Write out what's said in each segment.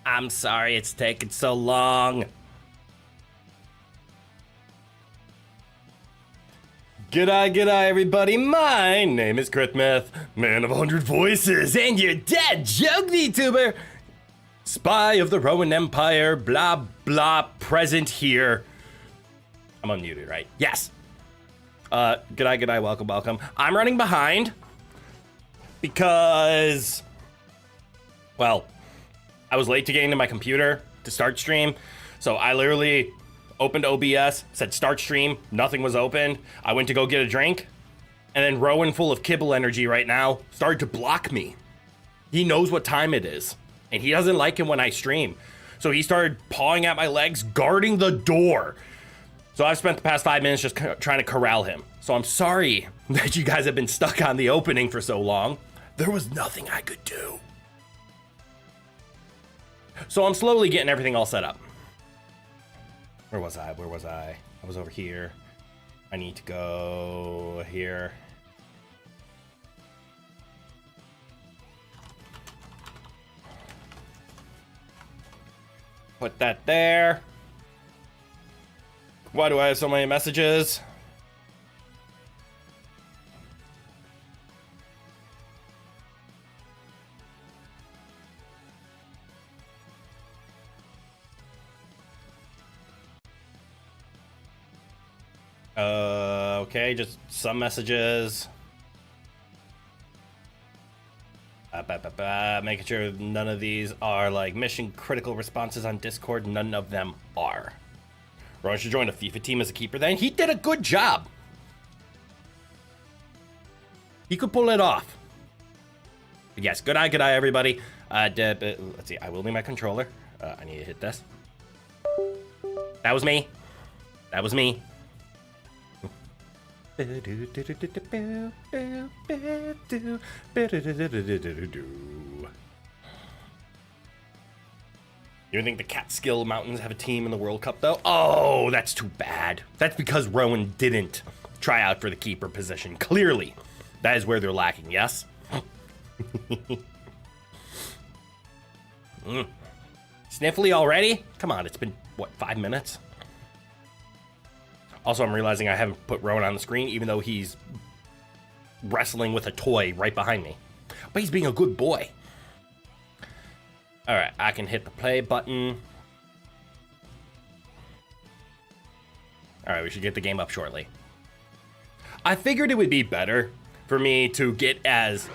I'm sorry it's taken so long. G'day, everybody. My name is Critmeth, man of 100 voices, and your dead joke VTuber. Spy of the Roman Empire, blah, blah, present here. I'm unmuted, right? Yes. G'day, welcome. I'm running behind because, well, I was late to getting to my computer to start stream, so I literally opened OBS, said start stream, nothing was open. I went to go get a drink, and then Rowan, full of kibble energy right now, started to block me. He knows what time it is, and he doesn't like it when I stream. So he started pawing at my legs, guarding the door. So I've spent the past 5 minutes just trying to corral him. So I'm sorry that you guys have been stuck on the opening for so long. There was nothing I could do. So I'm slowly getting everything all set up. Where was I? I was over here. I need to go here. Put that there. Why do I have so many messages? Okay, just some messages. Making sure none of these are like mission critical responses on Discord. None of them are. Rowan should join a FIFA team as a keeper then. He did a good job. He could pull it off. But yes, good eye, everybody. Let's see, I will need my controller. I need to hit this. That was me. That was me. You think the Catskill Mountains have a team in the World Cup, though? Oh, that's too bad. That's because Rowan didn't try out for the keeper position. Clearly, that is where they're lacking, yes? Sniffly already? Come on, it's been, what, 5 minutes? Also, I'm realizing I haven't put Rowan on the screen, even though he's wrestling with a toy right behind me. But he's being a good boy. All right, I can hit the play button. All right, we should get the game up shortly. I figured it would be better for me to get as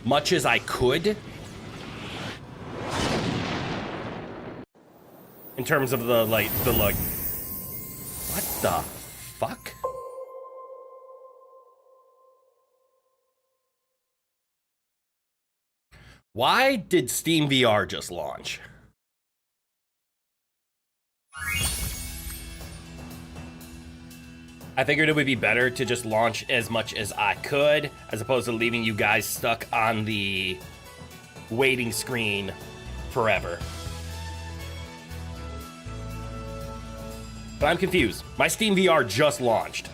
much as I could in terms of the what the fuck? Why did Steam VR just launch? I figured it would be better to just launch as much as I could, as opposed to leaving you guys stuck on the waiting screen forever. But I'm confused. My Steam VR just launched.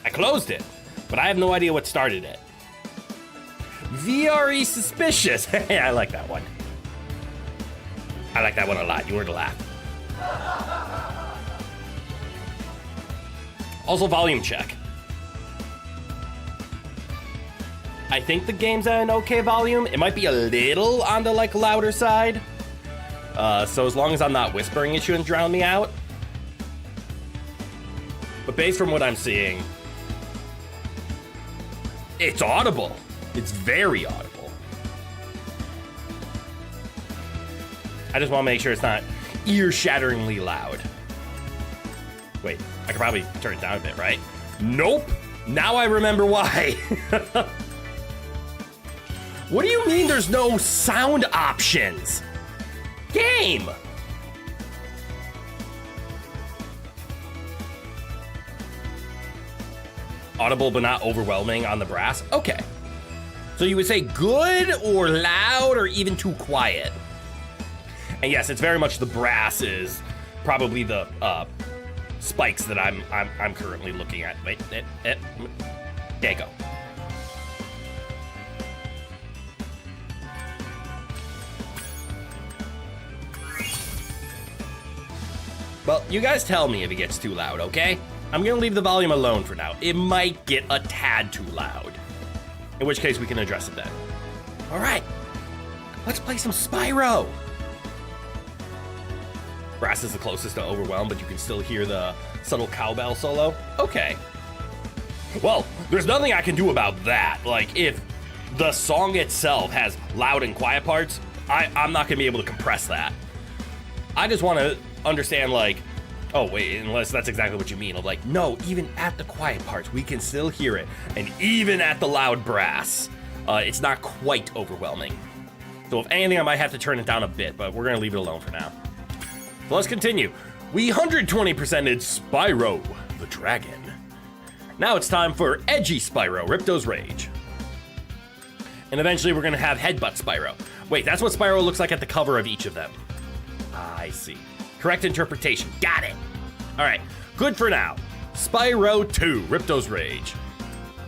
I closed it, but I have no idea what started it. VRE suspicious. Hey, I like that one. I like that one a lot. You were to laugh. Also, volume check. I think the game's at an okay volume. It might be a little on the louder side. So as long as I'm not whispering, it shouldn't drown me out. But based from what I'm seeing, it's audible. It's very audible. I just want to make sure it's not ear-shatteringly loud. Wait, I could probably turn it down a bit, right? Nope. Now I remember why. What do you mean there's no sound options? Game! Audible but not overwhelming on the brass? Okay. So you would say good or loud or even too quiet? And yes, it's very much the brass is probably the spikes that I'm currently looking at. Wait, there you go. Well, you guys tell me if it gets too loud, okay? I'm gonna leave the volume alone for now. It might get a tad too loud. In which case we can address it then. All right, let's play some Spyro. Brass is the closest to overwhelm, but you can still hear the subtle cowbell solo. Okay. Well, there's nothing I can do about that. Like, if the song itself has loud and quiet parts, I'm not gonna be able to compress that. I just want to understand, like, oh wait, unless that's exactly what you mean. I'm like, no, even at the quiet parts, we can still hear it. And even at the loud brass, it's not quite overwhelming. So if anything, I might have to turn it down a bit, but we're gonna leave it alone for now. So let's continue. We 120%ed Spyro the Dragon. Now it's time for edgy Spyro, Ripto's Rage. And eventually we're gonna have Headbutt Spyro. Wait, that's what Spyro looks like at the cover of each of them. I see. Correct interpretation. Got it. All right, good for now. Spyro 2, Ripto's Rage.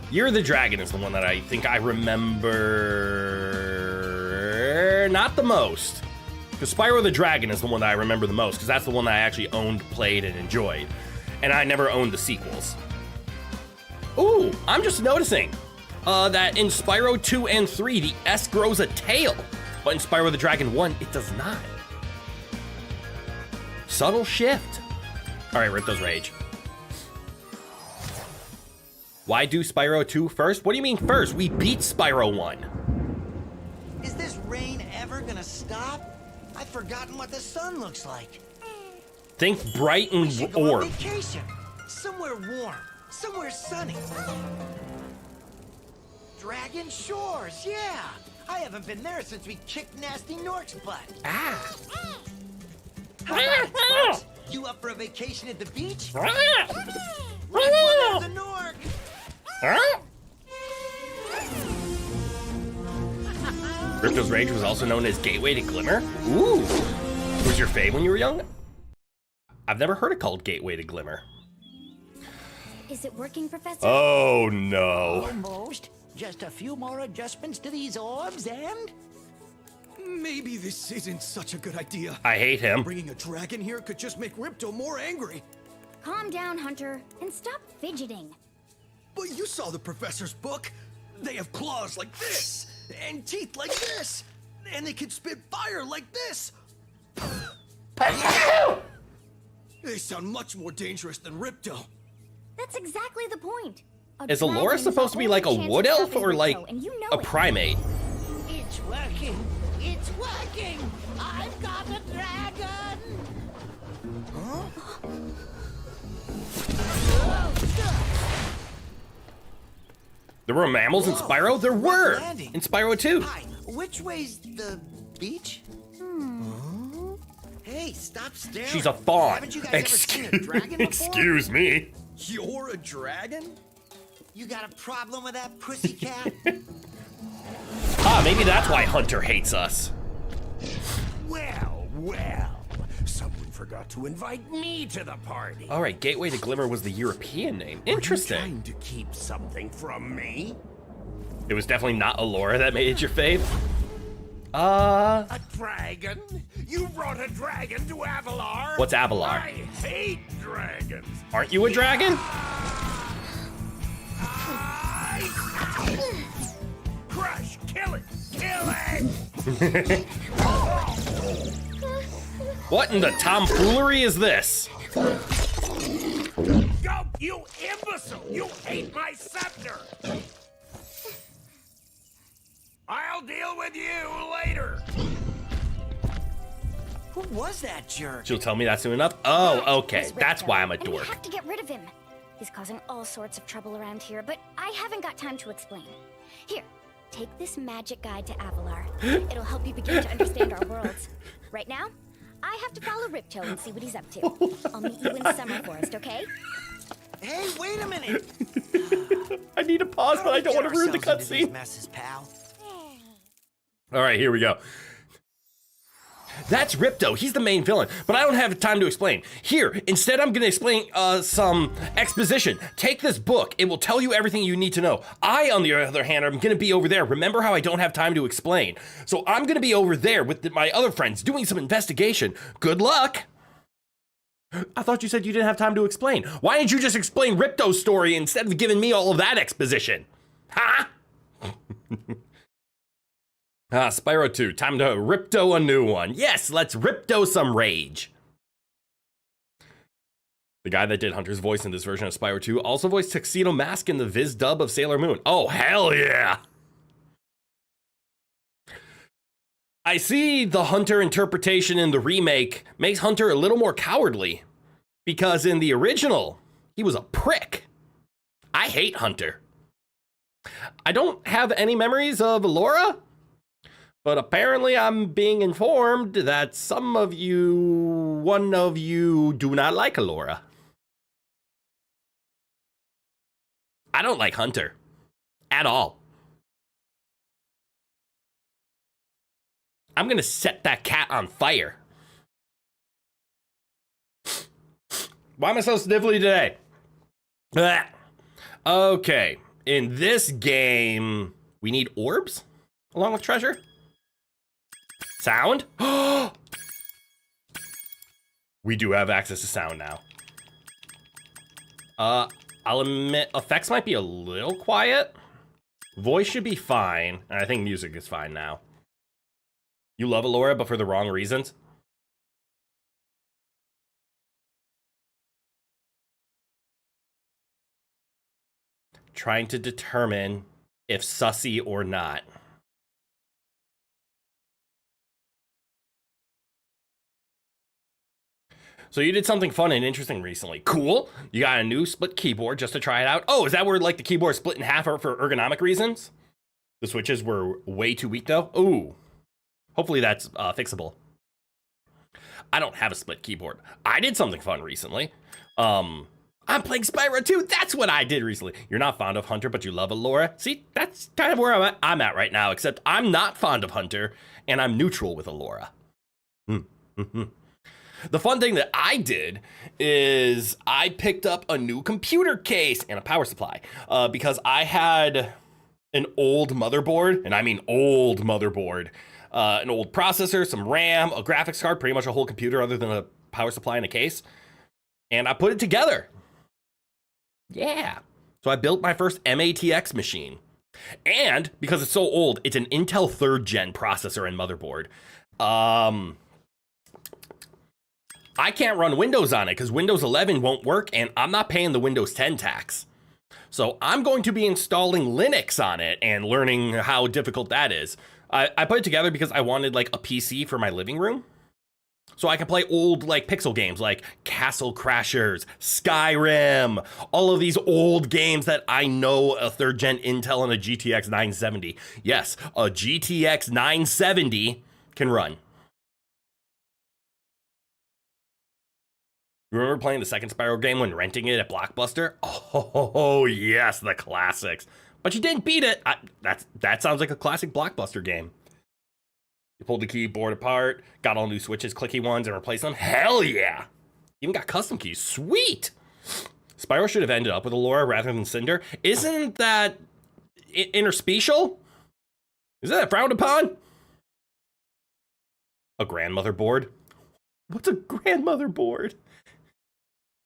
Year of the Dragon is the one that I think I remember not the most. Because Spyro the Dragon is the one that I remember the most, because that's the one that I actually owned, played, and enjoyed. And I never owned the sequels. Ooh, I'm just noticing that in Spyro 2 and 3, the S grows a tail. But in Spyro the Dragon 1, it does not. Subtle shift. All right, Ripto's Rage. Why do Spyro 2 first? What do you mean first? We beat Spyro 1. Is this rain ever gonna stop? I've forgotten what the sun looks like. Think bright and Go orb. on vacation. Somewhere warm. Somewhere sunny. Dragon Shores, yeah. I haven't been there since we kicked Nasty Nork's butt. Ah. How about it, Sparks? You up for a vacation at the beach? Let's look at the Nork. Ripto's Rage was also known as Gateway to Glimmer. Ooh. Was your fave when you were young? I've never heard it called Gateway to Glimmer. Is it working, Professor? Oh no. Almost. Just a few more adjustments to these orbs and... Maybe this isn't such a good idea. I hate him. Bringing a dragon here could just make Ripto more angry. Calm down, Hunter, and stop fidgeting. But you saw the professor's book. They have claws like this, and teeth like this, and they can spit fire like this. They sound much more dangerous than Ripto. That's exactly the point. Is Alora supposed to be like a wood elf or like a primate? It's working. It's working. I've got a dragon. Huh? There were mammals in Spyro? There were! landing? In Spyro 2. Hi, which way's the beach? Hey, stop staring. She's a fawn. Haven't you guys ever seen a dragon before? Excuse me. You're a dragon? You got a problem with that pussycat? Ah, maybe that's why Hunter hates us. Well, well, someone forgot to invite me to the party. All right, Gateway to Glimmer was the European name. Interesting. Trying to keep something from me? It was definitely not Alora that made it your fave. A dragon? You brought a dragon to Avalar? What's Avalar? I hate dragons. Aren't you a dragon? Crush, kill it, kill it! What in the tomfoolery is this? Go, you imbecile! You ate my scepter! I'll deal with you later. Who was that jerk? She'll tell me that soon enough? Oh, okay. Miss That's Ripto, why I'm a and we dork. have to get rid of him. He's causing all sorts of trouble around here, but I haven't got time to explain. Here, take this magic guide to Avalar. It'll help you begin to understand our worlds. Right now, I have to follow Ripto and see what he's up to. I'll meet you in Summer Forest, okay? Hey, wait a minute. I need to pause, but I don't want to ruin the Get ourselves into these cutscene. messes, pal. All right, here we go. That's Ripto. He's the main villain, but I don't have time to explain. Here, instead I'm going to explain some exposition. Take this book. It will tell you everything you need to know. I, on the other hand, am going to be over there. Remember how I don't have time to explain. So I'm going to be over there with my other friends doing some investigation. Good luck. I thought you said you didn't have time to explain. Why didn't you just explain Ripto's story instead of giving me all of that exposition? Huh? Spyro 2, time to Ripto a new one. Yes, let's Ripto some rage. The guy that did Hunter's voice in this version of Spyro 2 also voiced Tuxedo Mask in the Viz dub of Sailor Moon. Oh, hell yeah! I see the Hunter interpretation in the remake makes Hunter a little more cowardly. Because in the original, he was a prick. I hate Hunter. I don't have any memories of Laura, but apparently I'm being informed that one of you do not like Laura. I don't like Hunter at all. I'm gonna set that cat on fire. Why am I so sniffly today? Blah. Okay, in this game, we need orbs along with treasure. Sound? We do have access to sound now. I'll admit, effects might be a little quiet. Voice should be fine, and I think music is fine now. You love Alora, but for the wrong reasons. Trying to determine if sussy or not. So you did something fun and interesting recently. Cool. You got a new split keyboard just to try it out. Oh, is that where like the keyboard split in half for ergonomic reasons? The switches were way too weak though. Ooh. Hopefully that's fixable. I don't have a split keyboard. I did something fun recently. I'm playing Spyro 2. That's what I did recently. You're not fond of Hunter, but you love Alora. See, that's kind of where I'm at right now, except I'm not fond of Hunter, and I'm neutral with Alora. The fun thing that I did is I picked up a new computer case and a power supply because I had an old motherboard, and I mean old motherboard, an old processor, some RAM, a graphics card, pretty much a whole computer other than a power supply and a case. And I put it together. Yeah. So I built my first MATX machine. And because it's so old, it's an Intel 3rd gen processor and motherboard. I can't run Windows on it because Windows 11 won't work and I'm not paying the Windows 10 tax. So I'm going to be installing Linux on it and learning how difficult that is. I put it together because I wanted like a PC for my living room. So I can play old like pixel games like Castle Crashers, Skyrim, all of these old games that I know a 3rd gen Intel and a GTX 970. Yes, a GTX 970 can run. Remember playing the second Spyro game when renting it at Blockbuster? Oh yes, the classics. But you didn't beat it. That sounds like a classic Blockbuster game. You pulled the keyboard apart, got all new switches, clicky ones, and replaced them. Hell yeah! Even got custom keys. Sweet! Spyro should have ended up with Alora rather than Cinder. Isn't that interspecial? Is that frowned upon? A grandmother board? What's a grandmother board?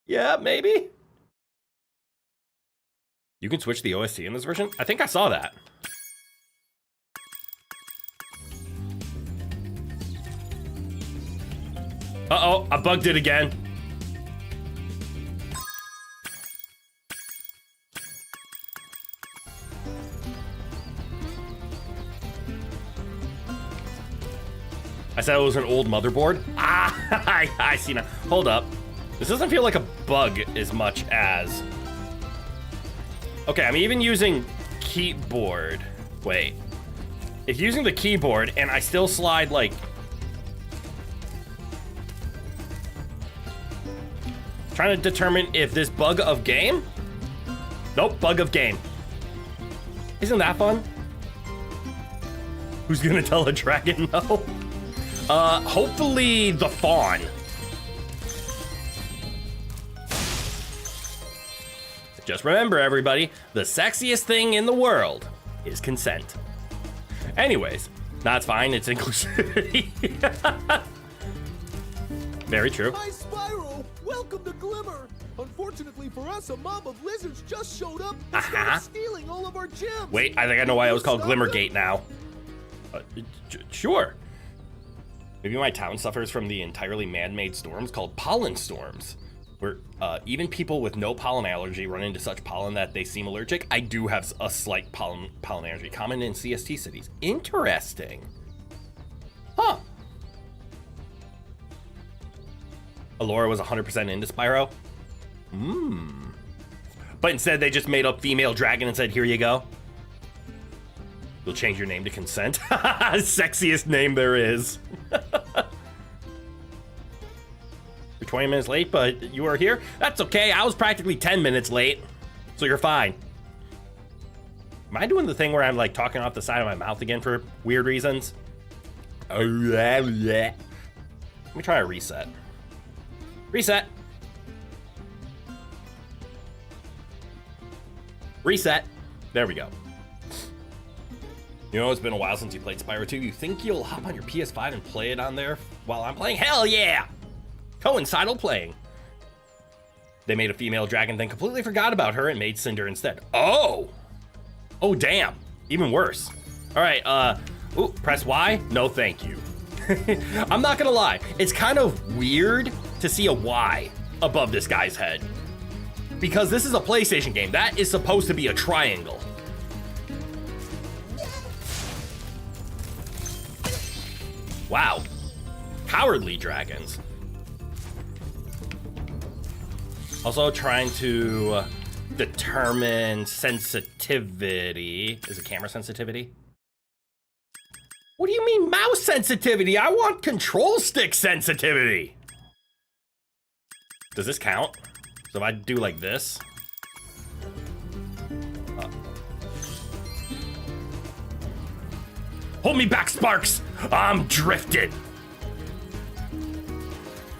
Yeah, maybe? You can switch the OST in this version? I think I saw that. Uh-oh, I bugged it again. I said it was an old motherboard. I see now. Hold up. This doesn't feel like a bug as much as... Okay, I'm even using keyboard. Wait. If using the keyboard and I still slide like... Trying to determine if this bug of game? Nope, bug of game. Isn't that fun? Who's gonna tell a dragon no? Hopefully the fawn. Just remember, everybody, the sexiest thing in the world is consent. Anyways, that's fine, it's inclusivity. Very true. Hi, Spyro! Welcome to Glimmer. Unfortunately for us, a mob of lizards just showed up and started stealing all of our gems. Wait, I think I know why it was called Glimmergate now. Sure. Maybe my town suffers from the entirely man-made storms called pollen storms, where even people with no pollen allergy run into such pollen that they seem allergic. I do have a slight pollen allergy, common in CST cities. Interesting. Huh. Alora was 100% into Spyro. But instead they just made a female dragon and said, here you go. You'll change your name to Consent. Sexiest name there is. You're 20 minutes late, but you are here? That's okay, I was practically 10 minutes late. So you're fine. Am I doing the thing where I'm like talking off the side of my mouth again for weird reasons? Oh, yeah. Let me try a reset. Reset. Reset. There we go. You know, it's been a while since you played Spyro 2. You think you'll hop on your PS5 and play it on there while I'm playing? Hell yeah! Coincidental playing. They made a female dragon, then completely forgot about her and made Cinder instead. Oh! Oh, damn. Even worse. All right, ooh, press Y? No, thank you. I'm not gonna lie. It's kind of weird to see a Y above this guy's head. Because this is a PlayStation game. That is supposed to be a triangle. Wow. Cowardly dragons. Also trying to determine sensitivity. Is it camera sensitivity? What do you mean mouse sensitivity? I want control stick sensitivity. Does this count? So if I do like this. Hold me back, Sparks! I'm drifted!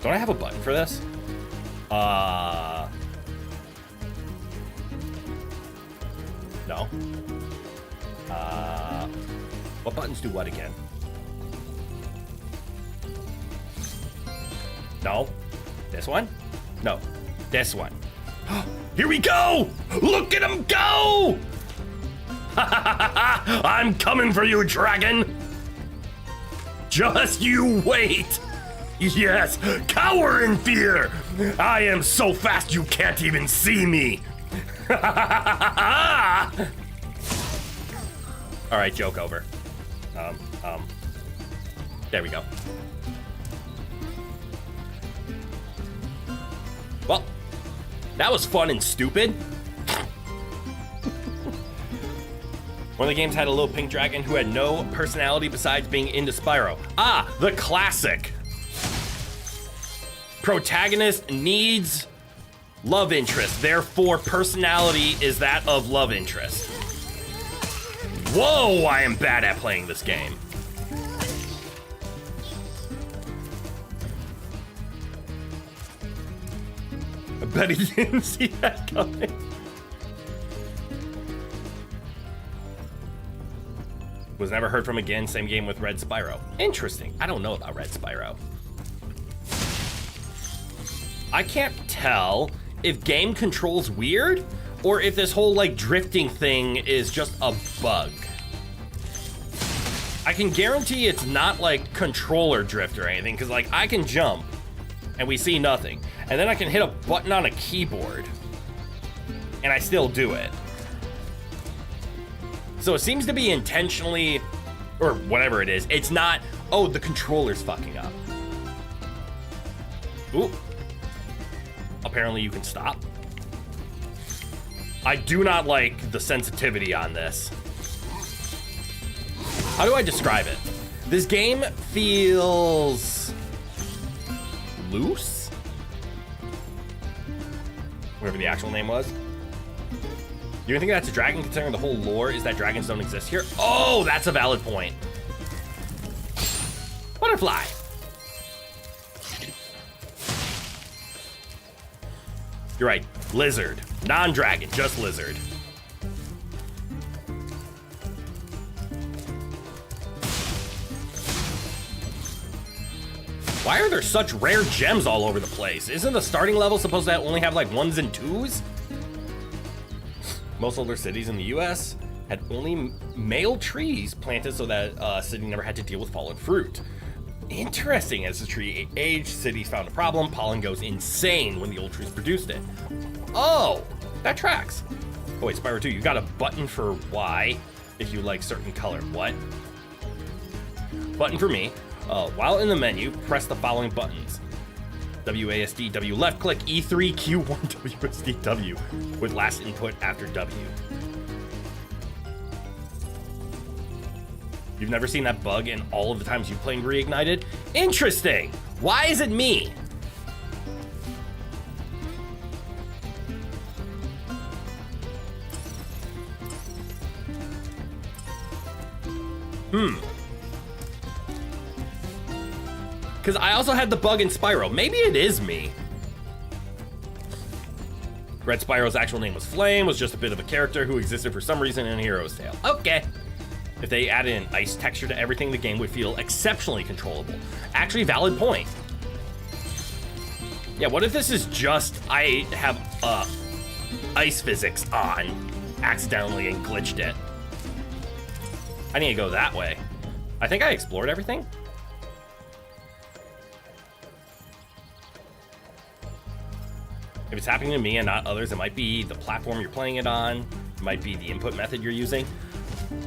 Don't I have a button for this? No. What buttons do what again? No. This one? No. This one. Here we go! Look at him go! I'm coming for you, dragon! Just you wait! Yes, cower in fear! I am so fast you can't even see me! Alright, joke over. There we go. Well, that was fun and stupid. One of the games had a little pink dragon who had no personality besides being into Spyro. Ah, the classic. Protagonist needs love interest, therefore personality is that of love interest. Whoa, I am bad at playing this game. I bet he didn't see that coming. Was never heard from again. Same game with Red Spyro. Interesting. I don't know about Red Spyro. I can't tell if game controls weird or if this whole like drifting thing is just a bug. I can guarantee it's not like controller drift or anything because like I can jump and we see nothing. And then I can hit a button on a keyboard and I still do it. So it seems to be intentionally, or whatever it is. It's not, oh, the controller's fucking up. Ooh. Apparently you can stop. I do not like the sensitivity on this. How do I describe it? This game feels loose? Whatever the actual name was. You think that's a dragon considering the whole lore is that dragons don't exist here? Oh, that's a valid point. Butterfly. You're right, lizard. Non-dragon, just lizard. Why are there such rare gems all over the place? Isn't the starting level supposed to only have like 1s and 2s? Most older cities in the US had only male trees planted so that city never had to deal with fallen fruit. Interesting, as the tree aged, cities found a problem. Pollen goes insane when the old trees produced it. Oh, that tracks. Oh wait, Spyro 2, you got a button for Y if you like certain color. What? Button for me. While in the menu, press the following buttons. WASD, W left click, E3, Q1, WSD, W, with last input after W. You've never seen that bug in all of the times you've played Reignited? Interesting! Why is it me? Because I also had the bug in Spyro. Maybe it is me. Red Spyro's actual name was Flame, was just a bit of a character who existed for some reason in a hero's tale. Okay. If they added an ice texture to everything, the game would feel exceptionally controllable. Actually, valid point. Yeah, what if this is just, I have ice physics on accidentally and glitched it? I need to go that way. I think I explored everything. If it's happening to me and not others, it might be the platform you're playing it on. It might be the input method you're using.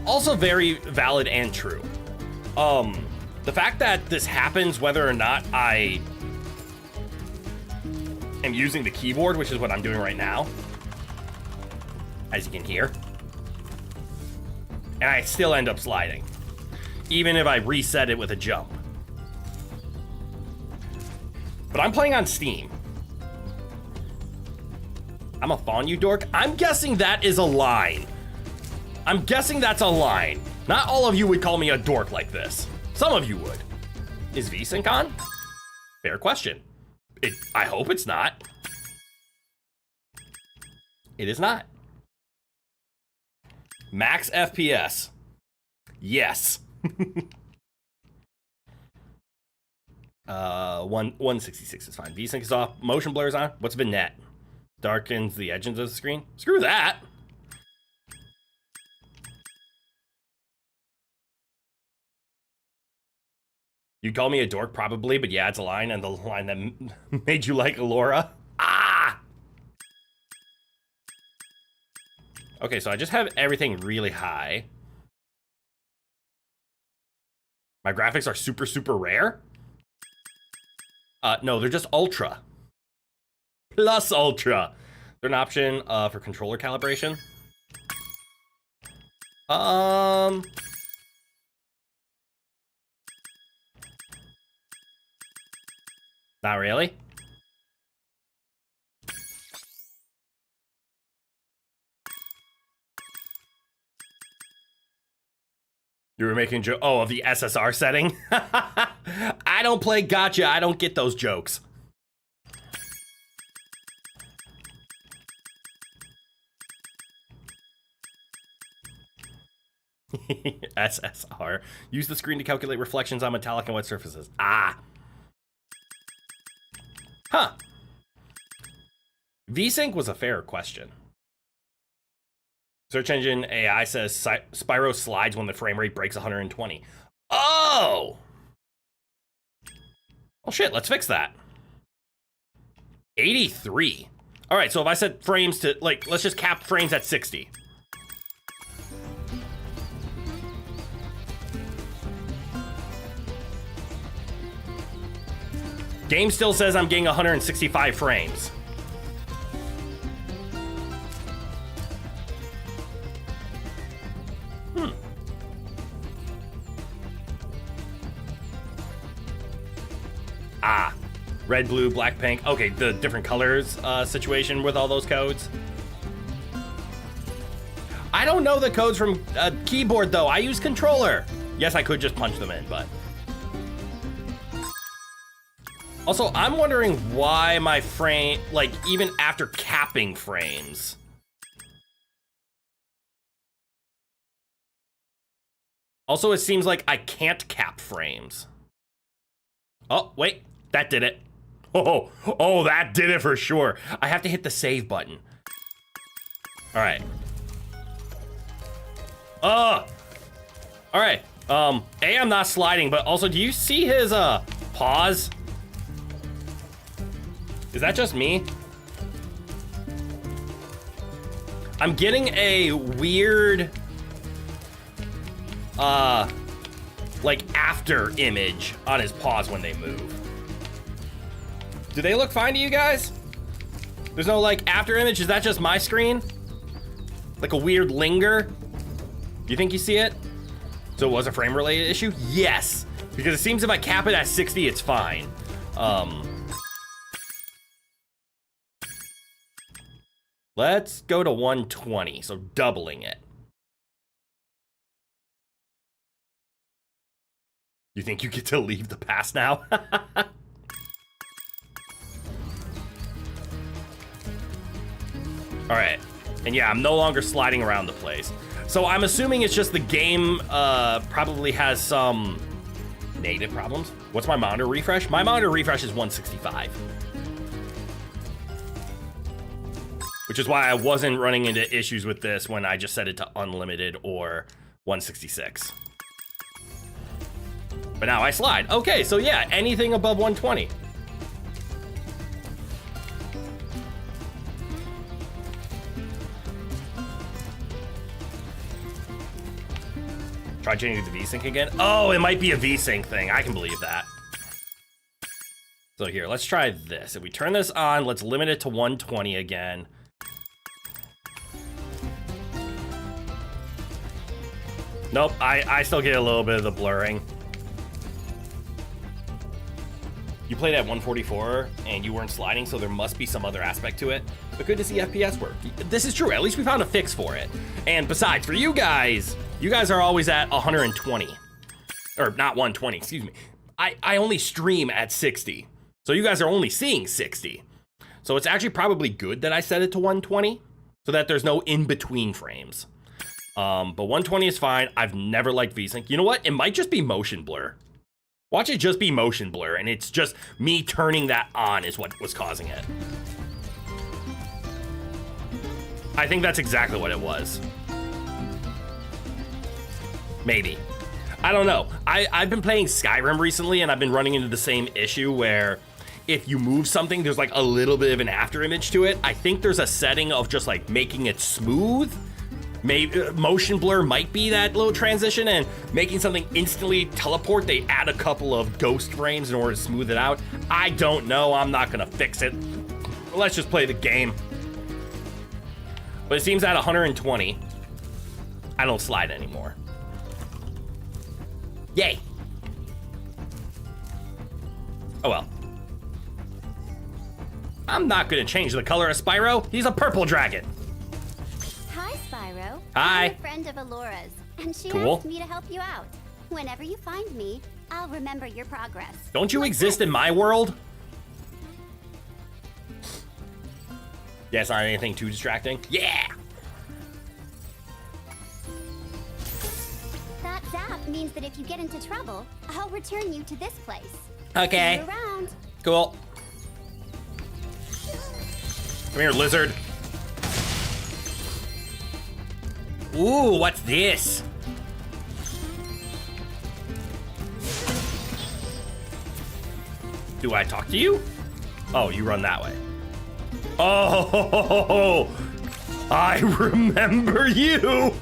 Also very valid and true. The fact that this happens whether or not I am using the keyboard, which is what I'm doing right now, as you can hear. And I still end up sliding, even if I reset it with a jump. But I'm playing on Steam. I'm a fawn, you dork. I'm guessing that is a line. I'm guessing that's a line. Not all of you would call me a dork like this. Some of you would. Is VSync on? Fair question. I hope it's not. It is not. Max FPS. Yes. 166 is fine. VSync is off. Motion blur is on. What's vignette? Darkens the edges of the screen. Screw that. You'd call me a dork probably, but yeah, it's a line, and the line that made you like Alora. Ah! Okay, so I just have everything really high. My graphics are super, super rare? No, they're just ultra. Plus ultra. They're an option for controller calibration. Not really. You were making of the SSR setting? I don't play gotcha. I don't get those jokes. SSR. Use the screen to calculate reflections on metallic and wet surfaces. Ah. Huh. VSync was a fair question. Search engine AI says Spyro slides when the frame rate breaks 120. Oh! Well, shit, let's fix that. 83. All right, so if I set frames to, like, let's just cap frames at 60. Game still says I'm getting 165 frames. Ah, red, blue, black, pink. Okay, the different colors situation with all those codes. I don't know the codes from keyboard though. I use controller. Yes, I could just punch them in, but. Also, I'm wondering why my frame, like, even after capping frames. Also, it seems like I can't cap frames. Oh, wait. That did it. Oh, that did it for sure. I have to hit the save button. All right. All right. I'm not sliding, but also, do you see his, paws? Is that just me? I'm getting a weird, like after image on his paws when they move. Do they look fine to you guys? There's no like after image, is that just my screen? Like a weird linger? You think you see it? So it was a frame related issue? Yes, because it seems if I cap it at 60, it's fine. Let's go to 120, so doubling it. You think you get to leave the past now? All right, and yeah, I'm no longer sliding around the place. So I'm assuming it's just the game probably has some native problems. What's my monitor refresh? My monitor refresh is 165. Which is why I wasn't running into issues with this when I just set it to unlimited or 166. But now I slide. Okay, so yeah, anything above 120. Try changing the VSync again. Oh, it might be a VSync thing. I can believe that. So here, let's try this. If we turn this on, let's limit it to 120 again. Nope, I still get a little bit of the blurring. You played at 144 and you weren't sliding, so there must be some other aspect to it. But good to see FPS work. This is true, at least we found a fix for it. And besides, for you guys are always at 120. Or not 120, excuse me. I only stream at 60. So you guys are only seeing 60. So it's actually probably good that I set it to 120 so that there's no in-between frames. But 120 is fine. I've never liked VSync. You know what? It might just be motion blur. Watch it just be motion blur, and it's just me turning that on is what was causing it. I think that's exactly what it was. Maybe. I don't know. I've been playing Skyrim recently, and I've been running into the same issue where if you move something, there's like a little bit of an after image to it. I think there's a setting of just like making it smooth. Maybe motion blur might be that little transition, and making something instantly teleport, they add a couple of ghost frames in order to smooth it out. I don't know. I'm not gonna fix it. Let's just play the game. But it seems at 120, I don't slide anymore. Yay. Oh well. I'm not gonna change the color of Spyro. He's a purple dragon. Hi, Spyro. Hi. I'm a friend of Alora's, and she Cool. asked me to help you out. Whenever you find me, I'll remember your progress. Don't you exist in my world? Yeah, it's not anything too distracting. Yeah. That zap means that if you get into trouble, I'll return you to this place. Okay. See you around. Cool. Come here, lizard. Ooh, what's this? Do I talk to you? Oh, you run that way. Oh, I remember you.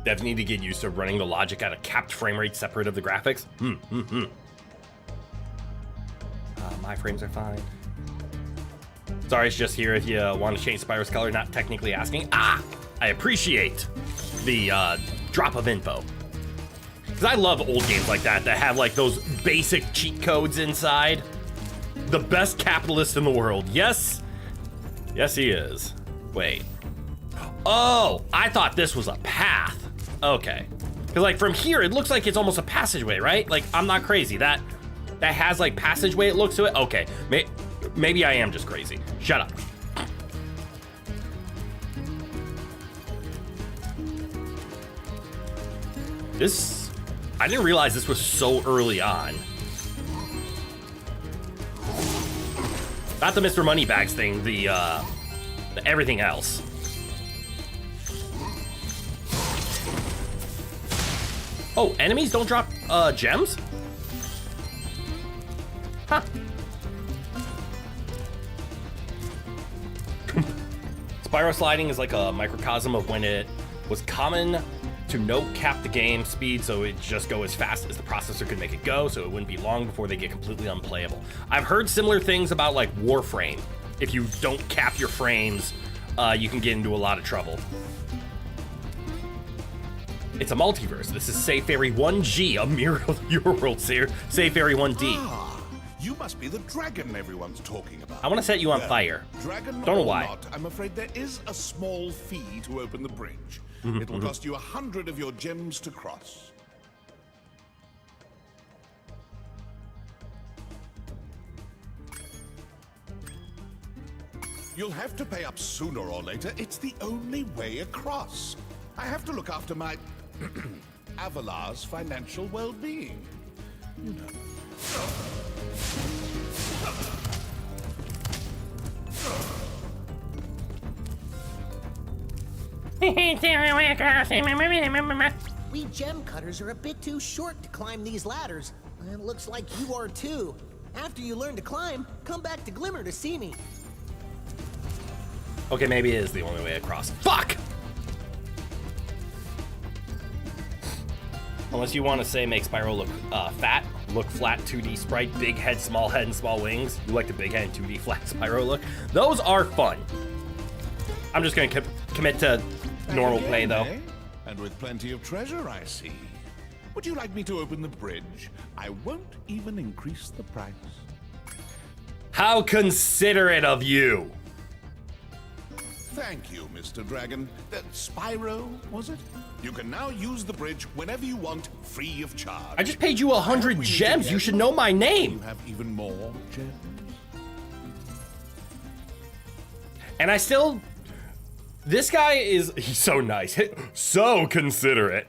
Devs need to get used to running the logic at a capped frame rate separate of the graphics. My frames are fine. Sorry, it's just here if you want to change Spyro's color, not technically asking. I appreciate the drop of info. Because I love old games like that have like those basic cheat codes inside. The best capitalist in the world. Yes. Yes, he is. Wait. Oh, I thought this was a path. Okay. Because like from here, it looks like it's almost a passageway, right? Like I'm not crazy. That has like passageway it looks to it. Okay. Maybe I am just crazy. Shut up. I didn't realize this was so early on. Not the Mr. Moneybags thing, the everything else. Oh, enemies don't drop gems? Huh. Spyro sliding is like a microcosm of when it was common to no-cap the game speed, so it just go as fast as the processor could make it go, so it wouldn't be long before they get completely unplayable. I've heard similar things about like Warframe. If you don't cap your frames, you can get into a lot of trouble. It's a multiverse. This is Save Fairy 1G, a mirror of your world, Save Fairy 1D. Ah, you must be the dragon everyone's talking about. I want to set you on Well, fire. Dragon Don't know or why. not, I'm afraid there is a small fee to open the bridge. It'll cost you 100 of your gems to cross. You'll have to pay up sooner or later. It's the only way across. I have to look after my Avalar's financial well-being. You know. We gem cutters are a bit too short to climb these ladders. It looks like you are too. After you learn to climb, come back to Glimmer to see me. Okay, maybe it is the only way across. Fuck! Unless you want to say make Spyro look fat, look flat 2D sprite, big head, and small wings. You like the big head and 2D flat Spyro look. Those are fun. I'm just going to commit to normal play, though. Eh? And with plenty of treasure, I see. Would you like me to open the bridge? I won't even increase the price. How considerate of you. Thank you, Mr. Dragon. Spyro, was it? You can now use the bridge whenever you want, free of charge. I just paid you 100 gems. You should know my You name. have even more gems. And I still... This guy is... He's so nice. So considerate.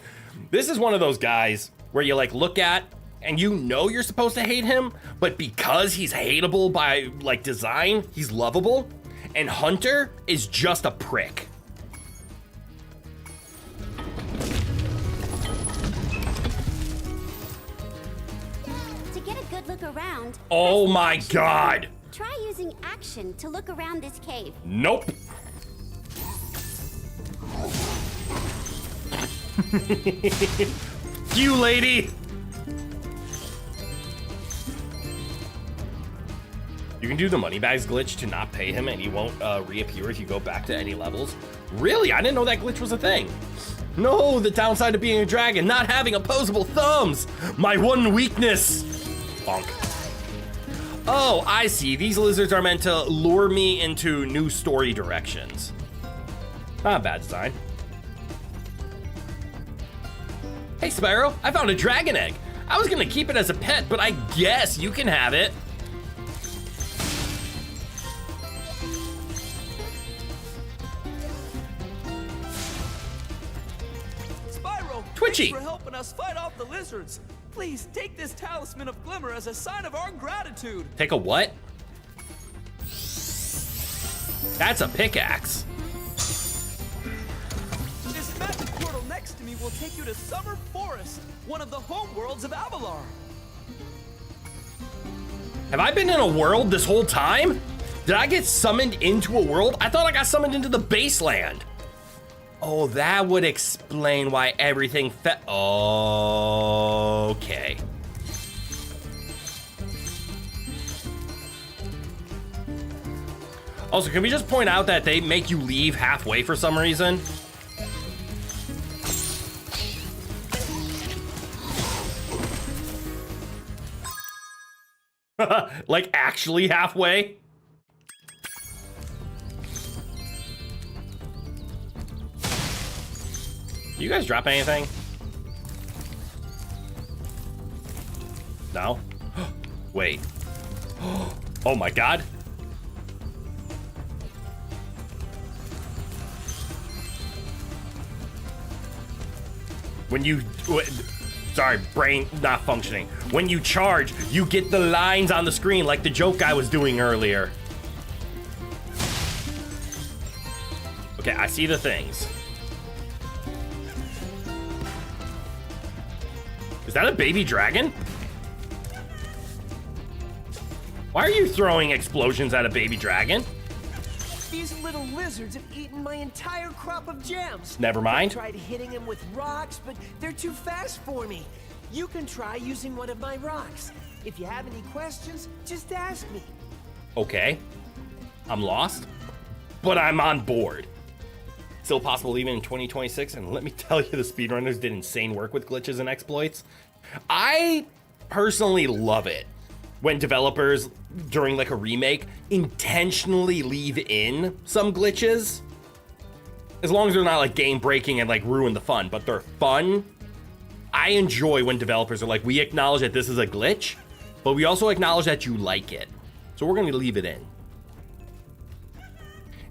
This is one of those guys where you like look at and you know you're supposed to hate him, but because he's hateable by like design, he's lovable. And Hunter is just a prick. To get a good look around, Oh press my action. god. Try using action to look around this cave. Nope. You lady. You can do the moneybags glitch to not pay him and he won't reappear if you go back to any levels. Really? I didn't know that glitch was a thing. No, the downside of being a dragon, not having opposable thumbs. My one weakness. Bonk. Oh, I see. These lizards are meant to lure me into new story directions. Not a bad design. Hey, Spyro, I found a dragon egg. I was gonna keep it as a pet, but I guess you can have it. Spyro, Twitchy. thanks for helping us fight off the lizards. Please take this talisman of glimmer as a sign of our gratitude. Take a what? That's a pickaxe. This magic portal next to me will take you to Summer Forest, one of the home worlds of Avalar. Have I been in a world this whole time? Did I get summoned into a world? I thought I got summoned into the baseland. Oh, that would explain why everything okay. Also, can we just point out that they make you leave halfway for some reason? Like actually halfway? You guys drop anything? No? Wait. Oh my god. Sorry, brain not functioning. When you charge, you get the lines on the screen like the joke I was doing earlier. Okay, I see the things. Is that a baby dragon? Why are you throwing explosions at a baby dragon? These little lizards have eaten my entire crop of gems. Never mind. I tried hitting them with rocks, but they're too fast for me. You can try using one of my rocks. If you have any questions, just ask me. Okay. I'm lost, but I'm on board. Still possible even in 2026, and let me tell you, the speedrunners did insane work with glitches and exploits. I personally love it when developers, during like a remake, intentionally leave in some glitches. As long as they're not like game breaking and like ruin the fun, but they're fun. I enjoy when developers are like, we acknowledge that this is a glitch, but we also acknowledge that you like it. So we're gonna leave it in.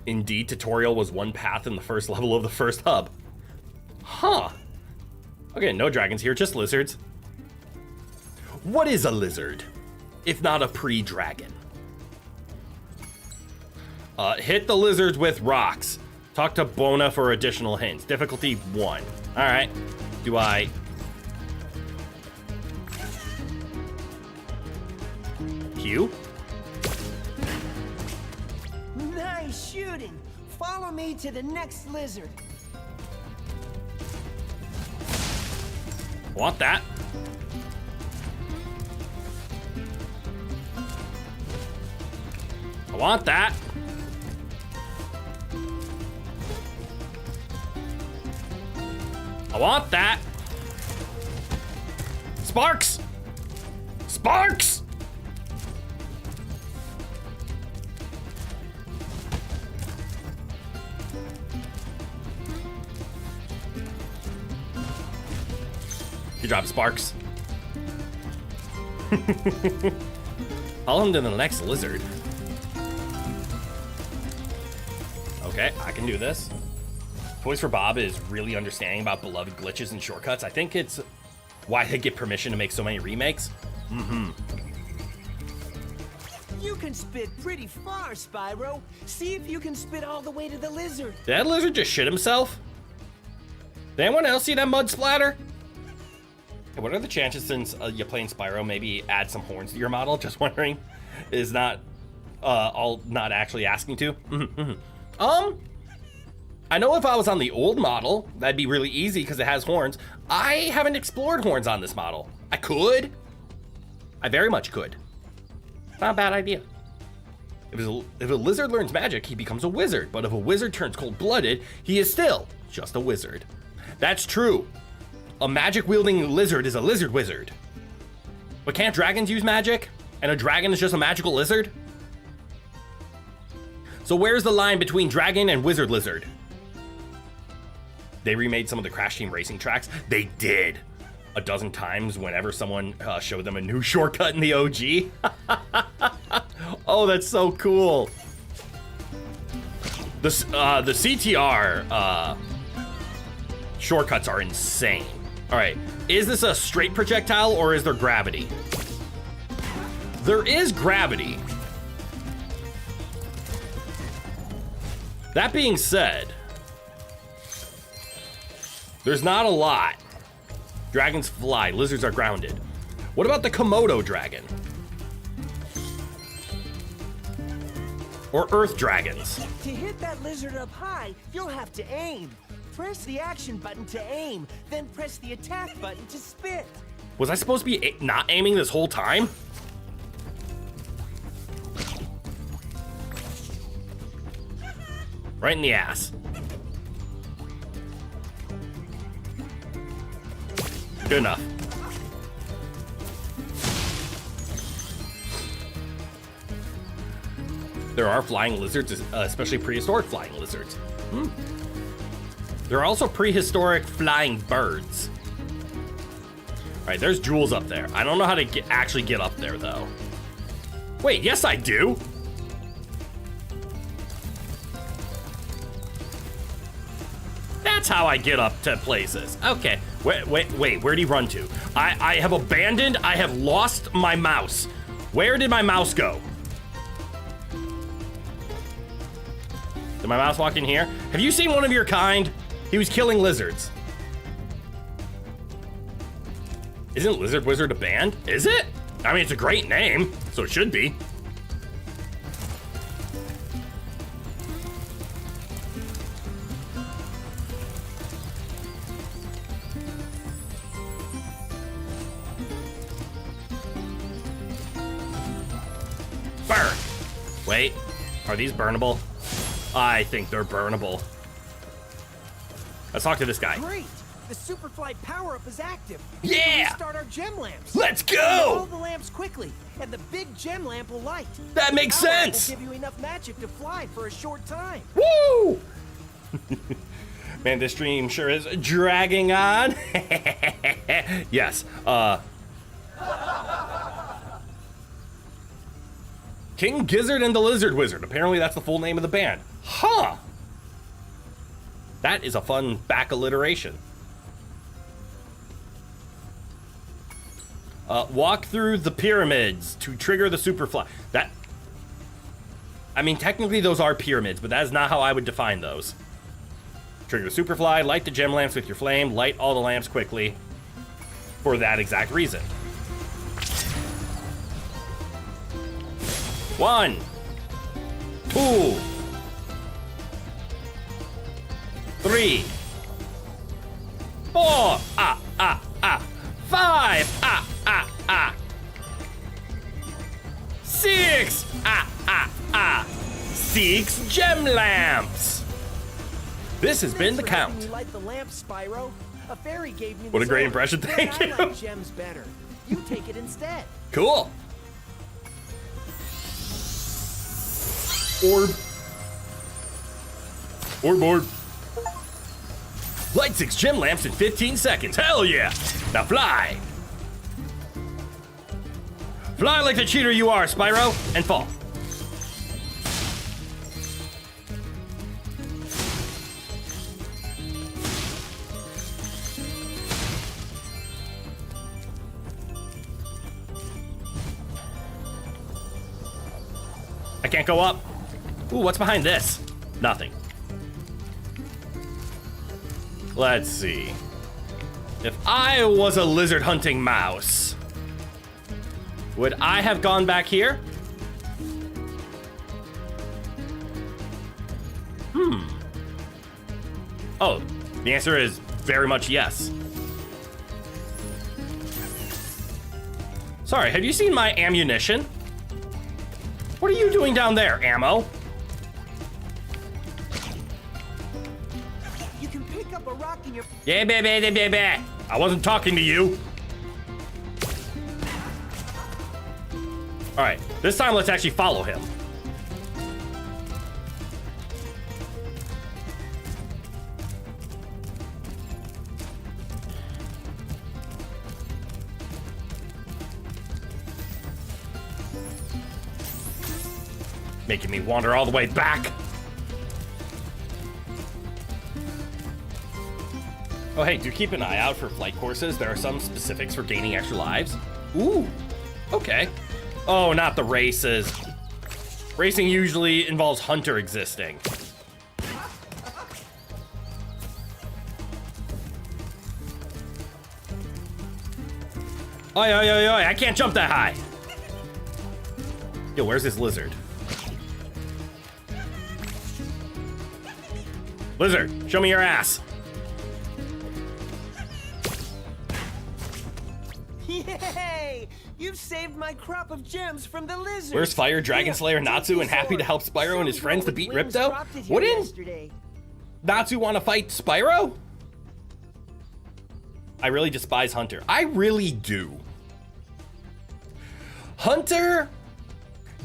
Indeed, tutorial was one path in the first level of the first hub. Huh. Okay, no dragons here, just lizards. What is a lizard, if not a pre-dragon? Hit the lizards with rocks. Talk to Bona for additional hints. Difficulty 1. All right. Do I... Q? Nice shooting. Follow me to the next lizard. Want that? I want that. I want that. Sparks! Sparks! Good job, Sparks. Follow him to the next lizard. Okay, I can do this. Toys for Bob is really understanding about beloved glitches and shortcuts. I think it's why they get permission to make so many remakes. You can spit pretty far, Spyro. See if you can spit all the way to the lizard. Did that lizard just shit himself? Did anyone else see that mud splatter? Hey, what are the chances, since you're playing Spyro, maybe add some horns to your model? Just wondering. Is not all not actually asking to. I know if I was on the old model, that'd be really easy because it has horns. I haven't explored horns on this model. I could. I very much could. Not a bad idea. If a lizard learns magic, he becomes a wizard. But if a wizard turns cold-blooded, he is still just a wizard. That's true. A magic-wielding lizard is a lizard wizard. But can't dragons use magic? And a dragon is just a magical lizard? So where's the line between dragon and wizard lizard? They remade some of the Crash Team Racing tracks. They did. A dozen times whenever someone showed them a new shortcut in the OG. Oh, that's so cool. The CTR shortcuts are insane. All right, is this a straight projectile or is there gravity? There is gravity. That being said, there's not a lot. Dragons fly, lizards are grounded. What about the Komodo dragon? Or earth dragons? To hit that lizard up high, you'll have to aim. Press the action button to aim, then press the attack button to spit. Was I supposed to be not aiming this whole time? Right in the ass. Good enough. There are flying lizards, especially prehistoric flying lizards. There are also prehistoric flying birds. All right, there's jewels up there. I don't know how to actually get up there, though. Wait, yes, I do. That's how I get up to places. Okay, Wait, where'd he run to? I have abandoned, I have lost my mouse. Where did my mouse go? Did my mouse walk in here? Have you seen one of your kind? He was killing lizards. Isn't Lizard Wizard a band? Is it? I mean, it's a great name, so it should be. Burn! Wait, are these burnable? I think they're burnable. Let's talk to this guy. Great! The Superfly power-up is active. Yeah! Start our gem lamps. Let's go! Roll the lamps quickly, and the big gem lamp will light. That makes The power-up sense! will give you enough magic to fly for a short time. Woo! Man, this stream sure is dragging on. Yes, King Gizzard and the Lizard Wizard. Apparently that's the full name of the band. Huh! That is a fun back alliteration. Walk through the pyramids to trigger the Superfly. That... I mean, technically those are pyramids, but that is not how I would define those. Trigger the Superfly, light the gem lamps with your flame, light all the lamps quickly. For that exact reason. 1, 2, 3, 4, 5, 6, 6 gem lamps. This has been the count. You light the lamp, Spyro. A fairy gave me What a this great orb, impression, but thank I you. like gems better. You take it instead. Cool. Orb. Light 6 gem lamps in 15 seconds. Hell yeah. Now fly. Fly like the cheater you are, Spyro, and fall. I can't go up. Ooh, what's behind this? Nothing. Let's see. If I was a lizard hunting mouse, would I have gone back here? Oh, the answer is very much yes. Sorry, have you seen my ammunition? What are you doing down there, ammo? You can pick up a rock in your... Yeah, baby. I wasn't talking to you. All right, this time let's actually follow him. Making me wander all the way back. Oh, hey, do keep an eye out for flight courses. There are some specifics for gaining extra lives. Ooh, okay. Oh, not the races. Racing usually involves Hunter existing. Oi, I can't jump that high. Yo, where's this lizard? Lizard, show me your ass. Yay! You've saved my crop of gems from the lizard. Where's Fire, Dragon Slayer, Natsu, and happy to help Spyro and his friends to beat Ripto? Wouldn't Natsu want to fight Spyro? I really despise Hunter. I really do. Hunter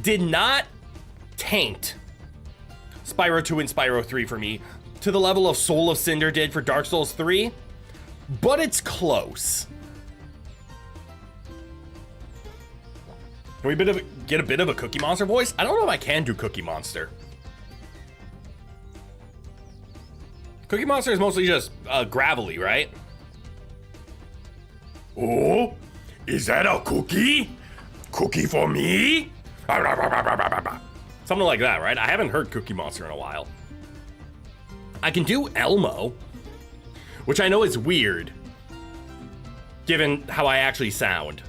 did not taint Spyro 2 and Spyro 3 for me to the level of Soul of Cinder did for Dark Souls 3, but it's close. Can we get a bit of a Cookie Monster voice? I don't know if I can do Cookie Monster. Cookie Monster is mostly just gravelly, right? Oh, is that a cookie? Cookie for me? Something like that, right? I haven't heard Cookie Monster in a while. I can do Elmo, which I know is weird, given how I actually sound.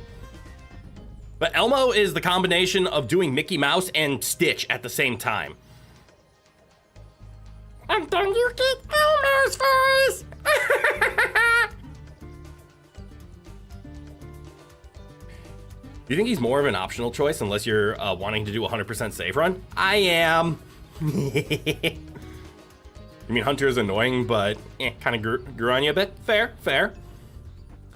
But Elmo is the combination of doing Mickey Mouse and Stitch at the same time. And then you get Elmo's voice! You think he's more of an optional choice unless you're wanting to do a 100% save run? I am. I mean, Hunter is annoying, but kind of grew on you a bit. Fair, fair.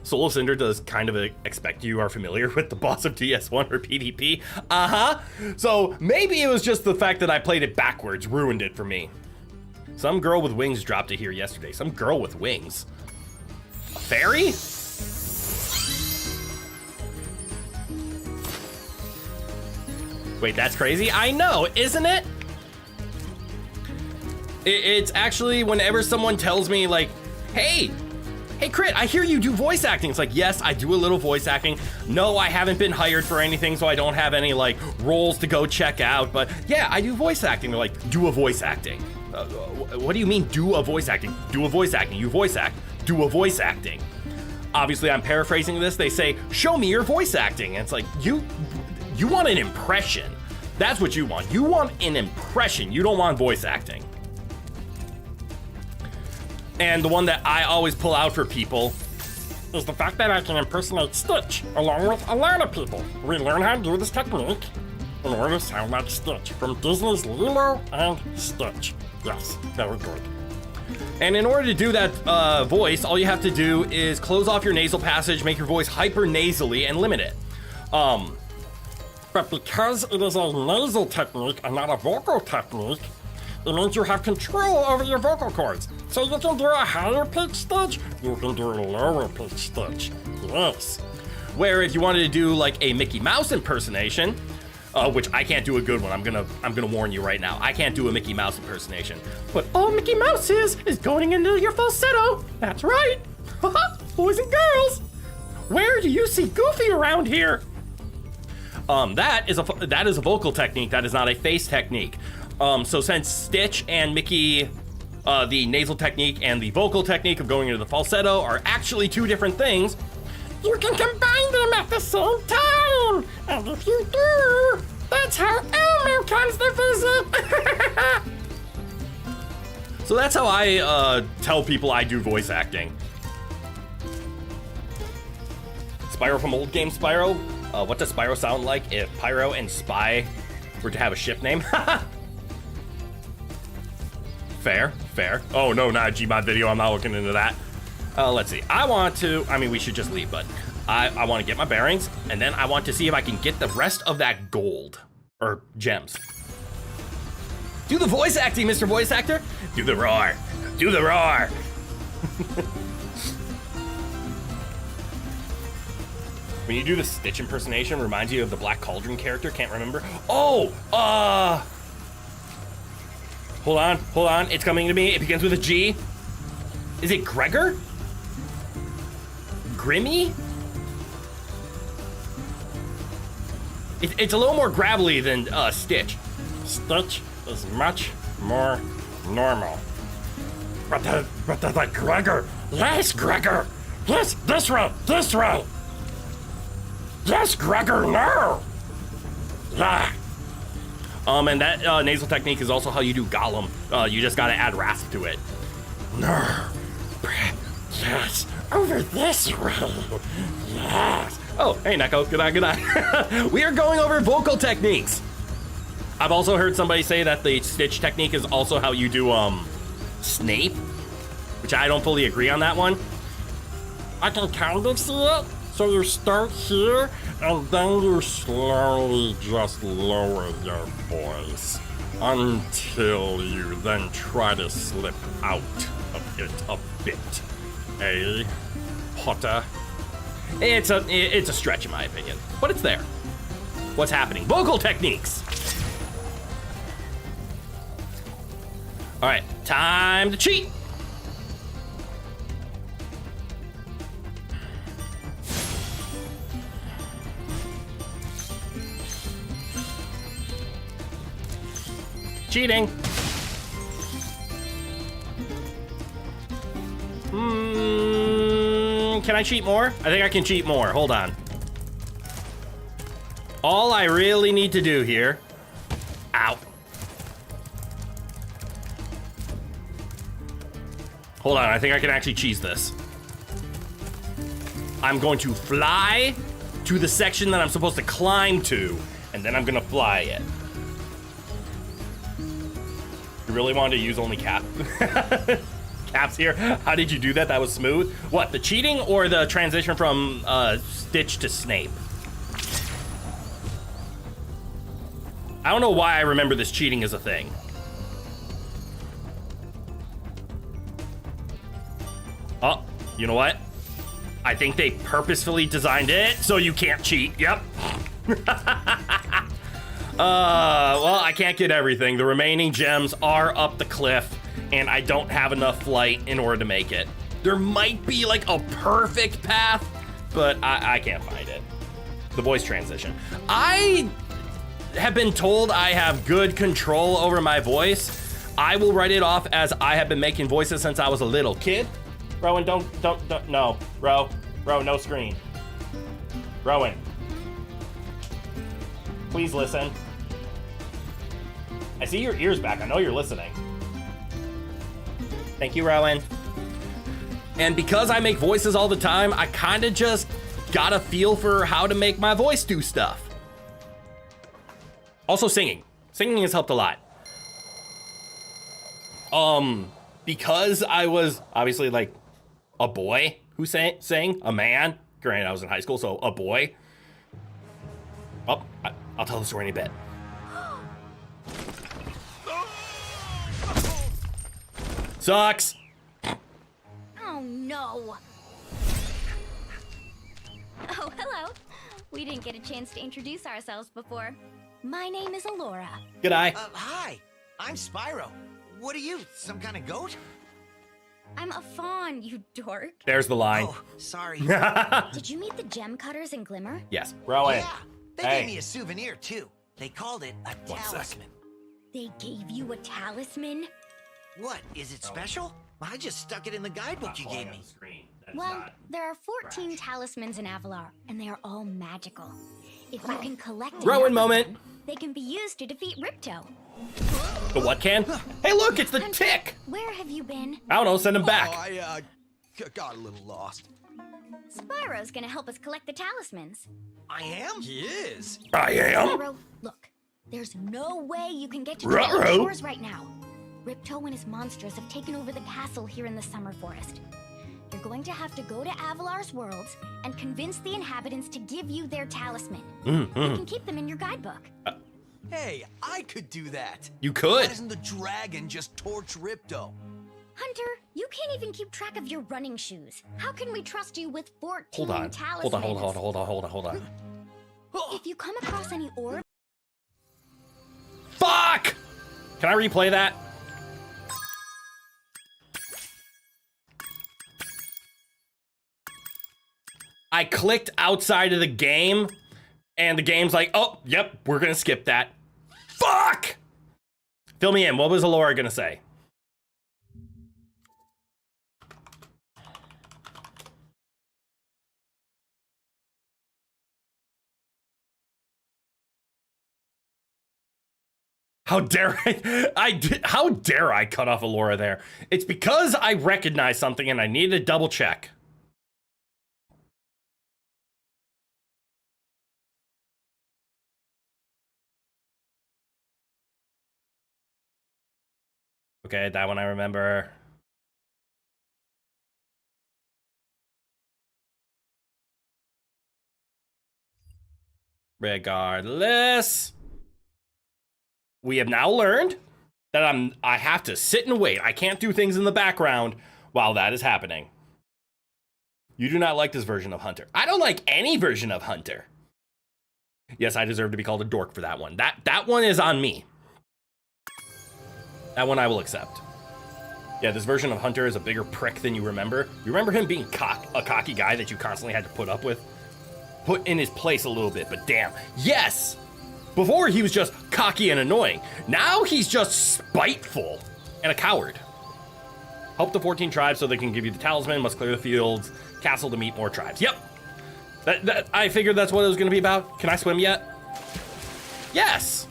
Soul of Cinder does kind of expect you are familiar with the boss of DS1 or PvP. Uh-huh. So maybe it was just the fact that I played it backwards ruined it for me. Some girl with wings dropped it here yesterday. Some girl with wings. A fairy? Wait, that's crazy? I know, isn't it? It's actually whenever someone tells me like, hey, Crit, I hear you do voice acting. It's like, yes, I do a little voice acting. No, I haven't been hired for anything, so I don't have any like roles to go check out. But yeah, I do voice acting. They're like, do a voice acting. What do you mean, do a voice acting? Do a voice acting. You voice act. Do a voice acting. Obviously, I'm paraphrasing this. They say, show me your voice acting. And it's like, you want an impression. That's what you want. You want an impression. You don't want voice acting. And the one that I always pull out for people is the fact that I can impersonate Stitch, along with a lot of people. We learn how to do this technique in order to sound like Stitch from Disney's Lilo and Stitch. Yes, very good. And in order to do that voice, all you have to do is close off your nasal passage, make your voice hyper nasally, and limit it. But because it is a nasal technique and not a vocal technique, it means you have control over your vocal cords. So you can do a higher pitch Stitch, you can do a lower pitch Stitch. Yes. Where if you wanted to do like a Mickey Mouse impersonation, which I can't do a good one. I'm gonna warn you right now. I can't do a Mickey Mouse impersonation. But all Mickey Mouse is going into your falsetto. That's right. Boys and girls. Where do you see Goofy around here? That is a vocal technique. That is not a face technique. So since Stitch and Mickey, the nasal technique and the vocal technique of going into the falsetto are actually two different things, you can combine them at the same time. And if you do, that's how Elmo comes to visit. So that's how I tell people I do voice acting. Spyro from old game Spyro. What does Spyro sound like if Pyro and Spy were to have a ship name? Fair, fair. Oh no, not a Gmod video, I'm not looking into that. Let's see, we should just leave, but I want to get my bearings, and then I want to see if I can get the rest of that gold, or gems. Do the voice acting, Mr. Voice Actor. Do the roar, do the roar. When you do the Stitch impersonation, reminds you of the Black Cauldron character, can't remember. Oh, hold on, it's coming to me. It begins with a G. Is it Gregor? Grimmy? It's a little more gravelly than Stitch. Stitch is much more normal. But the Gregor. Yes, Gregor. Yes, this way, this way. Yes, Gregor, no. Yeah. And that nasal technique is also how you do Gollum. You just gotta add rasp to it. No. Yes. Over this way. Yes. Oh, hey, Neko. Good eye, good eye. We are going over vocal techniques. I've also heard somebody say that the Stitch technique is also how you do Snape, which I don't fully agree on that one. I can kind of see it. So you start here, and then you slowly just lower your voice until you then try to slip out of it a bit. Eh, Potter? It's a stretch in my opinion, but it's there. What's happening? Vocal techniques! All right, time to cheat! Cheating. Can I cheat more? I think I can cheat more. Hold on. All I really need to do here. Ow. Hold on, I think I can actually cheese this. I'm going to fly to the section that I'm supposed to climb to, and then I'm gonna fly it. You really wanted to use only caps here? How did you do that? That was smooth. What, the cheating or the transition from Stitch to Snape? I don't know why I remember this cheating as a thing. Oh, you know what? I think they purposefully designed it so you can't cheat. Yep. Well, I can't get everything. The remaining gems are up the cliff, and I don't have enough flight in order to make it. There might be like a perfect path, but I can't find it. The voice transition. I have been told I have good control over my voice. I will write it off as I have been making voices since I was a little kid. Rowan, don't, no. Ro, no screen. Rowan. Please listen. I see your ears back. I know you're listening. Thank you, Rowan. And because I make voices all the time, I kind of just got a feel for how to make my voice do stuff. Also singing. Singing has helped a lot. Because I was obviously like a boy who sang, a man. Granted, I was in high school, so a boy. Oh, I'll tell the story in a bit. Sucks. Oh no. Oh, hello. We didn't get a chance to introduce ourselves before. My name is Alora. G'day. Hi. I'm Spyro. What are you, some kind of goat? I'm a fawn, you dork. There's the line. Oh, sorry. Did you meet the gem cutters in Glimmer? Yes. Rowan. Yeah, they Hey. gave me a souvenir too. They called it a One sec. talisman. They gave you a talisman? What, is it special? I just stuck it in the guidebook you gave me. Well, there are 14 talismans in Avalar, and they are all magical. If you can collect Rowan enough of moment. them, they can be used to defeat Ripto. The what can? Hey, look, it's the Hunter, tick. Where have you been? I don't know, send him back. Oh, I got a little lost. Spyro's gonna help us collect the talismans. I am? He is. I am. Spyro, look. There's no way you can get to the Ruh-roh. shores right now. Ripto and his monsters have taken over the castle here in the Summer Forest. You're going to have to go to Avalar's worlds and convince the inhabitants to give you their talisman. You can keep them in your guidebook. Hey, I could do that. You Why could. doesn't the dragon just torch Ripto? Hunter, you can't even keep track of your running shoes. How can we trust you with 14 Hold on. talismans? Hold on. If you come across any orbs, Fuck! Can I replay that? I clicked outside of the game, and the game's like, oh, yep, we're gonna skip that. Fuck! Fill me in. What was Alora gonna say? How dare how dare I cut off Alora there? It's because I recognized something and I needed to double check. Okay, that one I remember. Regardless, we have now learned that I have to sit and wait. I can't do things in the background while that is happening. You do not like this version of Hunter. I don't like any version of Hunter. Yes, I deserve to be called a dork for that one. That one is on me. That one I will accept. Yeah, this version of Hunter is a bigger prick than you remember. You remember him being a cocky guy that you constantly had to put up with? Put in his place a little bit, but damn. Yes! Before, he was just cocky and annoying. Now he's just spiteful and a coward. Help the 14 tribes so they can give you the talisman, must clear the fields, castle to meet more tribes. Yep. I figured that's what it was going to be about. Can I swim yet? Yes.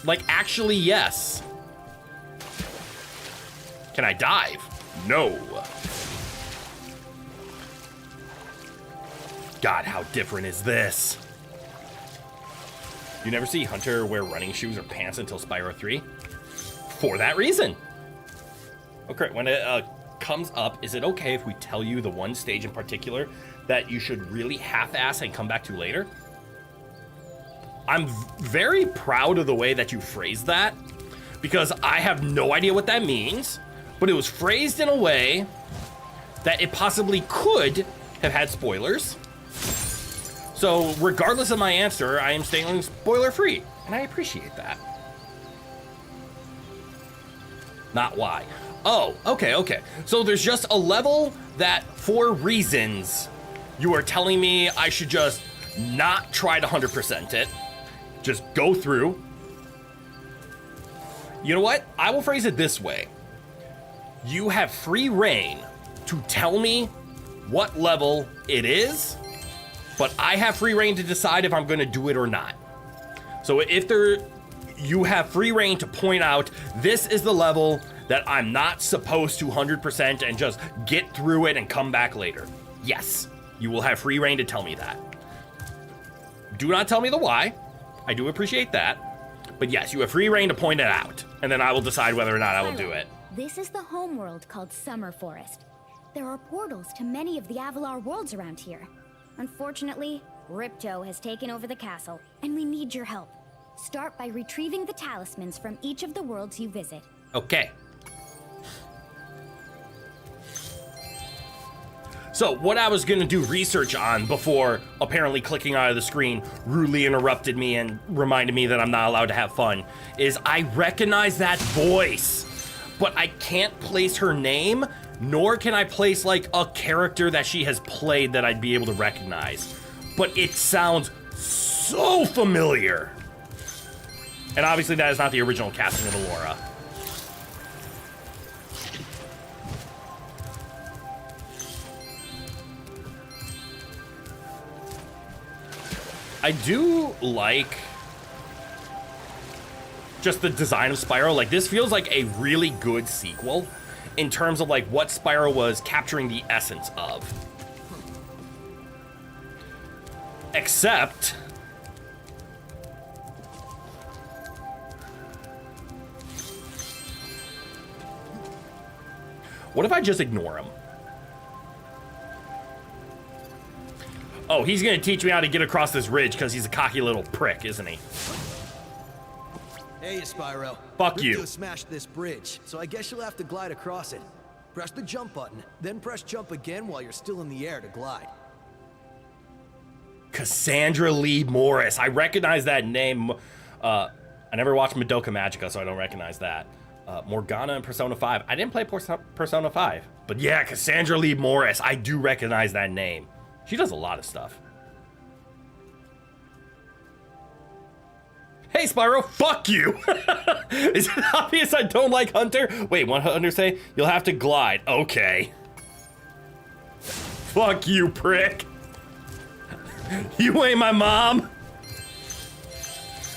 Like, actually, yes. Can I dive? No. God, how different is this? You never see Hunter wear running shoes or pants until Spyro 3? For that reason. Okay, when it comes up, is it okay if we tell you the one stage in particular that you should really half-ass and come back to later? I'm very proud of the way that you phrased that, because I have no idea what that means, but it was phrased in a way that it possibly could have had spoilers. So regardless of my answer, I am staying spoiler-free, and I appreciate that. Not why. Oh, okay. So there's just a level that, for reasons, you are telling me I should just not try to 100% it. Just go through. You know what? I will phrase it this way. You have free reign to tell me what level it is, but I have free reign to decide if I'm going to do it or not. So if you have free reign to point out, this is the level that I'm not supposed to 100% and just get through it and come back later. Yes, you will have free reign to tell me that. Do not tell me the why. I do appreciate that. But yes, you have free reign to point it out, and then I will decide whether or not I will do it. This is the homeworld called Summer Forest. There are portals to many of the Avalar worlds around here. Unfortunately, Ripto has taken over the castle, and we need your help. Start by retrieving the talismans from each of the worlds you visit. Okay. So what I was gonna do research on before apparently clicking out of the screen rudely interrupted me and reminded me that I'm not allowed to have fun is I recognize that voice, but I can't place her name, nor can I place like a character that she has played that I'd be able to recognize. But it sounds so familiar. And obviously that is not the original casting of Elora. I do like just the design of Spyro. Like, this feels like a really good sequel in terms of like what Spyro was capturing the essence of. Except what if I just ignore him? Oh, he's gonna teach me how to get across this ridge because he's a cocky little prick, isn't he? Hey, Spyro. Fuck you. Ripto smashed this bridge, so I guess you'll have to glide across it. Press the jump button, then press jump again while you're still in the air to glide. Cassandra Lee Morris. I recognize that name. I never watched Madoka Magica, so I don't recognize that. Morgana in Persona 5. I didn't play Persona 5. But yeah, Cassandra Lee Morris. I do recognize that name. She does a lot of stuff. Hey, Spyro, fuck you! Is it obvious I don't like Hunter? Wait, what Hunter say? You'll have to glide. Okay. Fuck you, prick. You ain't my mom.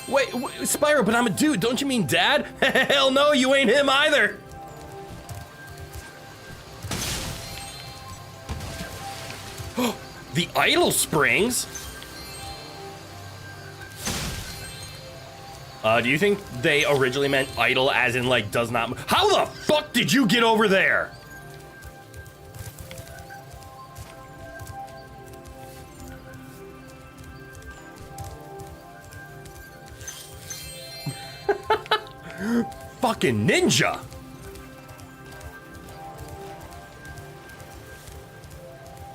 Wait, Spyro, but I'm a dude. Don't you mean dad? Hell no, you ain't him either. The idle springs? Do you think they originally meant idle as in like does not move? How the fuck did you get over there? Fucking ninja.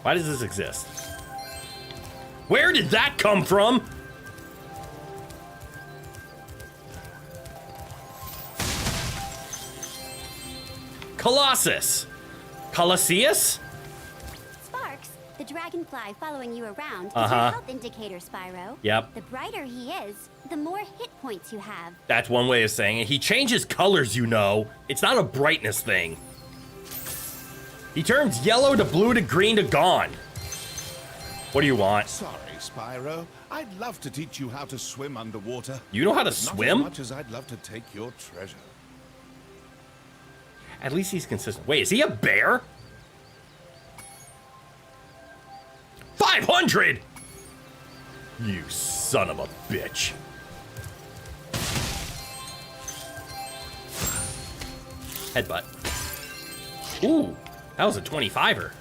Why does this exist? Where did that come from? Colossus. Colosseus? Sparks, the dragonfly following you around, is your health indicator, Spyro. Yep. The brighter he is, the more hit points you have. That's one way of saying it. He changes colors, you know. It's not a brightness thing. He turns yellow to blue to green to gone. What do you want? Sorry, Spyro. I'd love to teach you how to swim underwater. You know how to but swim? Not as much as I'd love to take your treasure. At least he's consistent. Wait, is he a bear? 500! You son of a bitch. Headbutt. Ooh, that was a 25er.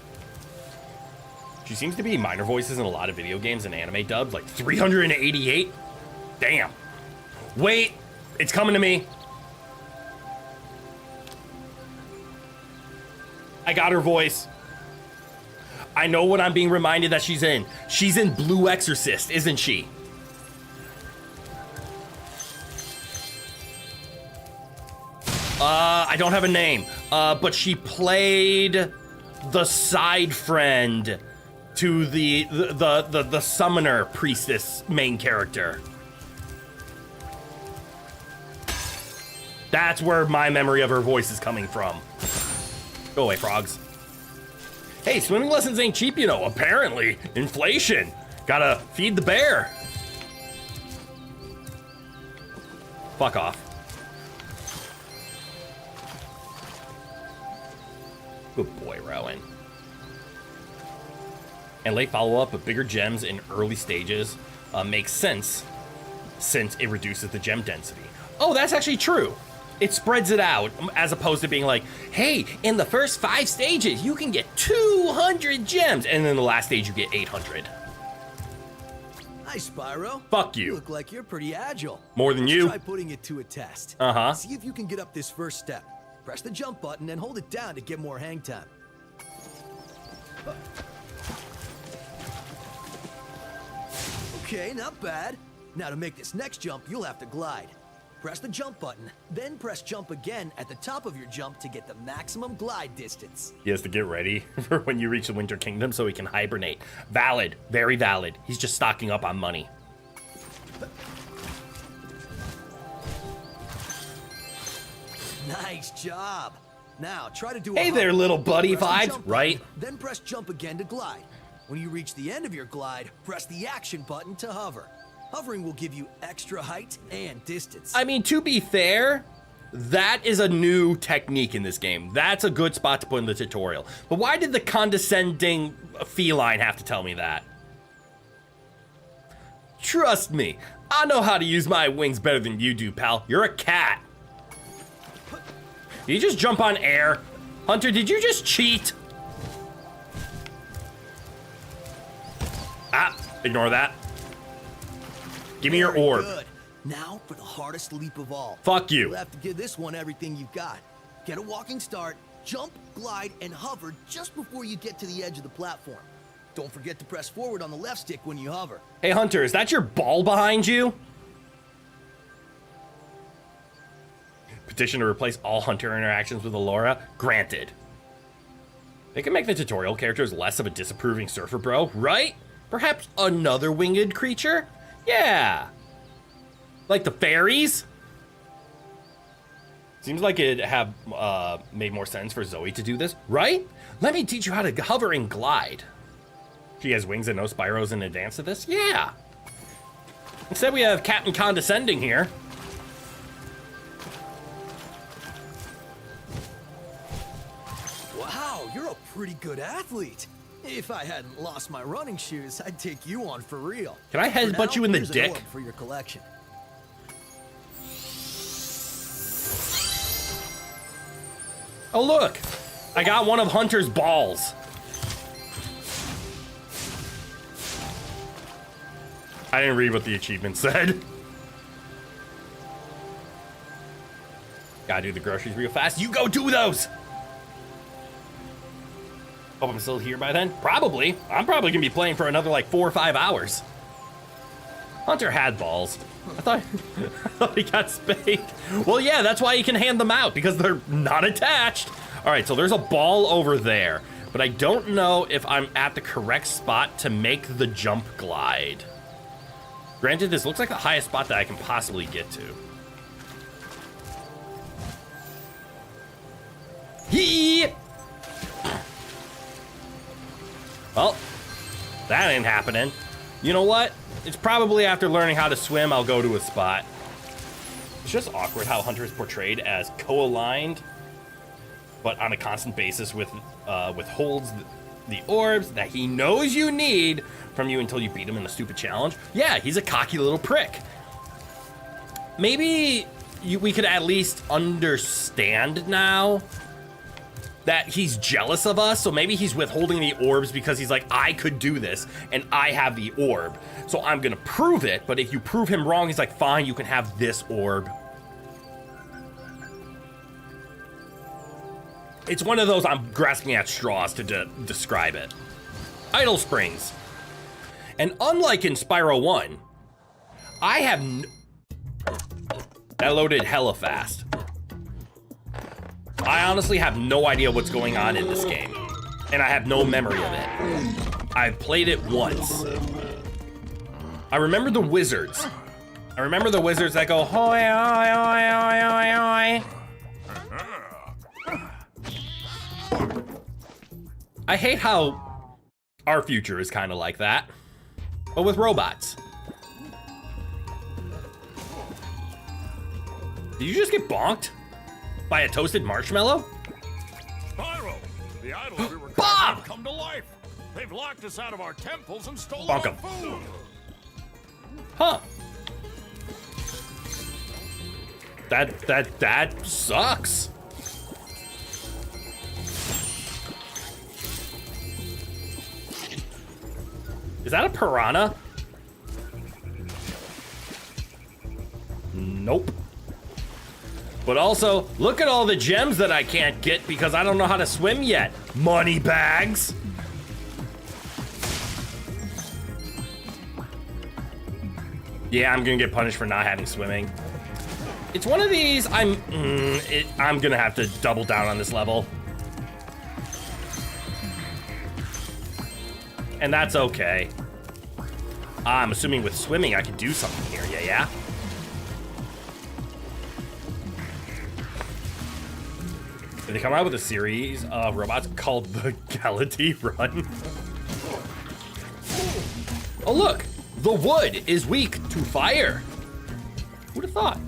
She seems to be minor voices in a lot of video games and anime dubs, like 388. Damn. Wait, it's coming to me. I got her voice. I know what I'm being reminded that she's in. She's in Blue Exorcist, isn't she? I don't have a name, but she played the side friend to the summoner priestess main character. That's where my memory of her voice is coming from. Go away, frogs. Hey, swimming lessons ain't cheap, you know. Apparently, inflation. Gotta feed the bear. Fuck off. Good boy, Rowan. And late follow-up with bigger gems in early stages makes sense since it reduces the gem density. Oh, that's actually true. It spreads it out as opposed to being like, hey, in the first 5 stages, you can get 200 gems. And then the last stage, you get 800. Hi, Spyro. Fuck You you. look like you're pretty agile. More than Let's you. Try putting it to a test. Uh-huh. See if you can get up this first step. Press the jump button and hold it down to get more hang time. Okay, not bad. Now to make this next jump, you'll have to glide. Press the jump button, then press jump again at the top of your jump to get the maximum glide distance. He has to get ready for when you reach the Winter Kingdom so he can hibernate. Valid. Very valid. He's just stocking up on money. Nice job. Now try to do a Hey there, hover. little buddy Press the vibes, jump right? button, then press jump again to glide. When you reach the end of your glide, press the action button to hover. Hovering will give you extra height and distance. I mean, to be fair, that is a new technique in this game. That's a good spot to put in the tutorial. But why did the condescending feline have to tell me that? Trust me, I know how to use my wings better than you do, pal. You're a cat. Did you just jump on air? Hunter, did you just cheat? Ah, ignore that. Give me your Very orb. Good. Now for the hardest leap of all. Fuck you. You'll have to give this one everything you've got. Get a walking start, jump, glide, and hover just before you get to the edge of the platform. Don't forget to press forward on the left stick when you hover. Hey, Hunter, is that your ball behind you? Petition to replace all Hunter interactions with Allura? Granted. They can make the tutorial characters less of a disapproving surfer bro, right? Perhaps another winged creature? Yeah. Like the fairies? Seems like it'd have made more sense for Zoe to do this, right? Let me teach you how to hover and glide. She has wings and no Spyros in advance of this? Yeah. Instead we have Captain Condescending here. Wow, you're a pretty good athlete. If I hadn't lost my running shoes, I'd take you on for real. Can I For headbutt now, you in the here's an dick? orb for your collection. Oh, look. I got one of Hunter's balls. I didn't read what the achievement said. Gotta do the groceries real fast. You go do those! Hope I'm still here by then. Probably. I'm probably gonna be playing for another like 4 or 5 hours. Hunter had balls. I thought he got spanked. Well, yeah, that's why he can hand them out, because they're not attached. All right, so there's a ball over there, but I don't know if I'm at the correct spot to make the jump glide. Granted, this looks like the highest spot that I can possibly get to. Well, that ain't happening. You know what? It's probably after learning how to swim, I'll go to a spot. It's just awkward how Hunter is portrayed as co-aligned, but on a constant basis withholds the orbs that he knows you need from you until you beat him in a stupid challenge. Yeah, he's a cocky little prick. Maybe we could at least understand now that he's jealous of us, so maybe he's withholding the orbs because he's like, I could do this, and I have the orb, so I'm gonna prove it, but if you prove him wrong, he's like, fine, you can have this orb. It's one of those I'm grasping at straws to describe it. Idle Springs. And unlike in Spyro 1, I have that loaded hella fast. I honestly have no idea what's going on in this game, and I have no memory of it. I've played it once. I remember the wizards. I remember the wizards that go, hoi, hoi, hoi, hoi, hoi, hoi. I hate how our future is kind of like that, but with robots. Did you just get bonked by a toasted marshmallow? Spyro, the idols we were Bob! have come to life. They've locked us out of our temples and stolen Bonk our 'em. food. Huh. That sucks. Is that a piranha? Nope. But also, look at all the gems that I can't get because I don't know how to swim yet. Money bags. Yeah, I'm gonna get punished for not having swimming. It's one of these, I'm gonna have to double down on this level. And that's okay. I'm assuming with swimming I can do something here, yeah? Did they come out with a series of robots called the Gality Run? Oh look, the wood is weak to fire. Who'd have thought?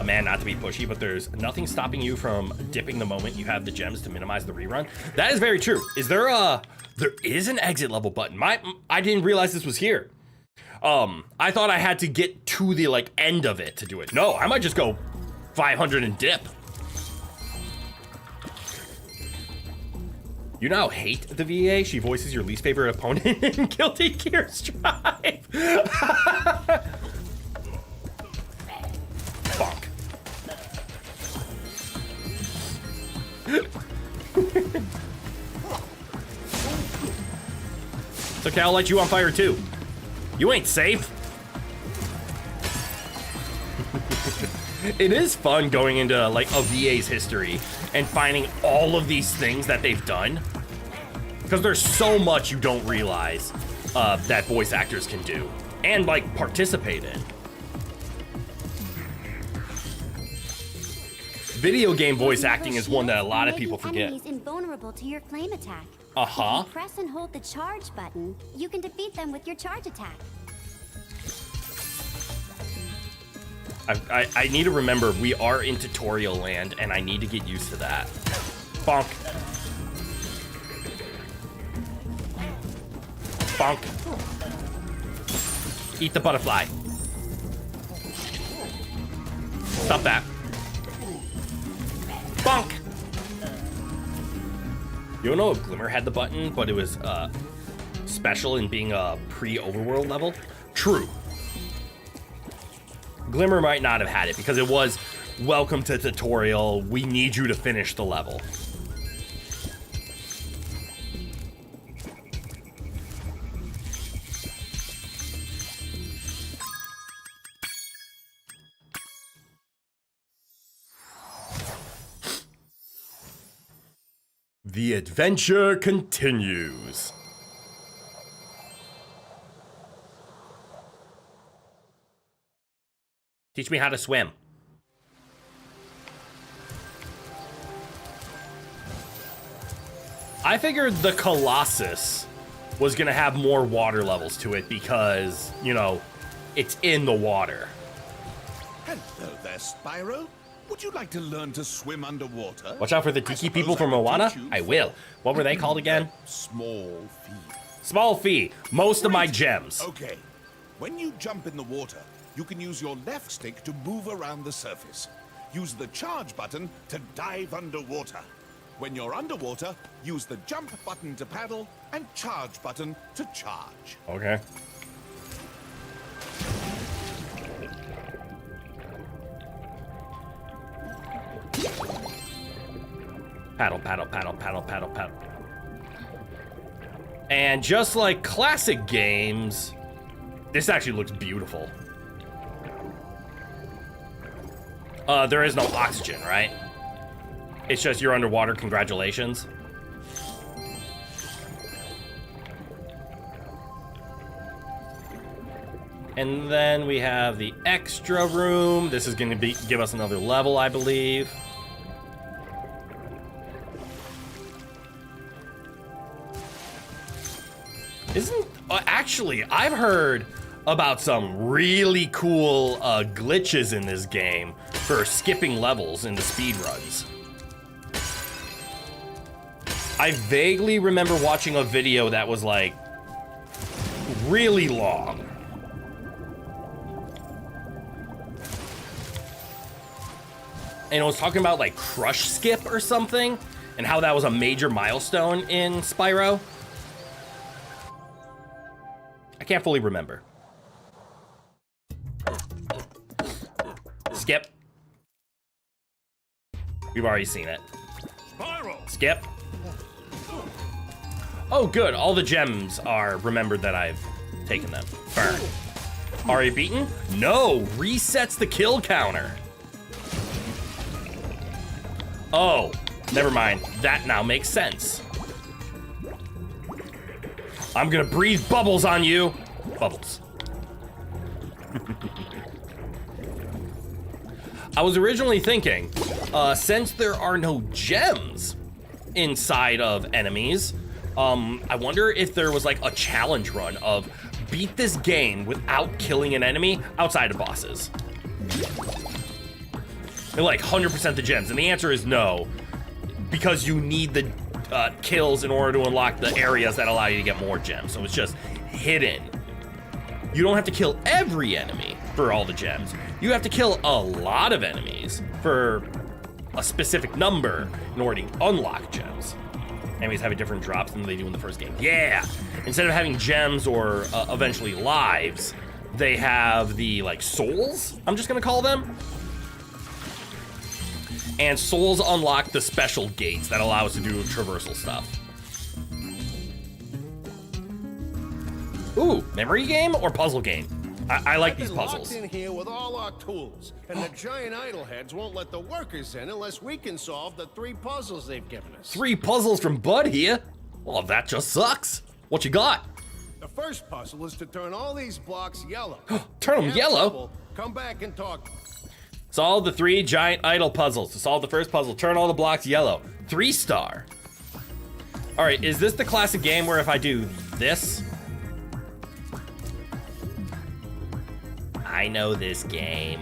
A man, not to be pushy, but there's nothing stopping you from dipping the moment you have the gems to minimize the rerun. That is very true. There is an exit level button. I didn't realize this was here. I thought I had to get to the end of it to do it. No, I might just go 500 and dip. You now hate the VA. She voices your least favorite opponent in Guilty Gear Strive. Fuck. It's okay, I'll light you on fire too. You ain't safe. It is fun going into a VA's history and finding all of these things that they've done, because there's so much you don't realize that voice actors can do and participate in. Video game voice acting is one that a lot of people forget. Enemies invulnerable to your flame attack. Uh-huh. If you press and hold the charge button, you can defeat them with your charge attack. I need to remember we are in tutorial land, and I need to get used to that. Bonk. Bonk. Eat the butterfly. Stop that. Bonk. You don't know if Glimmer had the button, but it was special in being a pre-overworld level? True. Glimmer might not have had it because it was welcome to tutorial. We need you to finish the level. The adventure continues. Teach me how to swim. I figured the Colossus was going to have more water levels to it because, you know, it's in the water. Hello there, Spyro. Would you like to learn to swim underwater? Watch out for the tiki people from Moana. I will. What were they called again? Small fee. Small fee. Most of my gems. Okay. When you jump in the water, you can use your left stick to move around the surface. Use the charge button to dive underwater. When you're underwater, use the jump button to paddle and charge button to charge. Okay. Paddle, paddle, paddle, paddle, paddle, paddle. And just like classic games, this actually looks beautiful. There is no oxygen, right? It's just you're underwater, congratulations. And then we have the extra room. This is going to give us another level, I believe. Actually, I've heard about some really cool glitches in this game for skipping levels in the speedruns. I vaguely remember watching a video that was like really long. And it was talking about like crush skip or something and how that was a major milestone in Spyro. I can't fully remember. Skip. We've already seen it. Spyro. Skip. Oh, good. All the gems are remembered that I've taken them. Burn. Are you beaten? No. Resets the kill counter. Oh, never mind. That now makes sense. I'm gonna breathe bubbles on you. Bubbles. I was originally thinking, since there are no gems inside of enemies, I wonder if there was like a challenge run of beat this game without killing an enemy outside of bosses. They're like 100% the gems, and the answer is no, because you need the kills in order to unlock the areas that allow you to get more gems. So it's just hidden. You don't have to kill every enemy for all the gems. You have to kill a lot of enemies for a specific number in order to unlock gems. Enemies have a different drops than they do in the first game. Yeah! Instead of having gems or eventually lives, they have the like souls, I'm just gonna call them. And souls unlock the special gates that allow us to do traversal stuff. Ooh, memory game or puzzle game? I like these puzzles. Locked in here with all our tools, and the giant idol heads won't let the workers in unless we can solve the 3 puzzles they've given us. 3 puzzles from Bud here? Well, that just sucks. What you got? The first puzzle is to turn all these blocks yellow. Turn them yellow? Trouble, come back and talk. Solve the 3 giant idol puzzles. To solve the first puzzle, turn all the blocks yellow. 3-star. All right, is this the classic game where if I do this? I know this game.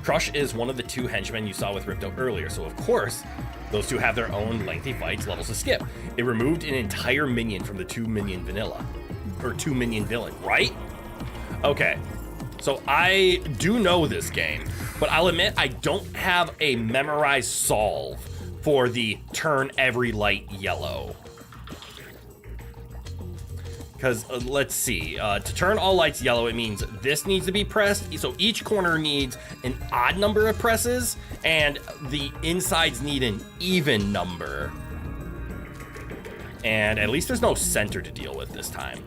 Crush is one of the 2 henchmen you saw with Ripto earlier, so of course, those 2 have their own lengthy fights levels to skip. It removed an entire minion from the 2-minion vanilla. Or 2-minion villain, right? Okay. So I do know this game, but I'll admit I don't have a memorized solve for the turn every light yellow. Because let's see, to turn all lights yellow, it means this needs to be pressed. So each corner needs an odd number of presses and the insides need an even number. And at least there's no center to deal with this time.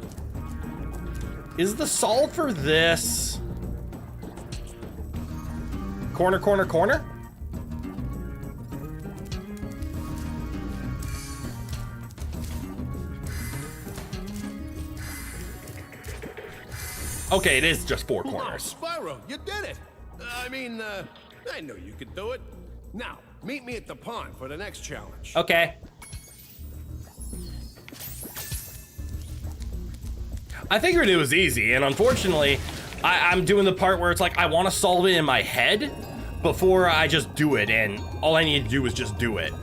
Is the solve for this corner, corner, corner? Okay, it is just 4 corners. Spyro, you did it! I mean, I knew you could do it. Now, meet me at the pond for the next challenge. Okay. I figured it was easy, and unfortunately, I'm doing the part where it's like I want to solve it in my head before I just do it, and all I need to do is just do it.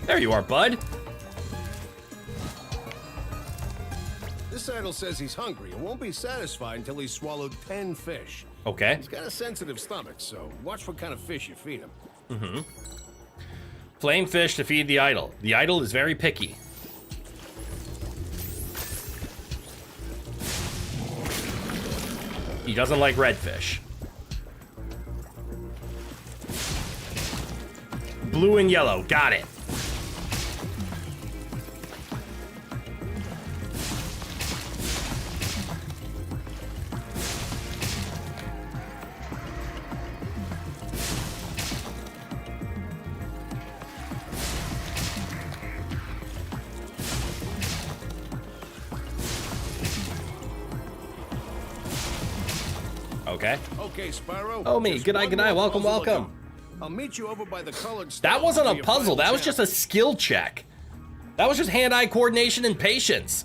There you are, bud. This idol says he's hungry and won't be satisfied until he's swallowed 10 fish. Okay. He's got a sensitive stomach, so watch what kind of fish you feed him. Mm-hmm. Flame fish to feed the idol. The idol is very picky. He doesn't like redfish. Blue and yellow, got it. Okay. Okay, Spyro. Oh, me. just Good night, one good night. more Welcome, puzzle to welcome. go. I'll meet you over by the colored stones That wasn't for a your puzzle. final That was just a challenge. skill check. That was just hand-eye coordination and patience.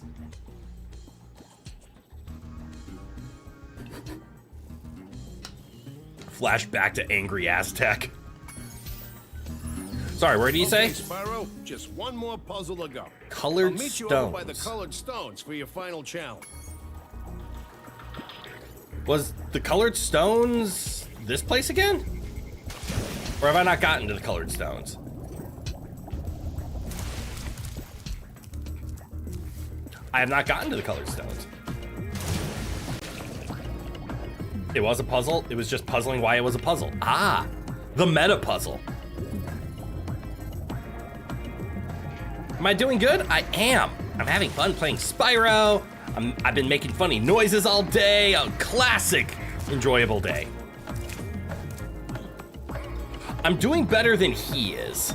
Flashback to angry Aztec. Sorry, where do you Okay, say? Spyro, just one more puzzle to go. Colored I'll meet you over by the stones. colored stones for your final challenge. Was the colored stones this place again? Or have I not gotten to the colored stones? I have not gotten to the colored stones. It was a puzzle. It was just puzzling why it was a puzzle. Ah, the meta puzzle. Am I doing good? I am. I'm having fun playing Spyro. I've been making funny noises all day. A classic, enjoyable day. I'm doing better than he is.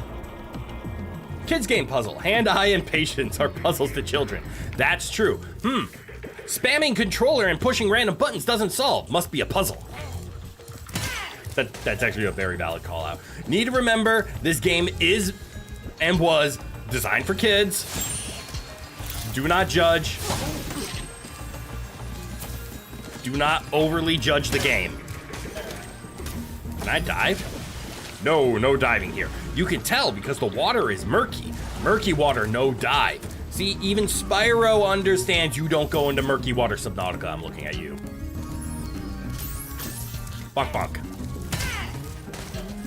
Kids game puzzle. Hand, eye, and patience are puzzles to children. That's true. Spamming controller and pushing random buttons doesn't solve. Must be a puzzle. That's actually a very valid call out. Need to remember, this game is and was designed for kids. Do not judge. Do not overly judge the game. Can I dive? No, no diving here. You can tell because the water is murky. Murky water, no dive. See, even Spyro understands you don't go into murky water. Subnautica, I'm looking at you. Bonk, bonk.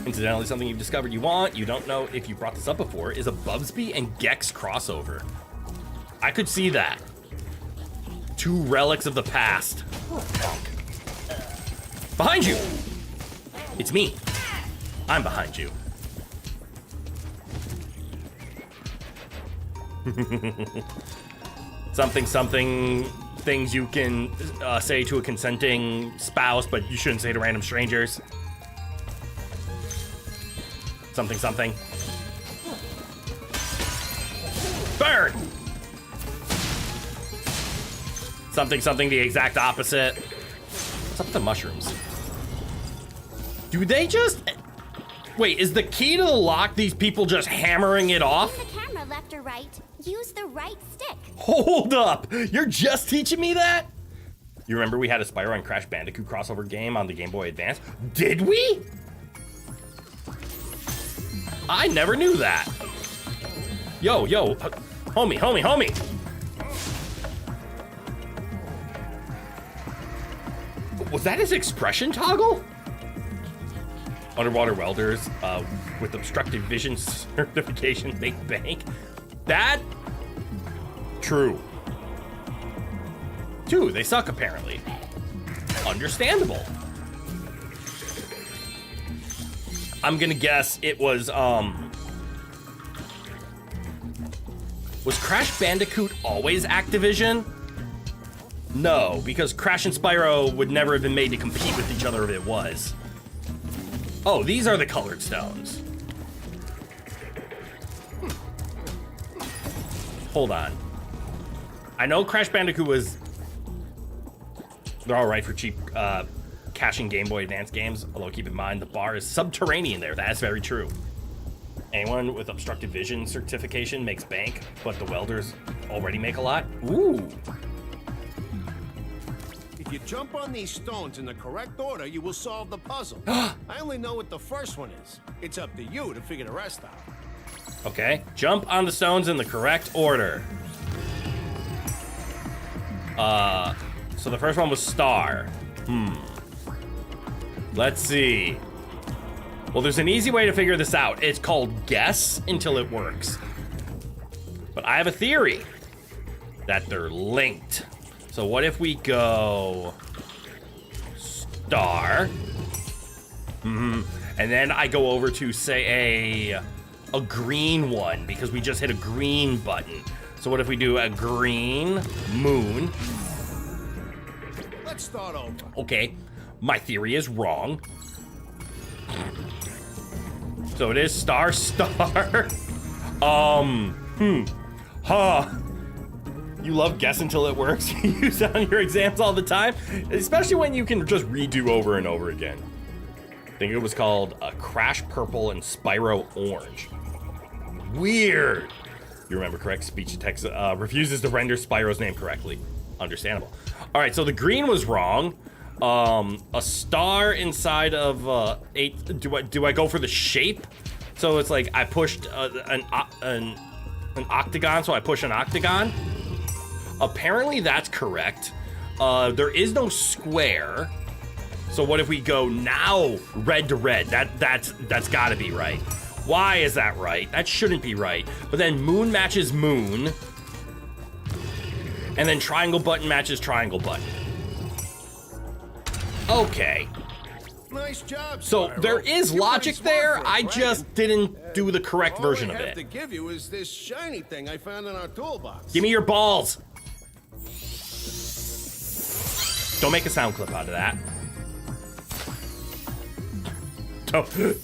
Incidentally, something you've discovered you want, you don't know if you brought this up before, is a Bubsby and Gex crossover. I could see that. Two relics of the past. Behind you! It's me. I'm behind you. Something, things you can say to a consenting spouse, but you shouldn't say to random strangers. Something. Burn! Something, the exact opposite. What's up with the mushrooms? Do they just... Wait, is the key to the lock these people just hammering it off? Turn the camera left or right. Use the right stick. Hold up! You're just teaching me that? You remember we had a Spyro and Crash Bandicoot crossover game on the Game Boy Advance? Did we? I never knew that. Yo, homie. Was that his expression toggle? Underwater welders with obstructive vision certification make bank. That true. Two, they suck apparently. Understandable. I'm gonna guess it was Crash Bandicoot always Activision? No, because Crash and Spyro would never have been made to compete with each other if it was. Oh, these are the colored stones. hold on. I know Crash Bandicoot was... They're all right for cheap caching Game Boy Advance games, although keep in mind the bar is subterranean there. That's very true. Anyone with obstructed vision certification makes bank, but the welders already make a lot. Ooh. If you jump on these stones in the correct order, you will solve the puzzle. I only know what the first one is. It's up to you to figure the rest out. Okay, jump on the stones in the correct order. So the first one was star. Let's see. Well, there's an easy way to figure this out. It's called guess until it works. But I have a theory that they're linked. So what if we go star? And then I go over to, say, a green one, because we just hit a green button. So what if we do a green moon? Let's start over. Okay, my theory is wrong. So it is star. You love guess until it works. You use it on your exams all the time, especially when you can just redo over and over again. I think it was called Crash Purple and Spyro Orange. Weird. You remember correct? Speech to text refuses to render Spyro's name correctly. Understandable. All right, so the green was wrong. A star inside of 8. Do I go for the shape? So it's like I pushed an octagon, so I push an octagon. Apparently that's correct. There is no square. So what if we go now red to red? That's got to be right. Why is that right? That shouldn't be right. But then moon matches moon. And then triangle button matches triangle button. Okay. Nice job, So Spyro. there is You're logic pretty smart there. for a I dragon. just didn't do the correct version of All I have it. to give you is this shiny thing I found in our toolbox. Give me your balls. Don't make a sound clip out of that.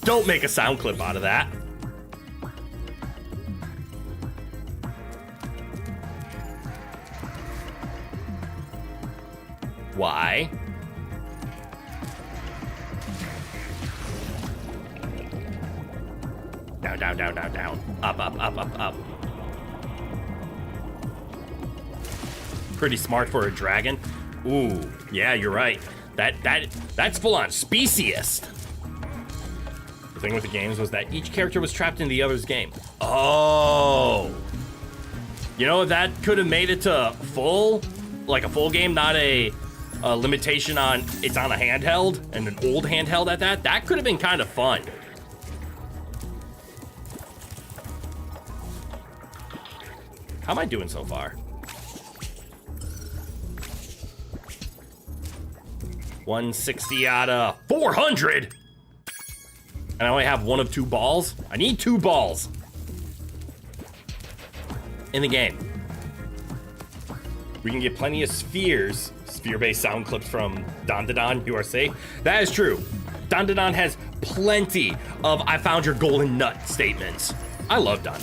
Don't make a sound clip out of that. Why? Down, down, down, down, down. Up, up, up, up, up. Pretty smart for a dragon. Ooh, yeah, you're right. That's full on speciest. The thing with the games was that each character was trapped in the other's game. Oh. You know, that could have made it to full, like a full game, not a limitation on it's on a handheld, and an old handheld at that. That could have been kind of fun. How am I doing so far? 160 out of 400. And I only have one of 2 balls. I need 2 balls in the game. We can get plenty of spheres, sphere-based sound clips from Don. You are safe. That is true. Don has plenty of "I found your golden nut" statements. I love Don.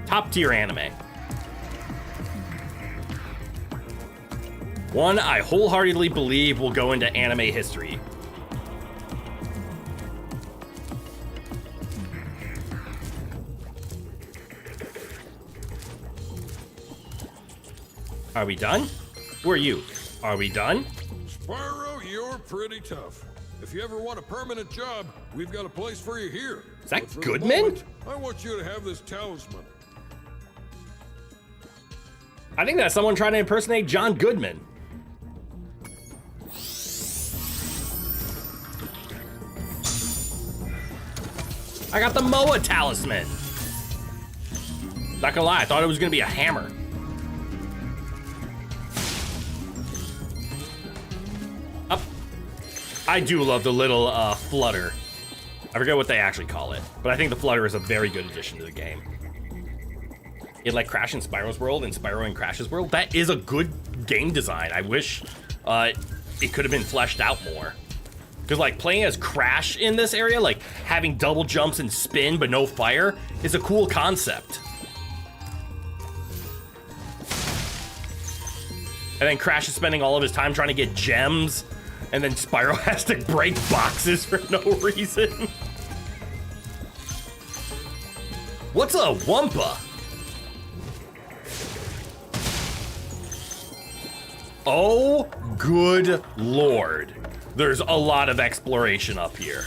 Top tier anime. One I wholeheartedly believe will go into anime history. Are we done? Who are you? Are we done? Spyro, you're pretty tough. If you ever want a permanent job, we've got a place for you here. Is that But for the Goodman? moment, I want you to have this talisman. I think that's someone trying to impersonate John Goodman. I got the Moa talisman. Not gonna lie, I thought it was gonna be a hammer. Up. I do love the little flutter. I forget what they actually call it, but I think the flutter is a very good addition to the game. It like Crash in Spyro's world and Spyro in Crash's world. That is a good game design. I wish it could have been fleshed out more. Because like playing as Crash in this area, like having double jumps and spin but no fire, is a cool concept. And then Crash is spending all of his time trying to get gems. And then Spyro has to break boxes for no reason. What's a Wumpa? Oh, good lord. There's a lot of exploration up here.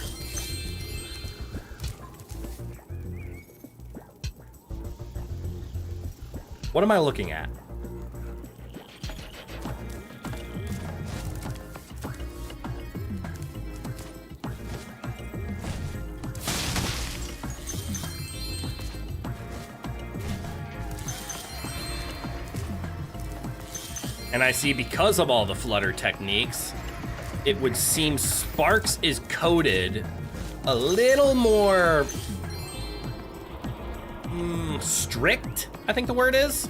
What am I looking at? And I see because of all the flutter techniques, it would seem Sparks is coded a little more strict, I think the word is,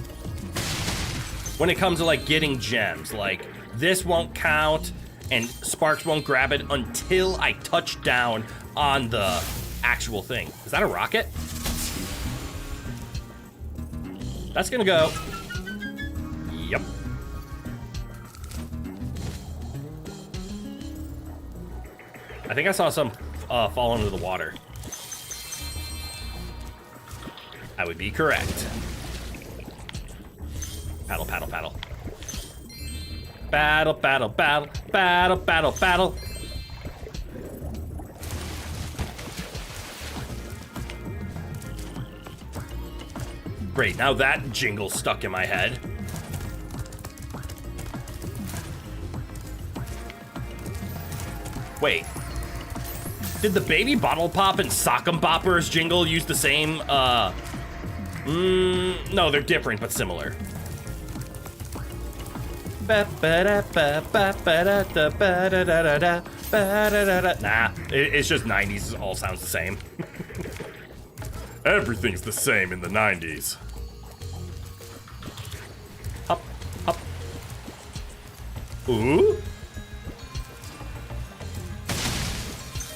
when it comes to like getting gems. Like this won't count and Sparks won't grab it until I touch down on the actual thing. Is that a rocket? That's gonna go. Yep. I think I saw some fall into the water. I would be correct. Paddle, paddle, paddle. Battle, battle, battle, battle, battle, battle. Great, now that jingle stuck in my head. Wait. Did the Baby Bottle Pop and Sock'em Boppers jingle use the same, no, they're different, but similar. Nah, it's just 90s, it all sounds the same. Everything's the same in the 90s. Hop, hop. Ooh.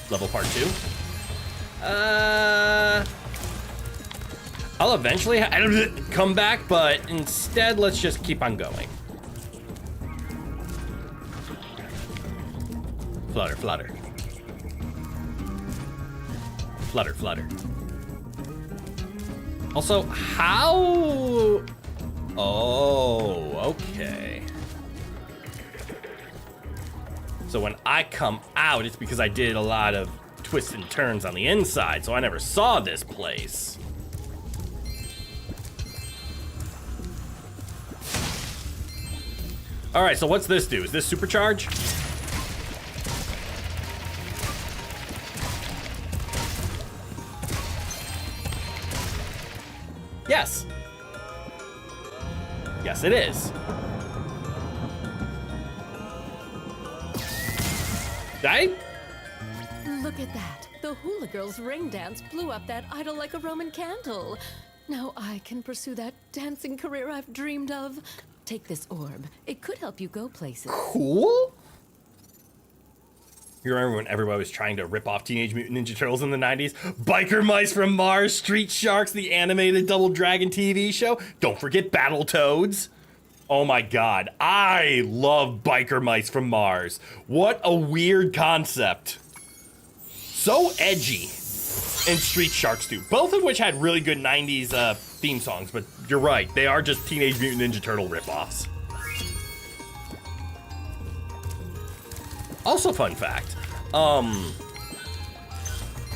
Level part 2. I'll eventually come back, but instead, let's just keep on going. Flutter, flutter. Flutter, flutter. Also, how? Oh, okay. So when I come out, it's because I did a lot of twists and turns on the inside, so I never saw this place. All right, so what's this do? Is this supercharge? Yes. Yes, it is. Right? Look at that. The hula girl's ring dance blew up that idol like a Roman candle. Now I can pursue that dancing career I've dreamed of. Take this orb. It could help you go places. Cool. You remember when everybody was trying to rip off Teenage Mutant Ninja Turtles in the 90s? Biker Mice from Mars, Street Sharks, the animated Double Dragon TV show. Don't forget Battletoads. Oh my god, I love Biker Mice from Mars. What a weird concept. So edgy. And Street Sharks too, both of which had really good 90s theme songs, but you're right, they are just Teenage Mutant Ninja Turtle ripoffs. Also, fun fact,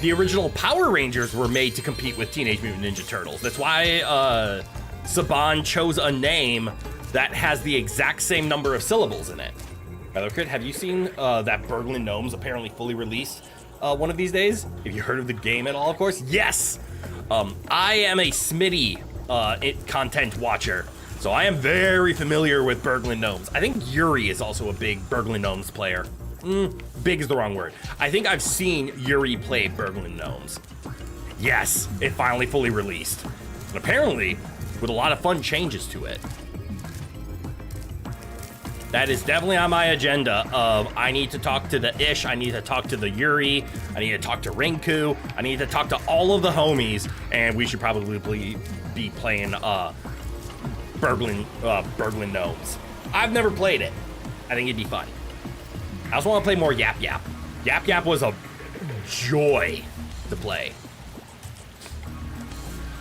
the original Power Rangers were made to compete with Teenage Mutant Ninja Turtles. That's why Saban chose a name that has the exact same number of syllables in it. Kid, have you seen that Berglund Gnomes apparently fully released one of these days? Have you heard of the game at all, of course? Yes! I am a Smitty content watcher, so I am very familiar with Berglund Gnomes. I think Yuri is also a big Berglund Gnomes player. Big is the wrong word. I think I've seen Yuri play Berglund Gnomes. Yes, it finally fully released. And apparently, with a lot of fun changes to it. That is definitely on my agenda of I need to talk to the Ish, I need to talk to the Yuri, I need to talk to Rinku, I need to talk to all of the homies, and we should probably be playing Berglund Gnomes. I've never played it. I think it'd be fun. I also want to play more Yap Yap. Yap Yap was a joy to play.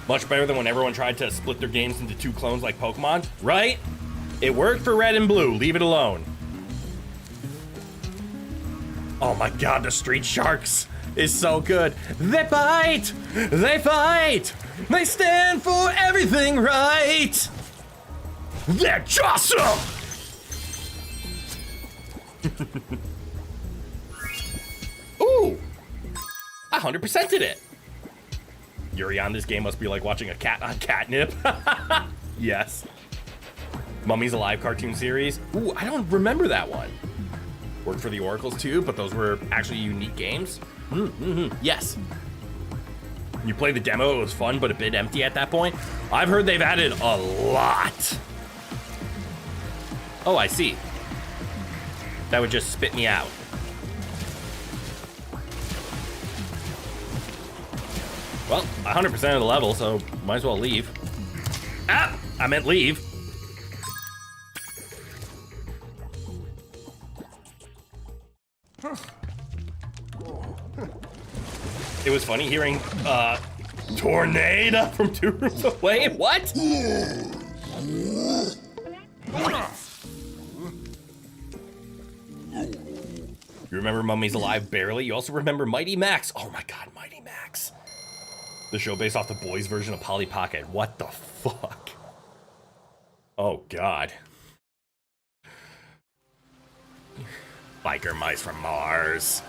Much better than when everyone tried to split their games into 2 clones like Pokemon, right? It worked for Red and Blue, leave it alone. Oh my god, the Street Sharks is so good. They bite, they fight, they stand for everything right. They're awesome! Ooh, I 100%ed it. Yuri on this game must be like watching a cat on catnip. Yes. Mummies Alive cartoon series. Ooh, I don't remember that one. Worked for the Oracles too, but those were actually unique games. Yes. You played the demo, it was fun, but a bit empty at that point. I've heard they've added a lot. Oh, I see. That would just spit me out. Well, 100% of the level, so might as well leave. Ah, I meant leave. It was funny hearing tornado from 2 rooms away. What? You remember Mummies Alive barely? You also remember Mighty Max. Oh my god, Mighty Max. The show based off the boys' version of Polly Pocket. What the fuck? Oh god. Biker mice from Mars.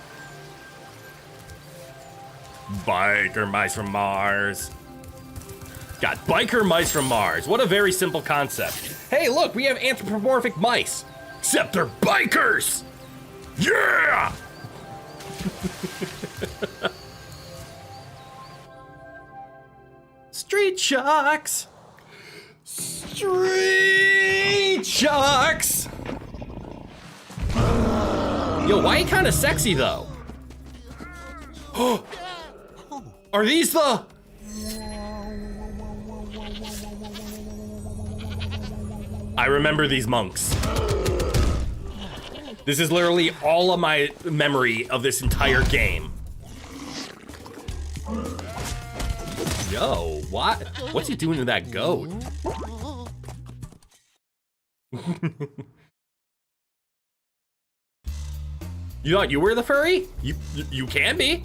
Biker mice from Mars. Got biker mice from Mars. What a very simple concept. Hey, look, we have anthropomorphic mice. Except they're bikers. Yeah! Street Sharks. Street Sharks. Yo, why are you kind of sexy though? Are these the... I remember these monks. This is literally all of my memory of this entire game. Yo, what? What's he doing to that goat? You thought you were the furry? You can be.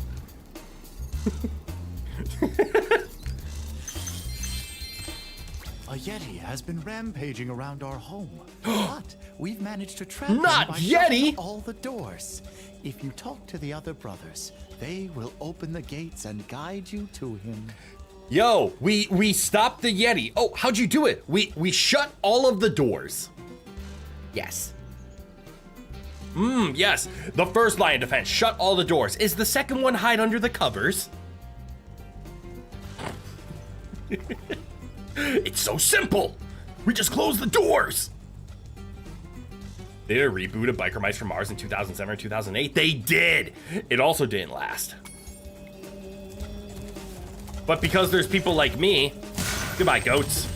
A Yeti has been rampaging around our home, but we've managed to trap him Not by Yeti! shutting all the doors. If you talk to the other brothers, they will open the gates and guide you to him. Yo, we stopped the Yeti. Oh, how'd you do it? We shut all of the doors. Yes. Yes. The first line of defense, shut all the doors. Is the second one hide under the covers? It's so simple. We just close the doors. They did a reboot of Biker Mice from Mars in 2007 or 2008. They did. It also didn't last. But because there's people like me, goodbye goats,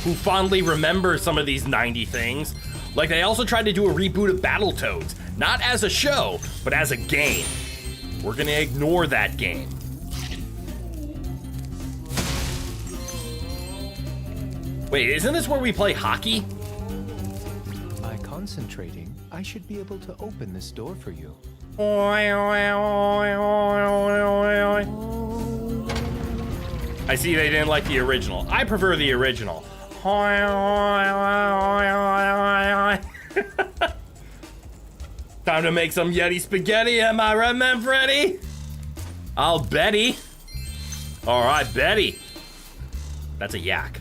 who fondly remember some of these 90 things, like they also tried to do a reboot of Battletoads, not as a show, but as a game. We're gonna ignore that game. Wait, isn't this where we play hockey? By concentrating, I should be able to open this door for you. I see they didn't like the original. I prefer the original. Time to make some Yeti spaghetti, am I right, man, Freddy? I'll Betty. All right, Betty. That's a yak.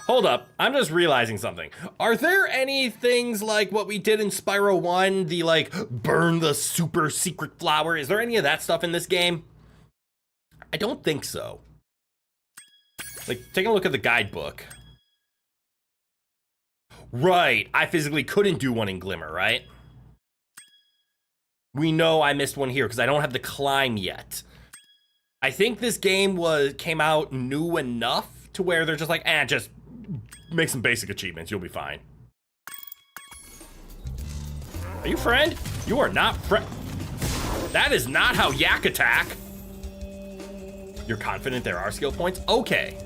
Hold up, I'm just realizing something. Are there any things like what we did in Spyro 1, the like burn the super secret flower? Is there any of that stuff in this game? I don't think so. Like, take a look at the guidebook. Right, I physically couldn't do one in Glimmer, right? We know I missed one here because I don't have the climb yet. I think this game came out new enough to where they're just like, just make some basic achievements. You'll be fine. Are you friend? You are not friend. That is not how yak attack. You're confident there are skill points? Okay.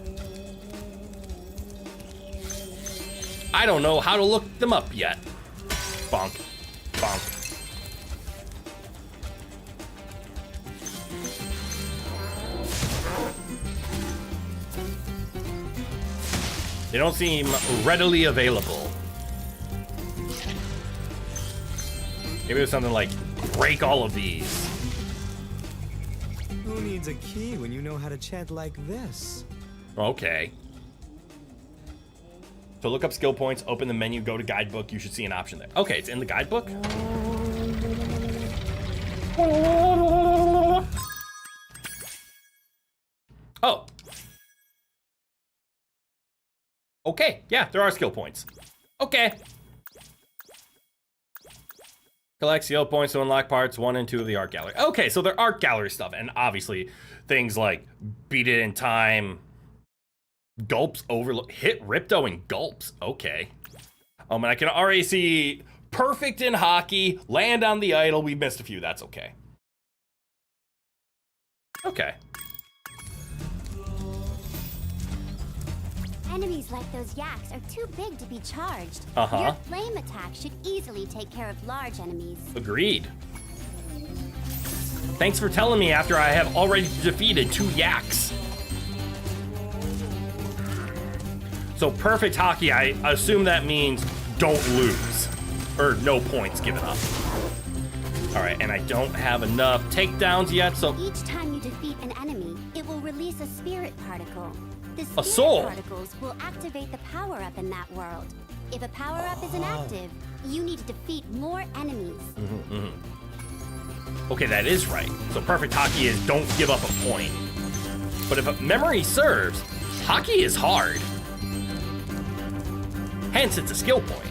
I don't know how to look them up yet. Bonk. Bonk. They don't seem readily available. Maybe it's something like break all of these. Who needs a key when you know how to chant like this? Okay. To look up skill points, open the menu, go to guidebook. You should see an option there. Okay, it's in the guidebook. Oh. Okay, yeah, there are skill points. Okay. Collect skill points to unlock parts 1 and 2 of the art gallery. Okay, so there are art gallery stuff, and obviously things like beat it in time, gulps, overlook, hit Ripto and gulps. Okay. And I can already see perfect in hockey, land on the idol. We missed a few, that's okay. Okay. Enemies like those yaks are too big to be charged. Uh-huh. Your flame attack should easily take care of large enemies. Agreed. Thanks for telling me after I have already defeated 2 yaks. So perfect hockey, I assume that means don't lose. Or no points given up. All right, and I don't have enough takedowns yet, so... Each time you defeat an enemy, it will release a spirit particle. The A spirit soul. particles will activate the power-up in that world. If a power-up is inactive, you need to defeat more enemies. Okay, that is right. So perfect hockey is don't give up a point. But if memory serves, hockey is hard. Hence, it's a skill point.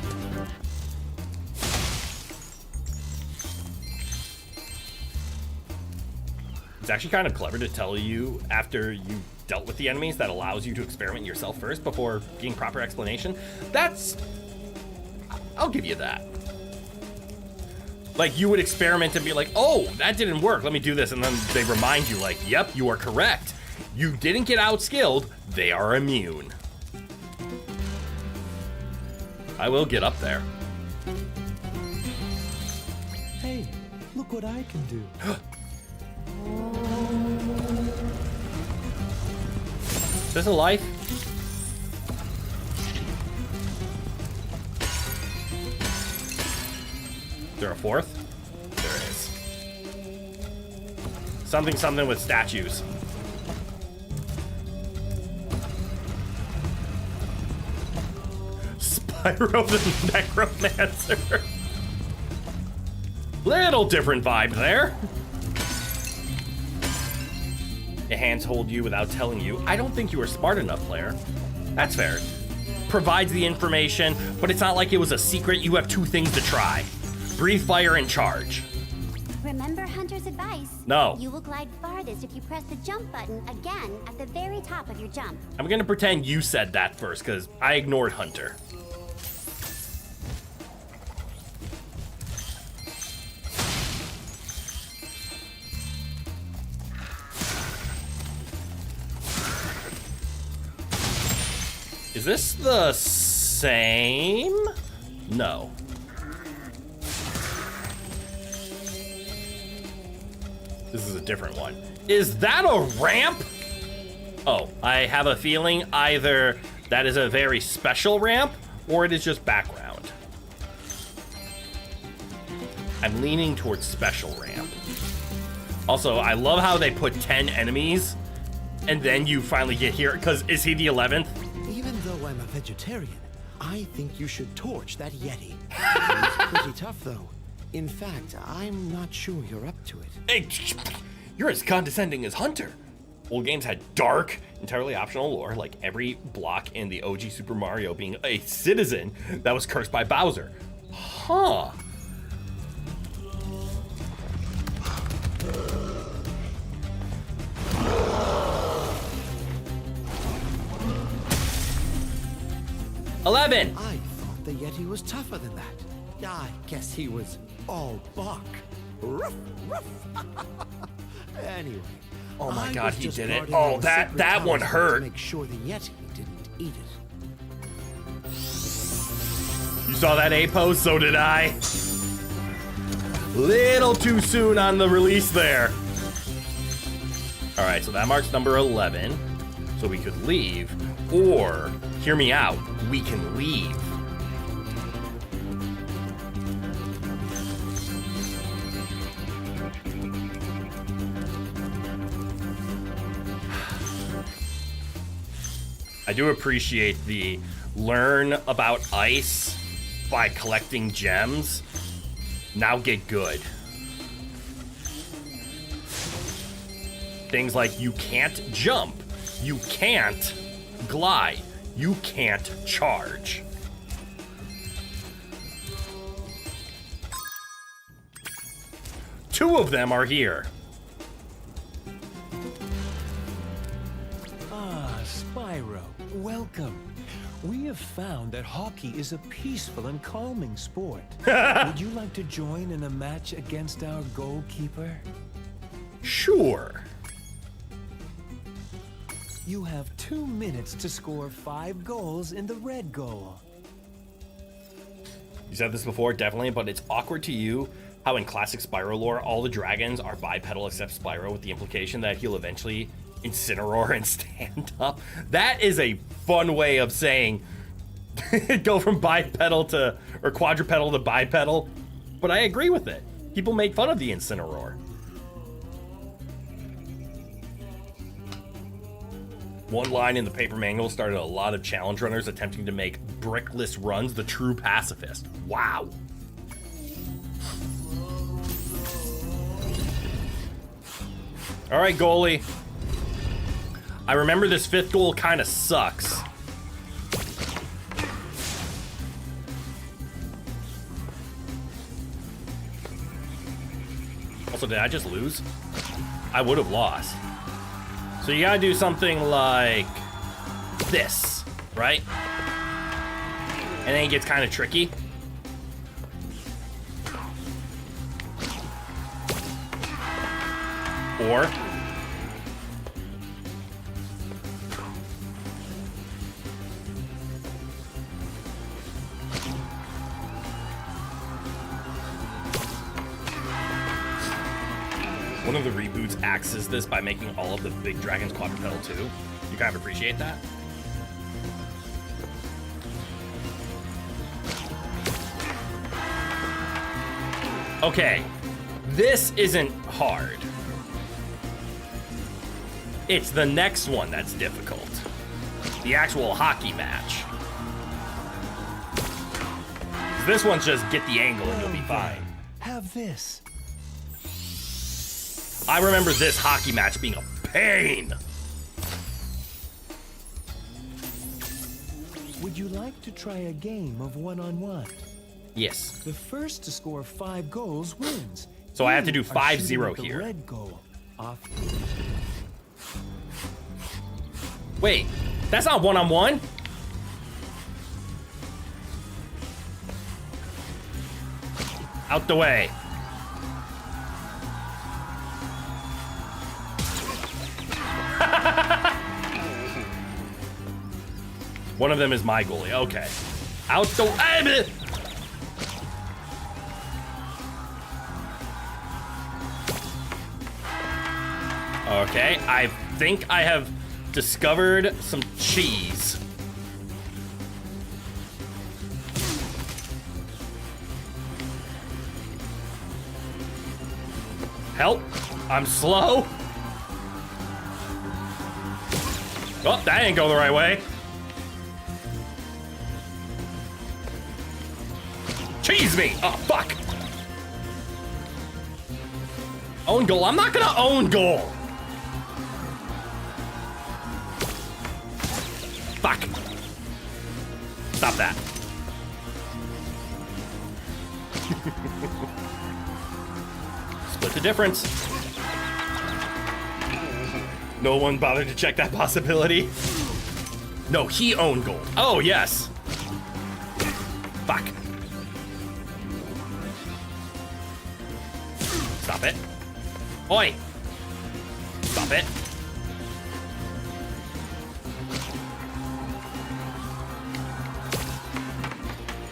It's actually kind of clever to tell you after you dealt with the enemies that allows you to experiment yourself first before getting proper explanation. I'll give you that. Like, you would experiment and be like, oh, that didn't work, let me do this. And then they remind you, like, yep, you are correct. You didn't get outskilled, they are immune. I will get up there. Hey, look what I can do. Is this a life? Is there a fourth? There is. Something with statues. Spyro the Necromancer. Little different vibe there. Your hands hold you without telling you. I don't think you were smart enough, player. That's fair. Provides the information, but it's not like it was a secret. You have 2 things to try. Breathe fire and charge. Remember Hunter's advice? No. You will glide farthest if you press the jump button again at the very top of your jump. I'm gonna pretend you said that first, because I ignored Hunter. Is this the same? No. This is a different one. Is that a ramp? Oh, I have a feeling either that is a very special ramp or it is just background. I'm leaning towards special ramp. Also, I love how they put 10 enemies and then you finally get here, because is he the 11th? Even though I'm a vegetarian, I think you should torch that Yeti. It's pretty tough, though. In fact, I'm not sure you're up to it. Hey, you're as condescending as Hunter. Old games had dark, entirely optional lore, like every block in the OG Super Mario being a citizen that was cursed by Bowser. Huh. 11. I thought the Yeti was tougher than that. I guess he was all bark. Ruff, ruff. Anyway. Oh my I God, was he just did it. guarding Oh, our that sacred one talisman hurt. To make sure the Yeti didn't eat it. You saw that A pose? So did I. Little too soon on the release there. All right, so that marks number 11. So we could leave, or hear me out, we can leave. I do appreciate the learn about ice by collecting gems. Now get good. Things like you can't jump, you can't glide, you can't charge. Two of them are here. Ah, Spyro, welcome. We have found that hockey is a peaceful and calming sport. Would you like to join in a match against our goalkeeper? Sure. You have 2 minutes to score 5 goals in the red goal. You said this before, definitely, but it's awkward to you how in classic Spyro lore, all the dragons are bipedal except Spyro, with the implication that he'll eventually incineroar and stand up. That is a fun way of saying go from bipedal to, or quadrupedal to bipedal, but I agree with it. People make fun of the incineroar. One line in the paper manual started a lot of challenge runners attempting to make brickless runs the true pacifist. Wow. All right, goalie. I remember this 5th goal kind of sucks. Also, did I just lose? I would have lost. So you gotta do something like this, right? And then it gets kind of tricky. Or one of the reboots axes this by making all of the big dragons quadrupedal too. You kind of appreciate that? Okay, this isn't hard. It's the next one that's difficult. The actual hockey match. This one's just get the angle and you'll be fine. Have this. I remember this hockey match being a pain. Would you like to try a game of one-on-one? Yes. The first to score 5 goals wins. So I have to do You are shooting 5-0 at the here. Red goal. Off. Wait, that's not one-on-one? Out the way. One of them is my goalie. Okay. Out the way. Okay, I think I have discovered some cheese. Help! I'm slow. Oh, that ain't going the right way. Cheese me! Oh, fuck! Own goal. I'm not gonna own goal. Fuck. Stop that. Split the difference. No one bothered to check that possibility. No, he owned gold. Oh, yes. Fuck. Stop it. Oi! Stop it.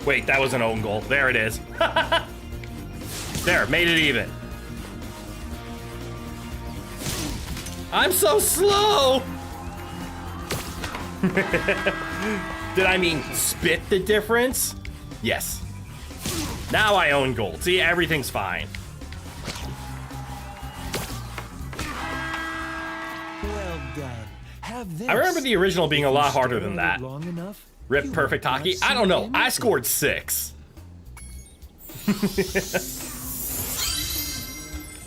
Wait, that was an own goal. There it is. There, made it even. I'm so slow! Did I mean spit the difference? Yes. Now I own gold. See, everything's fine. Well done. Have this. I remember the original being a lot harder than that. Long enough, Rip perfect hockey. I don't know. I scored 6.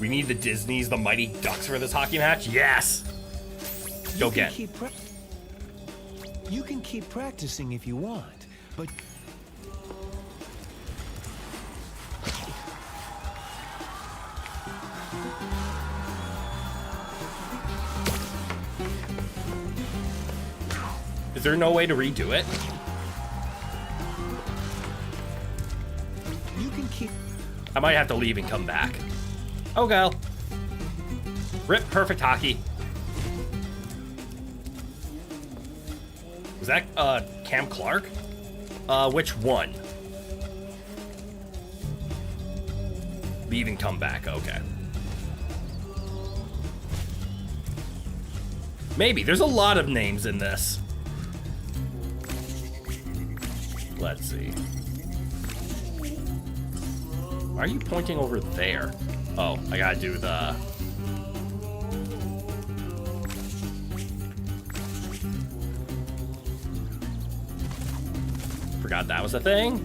We need the Disney's, the Mighty Ducks for this hockey match. Yes. Go get. You can keep practicing if you want, but is there no way to redo it? you can keep. I might have to leave and come back. Oh, gal. Rip perfect hockey. Was that Cam Clark? Which one? Leave and come back. Okay. Maybe. There's a lot of names in this. Let's see. Why are you pointing over there? Oh, I gotta do the... Forgot that was a thing.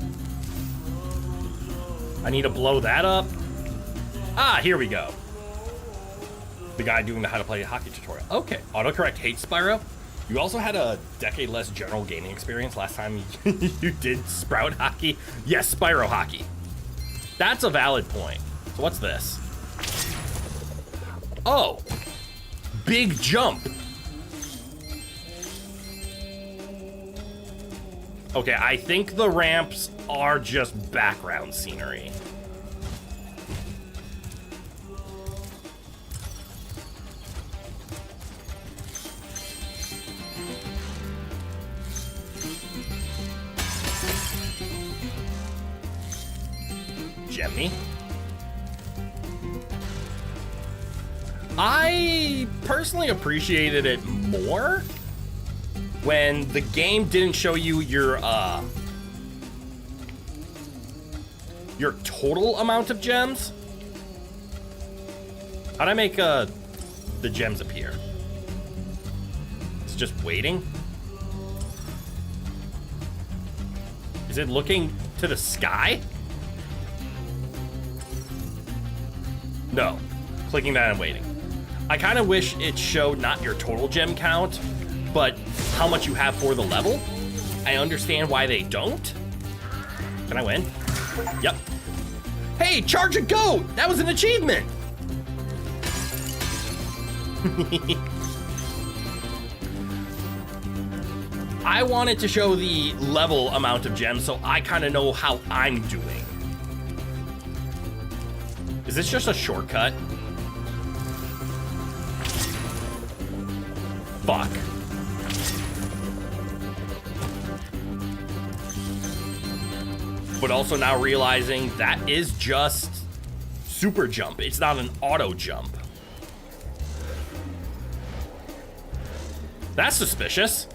I need to blow that up. Ah, here we go. The guy doing the how to play hockey tutorial. Okay, autocorrect hates Spyro. You also had a decade less general gaming experience last time you did Sprout hockey. Yes, Spyro hockey. That's a valid point. So what's this? Oh, big jump. Okay, I think the ramps are just background scenery. Gemmy? I personally appreciated it more when the game didn't show you your total amount of gems. How'd I make the gems appear? It's just waiting. Is it looking to the sky? No. Clicking that and waiting. I kind of wish it showed not your total gem count, but how much you have for the level. I understand why they don't. Can I win? Yep. Hey, charge a goat! That was an achievement! I wanted to show the level amount of gems so I kind of know how I'm doing. Is this just a shortcut? Fuck. But also now realizing that is just super jump. It's not an auto jump. That's suspicious.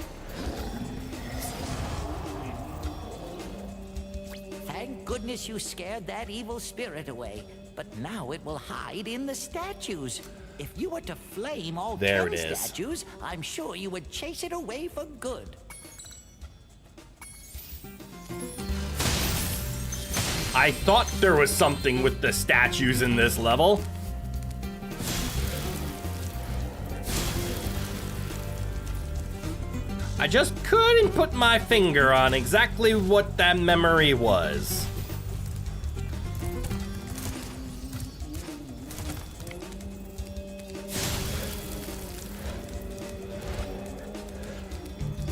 Thank goodness you scared that evil spirit away. But now it will hide in the statues. If you were to flame all 10 statues, I'm sure you would chase it away for good. I thought there was something with the statues in this level. I just couldn't put my finger on exactly what that memory was.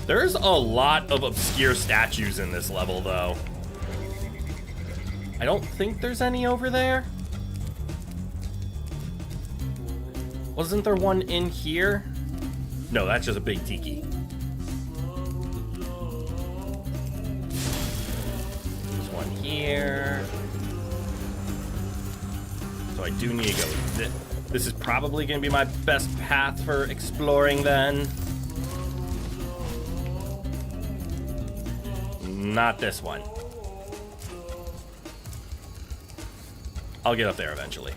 There's a lot of obscure statues in this level, though. I don't think there's any over there. Wasn't there one in here? No, that's just a big tiki. There's one here. So I do need to go. This is probably going to be my best path for exploring then. Not this one. I'll get up there eventually.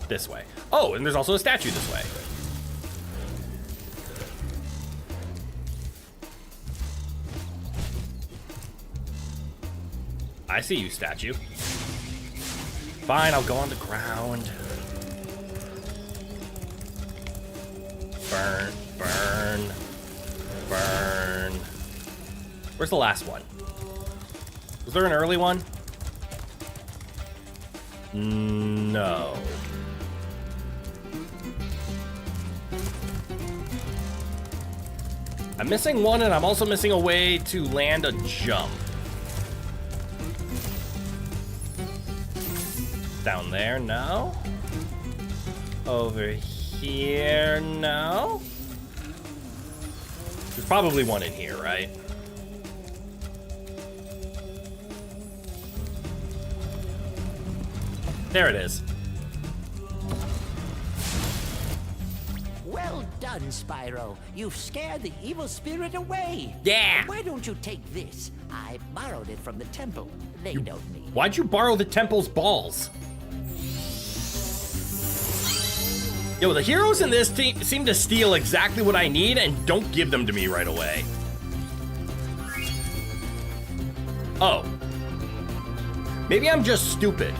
This way. Oh, and there's also a statue this way. I see you, statue. Fine, I'll go on the ground. Burn, burn, burn. Where's the last one? Was there an early one? No. I'm missing one, and I'm also missing a way to land a jump. Down there, no. Over here, no. There's probably one in here, right? There it is. Well done, Spyro. You've scared the evil spirit away. Yeah. Why don't you take this? I borrowed it from the temple. They don't need. Why'd you borrow the temple's balls? Yo, the heroes in this team seem to steal exactly what I need and don't give them to me right away. Oh. Maybe I'm just stupid.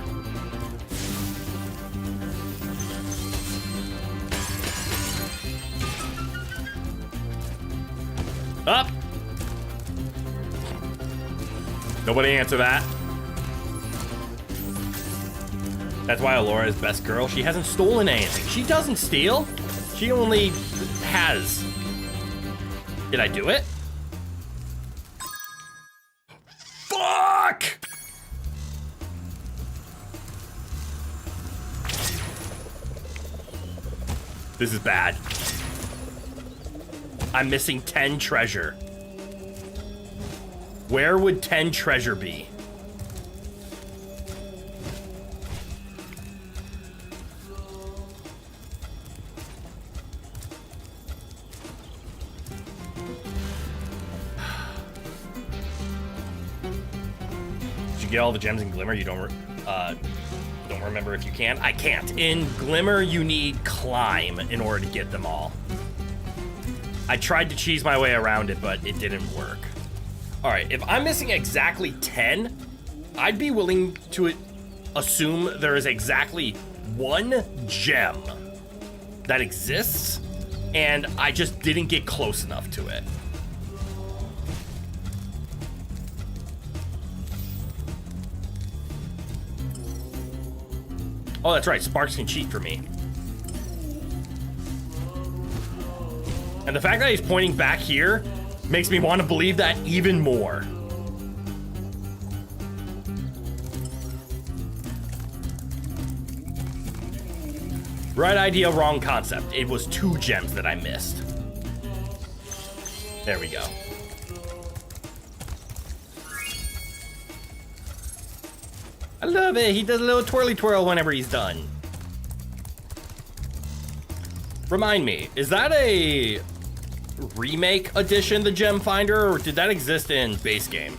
Up. Nobody answer that. That's why Alora is best girl. She hasn't stolen anything. She doesn't steal. She only has. Did I do it? Fuck! This is bad. I'm missing 10 treasure. Where would 10 treasure be? Did you get all the gems in Glimmer? You don't remember if you can? I can't. In Glimmer, you need climb in order to get them all. I tried to cheese my way around it, but it didn't work. All right, if I'm missing exactly 10, I'd be willing to assume there is exactly one gem that exists, and I just didn't get close enough to it. Oh, that's right, Sparks can cheat for me. And the fact that he's pointing back here makes me want to believe that even more. Right idea, wrong concept. It was 2 gems that I missed. There we go. I love it. He does a little twirly twirl whenever he's done. Remind me, is that a remake edition, the Gem Finder, or did that exist in base game?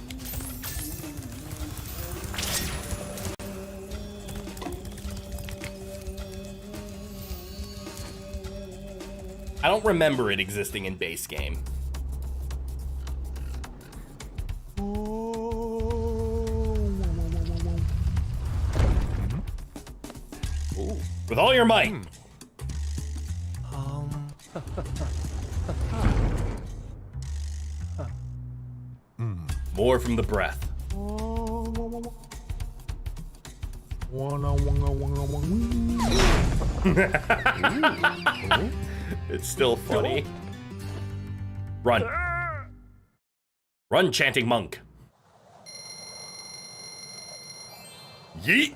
I don't remember it existing in base game. Ooh. With all your might. More from the breath. It's still funny. Run. Run, chanting monk. Yeet.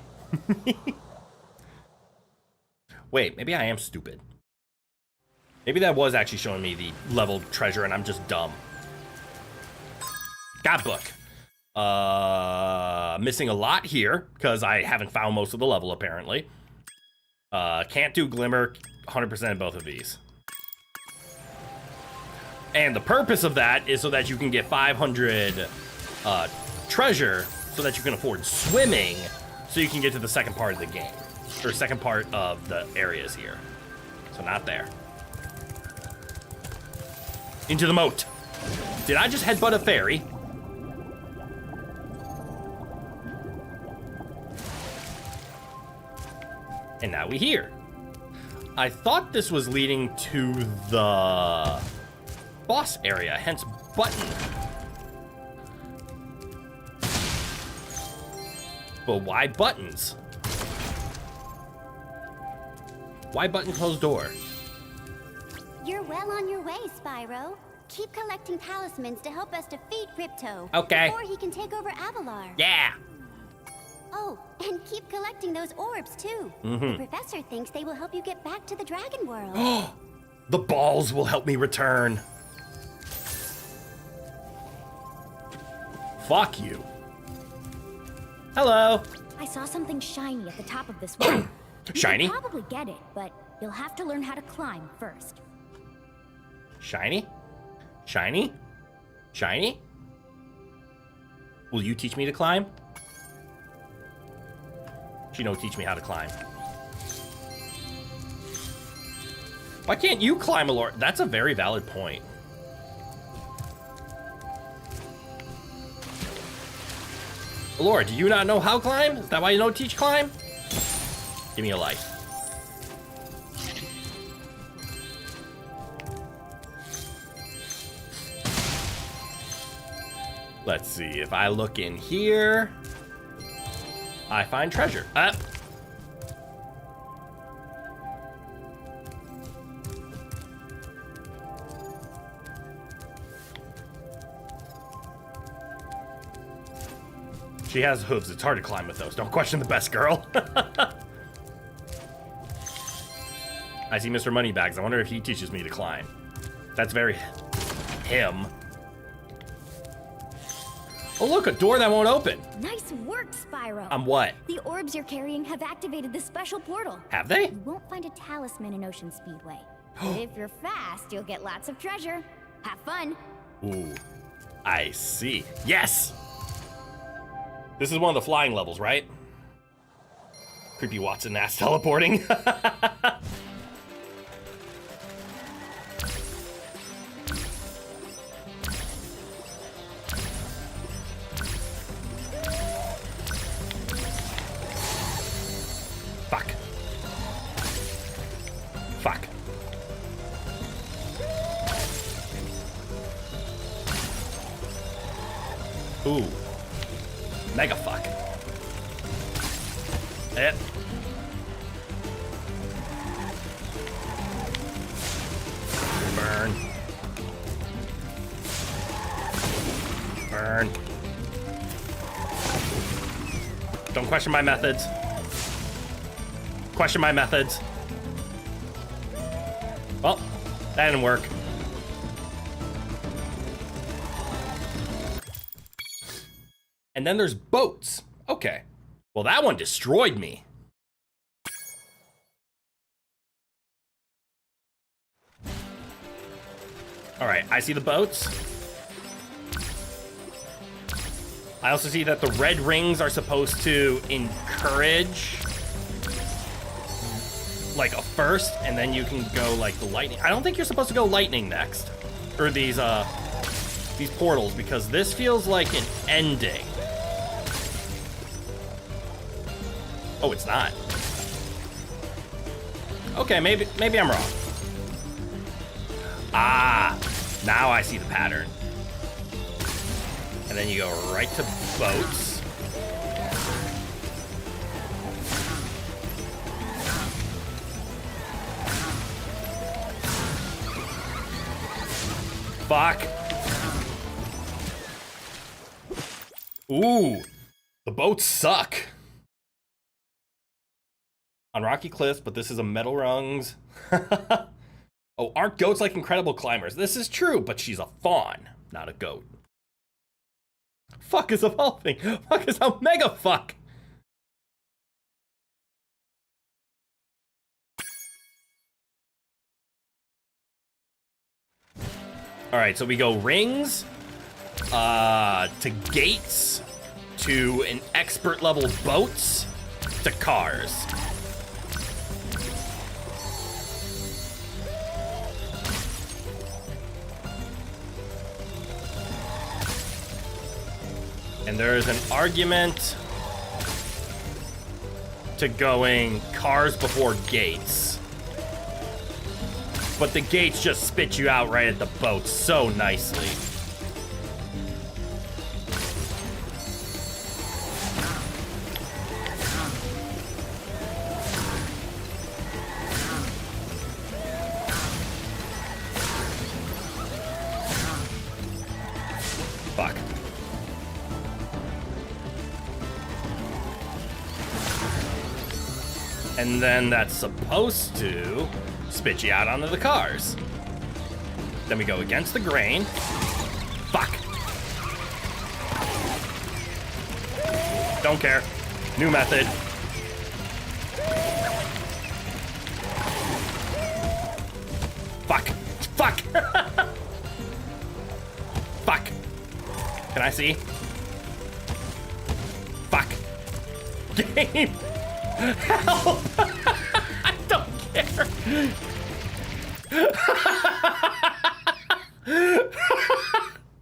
Wait, maybe I am stupid. Maybe that was actually showing me the level treasure and I'm just dumb. God book. Missing a lot here because I haven't found most of the level apparently. Can't do glimmer 100% of both of these. And the purpose of that is so that you can get 500 treasure so that you can afford swimming so you can get to the second part of the game. Or second part of the areas here. So not there. Into the moat. Did I just headbutt a fairy? And now we here. I thought this was leading to the boss area, hence button. But why buttons? Why button closed door? You're well on your way, Spyro. Keep collecting talismans to help us defeat Ripto. Okay. Before he can take over Avalar. Yeah. Oh, and keep collecting those orbs too. Mm-hmm. The professor thinks they will help you get back to the dragon world. The balls will help me return. Fuck you. Hello. I saw something shiny at the top of this wall. Shiny? You can probably get it, but you'll have to learn how to climb first. Shiny? Shiny? Shiny? Will you teach me to climb? Chino, teach me how to climb. Why can't you climb, Alora? That's a very valid point. Alora, do you not know how to climb? Is that why you don't teach climb? Give me a life. Let's see, if I look in here, I find treasure. She has hooves. It's hard to climb with those. Don't question the best girl. I see Mr. Moneybags. I wonder if he teaches me to climb. That's very him. Oh, look, a door that won't open. Nice work, Spyro. What? The orbs you're carrying have activated the special portal. Have they? You won't find a talisman in Ocean Speedway. But if you're fast, you'll get lots of treasure. Have fun. Ooh, I see. Yes! This is one of the flying levels, right? Creepy Watson ass teleporting. Fuck. Fuck. Ooh. Mega fuck. Burn. Burn. Don't question my methods. Question my methods. Well, that didn't work. And then there's boats. Okay. Well, that one destroyed me. All right, I see the boats. I also see that the red rings are supposed to encourage like a first, and then you can go like the lightning. I don't think you're supposed to go lightning next. Or these portals, because this feels like an ending. Oh, it's not. Okay, maybe I'm wrong. Ah, now I see the pattern. And then you go right to boats. Fuck. Ooh, the boats suck. On rocky cliffs, but this is a metal rungs. Oh, aren't goats like incredible climbers? This is true, but she's a fawn, not a goat. Fuck is evolving. Fuck is a mega fuck. All right, so we go rings, to gates, to an expert level boats, to cars. And there is an argument to going cars before gates. But the gates just spit you out right at the boat so nicely. Fuck. And then that's supposed to spit you out onto the cars. Then we go against the grain. Fuck. Don't care. New method. Fuck. Fuck. Fuck. Can I see? Fuck. Game. Help. I don't care.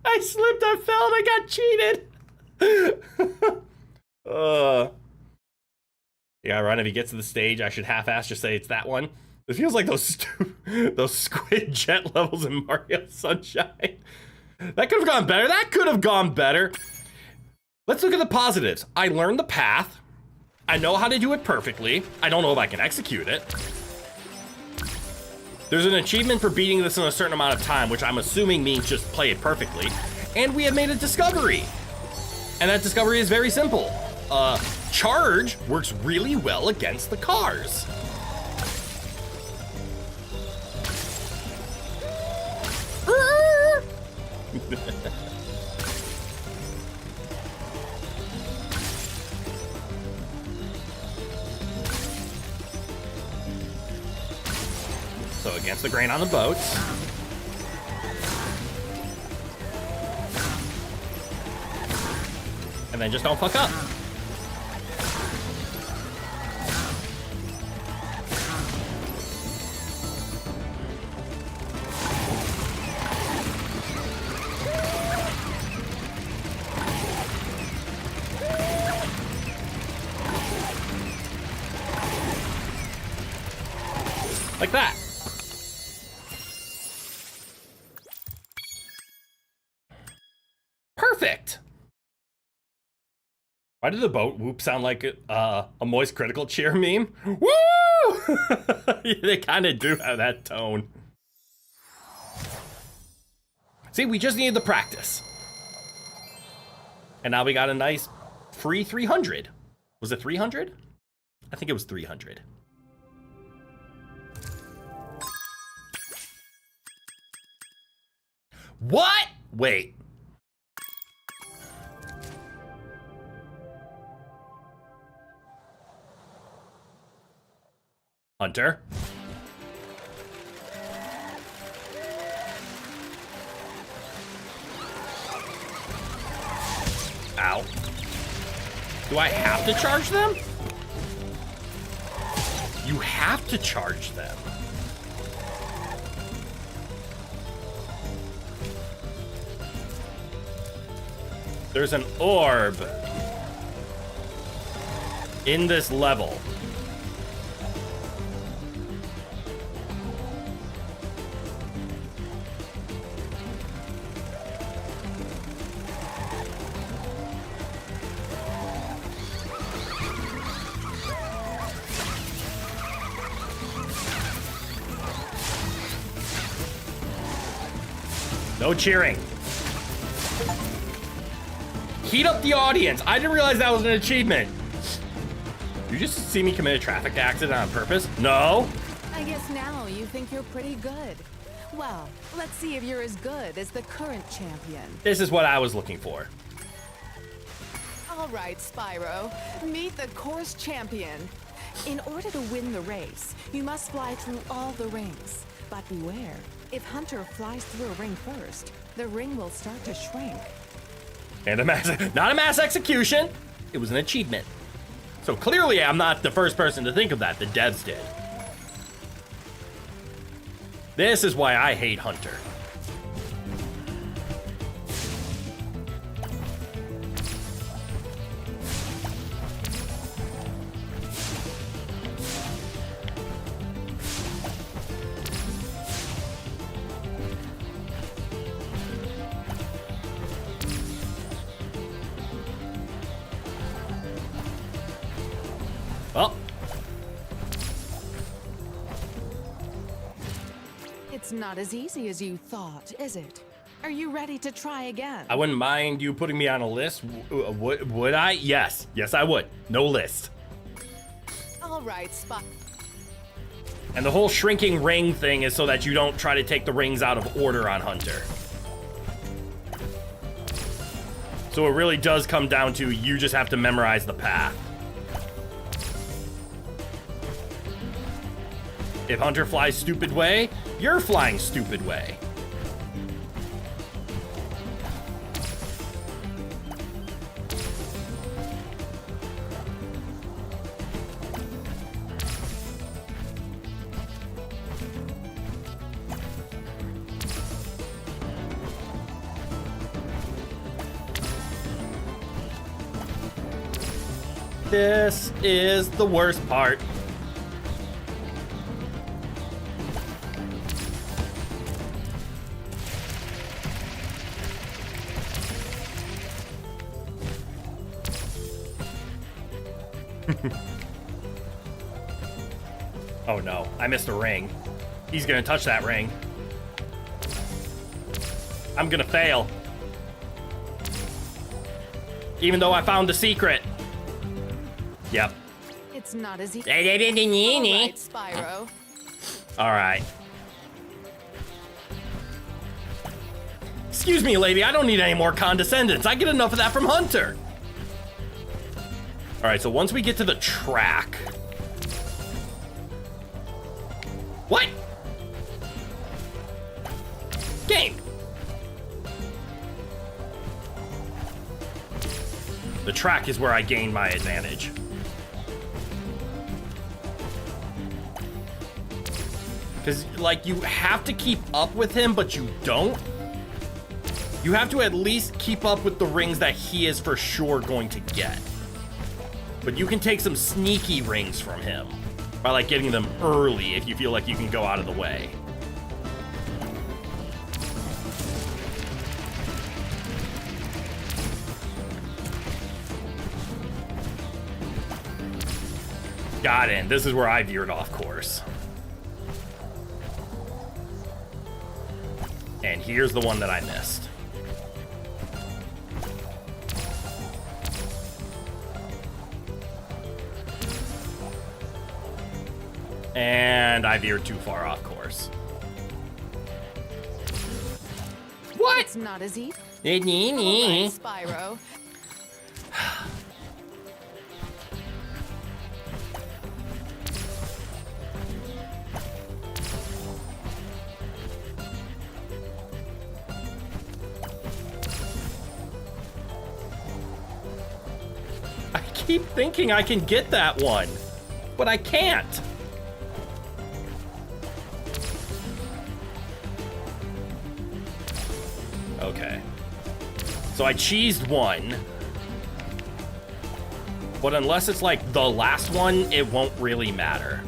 I slipped, I fell, and I got cheated. Yeah, Ron, if he gets to the stage, I should half-ass just say it's that one. It feels like those squid jet levels in Mario Sunshine. That could have gone better. That could have gone better. Let's look at the positives. I learned the path. I know how to do it perfectly. I don't know if I can execute it. There's an achievement for beating this in a certain amount of time, which I'm assuming means just play it perfectly. And we have made a discovery. And that discovery is very simple. Charge works really well against the cars. So against the grain on the boats. And then just don't fuck up. Like that. Perfect. Why did the boat whoop sound like a moist critical cheer meme? Woo! They kind of do have that tone. See, we just needed the practice. And now we got a nice free 300. Was it 300? I think it was 300. What? Wait. Hunter. Ow. Do I have to charge them? You have to charge them. There's an orb in this level. No cheering. Heat up the audience. I didn't realize that was an achievement. You just see me commit a traffic accident on purpose? No. I guess now you think you're pretty good. Well, let's see if you're as good as the current champion. This is what I was looking for. All right, Spyro, meet the course champion. In order to win the race, you must fly through all the rings. But beware, if Hunter flies through a ring first, the ring will start to shrink. And not a mass execution. It was an achievement. So clearly I'm not the first person to think of that. The devs did. This is why I hate Hunter. Well, it's not as easy as you thought, is it? Are you ready to try again? I wouldn't mind you putting me on a list. Would I? Yes. Yes, I would. No list. All right, Spot. And the whole shrinking ring thing is so that you don't try to take the rings out of order on Hunter. So it really does come down to you just have to memorize the path. If Hunter flies stupid way, you're flying stupid way. This is the worst part. Oh no, I missed a ring. He's gonna touch that ring. I'm gonna fail. Even though I found the secret. Yep. It's not as easy. All right, Spyro. All right. Excuse me, lady, I don't need any more condescendence. I get enough of that from Hunter. All right, so once we get to the track. What? Game. The track is where I gain my advantage. Because, like, you have to keep up with him, but you don't. You have to at least keep up with the rings that he is for sure going to get. But you can take some sneaky rings from him by, like, getting them early if you feel like you can go out of the way. Got in. This is where I veered off course. And here's the one that I missed. And I veered too far off course. What? It's not as easy. All right, Spyro. I keep thinking I can get that one, but I can't. Okay. So I cheesed one. But unless it's like the last one, it won't really matter.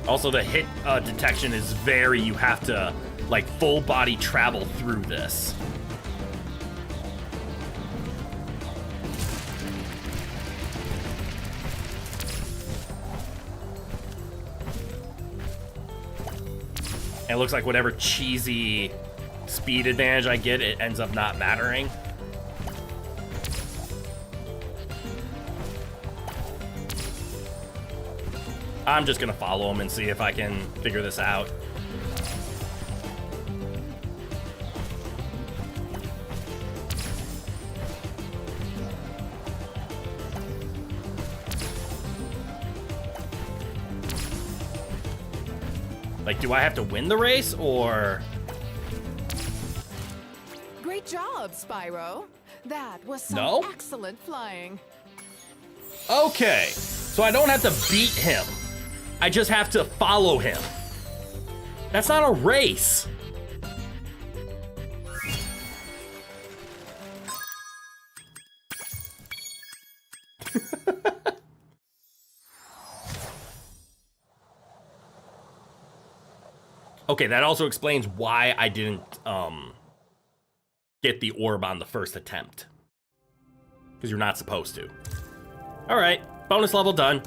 Also, the hit detection is very, you have to like full body travel through this. And it looks like whatever cheesy speed advantage I get, it ends up not mattering. I'm just gonna follow him and see if I can figure this out. Like, do I have to win the race, or? Great job, Spyro. That was some No? excellent flying. Okay, so I don't have to beat him. I just have to follow him. That's not a race. Okay, that also explains why I didn't get the orb on the first attempt. Because you're not supposed to. All right, bonus level done.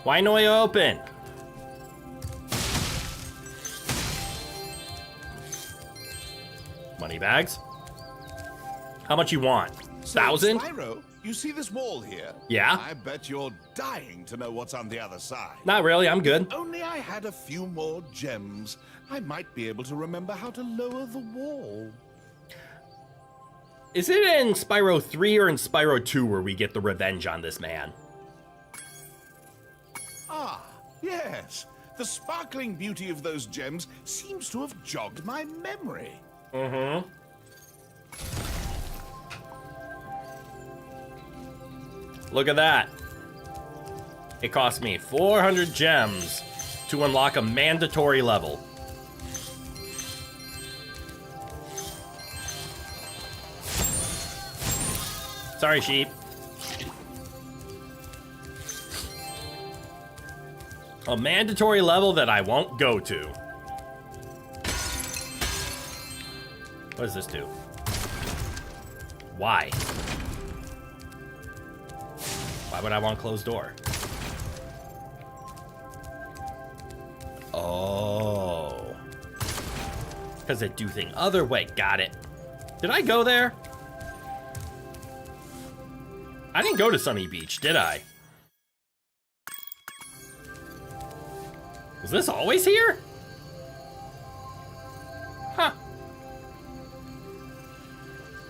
Why no way open? Money bags. How much you want? So, 1,000? Spyro, you see this wall here? Yeah. I bet you're dying to know what's on the other side. Not really, I'm good. If only I had a few more gems, I might be able to remember how to lower the wall. Is it in Spyro 3 or in Spyro 2 where we get the revenge on this man? Ah, yes. The sparkling beauty of those gems seems to have jogged my memory. Mm-hmm. Look at that. It cost me 400 gems to unlock a mandatory level. Sorry, sheep. A mandatory level that I won't go to. What does this do? Why? Why would I want closed door? Oh. Because it do thing other way. Got it. Did I go there? I didn't go to Sunny Beach, did I? Was this always here? Huh.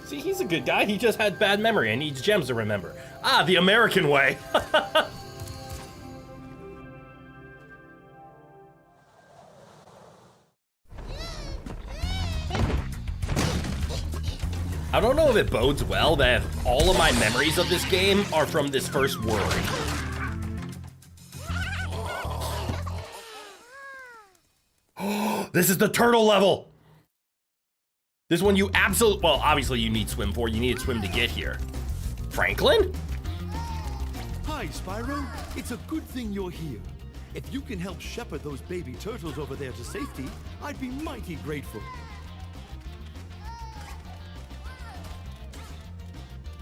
See, he's a good guy. He just had bad memory and needs gems to remember. Ah, the American way. I don't know if it bodes well that all of my memories of this game are from this first world. This is the turtle level. This one you absolutely, well, obviously you need swim for. You need to swim to get here. Franklin? Hi, Spyro. It's a good thing you're here. If you can help shepherd those baby turtles over there to safety, I'd be mighty grateful.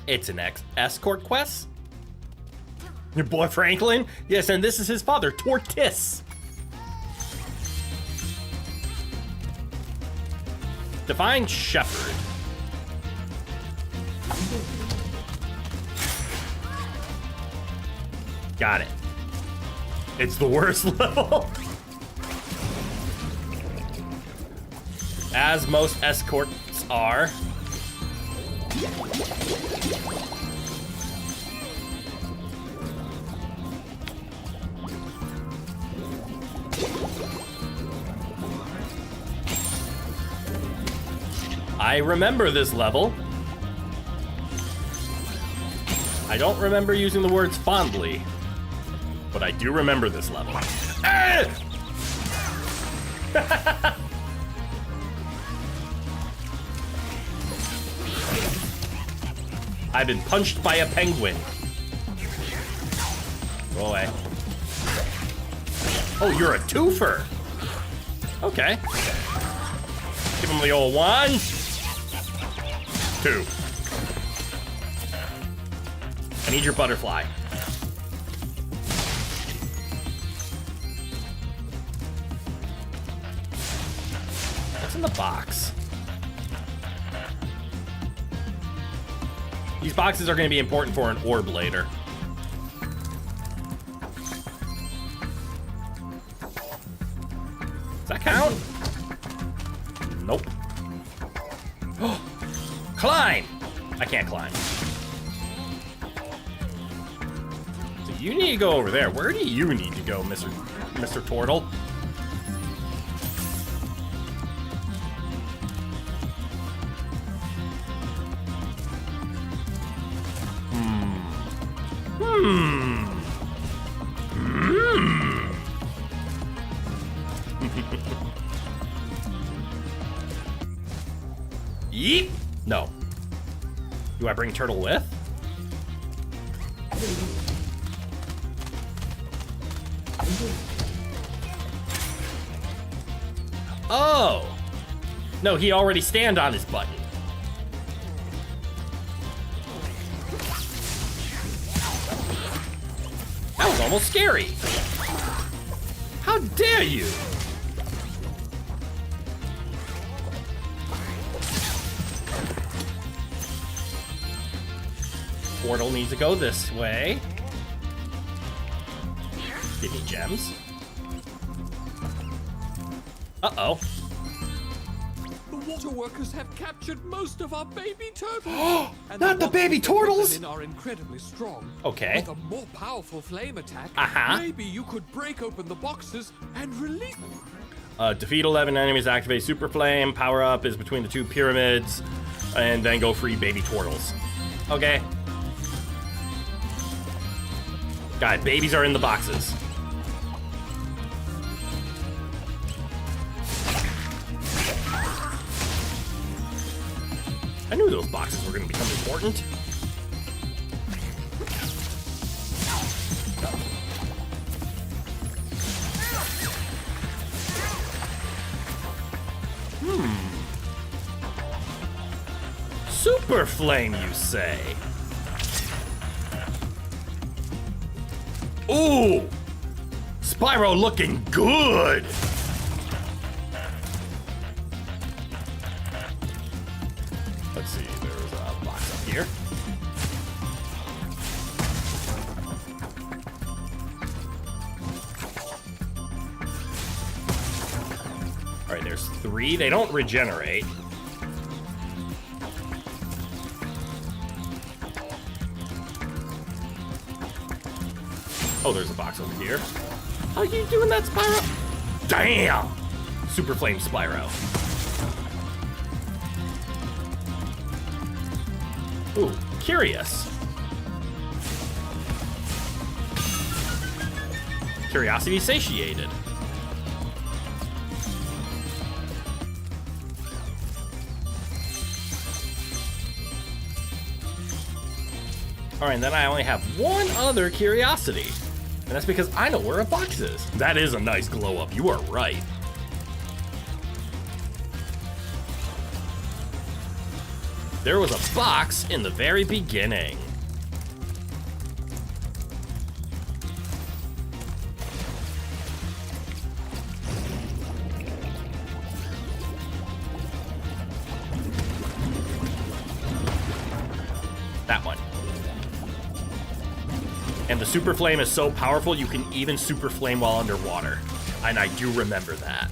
It's an escort quest? Your boy Franklin? Yes, and this is his father, Tortis. Define shepherd. Got it. It's the worst level. As most escorts are. I remember this level. I don't remember using the words fondly, but I do remember this level. I've been punched by a penguin. Go away. Oh, you're a twofer. Okay. Give him the old 1, 2. need your butterfly. What's in the box? These boxes are going to be important for an orb later. Does that count? Nope. Climb! I can't climb. So you need to go over there. Where do you need to go, Mr. Turtle? Yeet! No. Do I bring Turtle with? Oh! No, he already stand on his button. That was almost scary. How dare you? Portal needs to go this way. Give me gems. Uh-oh. The water workers have captured most of our baby turtles. And Not the baby turtles! are incredibly strong. Okay. With a more powerful flame attack, Uh-huh. maybe you could break open the boxes and release. Defeat 11 enemies, activate Super Flame. Power up is between the two pyramids, and then go free baby turtles. Okay. God, babies are in the boxes. I knew those boxes were going to become important. Super Flame, you say? Ooh! Spyro looking good! Let's see, there's a box up here. Alright, there's 3. They don't regenerate. Oh, there's a box over here. How are you doing that, Spyro? Damn! Super Flame Spyro. Ooh, curious. Curiosity satiated. Alright, and then I only have one other curiosity. And that's because I know where a box is. That is a nice glow up, you are right. There was a box in the very beginning. That one. And the Super Flame is so powerful, you can even Super Flame while underwater. And I do remember that.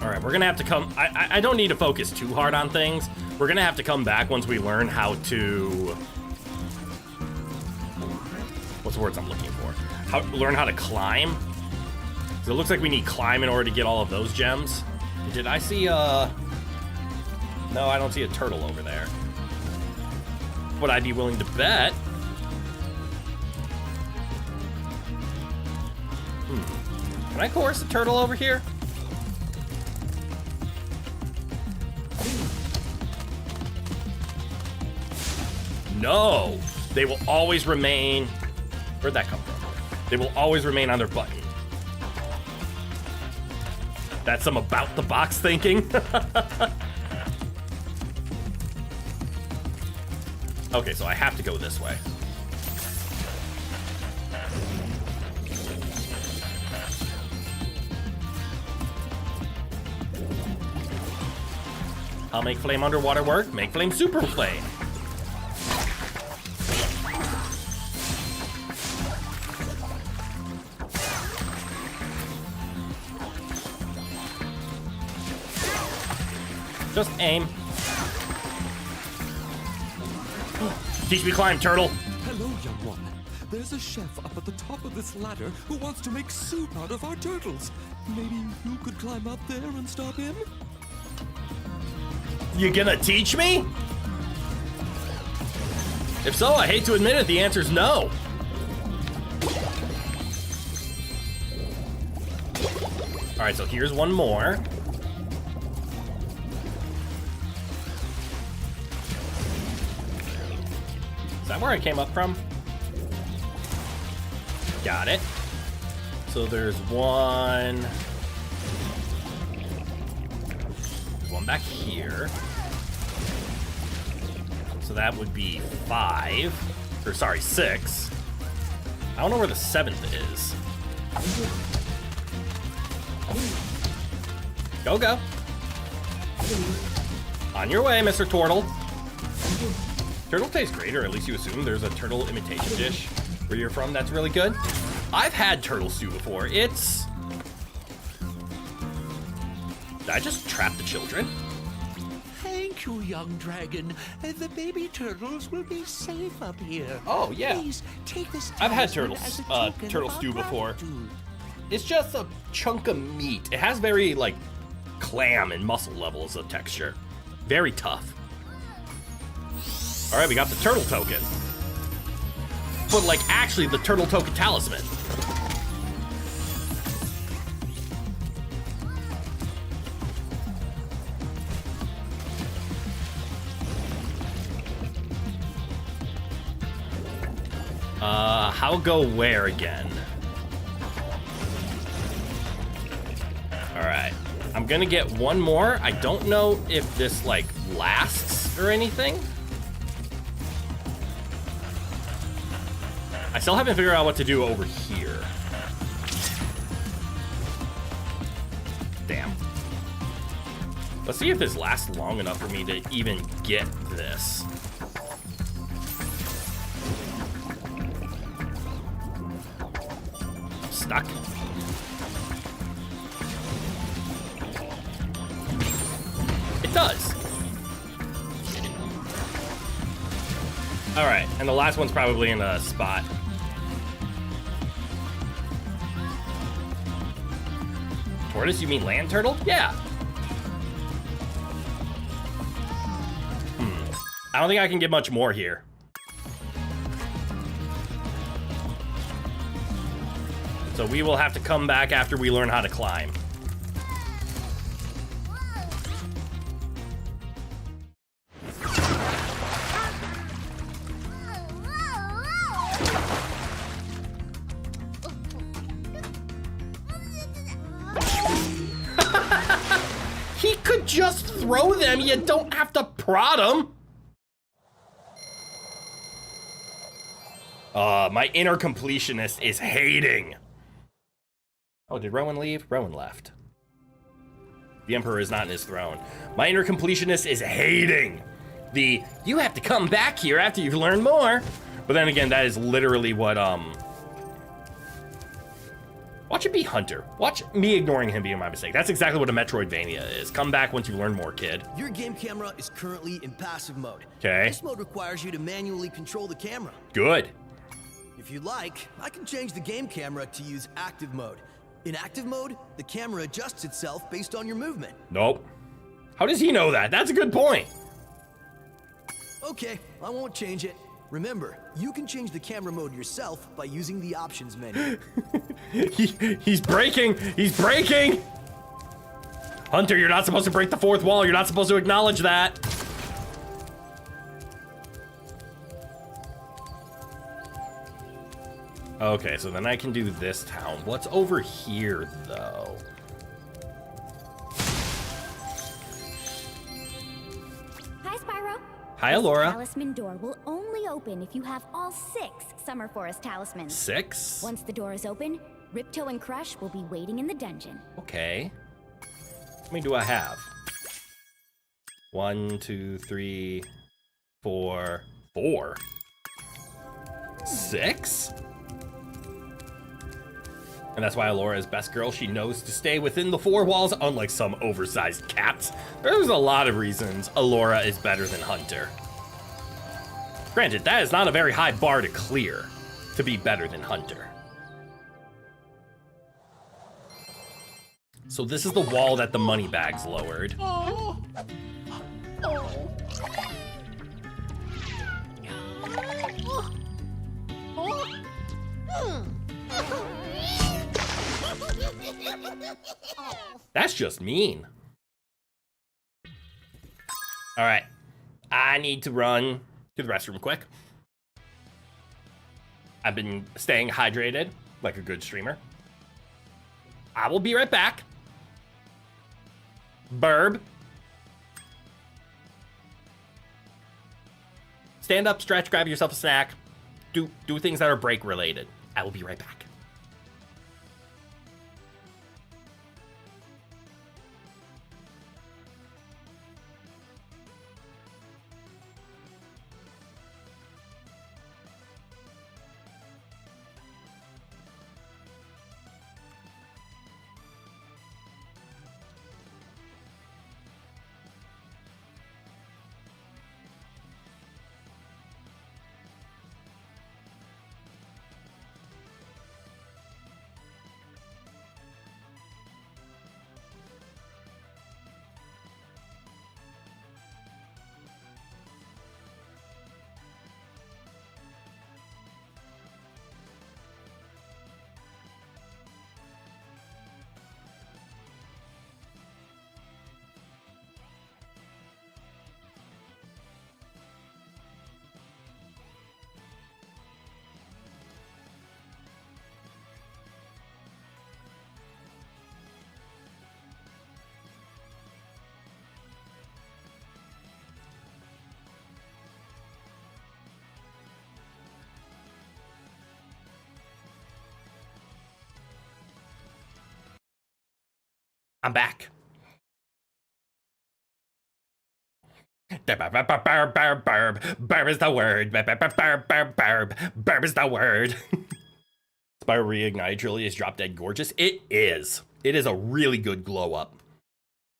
Alright, we're gonna have to come... I don't need to focus too hard on things. We're gonna have to come back once we learn how to... What's the words I'm looking for? Learn how to climb. So it looks like we need climb in order to get all of those gems. Did I see No, I don't see a turtle over there. Would I be willing to bet? Can I coerce a turtle over here? No! They will always remain... Where'd that come from? They will always remain on their button. That's some about the box thinking. Okay, so I have to go this way. I'll make flame underwater work, make flame super flame. Just aim. Teach me climb, turtle. Hello, young one. There's a chef up at the top of this ladder who wants to make soup out of our turtles. Maybe you could climb up there and stop him? You gonna teach me? If so, I hate to admit it, the answer's no. All right, so here's one more. Is that where I came up from? Got it. So there's one. There's one back here. So that would be 5. Or sorry, 6. I don't know where the 7th is. Go, go. On your way, Mr. Turtle. Turtle tastes great, or at least you assume there's a turtle imitation dish where you're from that's really good. I've had turtle stew before. It's... Did I just trap the children? Thank you, young dragon. The baby turtles will be safe up here. Oh, yeah. Please, take this I've had talisman turtle, as a token turtle of our stew before. gratitude. It's just a chunk of meat. It has very, like, clam and muscle levels of texture. Very tough. All right, we got the turtle token. But, like, actually the turtle token talisman. How go where again? All right, I'm gonna get one more. I don't know if this, like, lasts or anything. I still haven't figured out what to do over here. Damn. Let's see if this lasts long enough for me to even get this. Stuck. It does. All right, and the last one's probably in a spot. Tortoise, you mean land turtle? Yeah. I don't think I can get much more here. So we will have to come back after we learn how to climb. He could just throw them. You don't have to prod him. My inner completionist is hating. Oh, did Rowan leave? Rowan left. The Emperor is not in his throne. My inner completionist is hating the, you have to come back here after you've learned more. But then again, that is literally what, watch it be Hunter. Watch me ignoring him being my mistake. That's exactly what a Metroidvania is. Come back once you learn more, kid. Your game camera is currently in passive mode. Okay. This mode requires you to manually control the camera. Good. If you'd like, I can change the game camera to use active mode. In active mode, the camera adjusts itself based on your movement. Nope. How does he know that? That's a good point. Okay, I won't change it. Remember, you can change the camera mode yourself by using the options menu. He's breaking! He's breaking! Hunter, you're not supposed to break the fourth wall. You're not supposed to acknowledge that. Okay, so then I can do this town. What's over here, though? Hi, Spyro. Hi, Alora. This talisman door will only open if you have all 6 Summer Forest talismans. 6? Once the door is open, Ripto and Crush will be waiting in the dungeon. Okay. How many do I have? 1, 2, 3, 4. 4? 6? And that's why Alora is best girl. She knows to stay within the 4 walls, unlike some oversized cats. There's a lot of reasons Alora is better than Hunter. Granted, that is not a very high bar to clear to be better than Hunter. So this is the wall that the money bags lowered. Oh. That's just mean. All right, I need to run to the restroom quick. I've been staying hydrated like a good streamer. I will be right back. Burb. Stand up, stretch, grab yourself a snack. Do things that are break related. I will be right back. I'm back. Burb is the word. Burb is the word. Spyro Reignite Trilogy is drop dead gorgeous. It is. It is a really good glow up.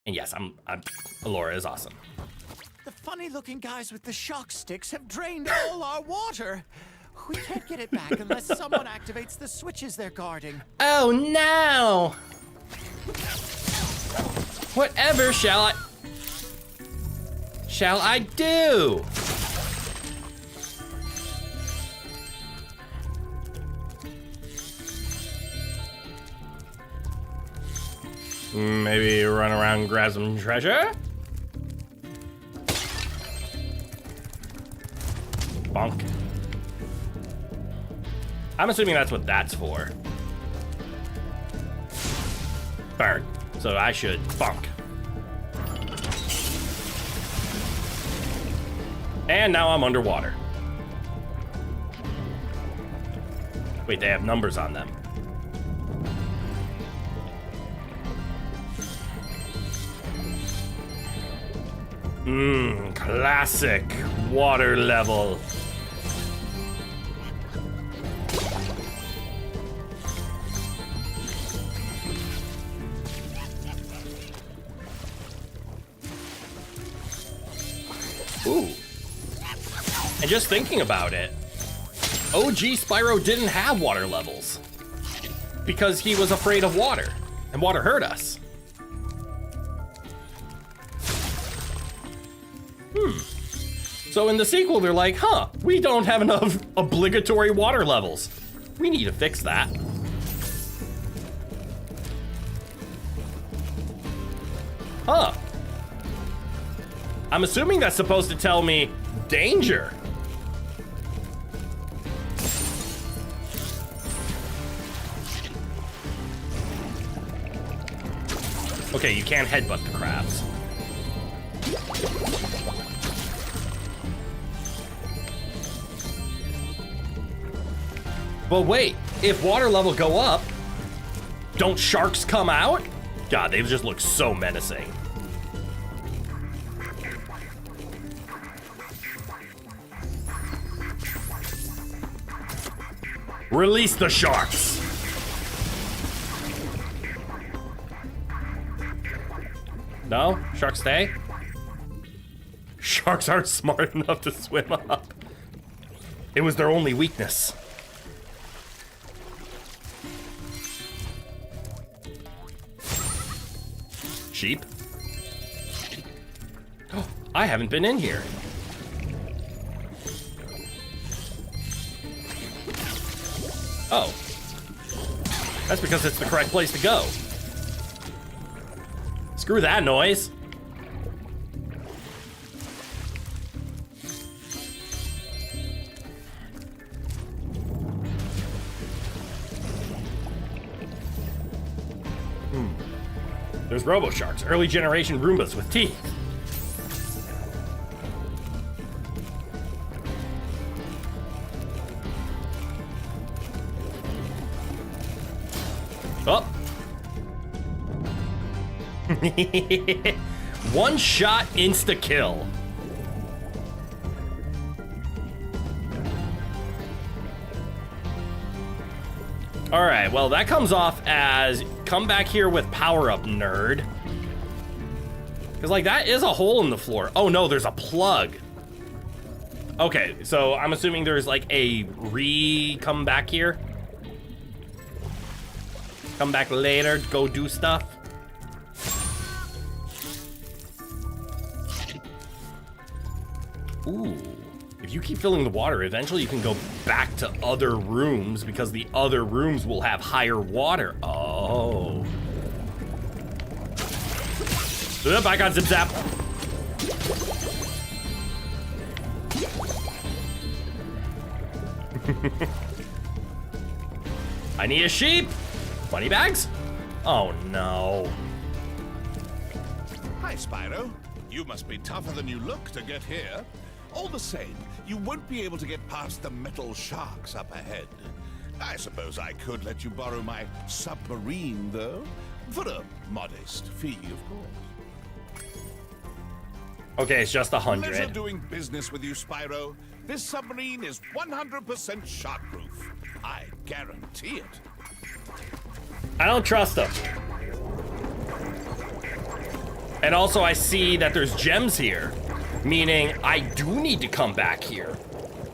And yes, I'm Alora is awesome. The funny-looking guys with the shock sticks have drained all our water. We can't get it back unless someone activates the switches they're guarding. Oh no! Whatever shall I do? Maybe run around and grab some treasure? Bonk. I'm assuming that's what that's for. Burn. So I should bonk. And now I'm underwater. Wait, they have numbers on them. Classic water level. Ooh. And just thinking about it, OG Spyro didn't have water levels because he was afraid of water, and water hurt us. So in the sequel, they're like, huh, we don't have enough obligatory water levels. We need to fix that. Huh. I'm assuming that's supposed to tell me danger. Okay, you can't headbutt the crabs. But wait, if water level go up, don't sharks come out? God, they just look so menacing. Release the sharks. No? Sharks stay? Sharks aren't smart enough to swim up. It was their only weakness. Sheep? Oh, I haven't been in here. Oh. That's because it's the correct place to go. Screw that noise. There's Robo Sharks, early generation Roombas with teeth. Oh. One shot insta kill. All right, well, that comes off as come back here with power up, nerd. Because, like, that is a hole in the floor. Oh, no, there's a plug. Okay, so I'm assuming there's, like, a come back here. Come back later, go do stuff. Ooh. If you keep filling the water, eventually you can go back to other rooms because the other rooms will have higher water. Oh. Oop, I got zip zap. I need a sheep. Money bags? Oh no. Hi, Spyro. You must be tougher than you look to get here. All the same, you won't be able to get past the metal sharks up ahead. I suppose I could let you borrow my submarine, though, for a modest fee, of course. Okay, it's just 100. Pleasure doing business with you, Spyro. This submarine is 100% shark-proof. I guarantee it. I don't trust them. And also I see that there's gems here, meaning I do need to come back here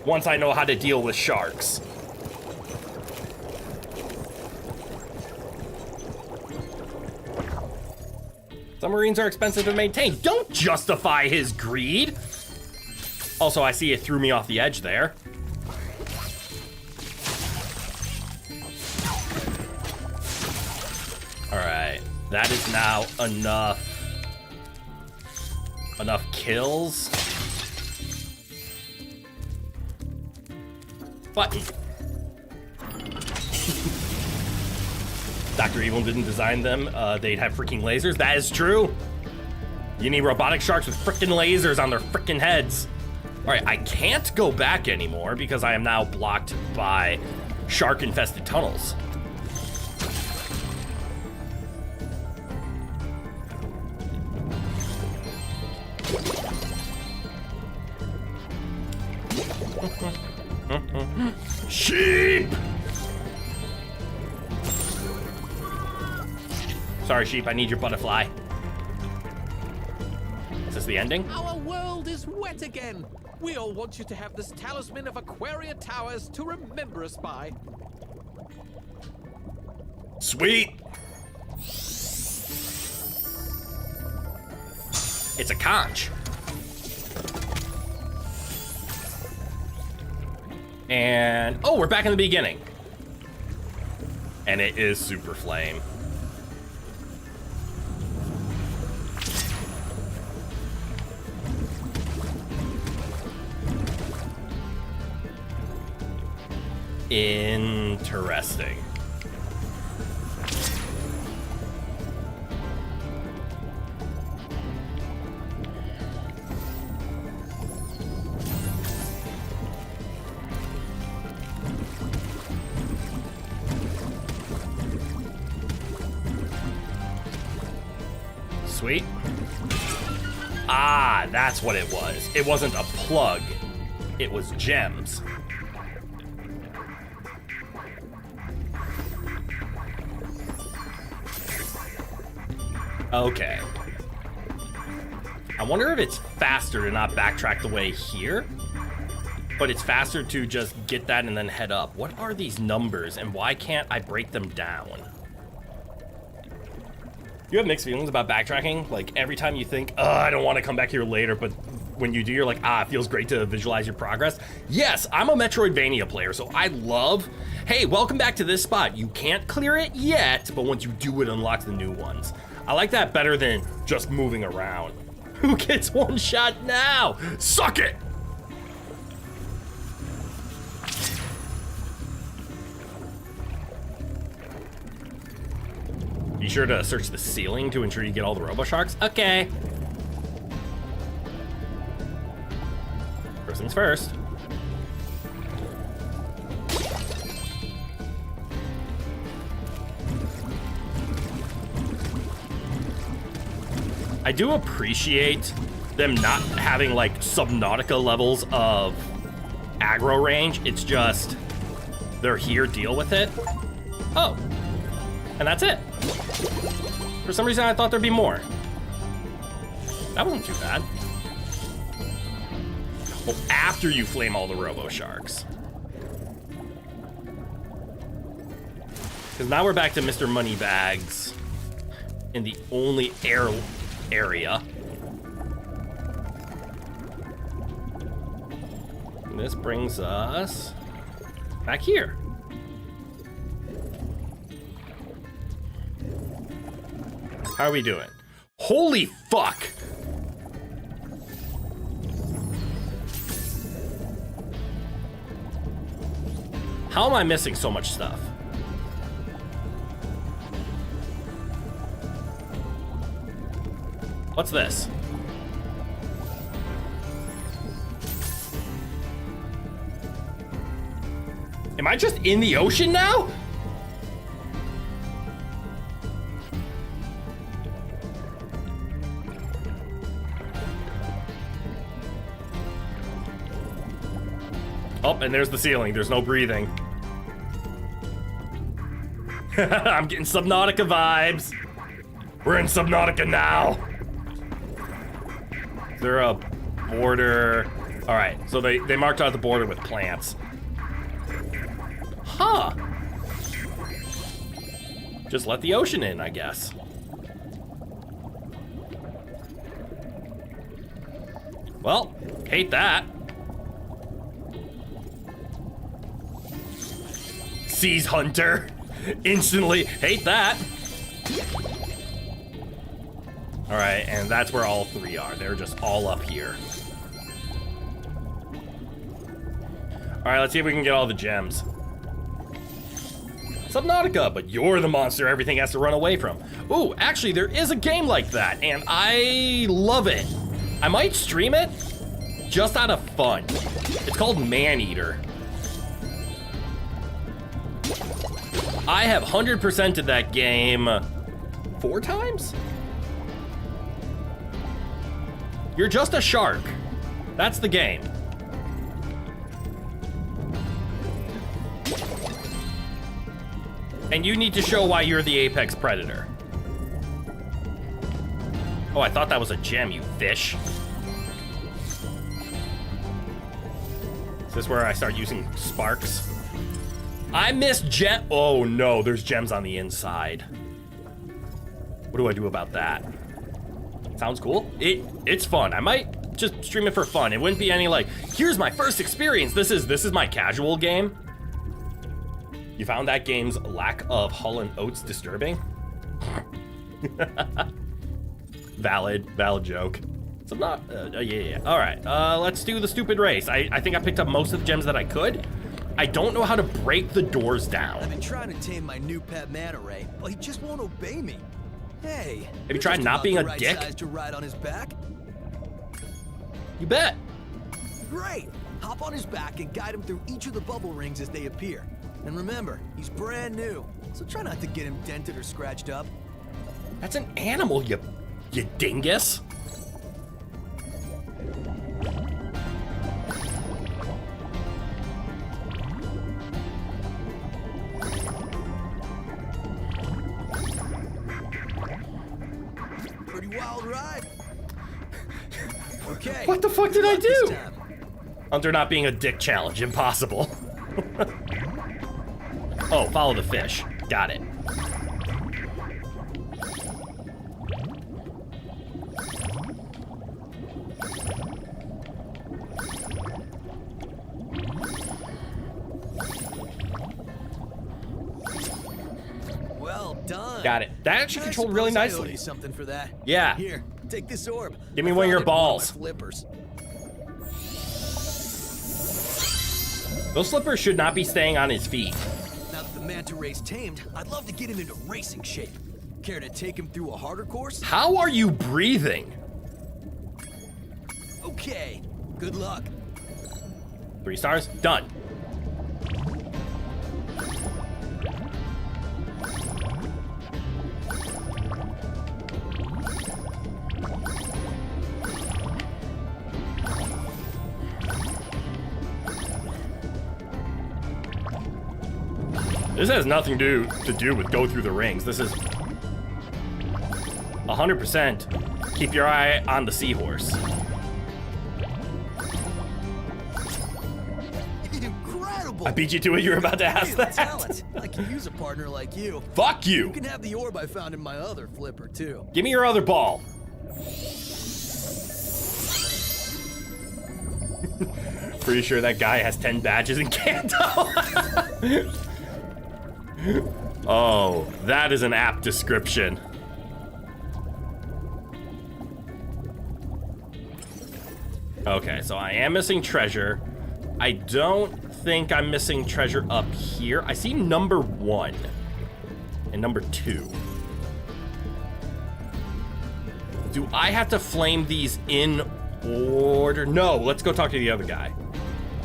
once I know how to deal with sharks. Submarines are expensive to maintain. Don't justify his greed. Also, I see it threw me off the edge there. All right, that is now enough. Enough kills. Button. Dr. Evil didn't design them. They'd have freaking lasers. That is true. You need robotic sharks with freaking lasers on their freaking heads. All right, I can't go back anymore because I am now blocked by shark-infested tunnels. Sheep! Sorry, sheep, I need your butterfly. Is this the ending? Our world is wet again. We all want you to have this talisman of Aquaria Towers to remember us by. Sweet! It's a conch. And, oh, we're back in the beginning. And it is Super Flame. Interesting. Sweet. Ah, that's what it was. It wasn't a plug. It was gems. Okay. I wonder if it's faster to not backtrack the way here, but it's faster to just get that and then head up. What are these numbers and why can't I break them down? You have mixed feelings about backtracking? Like every time you think, oh, I don't want to come back here later, but when you do, you're like, ah, it feels great to visualize your progress. Yes, I'm a Metroidvania player, so I love, hey, welcome back to this spot. You can't clear it yet, but once you do, it unlocks the new ones. I like that better than just moving around. Who gets one shot now? Suck it! Be sure to search the ceiling to ensure you get all the RoboSharks. Okay. First things first. I do appreciate them not having like Subnautica levels of aggro range. It's just, they're here, deal with it. Oh, and that's it. For some reason, I thought there'd be more. That wasn't too bad. Well, after you flame all the RoboSharks. Because now we're back to Mr. Moneybags in the only area. And this brings us back here. How are we doing? Holy fuck! How am I missing so much stuff? What's this? Am I just in the ocean now? Oh, and there's the ceiling. There's no breathing. I'm getting Subnautica vibes. We're in Subnautica now. Is there a border? All right, so they marked out the border with plants. Huh. Just let the ocean in, I guess. Well, hate that. Seas Hunter. Instantly hate that. All right, and that's where all three are. They're just all up here. All right, let's see if we can get all the gems. Subnautica, but you're the monster everything has to run away from. Ooh, actually, there is a game like that, and I love it. I might stream it just out of fun. It's called Maneater. I have 100%ed that game 4 times? You're just a shark. That's the game. And you need to show why you're the apex predator. Oh, I thought that was a gem, you fish. Is this where I start using sparks? I missed gem. Oh no, there's gems on the inside. What do I do about that? Sounds cool. It's fun. I might just stream it for fun. It wouldn't be any like, here's my first experience. This is my casual game. You found that game's lack of Hull and Oates disturbing? Valid joke. So not, yeah. All right, let's do the stupid race. I think I picked up most of the gems that I could. I don't know how to break the doors down. I've been trying to tame my new pet manta ray, but he just won't obey me. Hey, have you tried not being a dick? Size to ride on his back? You bet. Great. Hop on his back and guide him through each of the bubble rings as they appear. And remember, he's brand new, so try not to get him dented or scratched up. That's an animal, you You dingus. Pretty wild ride. Okay. What the fuck did I do? Under not being a dick challenge, impossible. Oh, follow the fish. Got it. Well done. Got it. That actually controlled really I owe nicely. you something for that. Yeah. Here, take this orb. Give me I one of your found it in balls. my flippers. Those slippers should not be staying on his feet. Now that the manta ray's tamed, I'd love to get him into racing shape. Care to take him through a harder course? How are you breathing? Okay. Good luck. 3 stars? Done. This has nothing to do with go through the rings. This is 100% keep your eye on the seahorse. Incredible! I beat you to it. You were about to ask that. Talent. I can use a partner like you. Fuck you! You can have the orb I found in my other flipper too. Give me your other ball. Pretty sure that guy has 10 badges in Kanto. Oh, that is an apt description. Okay, so I am missing treasure. I don't think I'm missing treasure up here. I see number 1 and number 2. Do I have to flame these in order? No, let's go talk to the other guy.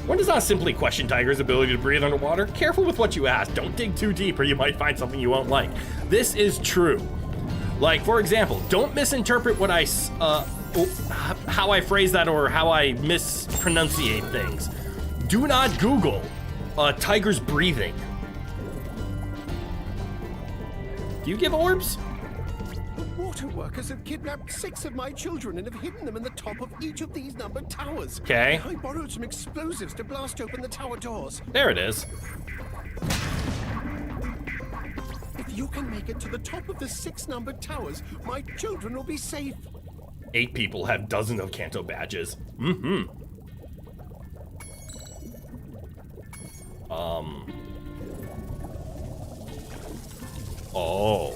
One does not simply question Tiger's ability to breathe underwater. Careful with what you ask. Don't dig too deep or you might find something you won't like. This is true. Like, for example, don't misinterpret what how I phrase that or how I mispronunciate things. Do not Google Tiger's breathing. Do you give orbs? The water workers have kidnapped 6 of my children and have hidden them in the top of each of these numbered towers. Okay. I borrowed some explosives to blast open the tower doors. There it is. If you can make it to the top of the 6 numbered towers, my children will be safe. 8 people have dozens of Kanto badges. Mm-hmm. Oh.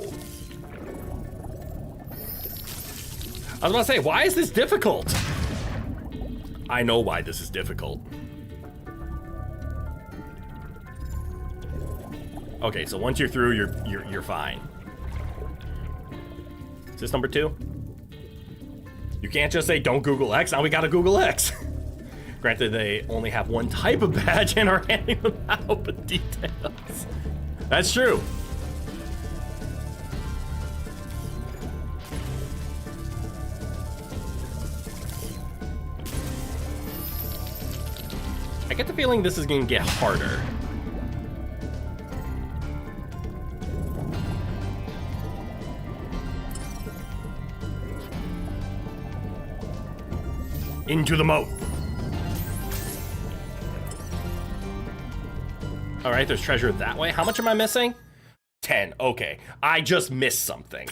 I was about to say, why is this difficult? I know why this is difficult. Okay, so once you're through, you're fine. Is this number 2? You can't just say don't Google X. Now we gotta Google X. Granted, they only have one type of badge and are handing them out, but details. That's true. I get the feeling this is gonna get harder. Into the moat. All right, there's treasure that way. How much am I missing? 10. Okay, I just missed something.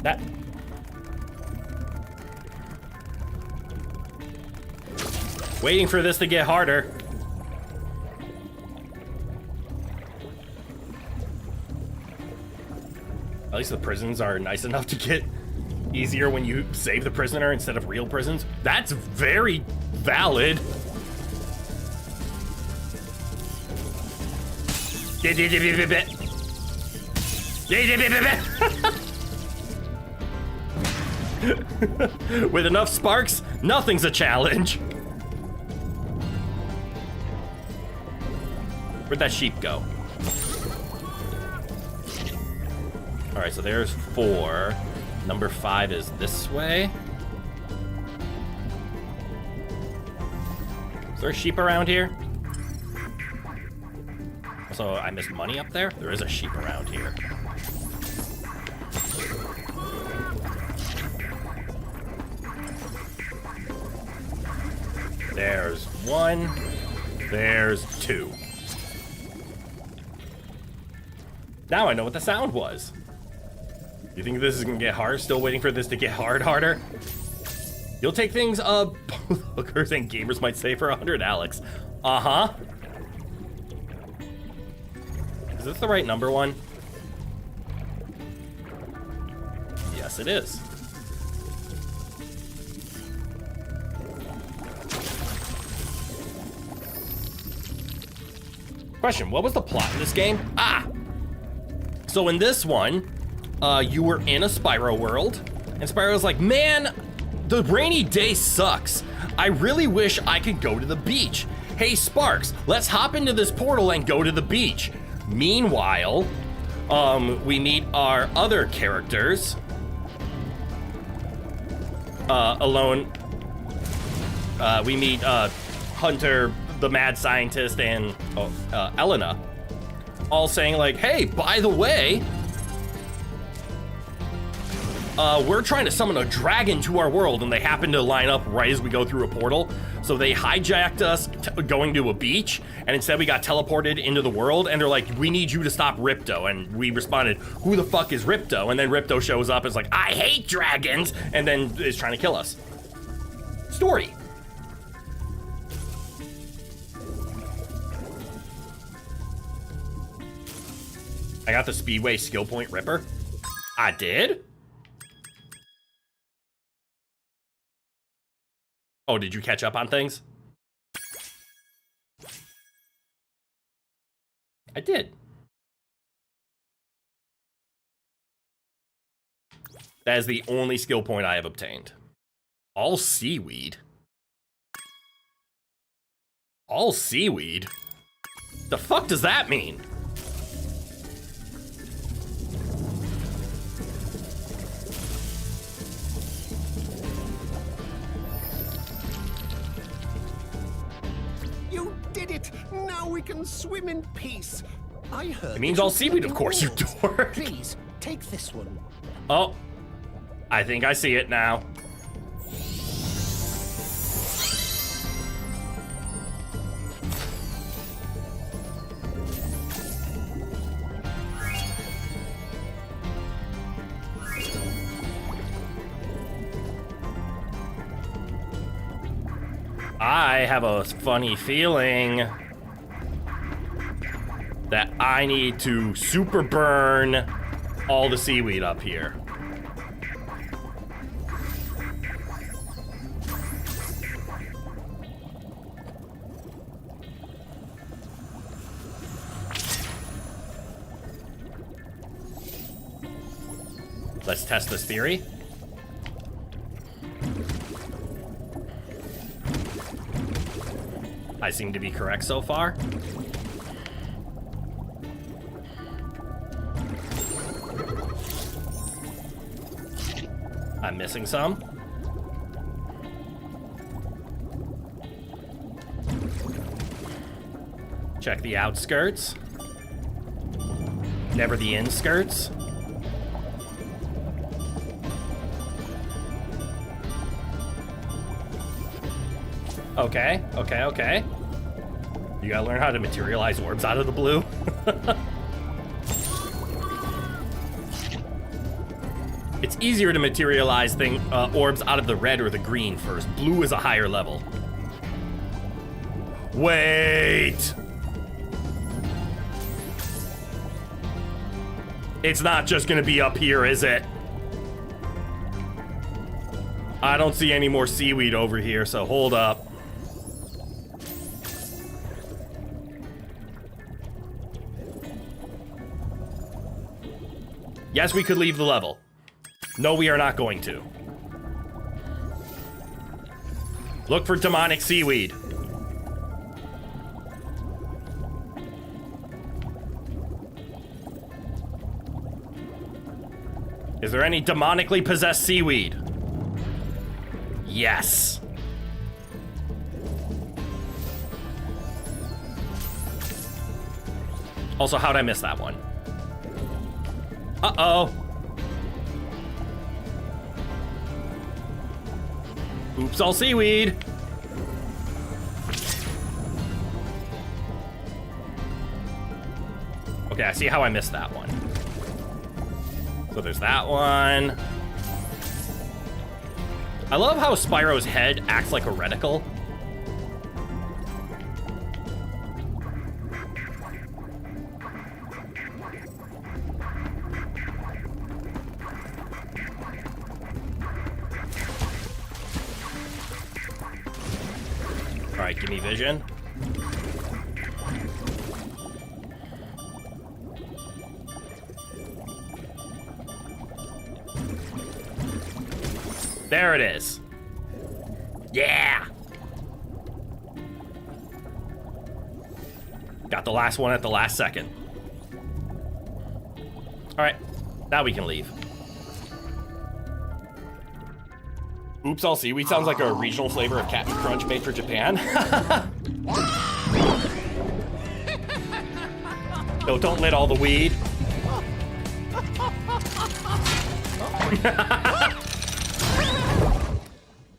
That. Waiting for this to get harder. At least the prisons are nice enough to get easier when you save the prisoner instead of real prisons. That's very valid. With enough sparks, nothing's a challenge. Where'd that sheep go? All right, so there's 4. Number 5 is this way. Is there a sheep around here? So I missed money up there? There is a sheep around here. There's 1. There's 2. Now I know what the sound was. You think this is gonna get hard? Still waiting for this to get harder? You'll take things boothookers and gamers might say for 100, Alex. Uh-huh. Is this the right number one? Yes, it is. Question, what was the plot in this game? So in this one, you were in a Spyro world, and Spyro's like, man, the rainy day sucks. I really wish I could go to the beach. Hey, Sparks, let's hop into this portal and go to the beach. Meanwhile, we meet our other characters. Alone, we meet Hunter, the mad scientist, and Elena, all saying like, hey, by the way, we're trying to summon a dragon to our world, and they happen to line up right as we go through a portal. So they hijacked us going to a beach, and instead we got teleported into the world, and they're like, we need you to stop Ripto. And we responded, who the fuck is Ripto? And then Ripto shows up and is like, I hate dragons, and then is trying to kill us. Story. I got the Speedway skill point Ripper. I did? Oh, did you catch up on things? I did. That is the only skill point I have obtained. All seaweed? All seaweed? The fuck does that mean? Now we can swim in peace. I heard it means all seaweed, of course, you dork. Please, take this one. Oh, I think I see it now. I have a funny feeling that I need to super burn all the seaweed up here. Let's test this theory. I seem to be correct so far. I'm missing some. Check the outskirts. Never the inskirts. Okay, okay, okay. You gotta learn how to materialize orbs out of the blue. It's easier to materialize orbs out of the red or the green first. Blue is a higher level. Wait! It's not just gonna be up here, is it? I don't see any more seaweed over here, so hold up. Yes, we could leave the level. No, we are not going to. Look for demonic seaweed. Is there any demonically possessed seaweed? Yes. Also, how'd I miss that one? Uh-oh. Oops, all seaweed. Okay, I see how I missed that one. So there's that one. I love how Spyro's head acts like a reticle. All right, give me vision. There it is. Yeah. Got the last one at the last second. All right, now we can leave. Oops, all seaweed sounds like a regional flavor of Captain Crunch made for Japan. No, don't lit all the weed.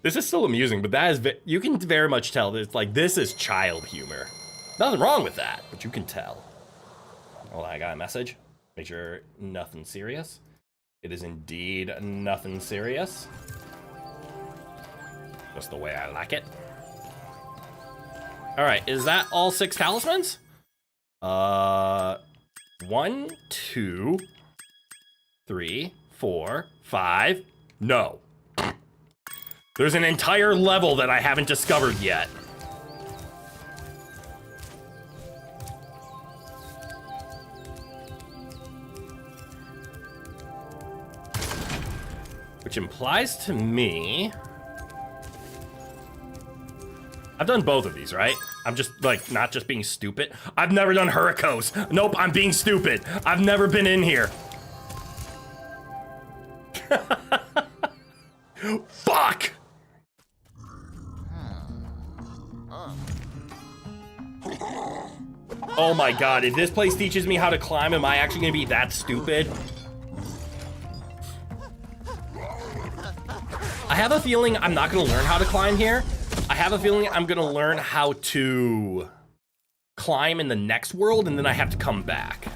This is still amusing, but that is, you can very much tell that it's like, this is child humor. Nothing wrong with that, but you can tell. Oh, I got a message. Make sure nothing serious. It is indeed nothing serious. Just the way I like it. All right, is that all 6 talismans? 1, 2, 3, 4, 5. No. There's an entire level that I haven't discovered yet. Which implies to me... I've done both of these, right? I'm just, like, not just being stupid. I've never done Hurricos. Nope, I'm being stupid. I've never been in here. Fuck! Oh my god, if this place teaches me how to climb, am I actually gonna be that stupid? I have a feeling I'm not gonna learn how to climb here. I have a feeling I'm gonna learn how to climb in the next world, and then I have to come back.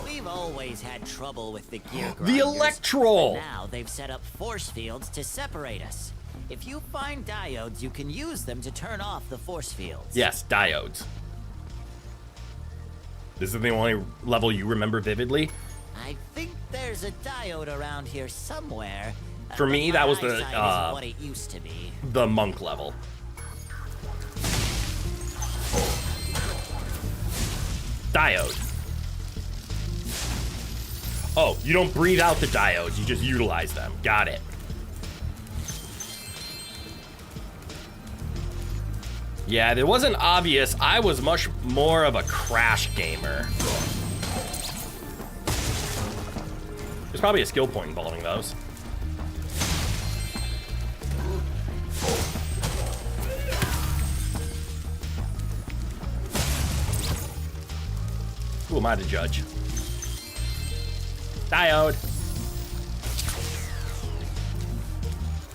We've always had trouble with the gear grinders. The Electrol! But now they've set up force fields to separate us. If you find diodes, you can use them to turn off the force fields. Yes, diodes. This is the only level you remember vividly? I think there's a diode around here somewhere. For me, that was eyesight isn't what it used to be. The monk level. Diode. Oh, you don't breathe out the diodes, you just utilize them. Got it. Yeah, it wasn't obvious. I was much more of a Crash gamer. There's probably a skill point involving those. Who am I to judge? Diode.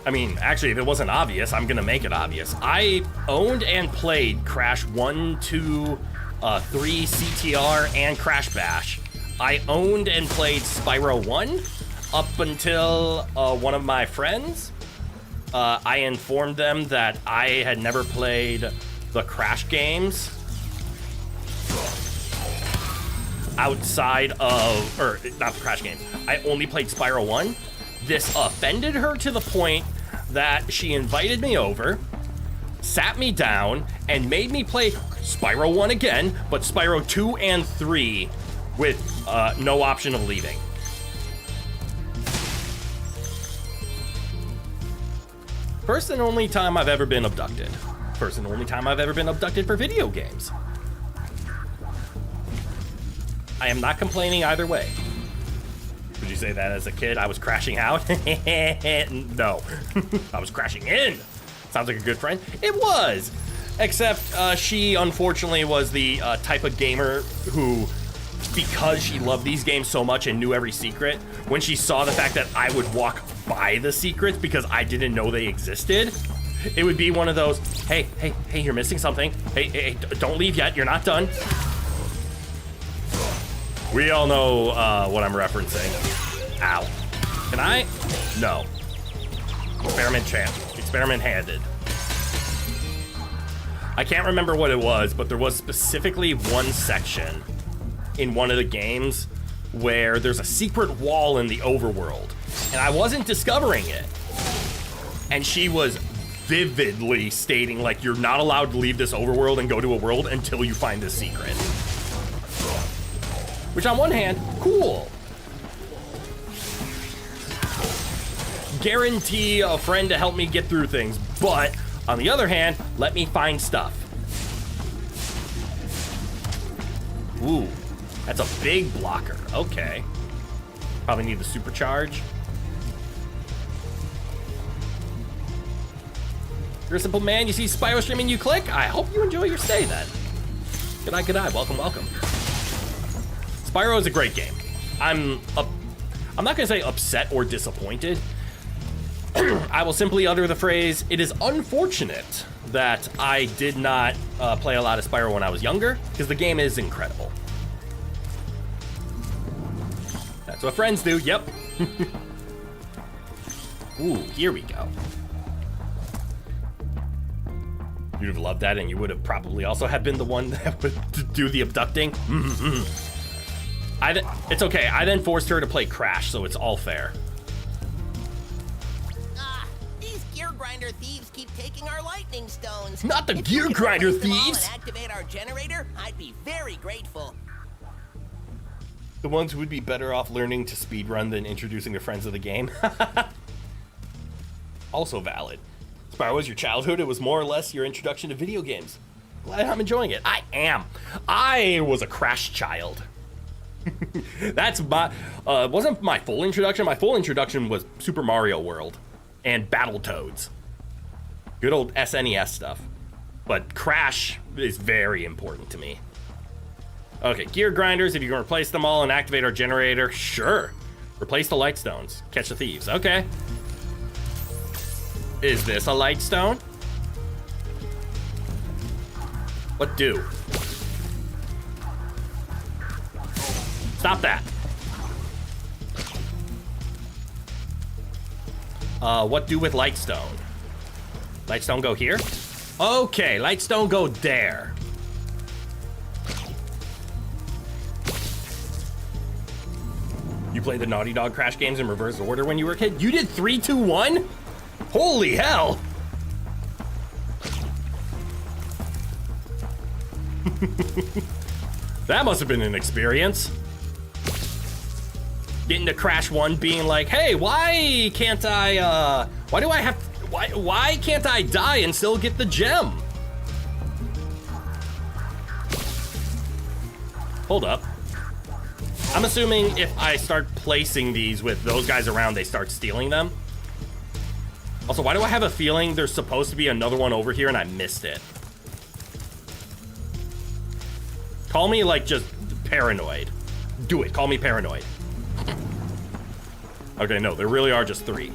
I mean, actually, if it wasn't obvious, I'm gonna make it obvious. I owned and played Crash 1, 2, 3, CTR, and Crash Bash. I owned and played Spyro 1 up until one of my friends. I informed them that I had never played the Crash games outside of, or not the Crash games. I only played Spyro 1. This offended her to the point that she invited me over, sat me down, and made me play Spyro 1 again, but Spyro 2 and 3 with no option of leaving. First and only time I've ever been abducted. First and only time I've ever been abducted for video games. I am not complaining either way. Would you say that as a kid I was crashing out? No. I was crashing in. Sounds like a good friend. It was. Except she unfortunately was the type of gamer who, because she loved these games so much and knew every secret, when she saw the fact that I would walk by the secrets because I didn't know they existed, it would be one of those, hey, you're missing something. Hey, don't leave yet, you're not done. We all know what I'm referencing. Ow. Can I? No. Experiment champ. Experiment handed. I can't remember what it was, but there was specifically one section in one of the games where there's a secret wall in the overworld, and I wasn't discovering it. And she was vividly stating, like, you're not allowed to leave this overworld and go to a world until you find this secret. Which on one hand, cool. Guarantee a friend to help me get through things, but on the other hand, let me find stuff. Ooh, that's a big blocker. Okay. Probably need the supercharge. You're a simple man, you see Spyro streaming, you click? I hope you enjoy your stay then. Good night, welcome. Spyro is a great game. I'm not gonna say upset or disappointed. I will simply utter the phrase, it is unfortunate that I did not play a lot of Spyro when I was younger, because the game is incredible. That's what friends do, yep. Ooh, here we go. You'd have loved that, and you would have probably also have been the one that would do the abducting. It's okay, I then forced her to play Crash, so it's all fair. These gear grinder thieves keep taking our lightning stones. Not the gear grinder thieves! And activate our generator, I'd be very grateful. The ones who would be better off learning to speedrun than introducing their friends to the game. Also valid. Spyro was your childhood, it was more or less your introduction to video games. Glad I'm enjoying it. I am. I was a Crash child. That's my, wasn't my full introduction. My full introduction was Super Mario World and Battletoads. Good old SNES stuff. But Crash is very important to me. Okay, gear grinders, if you can replace them all and activate our generator, sure. Replace the light stones. Catch the thieves, okay. Is this a light stone? What do? Stop that. What do with Lightstone? Lightstone go here? Okay, Lightstone go there. You played the Naughty Dog Crash games in reverse order when you were a kid? You did 3, 2, 1? Holy hell! That must have been an experience. Getting to Crash 1 being like, hey, why can't I, why can't I die and still get the gem? Hold up. I'm assuming if I start placing these with those guys around, they start stealing them. Also, why do I have a feeling there's supposed to be another one over here and I missed it? Call me, like, just paranoid. Do it. Call me paranoid. Okay, no, there really are just 3.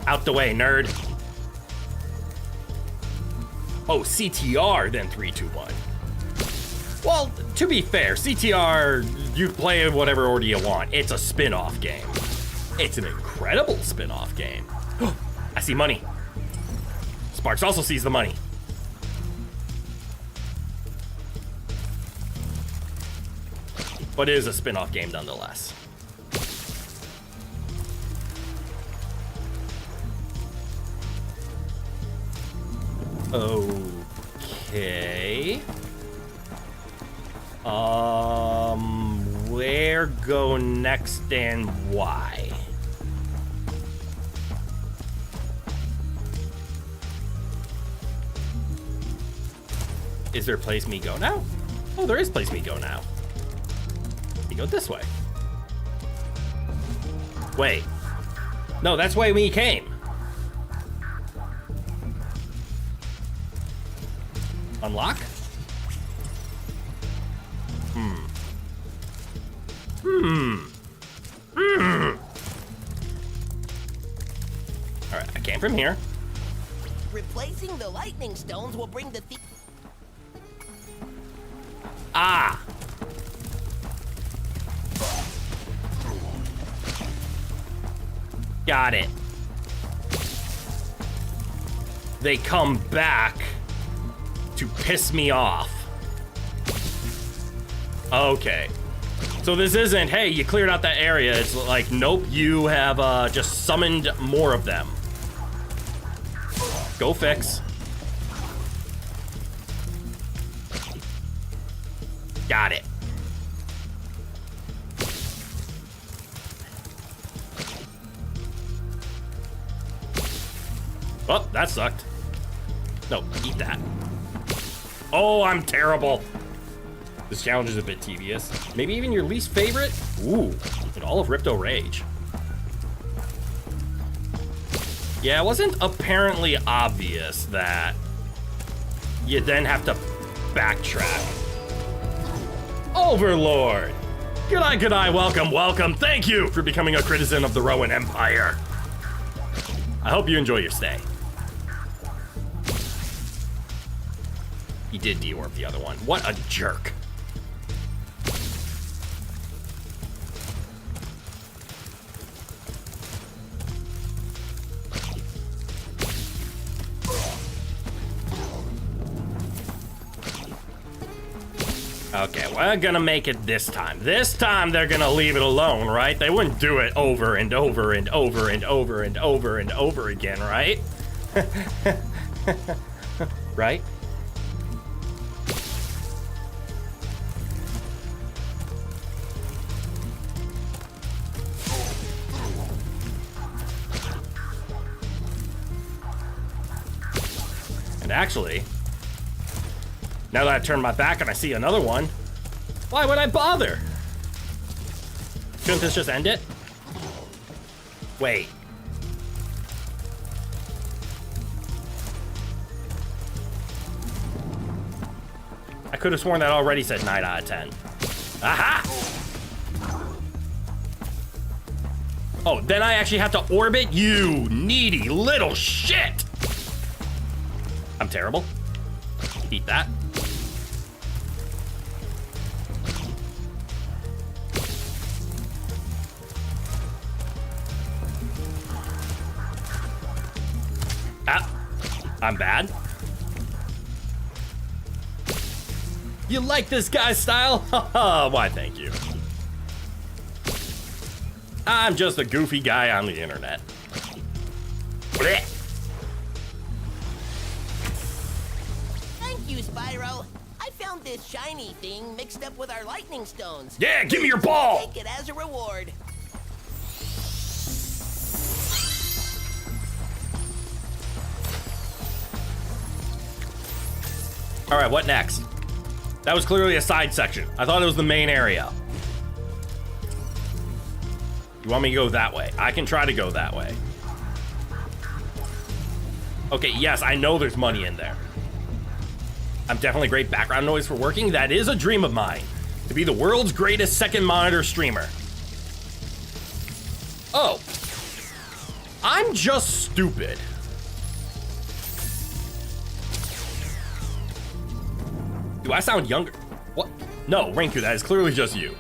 Out the way, nerd. Oh, CTR, then 3, 2, 1. Well, to be fair, CTR, you play in whatever order you want. It's a spin-off game. It's an incredible spin-off game. I see money. Sparks also sees the money. But it is a spin-off game nonetheless. Okay. Where go next and why? Is there a place me go now? Oh, there is place me go now. You go this way. Wait. No, that's why we came. Unlock? Alright, I came from here. Replacing the lightning stones will bring the thief. Ah! Got it. They come back to piss me off. Okay. So this isn't, hey, you cleared out that area. It's like, nope, you have just summoned more of them. Go fix. Got it. Oh, that sucked. No, eat that. Oh, I'm terrible. This challenge is a bit tedious. Maybe even your least favorite? Ooh, and all of Ripto Rage. Yeah, it wasn't apparently obvious that you then have to backtrack. Overlord! G'day, welcome. Thank you for becoming a citizen of the Rowan Empire. I hope you enjoy your stay. He did deorb the other one. What a jerk. Okay, we're gonna make it this time. This time they're gonna leave it alone, right? They wouldn't do it over and over and over and over and over and over again, right? Right? And actually, now that I turn my back and I see another one, why would I bother? Shouldn't this just end it? Wait. I could have sworn that already said 9 out of 10. Aha! Oh, then I actually have to orbit? You needy little shit! I'm terrible. Eat that. Ah, I'm bad. You like this guy's style? Why, thank you. I'm just a goofy guy on the internet. Blech. Thank you, Spyro. I found this shiny thing mixed up with our lightning stones. Yeah, give me your ball! Take it as a reward. All right, what next? That was clearly a side section. I thought it was the main area. You want me to go that way? I can try to go that way. Okay, yes, I know there's money in there. I'm definitely great background noise for working. That is a dream of mine, to be the world's greatest second monitor streamer. Oh, I'm just stupid. Do I sound younger? What? No, Rinku, that is clearly just you.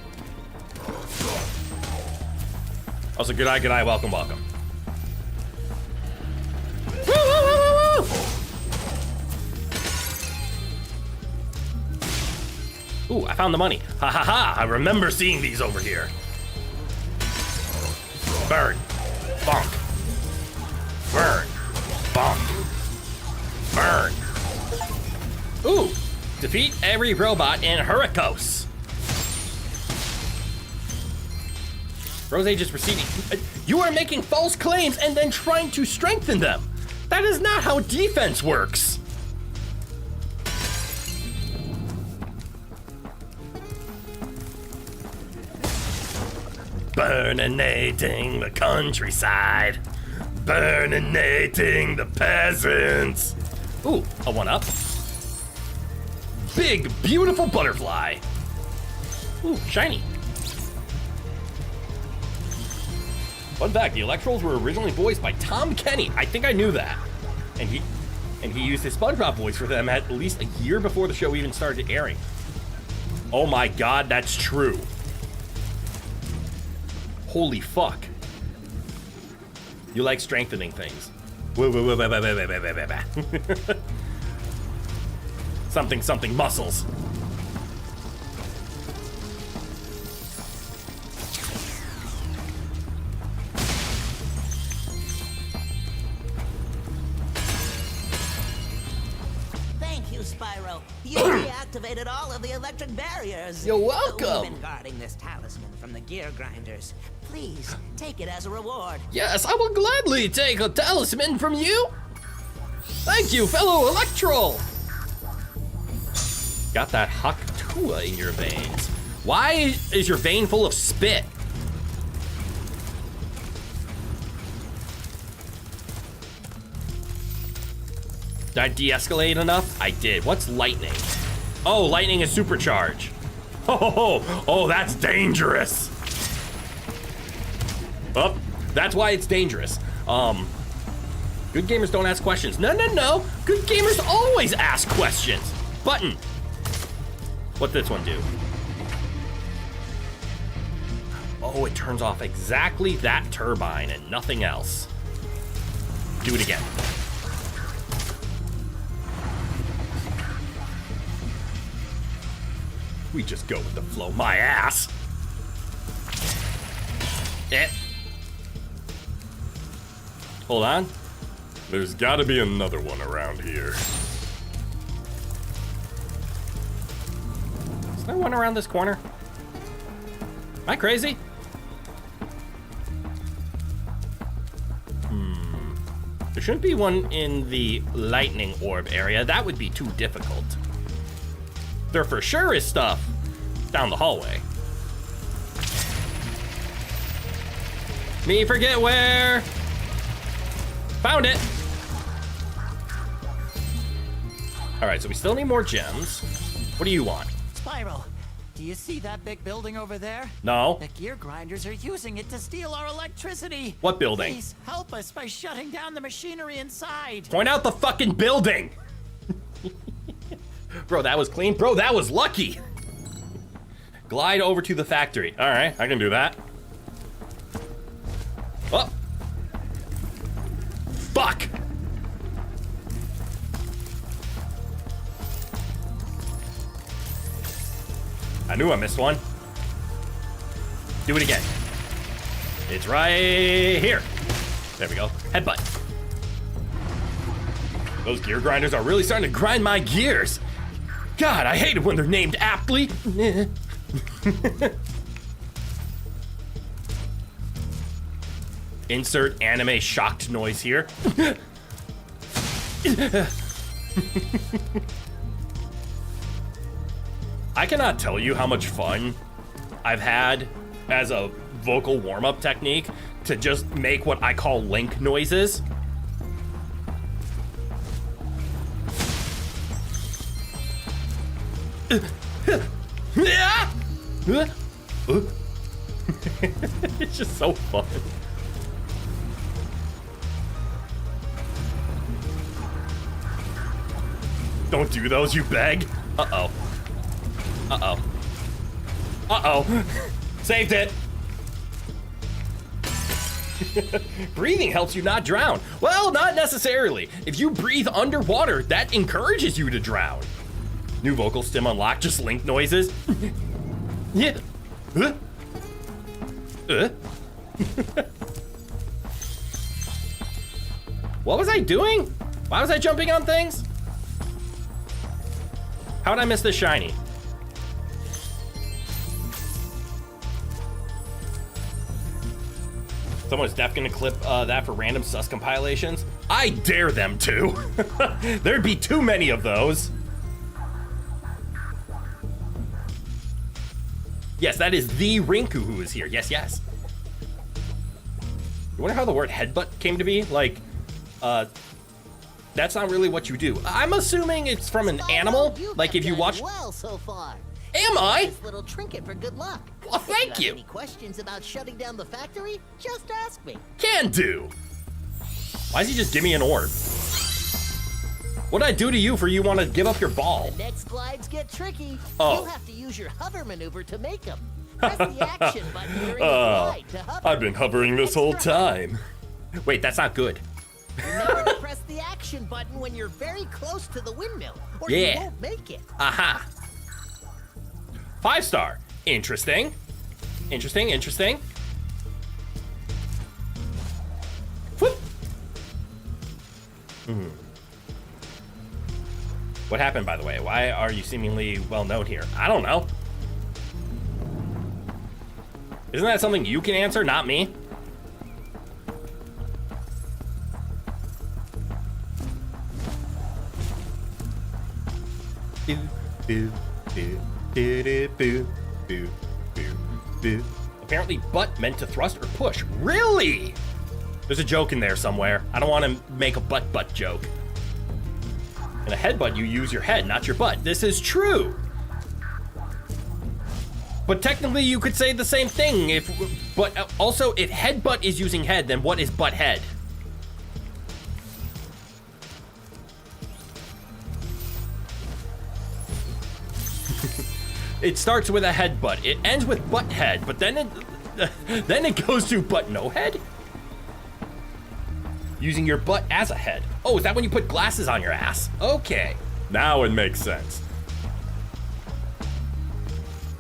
Also, good eye, welcome. Woo, woo, woo, woo, woo. Ooh, I found the money. Ha ha ha, I remember seeing these over here. Burn. Bonk. Burn. Bonk. Burn. Ooh. Defeat every robot in Hurricos. Rose is proceeding. You are making false claims and then trying to strengthen them. That is not how defense works. Burninating the countryside. Burninating the peasants. Ooh, a 1-up. Big, beautiful butterfly. Ooh, shiny. Fun fact, the Electrolls were originally voiced by Tom Kenny. I think I knew that. And he used his SpongeBob voice for them at least a year before the show even started airing. Oh my god, that's true. Holy fuck. You like strengthening things. Something muscles. Thank you, Spyro. You deactivated all of the electric barriers. You're welcome. We've been guarding this talisman from the gear grinders. Please, take it as a reward. Yes, I will gladly take a talisman from you. Thank you, fellow Electro. Got that Haktua in your veins. Why is your vein full of spit? Did I de-escalate enough? I did. What's lightning? Oh, lightning is supercharge. Oh, that's dangerous. Oh, that's why it's dangerous. Good gamers don't ask questions. No. Good gamers always ask questions. Button. What's this one do? Oh, it turns off exactly that turbine and nothing else. Do it again. We just go with the flow. My ass. Hold on. There's gotta be another one around here. Is there one around this corner? Am I crazy? There shouldn't be one in the lightning orb area. That would be too difficult. There for sure is stuff down the hallway. Me forget where. Found it. All right, so we still need more gems. What do you want? Spyro, do you see that big building over there? No. The gear grinders are using it to steal our electricity. What building? Please help us by shutting down the machinery inside. Point out the fucking building. Bro, that was clean. Bro, that was lucky. Glide over to the factory. All right, I can do that. Oh. Fuck. I knew I missed one. Do it again. It's right here. There we go. Headbutt. Those gear grinders are really starting to grind my gears. God, I hate it when they're named aptly. Insert anime shocked noise here. I cannot tell you how much fun I've had as a vocal warm-up technique to just make what I call link noises. It's just so fun. Don't do those, you beg. Uh-oh. Uh-oh. Uh-oh. Saved it. Breathing helps you not drown. Well, not necessarily. If you breathe underwater, that encourages you to drown. New vocal stim unlocked, just link noises. Yeah. What was I doing? Why was I jumping on things? How did I miss this shiny? Someone's definitely gonna clip that for random sus compilations. I dare them to. There'd be too many of those. Yes, that is the Rinku who is here. Yes, yes. You wonder how the word headbutt came to be? Like, that's not really what you do. I'm assuming it's from an animal. Like if you watch. Well, so far. Am I? This little trinket for good luck. Well, thank you. Any questions about shutting down the factory? Just ask me. Can do. Why does he just give me an orb? What'd I do to you for you want to give up your ball? The next glides get tricky. Oh. You'll have to use your hover maneuver to make them. Press the action button during the glide to hover. I've been hovering this whole time. Wait, that's not good. Remember to press the action button when you're very close to the windmill, or Yeah. you won't make it. Aha. 5-star. Interesting. Interesting, interesting. Whoop. What happened, by the way? Why are you seemingly well known here? I don't know. Isn't that something you can answer, not me? Boo, boo, boo, boo, boo, boo, boo, boo, boo. Apparently butt meant to thrust or push. Really? There's a joke in there somewhere. I don't want to make a butt joke. In a headbutt, you use your head, not your butt. This is true. But technically, you could say the same thing. But also, if headbutt is using head, then what is butt head? It starts with a headbutt. It ends with butt head, but then it goes to butt no head. Using your butt as a head. Oh, is that when you put glasses on your ass? Okay, now it makes sense.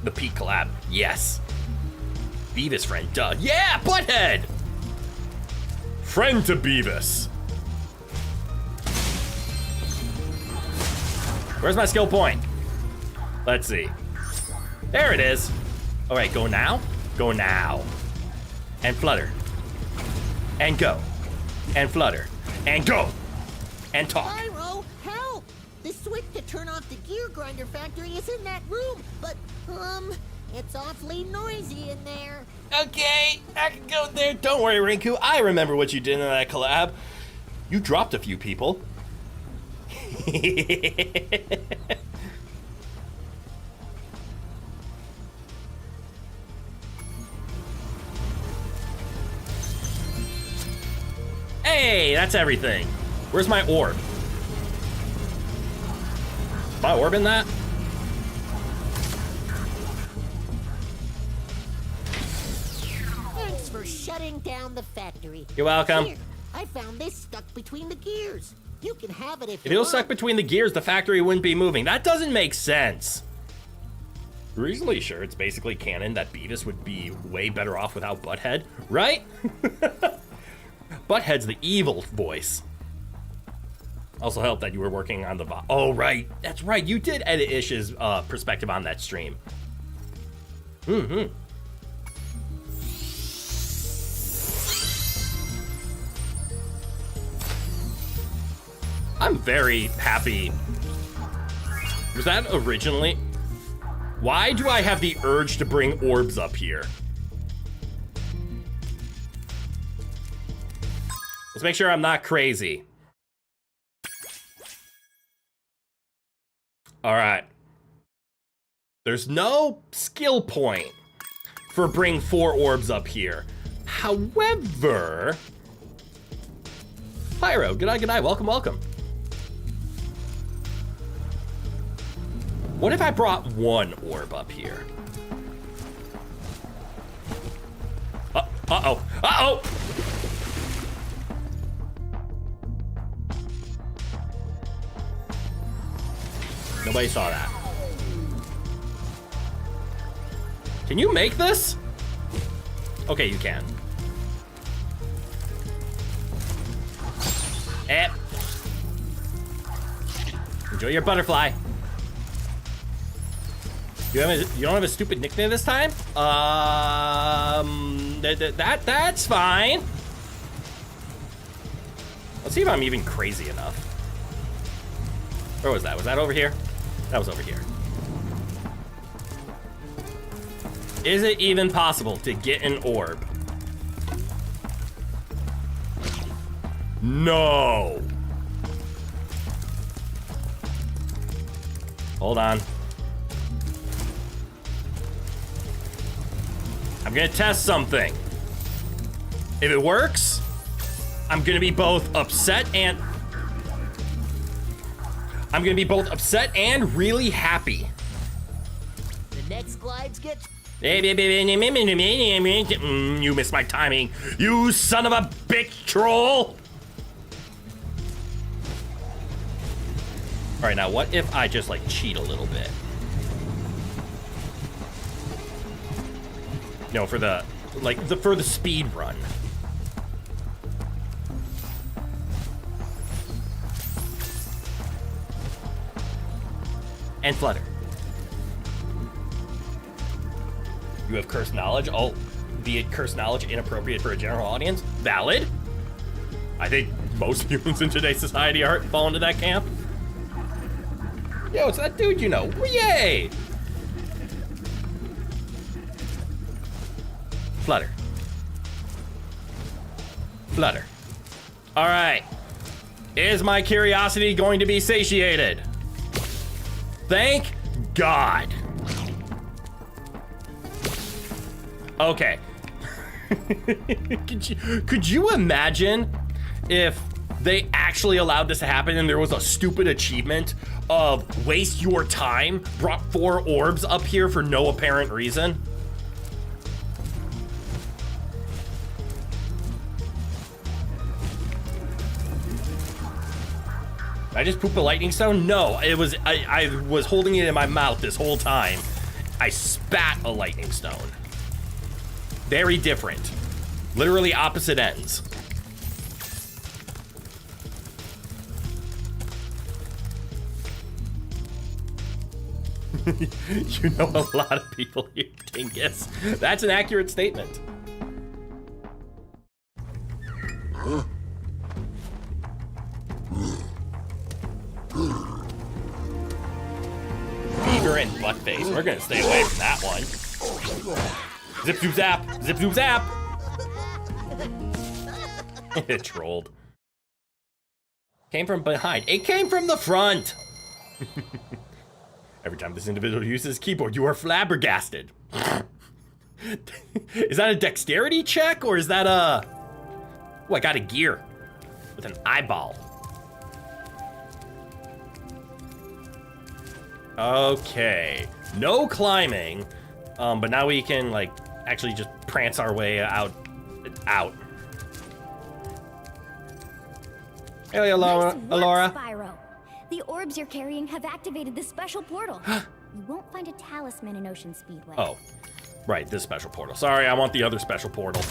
The Pete collab, yes. Beavis friend, duh. Yeah, butthead! Friend to Beavis. Where's my skill point? Let's see. There it is. All right, go now. Go now. And flutter. And go. And flutter. And go. And talk. Spyro, help! The switch to turn off the gear grinder factory is in that room, but, it's awfully noisy in there. Okay, I can go there. Don't worry, Rinku. I remember what you did in that collab. You dropped a few people. Hey, that's everything. Where's my orb? Is my orb in that? Thanks for shutting down the factory. You're welcome. Here, I found this stuck between the gears. You can have it if If you it was want. stuck between the gears, the factory wouldn't be moving. That doesn't make sense. Reasonably sure it's basically canon that Beavis would be way better off without Butthead, right? Butthead's the evil voice. Also helped that you were working on the oh, right. That's right. You did edit Ish's perspective on that stream. I'm very happy. Was that originally? Why do I have the urge to bring orbs up here? Let's make sure I'm not crazy. All right. There's no skill point for bring 4 orbs up here. However, Pyro, good eye, welcome, welcome. What if I brought 1 orb up here? Uh-oh. Nobody saw that. Can you make this? Okay, you can. Enjoy your butterfly. You don't have a stupid nickname this time? That's fine. Let's see if I'm even crazy enough. Where was that? Was that over here? That was over here. Is it even possible to get an orb? No. Hold on. I'm gonna test something. If it works, I'm gonna be both upset and really happy. The next glides get. You missed my timing, you son of a bitch troll. All right, now what if I just like cheat a little bit? No, for the speed run. And flutter. You have cursed knowledge, albeit cursed knowledge inappropriate for a general audience. Valid. I think most humans in today's society fall into that camp. Yo, it's that dude you know. Yay! Flutter. Flutter. All right. Is my curiosity going to be satiated? Thank God. Okay. Could you imagine if they actually allowed this to happen and there was a stupid achievement of waste your time, brought 4 orbs up here for no apparent reason? Did I just poop a lightning stone? No, it was I was holding it in my mouth this whole time. I spat a lightning stone. Very different. Literally opposite ends. You know a lot of people here, Dingus. That's an accurate statement. Beaver and Buttface. We're gonna stay away from that one. Zip zoop zap! Zip zoop zap! It trolled. Came from behind. It came from the front! Every time this individual uses his keyboard, you are flabbergasted. Is that a dexterity check or is that a... Oh, I got a gear with an eyeball. Okay, no climbing, but now we can like actually just prance our way out. Hey, Alora. Nice work, Spyro. The orbs you're carrying have activated this special portal. You won't find a talisman in Ocean Speedway. Oh, right, this special portal. Sorry, I want the other special portal.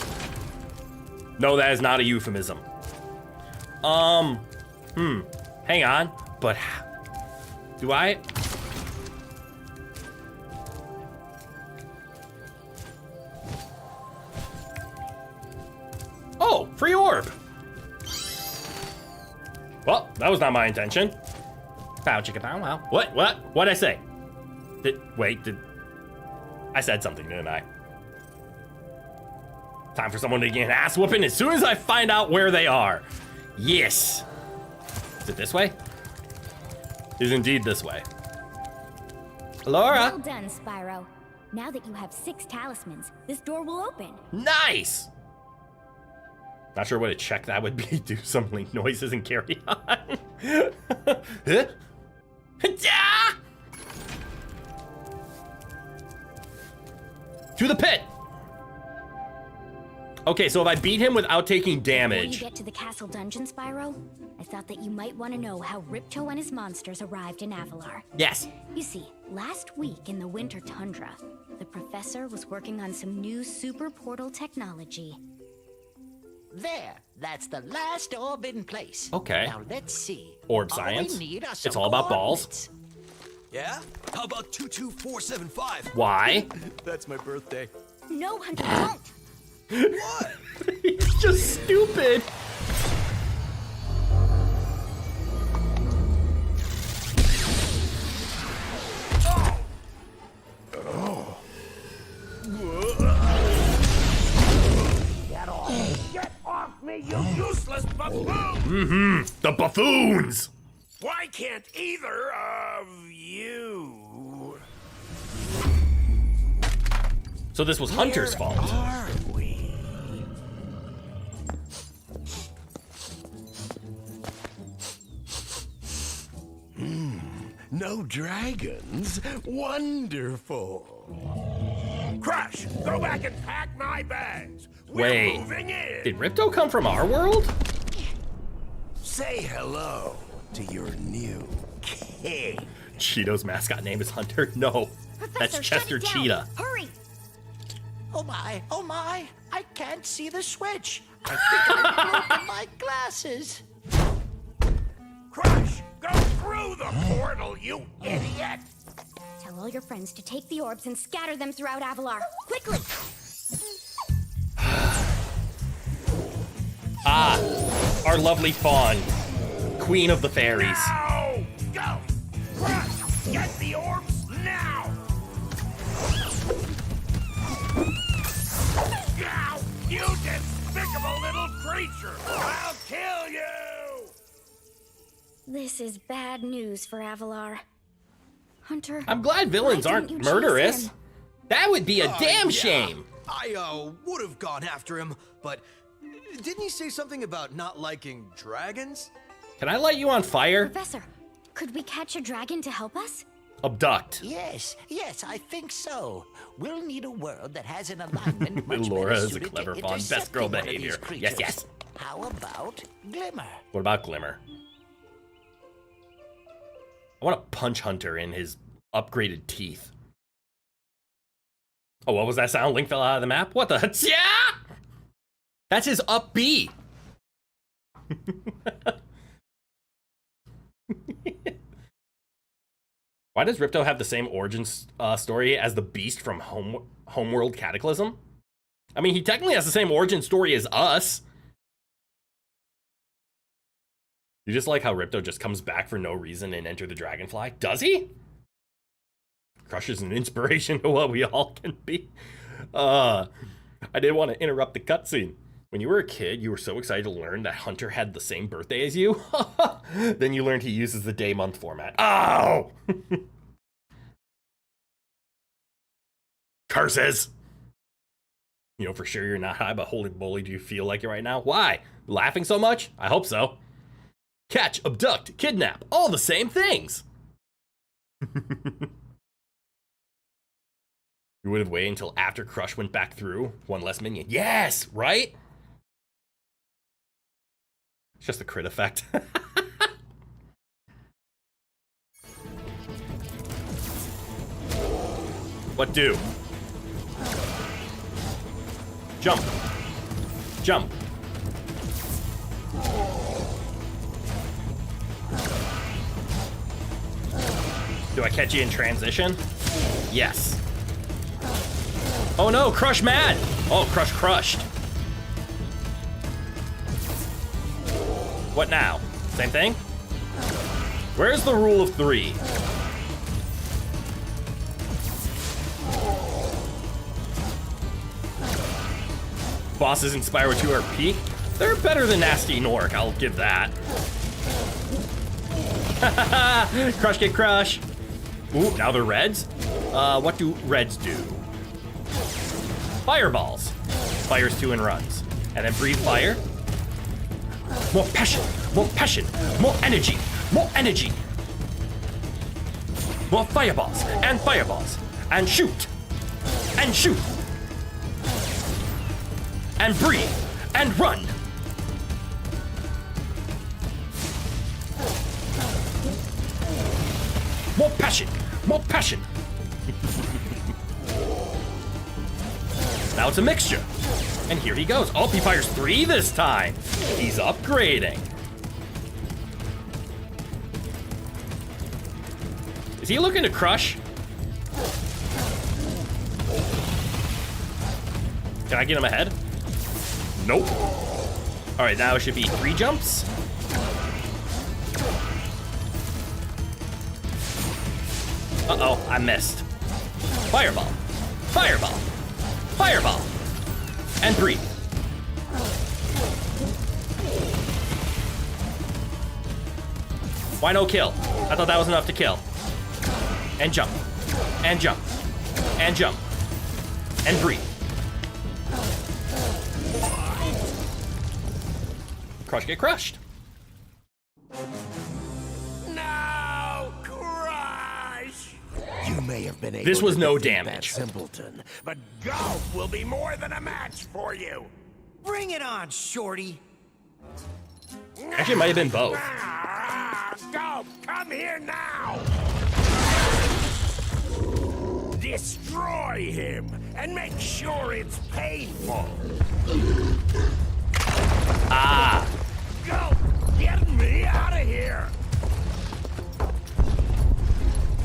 No, that is not a euphemism. Hang on, but do I? Oh, free orb. Well, that was not my intention. Pow chicka pow wow. What'd I say? I said something, didn't I? Time for someone to get an ass whooping as soon as I find out where they are. Yes. Is it this way? It is indeed this way. Laura. Well done, Spyro. Now that you have 6 talismans, this door will open. Nice. Not sure what a check that would be. Do some link noises and carry on. Huh? To the pit. Okay, so if I beat him without taking damage. Before you get to the castle dungeon, Spyro, I thought that you might want to know how Ripto and his monsters arrived in Avalar. Yes. You see, last week in the winter tundra, the professor was working on some new super portal technology. There, that's the last orb in place. Okay. Now let's see. Orb All science. we need are It's some all about balls. Yeah? How about 22475? Why? That's my birthday. No, Hunter, don't. What? He's just stupid. Get off me, you useless buffoon! Mm-hmm. The buffoons. Why can't either of you? So this was Hunter's fault. Are we? No dragons? Wonderful. Crush, go back and pack my bags. We're moving in. Did Ripto come from our world? Say hello to your new king. Cheeto's mascot name is Hunter? No, that's Chester Cheetah. Hurry! Oh my, I can't see the switch. I think I've broken my glasses. Crush, go through the portal, you idiot! Tell all your friends to take the orbs and scatter them throughout Avalar. Quickly! Ah, our lovely fawn, queen of the fairies. Now! Go! Crush, get the orbs now! Now, you despicable little creature! I'll kill you! This is bad news for Avalar. Hunter, I'm glad villains why aren't didn't you chase murderous. him? That would be a damn Yeah. shame. I would have gone after him, but didn't he say something about not liking dragons? Can I light you on fire? Professor, could we catch a dragon to help us? Abduct. Yes, I think so. We'll need a world that has an alignment much Laura better is a suited clever to fawn. Best intercepting girl one of behavior. these creatures. Yes, yes. How about Glimmer? What about Glimmer? I want to punch Hunter in his upgraded teeth. Oh, what was that sound? Link fell out of the map? What the? Yeah! That's his up B. Why does Ripto have the same origin story as the Beast from Homeworld Cataclysm? I mean, he technically has the same origin story as us. You just like how Ripto just comes back for no reason and Enter the Dragonfly? Does he? Crush is an inspiration to what we all can be. I didn't want to interrupt the cutscene. When you were a kid, you were so excited to learn that Hunter had the same birthday as you. Then you learned he uses the day-month format. Oh! Curses! You know for sure you're not high, but holy moly, do you feel like it right now? Why? Laughing so much? I hope so. Catch, abduct, kidnap, all the same things. You would have waited until after Crush went back through. One less minion. Yes, right? It's just the crit effect. What do? Jump. Jump. Do I catch you in transition? Yes. Oh no, Crush mad! Oh, Crush crushed. What now? Same thing? Where's the rule of 3? Bosses in Spyro 2 are peak. They're better than Nasty Nork, I'll give that. Crush get crush. Ooh, now they're reds? What do reds do? Fireballs. Fires 2 and runs. And then breathe fire. More passion, more energy, more energy. More fireballs, and shoot, and breathe, and run. More passion. Now it's a mixture. And here he goes. Oh, he fires 3 this time. He's upgrading. Is he looking to crush? Can I get him ahead? Nope. All right, now it should be 3 jumps. Uh-oh, I missed. Fireball, fireball, fireball, and breathe. Why no kill? I thought that was enough to kill. And jump, and jump, and jump, and breathe. Crush, get crushed. No, Crush! You may have been able This was to no defeat damage. that simpleton, but golf will be more than a match for you. Bring it on, Shorty. Actually, it might have been both. Golf, come here now! Destroy him, and make sure it's painful. Ah! Golf, get me out of here!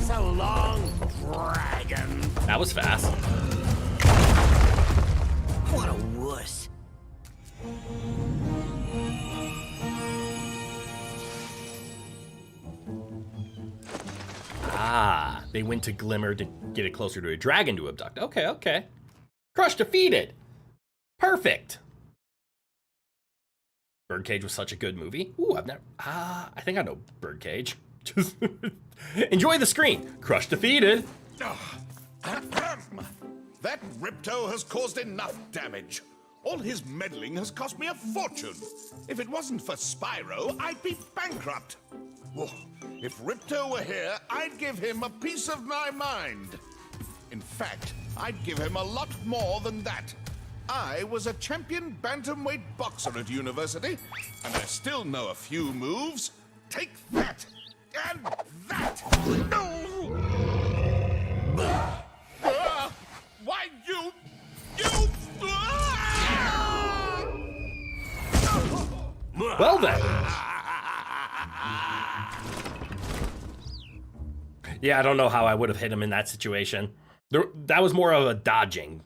So long, dragon. That was fast. What a wuss. Ah, they went to Glimmer to get it closer to a dragon to abduct. Okay, okay. Crush defeated. Perfect. Birdcage was such a good movie. Ooh, I've never. I think I know Birdcage. Just enjoy the screen. Crush defeated. That Ripto has caused enough damage. All his meddling has cost me a fortune. If it wasn't for Spyro, I'd be bankrupt. Whoa. If Ripto were here, I'd give him a piece of my mind. In fact, I'd give him a lot more than that. I was a champion bantamweight boxer at university, and I still know a few moves. Take that, and that. Why, you... Well then. Yeah, I don't know how I would have hit him in that situation. That was more of a dodging.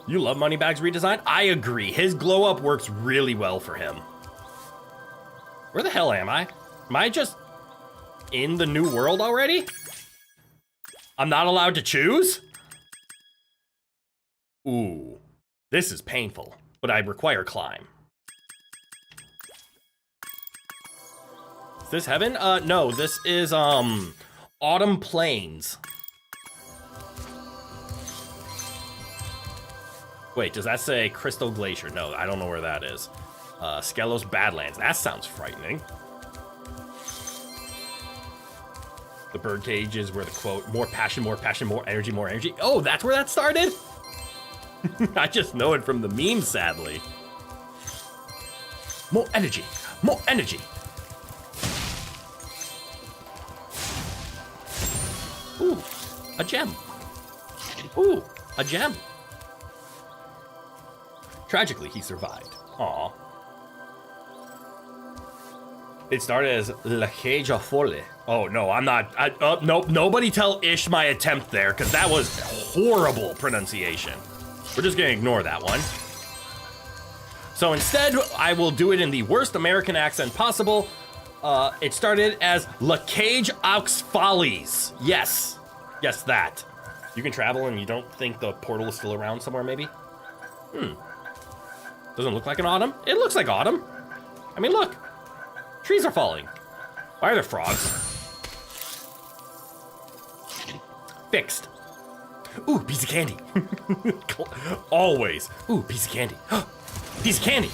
You love Moneybag's redesign? I agree. His glow up works really well for him. Where the hell am I? Am I just in the new world already? I'm not allowed to choose? Ooh, this is painful, but I require climb. Is this heaven? No, this is, Autumn Plains. Wait, does that say Crystal Glacier? No, I don't know where that is. Skelos Badlands. That sounds frightening. The birdcage is where the quote, more passion, more energy, more energy. Oh, that's where that started? I just know it from the meme, sadly. More energy, more energy. Ooh, a gem. Ooh, a gem. Tragically, he survived. Aw. It started as La Cage à Folle. Oh, no, I'm not. Nope, nobody tell Ish my attempt there, because that was horrible pronunciation. We're just going to ignore that one. So instead, I will do it in the worst American accent possible. It started as La Cage aux Follies. Yes. Yes, that. You can travel and you don't think the portal is still around somewhere, maybe? Doesn't look like an autumn. It looks like autumn. I mean, look. Trees are falling. Why are there frogs? Fixed. Ooh, piece of candy. Always. Ooh, piece of candy. Piece of candy.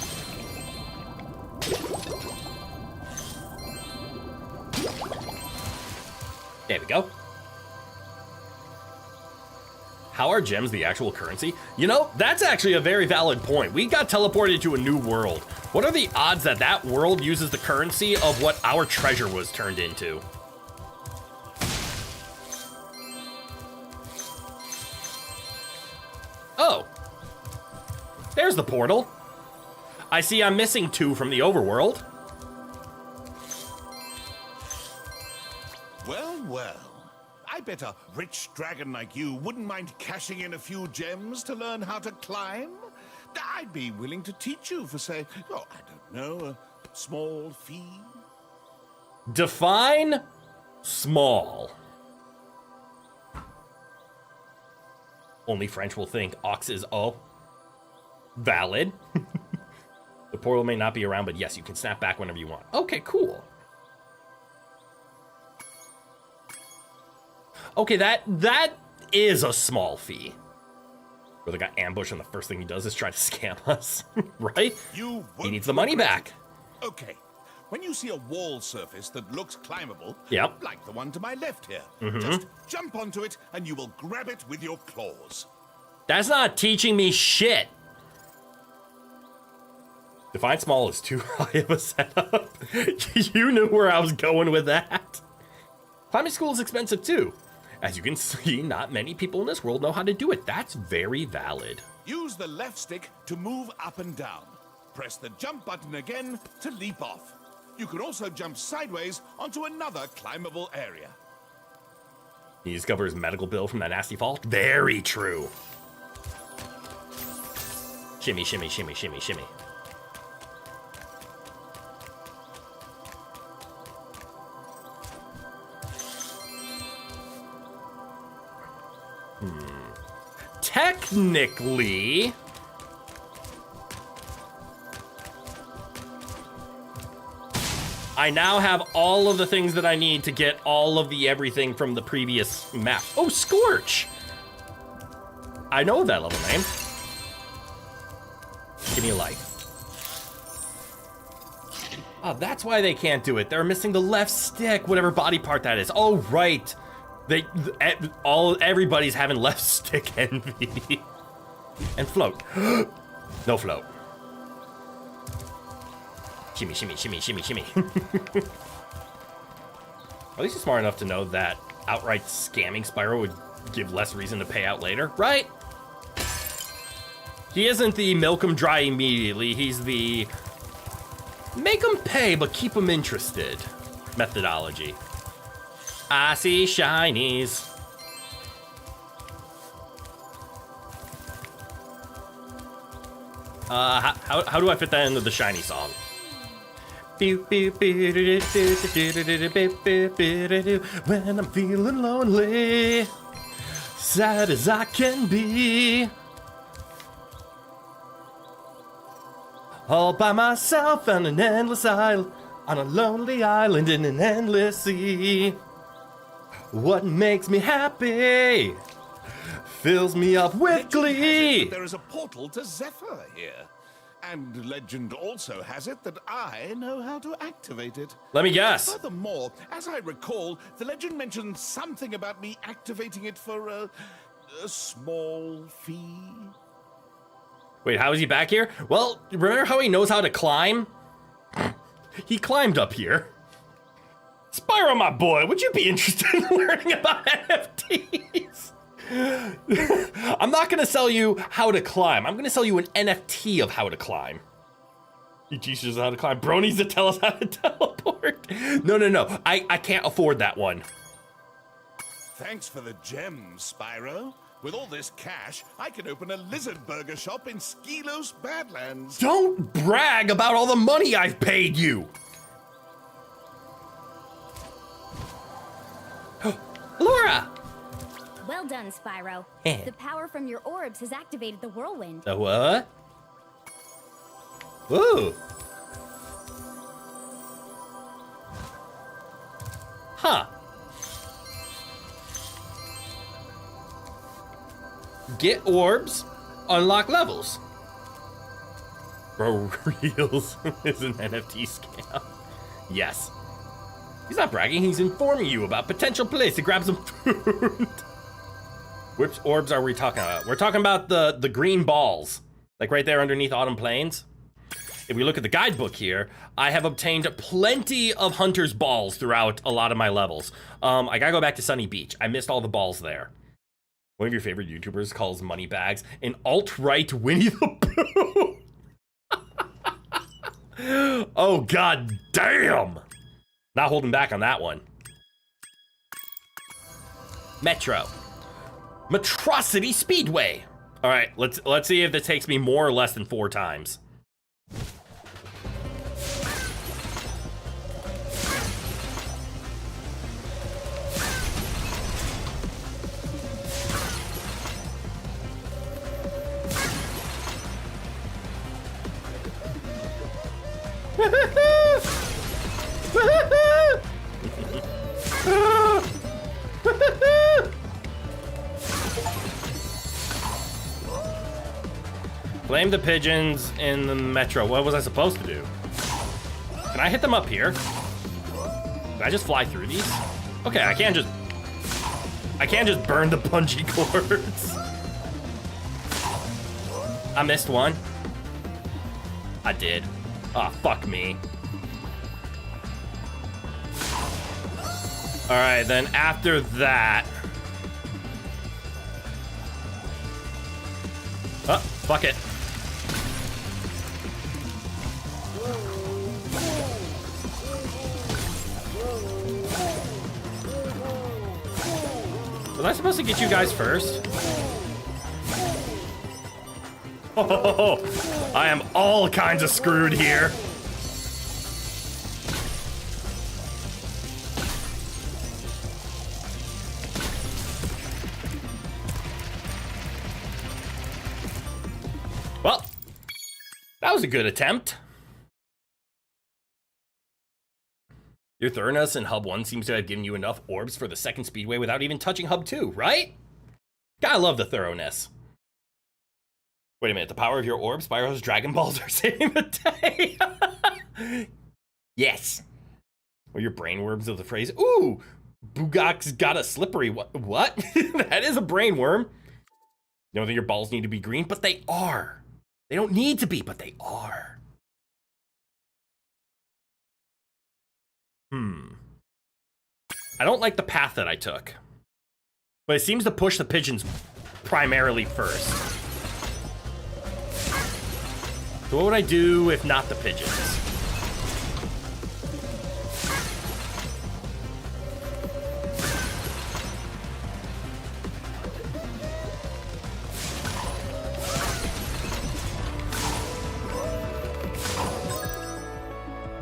There we go. How are gems the actual currency? You know, that's actually a very valid point. We got teleported to a new world. What are the odds that that world uses the currency of what our treasure was turned into? Oh, the portal. I see I'm missing 2 from the overworld. Well, well. I bet a rich dragon like you wouldn't mind cashing in a few gems to learn how to climb. I'd be willing to teach you for, say, oh, I don't know, a small fee. Define small. Only French will think ox is O. Valid. The portal may not be around, but yes, you can snap back whenever you want. Okay, cool. Okay, that is a small fee. Where they got ambushed and the first thing he does is try to scam us, right? He needs the money back. Okay. When you see a wall surface that looks climbable, Yep. like the one to my left here, Mhm. just jump onto it and you will grab it with your claws. That's not teaching me shit. Define small is too high of a setup. You knew where I was going with that. Climbing school is expensive too. As you can see, not many people in this world know how to do it. That's very valid. Use the left stick to move up and down. Press the jump button again to leap off. You can also jump sideways onto another climbable area. He discovers medical bill from that nasty fall. Very true. Shimmy, shimmy, shimmy, shimmy, shimmy. Technically, I now have all of the things that I need to get all of the everything from the previous map. Oh, Scorch! I know that level name. Give me a light. Oh, that's why they can't do it. They're missing the left stick, whatever body part that is. Oh, right. Everybody's having left stick envy. And float. No float. Shimmy, shimmy, shimmy, shimmy, shimmy. At least you're smart enough to know that outright scamming Spyro would give less reason to pay out later, right? He isn't the milk 'em dry immediately. He's the make 'em pay but keep 'em interested methodology. I see shinies. How do I fit that into the shiny song? When I'm feeling lonely, sad as I can be, all by myself on an endless island, on a lonely island in an endless sea. What makes me happy fills me up with glee. There is a portal to Zephyr here. And legend also has it that I know how to activate it. Let me guess. Furthermore, as I recall, the legend mentioned something about me activating it for a small fee. Wait, how is he back here? Well, remember how he knows how to climb? He climbed up here. Spyro, my boy, would you be interested in learning about NFTs? I'm not going to sell you how to climb. I'm going to sell you an NFT of how to climb. He teaches us how to climb. Bro needs to tell us how to teleport. No. I can't afford that one. Thanks for the gems, Spyro. With all this cash, I can open a lizard burger shop in Skelos Badlands. Don't brag about all the money I've paid you. Laura! Well done, Spyro. Eh. The power from your orbs has activated the whirlwind. The what? Ooh. Huh. Get orbs, unlock levels. Bro, Reels is an NFT scam. Yes. He's not bragging, he's informing you about potential place to grab some food. Which orbs are we talking about? We're talking about the green balls. Like right there underneath Autumn Plains. If we look at the guidebook here, I have obtained plenty of Hunter's balls throughout a lot of my levels. I gotta go back to Sunny Beach. I missed all the balls there. One of your favorite YouTubers calls Moneybags an alt-right Winnie the Pooh. Oh, god damn. Not holding back on that one. Metro. Metrocity Speedway. All right, let's see if this takes me more or less than 4 times. Blame the pigeons in the metro. What was I supposed to do? Can I hit them up here? Can I just fly through these? Okay, I can't just burn the bungee cords. I missed one. I did. Oh, fuck me. All right, then after that. Oh, fuck it. Was I supposed to get you guys first? Oh, I am all kinds of screwed here. Well, that was a good attempt. Your thoroughness in Hub 1 seems to have given you enough orbs for the second speedway without even touching Hub 2, right? Gotta love the thoroughness. Wait a minute, the power of your orb, Spyro's Dragon Balls are saving the day. Yes. Or your brain worms of the phrase, ooh, Bugak's got a slippery, what? That is a brain worm. You don't think your balls need to be green, but they are. They don't need to be, but they are. I don't like the path that I took, but it seems to push the pigeons primarily first. So what would I do if not the pigeons?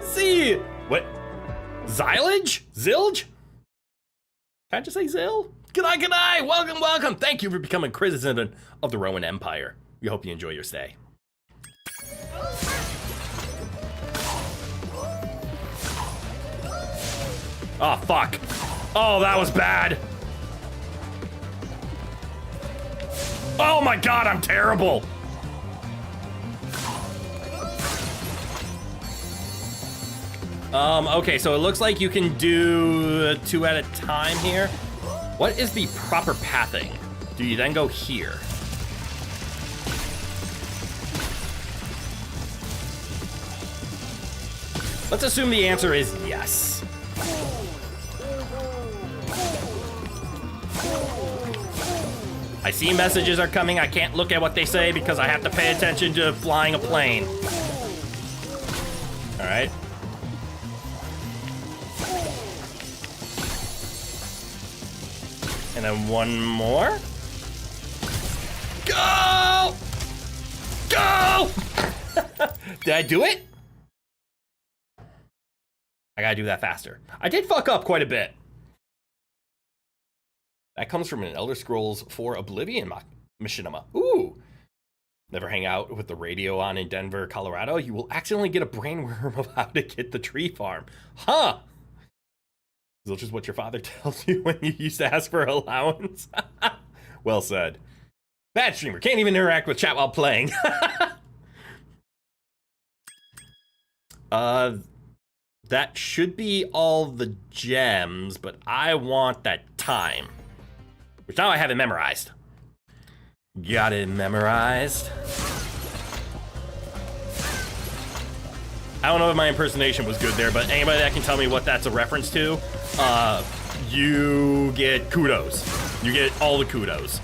See, what? Zilage? Zilge? Can I just say Zil? G'day, g'day! Welcome, welcome! Thank you for becoming citizen of the Roman Empire. We hope you enjoy your stay. Oh, fuck. Oh, that was bad. Oh my god, I'm terrible! Okay, so it looks like you can do 2 at a time here. What is the proper pathing? Do you then go here? Let's assume the answer is yes. I see messages are coming. I can't look at what they say because I have to pay attention to flying a plane. All right. And then one more. Go! Go! Did I do it? I gotta do that faster. I did fuck up quite a bit. That comes from an Elder Scrolls 4 Oblivion machinima. Ooh. Never hang out with the radio on in Denver, Colorado. You will accidentally get a brainworm of how to get the tree farm. Huh. Which is what your father tells you when you used to ask for allowance. Well said. Bad streamer. Can't even interact with chat while playing. That should be all the gems, but I want that time. Which now I have it memorized. Got it memorized. I don't know if my impersonation was good there, but anybody that can tell me what that's a reference to, you get kudos. You get all the kudos.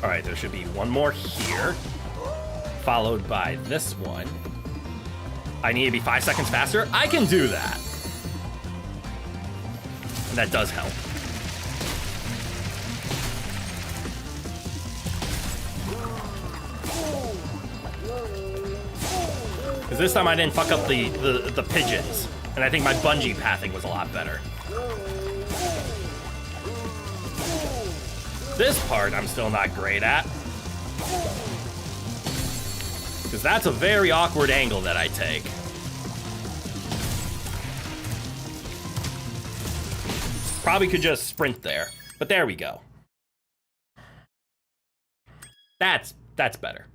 All right, there should be one more here, followed by this one. I need to be 5 seconds faster. I can do that. And that does help. Because this time I didn't fuck up the pigeons. And I think my bungee pathing was a lot better. This part I'm still not great at. Because that's a very awkward angle that I take. Probably could just sprint there. But there we go. That's better.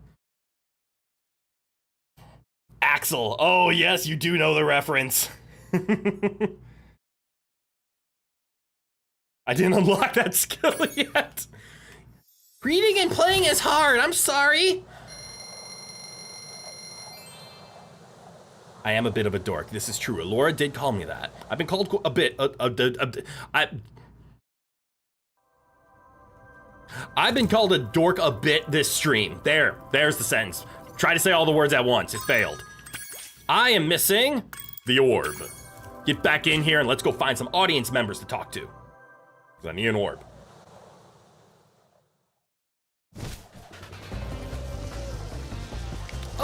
Axel. Oh, yes, you do know the reference. I didn't unlock that skill yet. Reading and playing is hard. I'm sorry. I am a bit of a dork. This is true. Laura did call me that. I've been called a bit. I've been called a dork a bit this stream. There's the sentence. Try to say all the words at once. It failed. I am missing the orb. Get back in here and let's go find some audience members to talk to. Because I need an orb.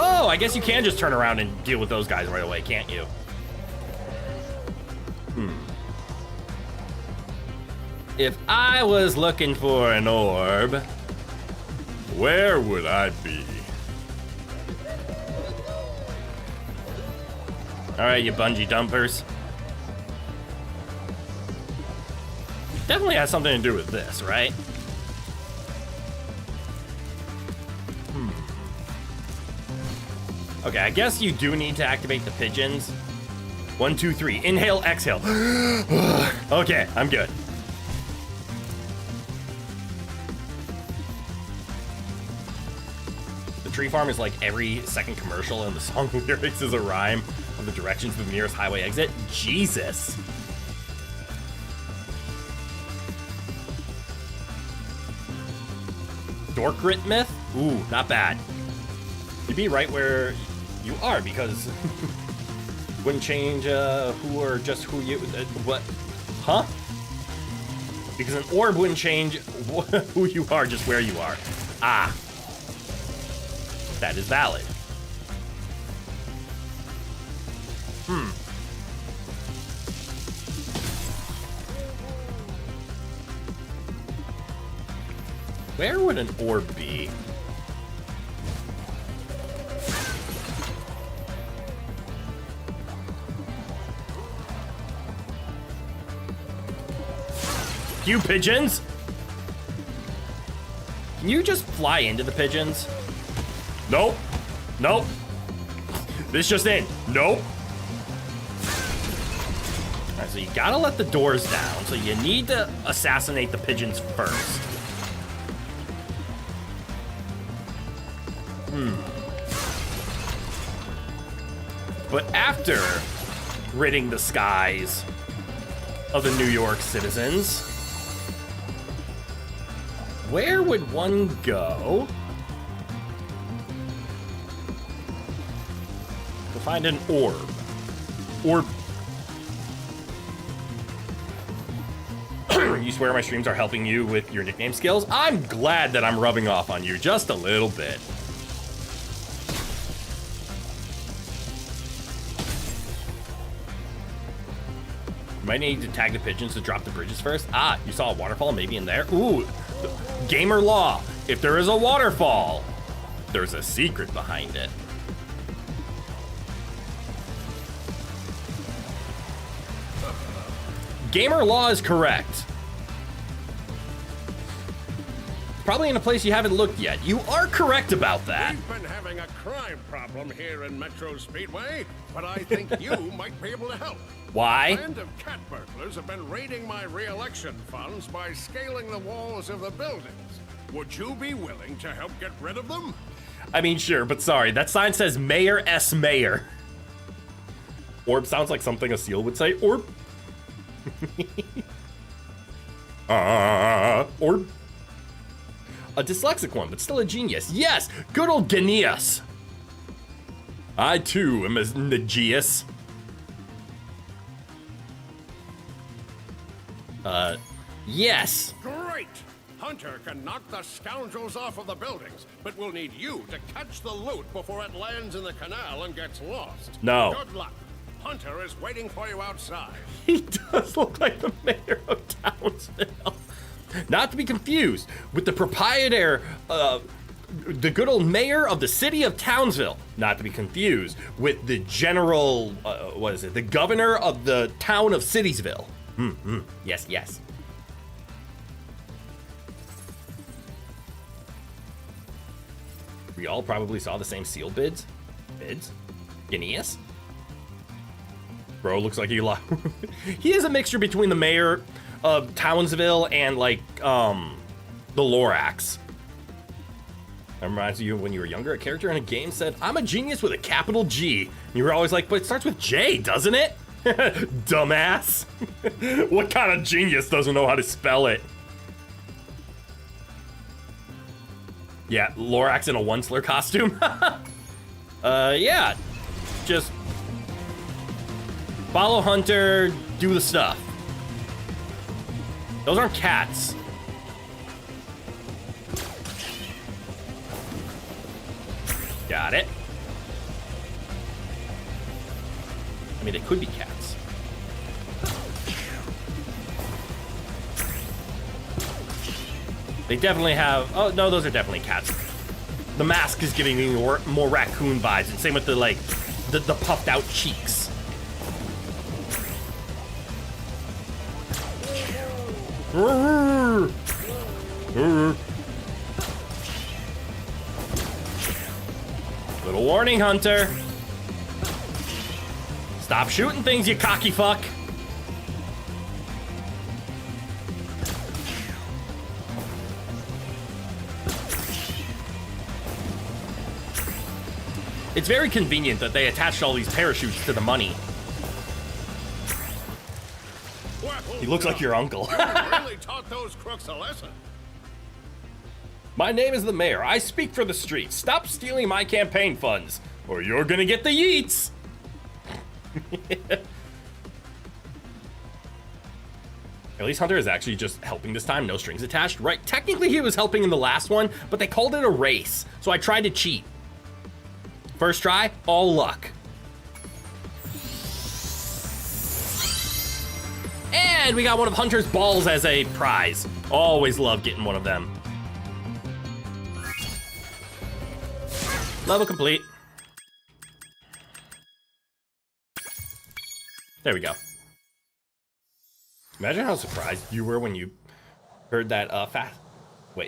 Oh, I guess you can just turn around and deal with those guys right away, can't you? If I was looking for an orb, where would I be? All right, you bungee dumpers. Definitely has something to do with this, right? Okay, I guess you do need to activate the pigeons. 1, 2, 3. Inhale, exhale. Okay, I'm good. The tree farm is like every second commercial, and the song lyrics is a rhyme of the directions to the nearest highway exit. Jesus. Dorkrit myth? Ooh, not bad. You'd be right where you are, because wouldn't change who or just who you... what? Huh? Because an orb wouldn't change who you are, just where you are. Ah. That is valid. Where would an orb be? You pigeons? Can you just fly into the pigeons? Nope. Nope. This just in. Nope. Alright, so you gotta let the doors down, so you need to assassinate the pigeons first. But after ridding the skies of the New York citizens, where would one go to find an orb? Orb. You swear my streams are helping you with your nickname skills? I'm glad that I'm rubbing off on you just a little bit. Might need to tag the pigeons to drop the bridges first. Ah, you saw a waterfall maybe in there. Ooh, gamer law. If there is a waterfall, there's a secret behind it. Gamer law is correct. Probably in a place you haven't looked yet. You are correct about that. We've been having a crime problem here in Metro Speedway, but I think you might be able to help. Why? A band of cat burglars have been raiding my re-election funds by scaling the walls of the buildings. Would you be willing to help get rid of them? I mean, sure, but sorry. That sign says Mayor S. Mayor. Orb sounds like something a seal would say. Orb. Orb. A dyslexic one, but still a genius. Yes, good old genius. I too am a genius. Yes. Great! Hunter can knock the scoundrels off of the buildings, but we'll need you to catch the loot before it lands in the canal and gets lost. No. Good luck. Hunter is waiting for you outside. He does look like the mayor of Townsville. Not to be confused with the proprietor, the good old mayor of the city of Townsville. Not to be confused with the general, the governor of the town of Citiesville. Yes, yes. We all probably saw the same sealed bids. Guineas? Bro looks like he he is a mixture between the mayor of Townsville and like the Lorax. That reminds you of when you were younger, a character in a game said, "I'm a genius with a capital G." And you were always like, "But it starts with J, doesn't it?" Dumbass. What kind of genius doesn't know how to spell it? Yeah, Lorax in a one-slur costume. Yeah. Just follow Hunter, do the stuff. Those aren't cats. Got it. I mean, they could be cats. They definitely have... Oh, no, those are definitely cats. The mask is giving me more raccoon vibes, and same with the, like, the puffed out cheeks. Little warning, Hunter. Stop shooting things, you cocky fuck. It's very convenient that they attached all these parachutes to the money. He looks like your uncle. You really taught those crooks a lesson. My name is the mayor. I speak for the streets. Stop stealing my campaign funds, or you're gonna get the yeets. At least Hunter is actually just helping this time, no strings attached, right? Technically he was helping in the last one, but they called it a race, so I tried to cheat. First try, all luck. And we got one of Hunter's balls as a prize. Always love getting one of them. Level complete. There we go. Imagine how surprised you were when you heard that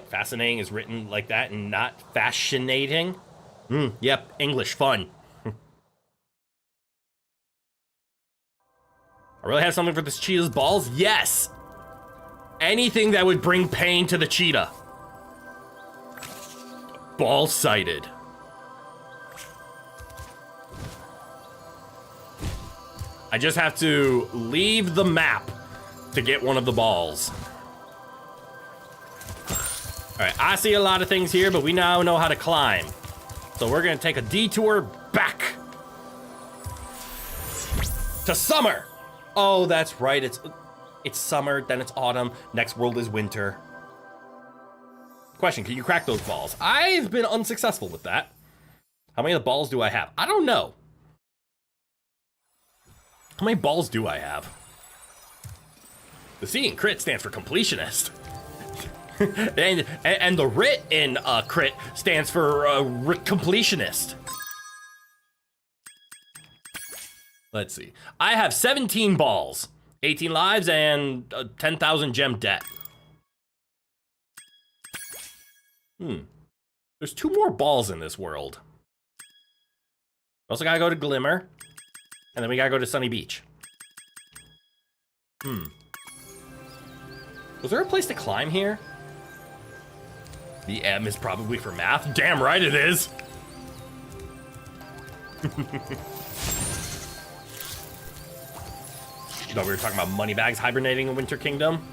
fascinating is written like that and not fascinating. Yep, English, fun. I really have something for this cheetah's balls? Yes! Anything that would bring pain to the cheetah. Ball-sighted. I just have to leave the map to get one of the balls. Alright, I see a lot of things here, but we now know how to climb. So we're gonna take a detour back to summer. Oh, that's right, it's summer, then it's autumn, next world is winter. Question, can you crack those balls? I've been unsuccessful with that. How many of the balls do I have? I don't know. How many balls do I have? The C in crit stands for completionist. and the writ in crit stands for completionist. Let's see. I have 17 balls, 18 lives, and 10,000 gem debt. There's 2 more balls in this world. Also gotta go to Glimmer, and then we gotta go to Sunny Beach. Was there a place to climb here? The M is probably for math. Damn right it is. No, we were talking about money bags hibernating in Winter Kingdom.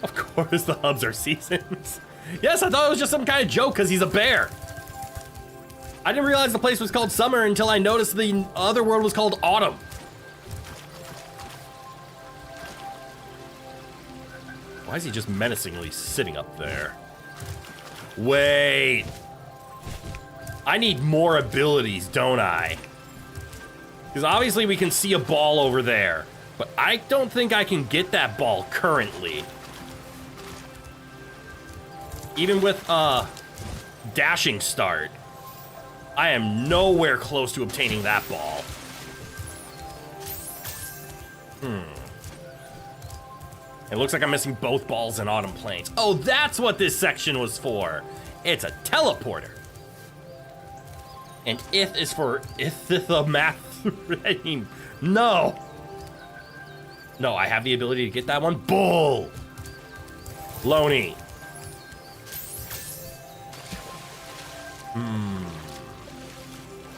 Of course, the hubs are seasons. Yes, I thought it was just some kind of joke because he's a bear. I didn't realize the place was called summer until I noticed the other world was called autumn. Why is he just menacingly sitting up there? Wait. I need more abilities, don't I? Because obviously we can see a ball over there, but I don't think I can get that ball currently. Even with dashing start, I am nowhere close to obtaining that ball. It looks like I'm missing both balls in Autumn Plains. Oh, that's what this section was for. It's a teleporter. And ith is for Ithithomathrain. No. No, I have the ability to get that one. Bull. Loney.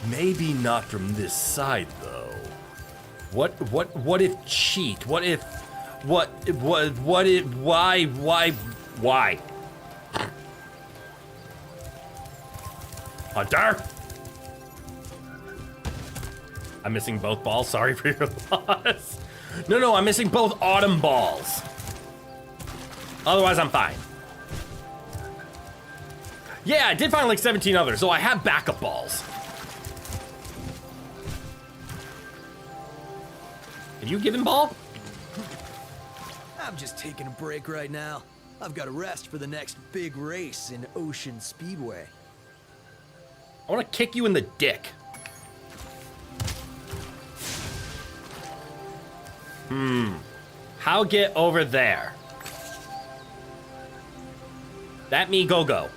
Maybe not from this side, though. What if cheat? What if, why? Hunter? I'm missing both balls. Sorry for your loss. No, I'm missing both autumn balls. Otherwise, I'm fine. Yeah, I did find like 17 others, so I have backup balls. Have you given ball? I'm just taking a break right now. I've got to rest for the next big race in Ocean Speedway. I want to kick you in the dick. How get over there? That me go-go.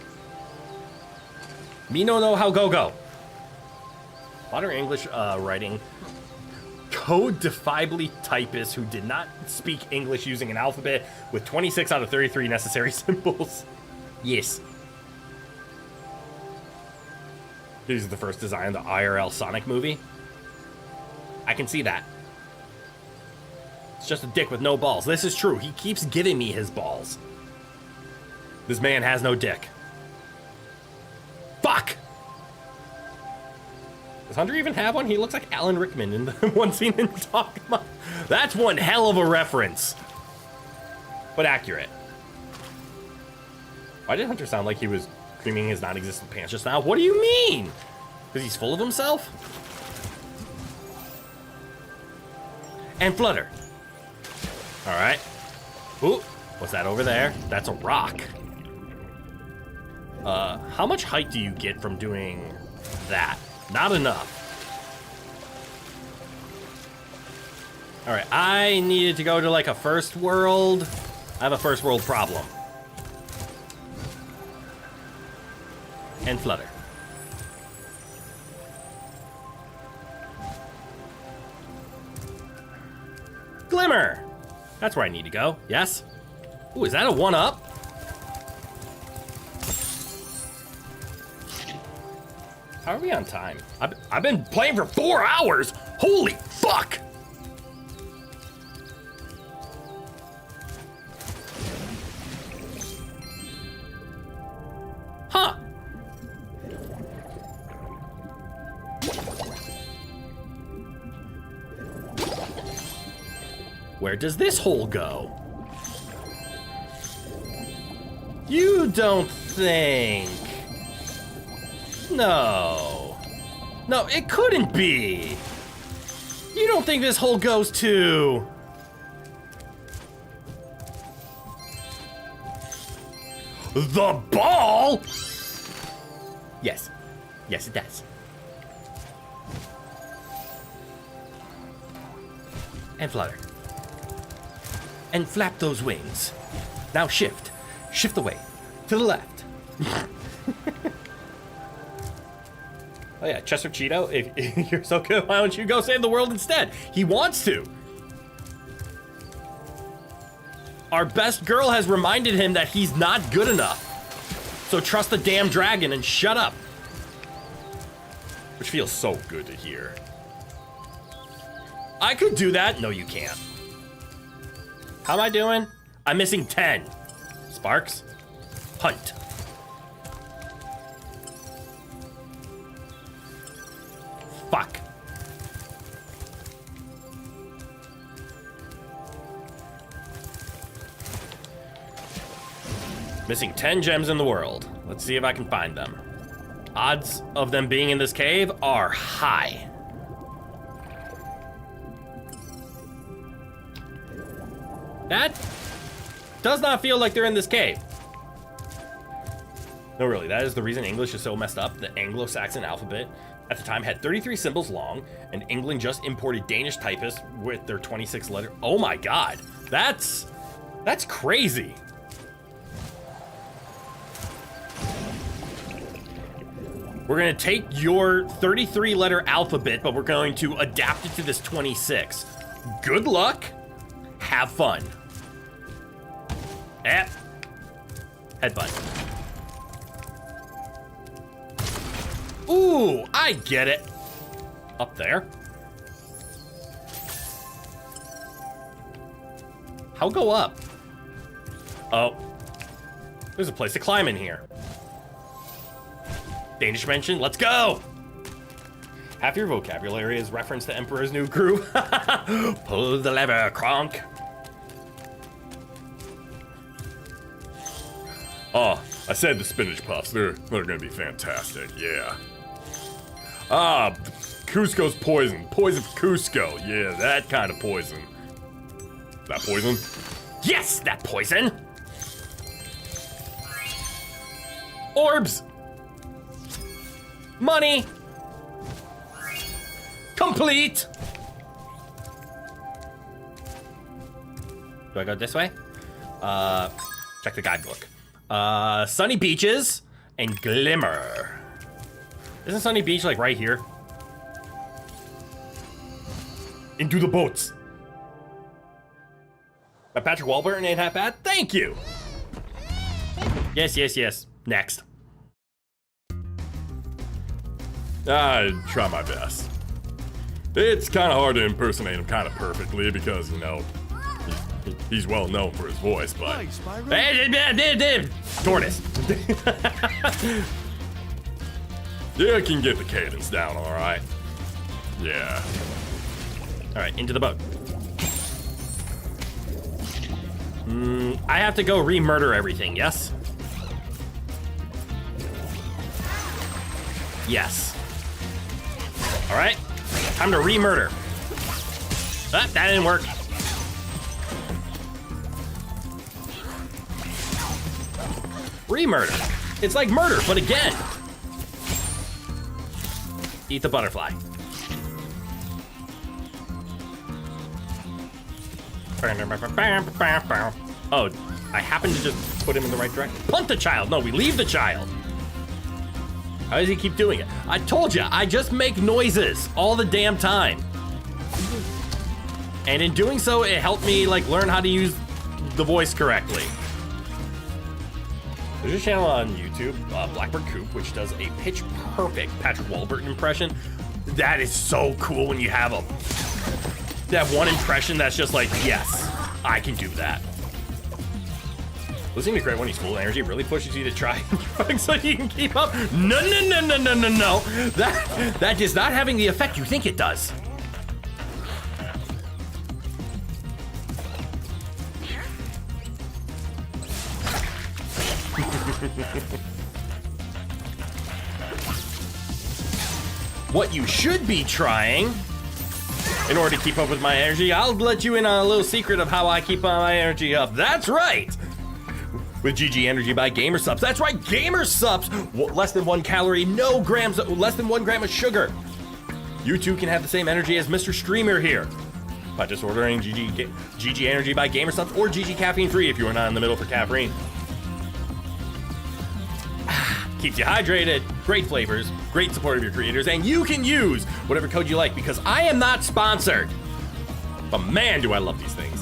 Me no know how go-go. Modern English writing. Code-defiably typists who did not speak English using an alphabet with 26 out of 33 necessary symbols. Yes. This is the first design of the IRL Sonic movie. I can see that. It's just a dick with no balls. This is true. He keeps giving me his balls. This man has no dick. Fuck! Does Hunter even have one? He looks like Alan Rickman in the one scene in Dogma. That's one hell of a reference. But accurate. Why did Hunter sound like he was creaming his non-existent pants just now? What do you mean? Because he's full of himself? And flutter. Alright. Ooh, what's that over there? That's a rock. How much height do you get from doing that? Not enough. Alright, I needed to go to like a first world. I have a first world problem. And flutter. Glimmer! That's where I need to go, yes? Ooh, is that a 1-up? How are we on time? I've been playing for 4 hours! Holy fuck! Huh. Where does this hole go? You don't think... No. No, it couldn't be. You don't think this hole goes to... the ball? Yes. Yes, it does. And flutter. And flap those wings. Now shift. Shift away. To the left. Oh yeah, Chester Cheeto, if you're so good, why don't you go save the world instead? He wants to. Our best girl has reminded him that he's not good enough. So trust the damn dragon and shut up. Which feels so good to hear. I could do that. No, you can't. How am I doing? I'm missing 10. Sparks? Hunt. Missing 10 gems in the world. Let's see if I can find them. Odds of them being in this cave are high. That does not feel like they're in this cave. No, really, that is the reason English is so messed up. The Anglo-Saxon alphabet at the time had 33 symbols long, and England just imported Danish typists with their 26 letter. Oh my God, that's crazy. We're gonna take your 33 letter alphabet, but we're going to adapt it to this 26. Good luck, have fun. Headbutt. Ooh, I get it. Up there. How go up? Oh, there's a place to climb in here. Danish mention, let's go. Half your vocabulary is reference to Emperor's New Groove. Pull the lever, Kronk. Oh, I said the spinach puffs. They're gonna be fantastic, yeah. Ah, Cusco's poison. Poison Cusco. Yeah, that kind of poison. That poison? Yes, that poison. Orbs. Money. Complete. Do I go this way? Check the guidebook. Sunny beaches and glimmer. Isn't Sunny Beach like right here? Into the boats. But Patrick Warburton ain't half bad. Thank you. Yes, yes, yes. Next. I try my best. It's kind of hard to impersonate him kind of perfectly because, you know, he's well known for his voice, but... Hi, Spyro. Tortoise. Yeah, I can get the cadence down, all right. Yeah. All right, into the boat. I have to go re-murder everything, yes? Yes. All right, time to re-murder. That didn't work. Re-murder. It's like murder, but again. Eat the butterfly. Oh, I happened to just put him in the right direction. Punt the child. No, we leave the child. How does he keep doing it? I told you, I just make noises all the damn time. And in doing so, it helped me like learn how to use the voice correctly. There's a channel on YouTube, Blackbird Coop, which does a pitch perfect Patrick Warburton impression. That is so cool when you have that one impression that's just like, yes, I can do that. Listening to Great Winnie's Full Energy really pushes you to try so you can keep up. No. That is not having the effect you think it does. What you should be trying, in order to keep up with my energy, I'll let you in on a little secret of how I keep my energy up. That's right! With GG Energy by Gamer Subs. That's right, Gamer Subs! Less than 1 calorie, no grams, less than 1 gram of sugar. You too can have the same energy as Mr. Streamer here by just ordering GG Energy by Gamer Subs or GG Caffeine Free if you are not in the middle for caffeine. Keeps you hydrated, great flavors, great support of your creators, and you can use whatever code you like because I am not sponsored. But man, do I love these things.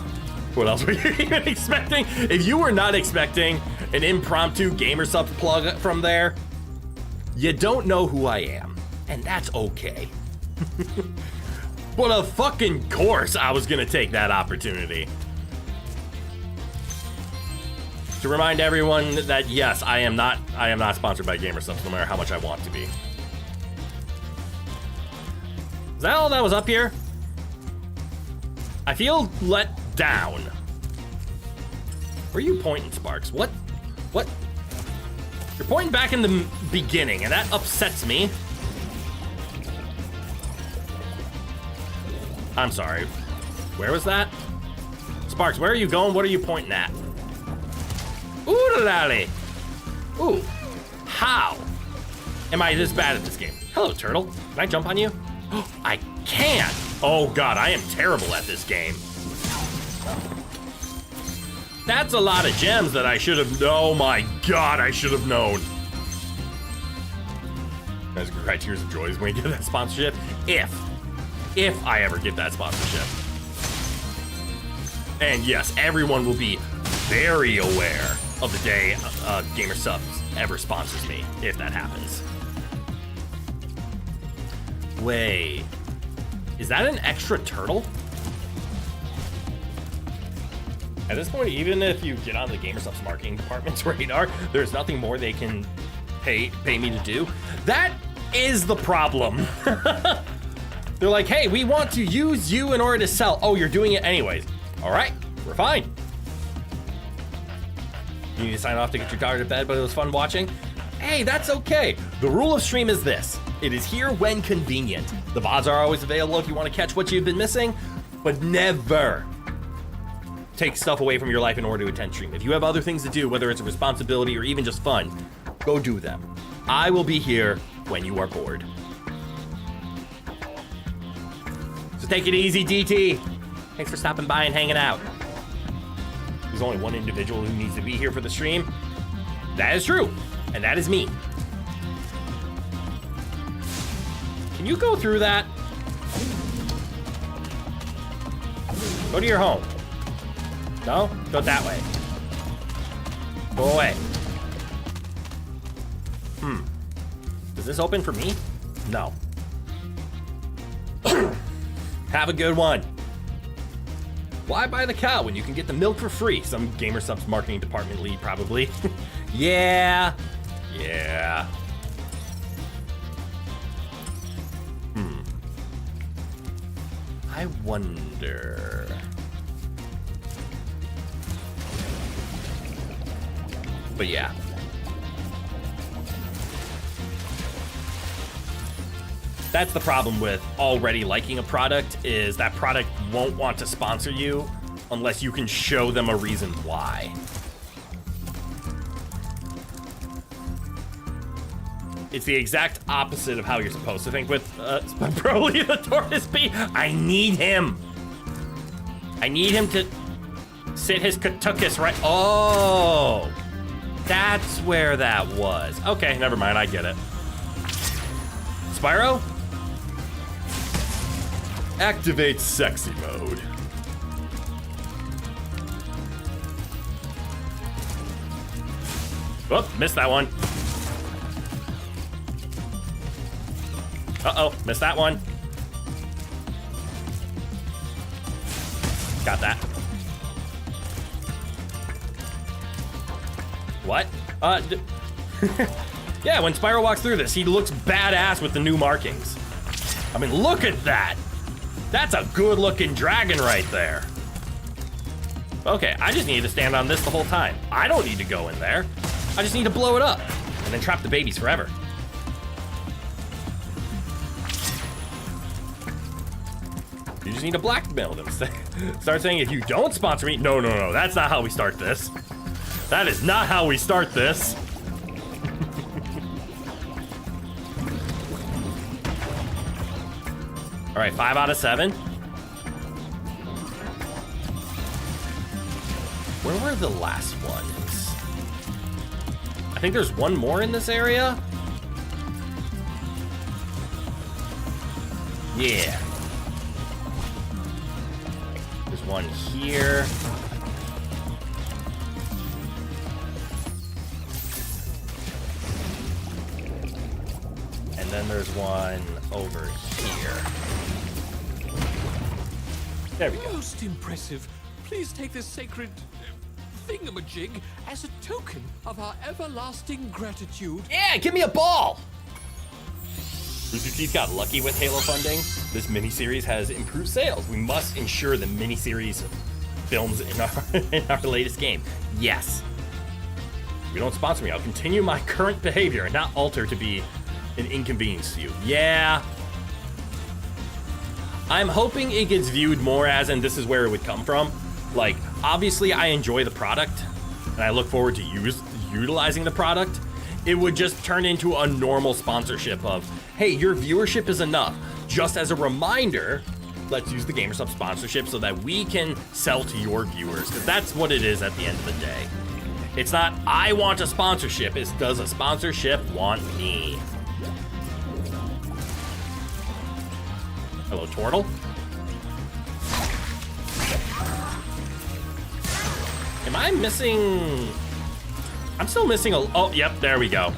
What else were you even expecting? If you were not expecting an impromptu Gamer Subs plug from there, you don't know who I am, and that's okay. But of fucking course I was gonna take that opportunity. To remind everyone that yes, I am not sponsored by Gamer Subs, no matter how much I want to be. Is that all that was up here? I feel let down. Where are you pointing, Sparks? What What? You're pointing back in the beginning, and that upsets me. I'm sorry. Where was that? Sparks, where are you going? What are you pointing at? Ooh, lolly. Ooh. How am I this bad at this game? Hello, turtle. Can I jump on you? I can't. Oh, God, I am terrible at this game. That's a lot of gems that I should have. Oh my God, I should have known. That's great. Tears of Joy when we get that sponsorship. If I ever get that sponsorship. And yes, everyone will be very aware of the day Gamer Subs ever sponsors me, if that happens. Wait, is that an extra turtle? At this point, even if you get on the GamerSup's marketing department's radar, there's nothing more they can pay me to do. That is the problem. They're like, hey, we want to use you in order to sell. Oh, you're doing it anyways. All right, we're fine. You need to sign off to get your daughter to bed, but it was fun watching. Hey, that's okay. The rule of stream is this. It is here when convenient. The VODs are always available if you want to catch what you've been missing, but never take stuff away from your life in order to attend stream. If you have other things to do, whether it's a responsibility or even just fun, go do them. I will be here when you are bored. So take it easy, DT. Thanks for stopping by and hanging out. There's only one individual who needs to be here for the stream. That is true, and that is me. Can you go through that? Go to your home. No? Go that way. Go away. Does this open for me? No. Have a good one. Why buy the cow when you can get the milk for free? Some Gamer Subs marketing department lead, probably. Yeah. I wonder. But yeah. That's the problem with already liking a product, is that product won't want to sponsor you unless you can show them a reason why. It's the exact opposite of how you're supposed to think with Broly the Tortoise Bee. I need him. I need him to sit his katukas right. Oh, that's where that was. Okay, never mind. I get it. Spyro? Activate sexy mode. Oh, missed that one. Uh-oh, missed that one. Got that. What? Yeah, when Spyro walks through this, he looks badass with the new markings. I mean, look at that. That's a good-looking dragon right there. Okay, I just need to stand on this the whole time. I don't need to go in there. I just need to blow it up and then trap the babies forever. You just need to blackmail them. Start saying, if you don't sponsor me... No, that's not how we start this. That is not how we start this. All right, 5 out of 7. Where were the last ones? I think there's one more in this area. Yeah. There's one here. And then there's one over here. There we go. Most impressive. Please take this sacred thingamajig as a token of our everlasting gratitude. Yeah, give me a ball! Rooster Teeth got lucky with Halo funding. This miniseries has improved sales. We must ensure the miniseries films in our latest game. Yes. You don't sponsor me. I'll continue my current behavior and not alter to be an inconvenience to you. Yeah. I'm hoping it gets viewed more as, and this is where it would come from. Like, obviously I enjoy the product and I look forward to utilizing the product. It would just turn into a normal sponsorship of, hey, your viewership is enough. Just as a reminder, let's use the GamerSub sponsorship so that we can sell to your viewers, because that's what it is at the end of the day. It's not, I want a sponsorship, it's does a sponsorship want me? Hello, Turtle. Am I missing? I'm still missing a, oh, yep, there we go.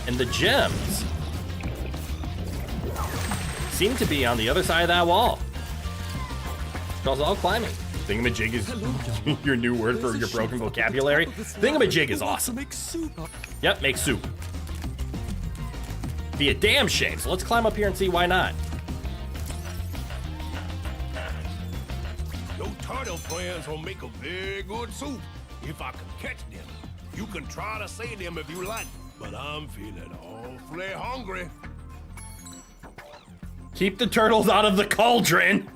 And the gems seem to be on the other side of that wall. Charles, all climbing. Thingamajig is your new word for your broken vocabulary. Thingamajig is awesome. Yep, make soup. Be a damn shame. So let's climb up here and see why not. Your turtle friends will make a very good soup if I can catch them. You can try to say them if you like, but I'm feeling awfully hungry. Keep the turtles out of the cauldron.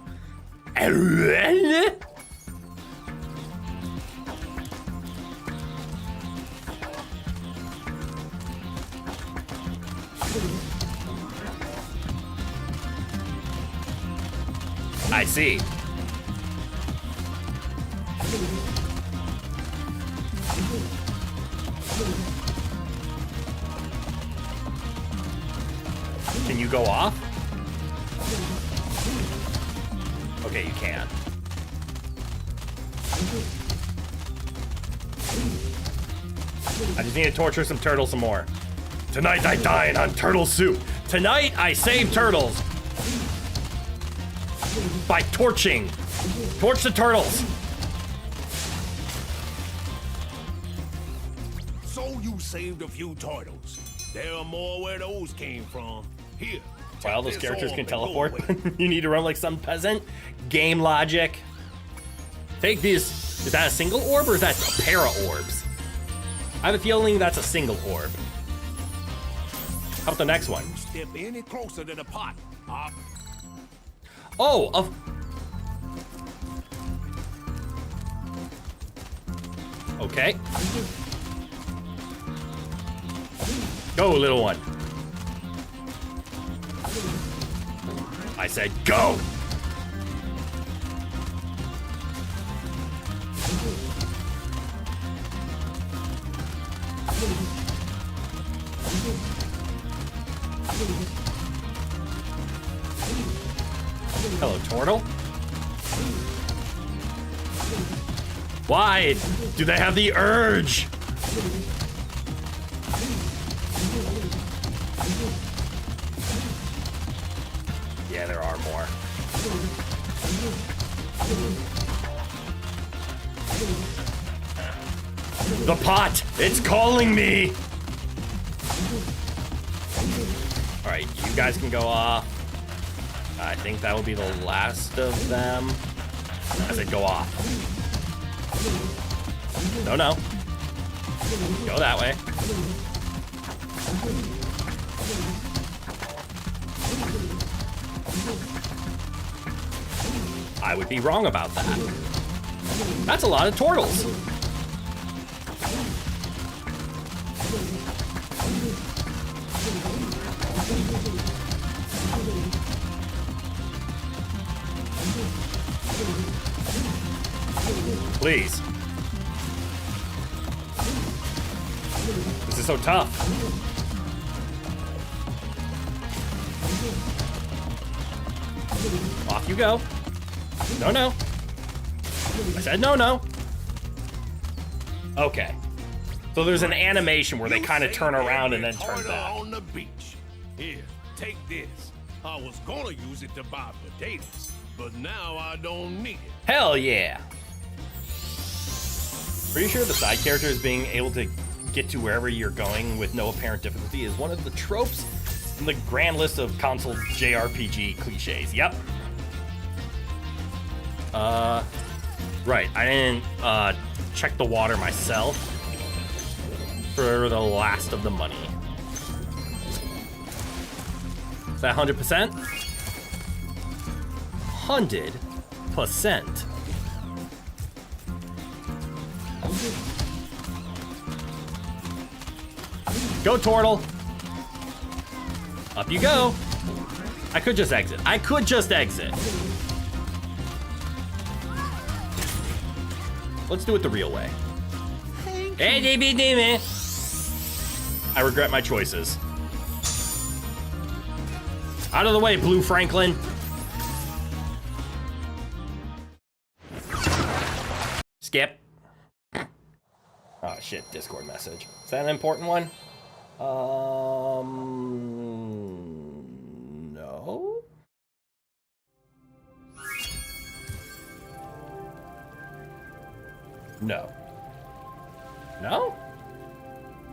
I see. Can you go off? Okay, you can. I just need to torture some turtles some more. Tonight I dine on turtle soup. Tonight I save turtles by torching. Torch the turtles. So you saved a few turtles. There are more where those came from. Here. Wow, those characters can teleport. You need to run like some peasant. Game logic. Take this. Is that a single orb or is that a pair of orbs? I have a feeling that's a single orb. How about the next one? Step any closer to the pot. Oh, of. Okay. Go, little one. I said go. Hello, turtle. Why do they have the urge? Yeah, there are more. The pot! It's calling me! Alright, you guys can go off. I think that will be the last of them. I said go off. No, no. Go that way. I would be wrong about that. That's a lot of turtles. Please. This is so tough. Off you go. No, no. I said no, no. Okay. So there's an animation where they kind of turn around and then turn back. On the beach. Here, take this. I was gonna use it to buy potatoes, but now I don't need it. Hell yeah. Pretty sure the side characters being able to get to wherever you're going with no apparent difficulty is one of the tropes in the grand list of console JRPG cliches. Yep. Right, I didn't check the water myself for the last of the money. Is that 100%? 100%. Go, Turtle. Up you go. I could just exit. I could just exit. Let's do it the real way. I regret my choices. Out of the way, Blue Franklin. Skip. Oh shit, Discord message. Is that an important one? No? No. No?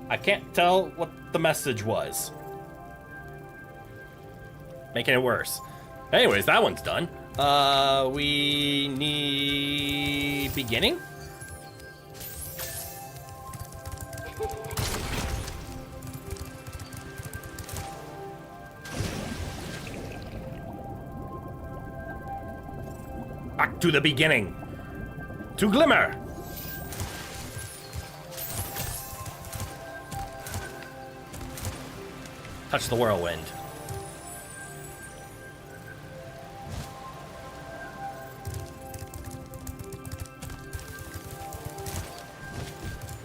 I can't tell what the message was. Making it worse. Anyways, that one's done. We need beginning? Back to the beginning. To Glimmer. Touch the whirlwind.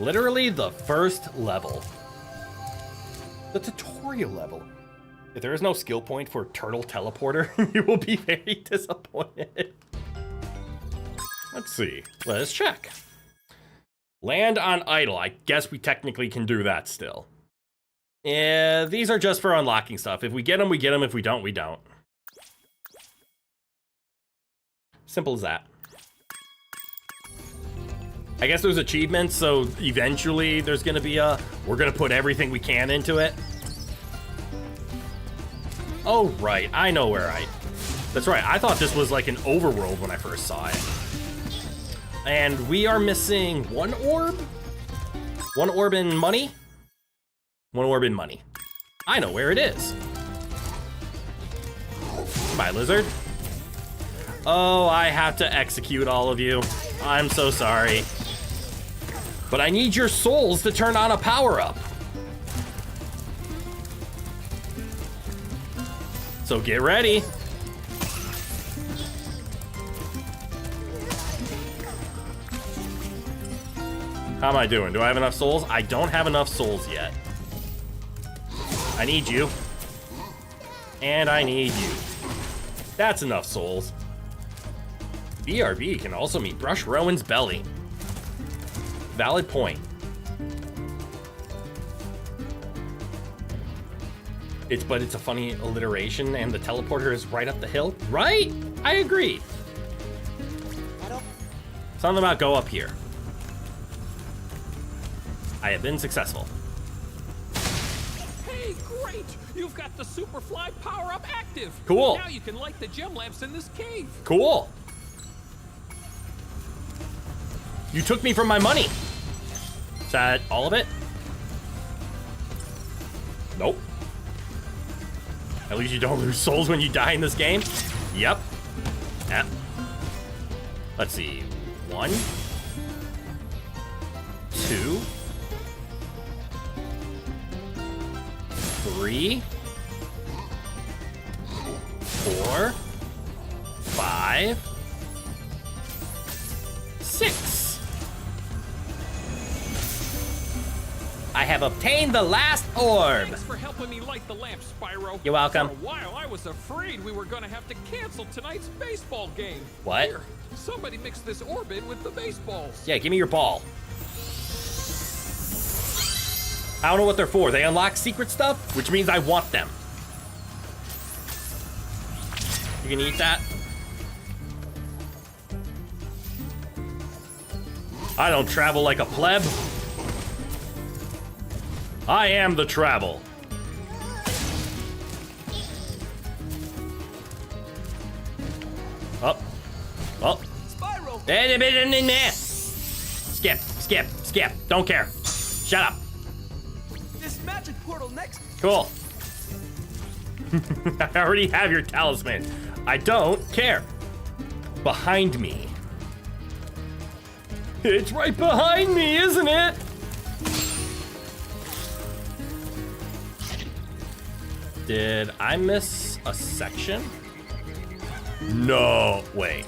Literally the first level. The tutorial level. If there is no skill point for Turtle Teleporter, you will be very disappointed. Let's see. Let's check. Land on idle. I guess we technically can do that still. Yeah, these are just for unlocking stuff. If we get them, we get them. If we don't, we don't. Simple as that. I guess there's achievements, so eventually there's gonna be a, we're gonna put everything we can into it. Oh, right, I know where that's right, I thought this was like an overworld when I first saw it. And we are missing one orb? One orb in money? One orb in money. I know where it is. Bye, lizard. Oh, I have to execute all of you. I'm so sorry. But I need your souls to turn on a power-up. So get ready. How am I doing? Do I have enough souls? I don't have enough souls yet. I need you. And I need you. That's enough souls. BRB can also mean Brush Rowan's belly. Valid point. But it's a funny alliteration, and the teleporter is right up the hill. Right? I agree. Something about go up here. I have been successful. Hey, great! You've got the Superfly power-up active. Cool. Now you can light the gem lamps in this cave. Cool. You took me from my money. Is that all of it? Nope. At least you don't lose souls when you die in this game. Yep. Yep. Let's see. 1, 2, 3, 4, 5, 6. I have obtained the last orb. Thanks for helping me light the lamp, Spyro. You're welcome. For a while, I was afraid we were gonna have to cancel tonight's baseball game. What? Here, somebody mix this orb in with the baseballs. Yeah, give me your ball. I don't know what they're for. They unlock secret stuff, which means I want them. You can eat that. I don't travel like a pleb. I am the travel. Up. Well, Skip, skip, skip. Don't care. Shut up. This magic portal next. Cool. I already have your talisman. I don't care. Behind me. It's right behind me, isn't it? Did I miss a section? No, wait.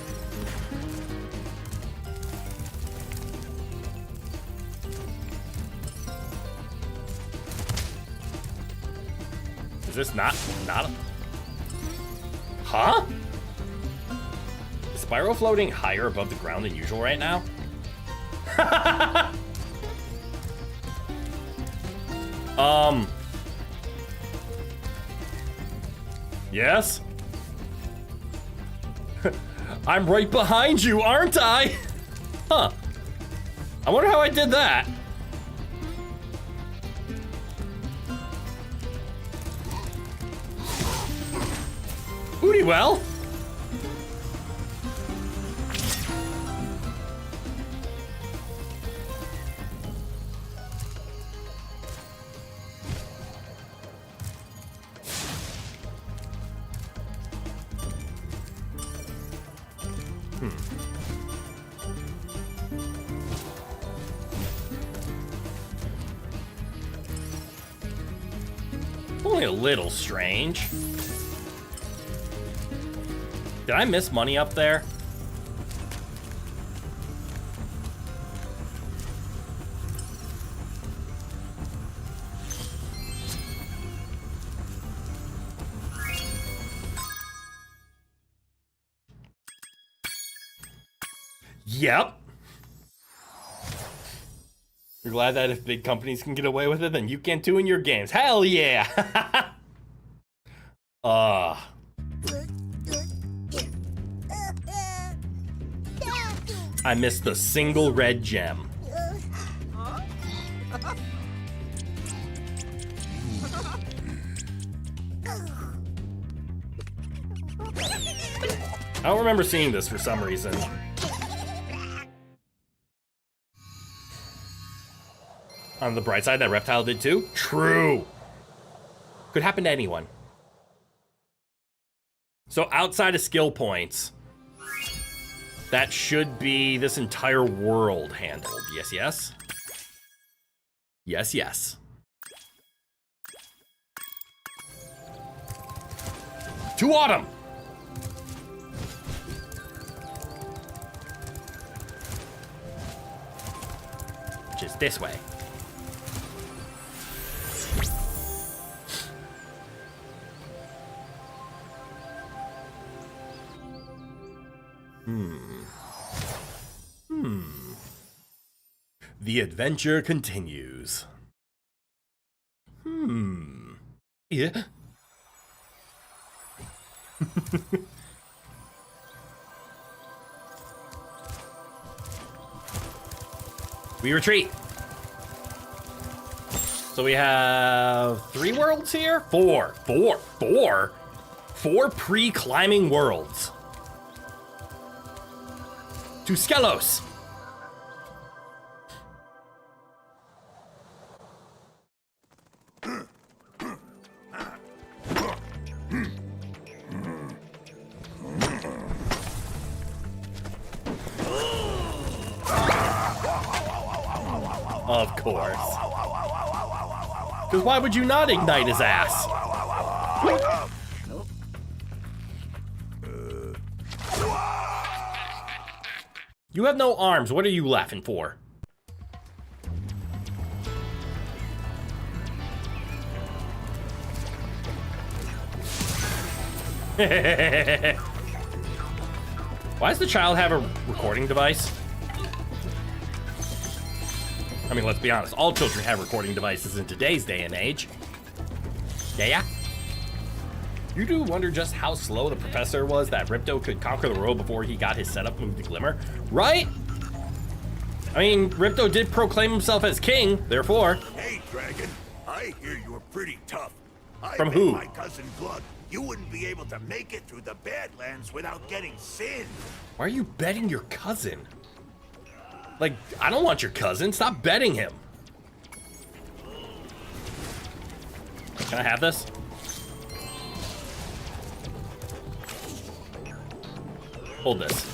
Is this not a... Huh? Is Spyro floating higher above the ground than usual right now? Yes? I'm right behind you, aren't I? Huh. I wonder how I did that. Booty well. Only a little strange. Did I miss money up there? Yep. You're glad that if big companies can get away with it, then you can too in your games. Hell yeah! I missed the single red gem. I don't remember seeing this for some reason. On the bright side, that reptile did too. True. Could happen to anyone. So outside of skill points, that should be this entire world handled. Yes, yes. Yes, yes. To autumn. Which is this way. The adventure continues. Yeah. We retreat. So we have 3 worlds here? 4 pre-climbing worlds. To Skelos. Of course. Because why would you not ignite his ass? You have no arms. What are you laughing for? Why does the child have a recording device? I mean, let's be honest. All children have recording devices in today's day and age. Yeah? You do wonder just how slow the professor was that Ripto could conquer the world before he got his setup move to Glimmer, right? I mean, Ripto did proclaim himself as king, therefore. Hey, Dragon. I hear you're pretty tough. From who? My cousin Glug, you wouldn't be able to make it through the Badlands without getting sinned. Why are you betting your cousin? Like, I don't want your cousin. Stop betting him. Can I have this? Hold this.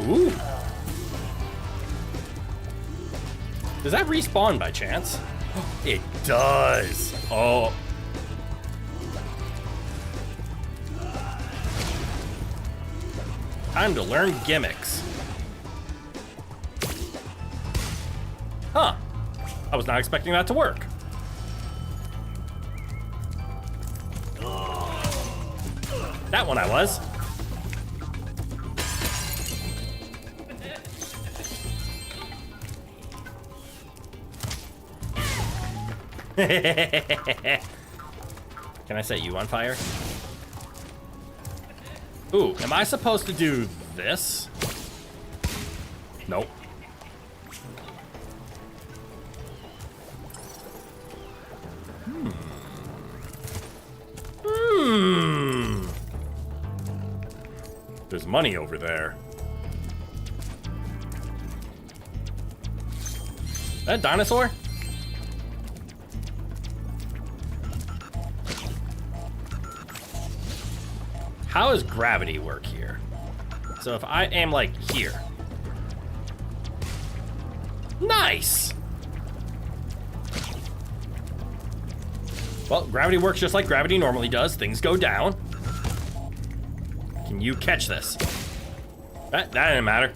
Ooh. Does that respawn by chance? It does. Oh. Time to learn gimmicks. Huh. I was not expecting that to work. That one I was. Can I set you on fire? Ooh, am I supposed to do this? Nope. There's money over there. That dinosaur? How does gravity work here? So if I am like here. Nice! Well, gravity works just like gravity normally does. Things go down. Can you catch this? That didn't matter.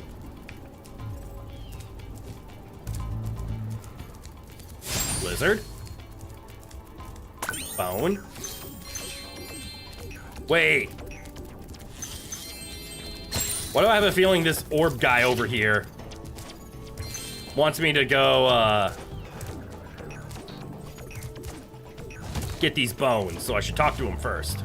Lizard. Bone. Wait. Why do I have a feeling this orb guy over here wants me to go, get these bones, so I should talk to him first.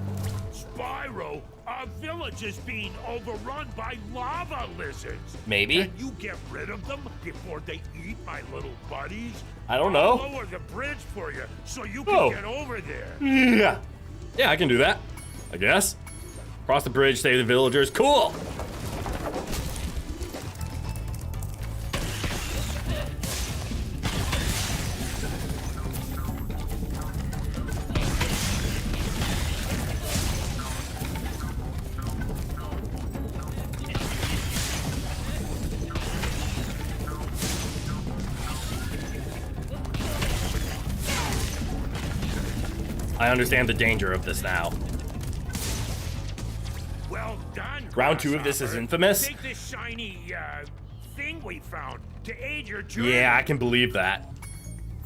Spyro, our village is being overrun by lava lizards. Maybe. Can you get rid of them before they eat my little buddies? I don't know. I'll lower the bridge for you so you can get over there. Yeah. Yeah, I can do that, I guess. Cross the bridge, save the villagers. Cool. I understand the danger of this now. Well done. Round 2 of this is infamous. Take this shiny thing we found to aid your journey. Yeah, I can believe that.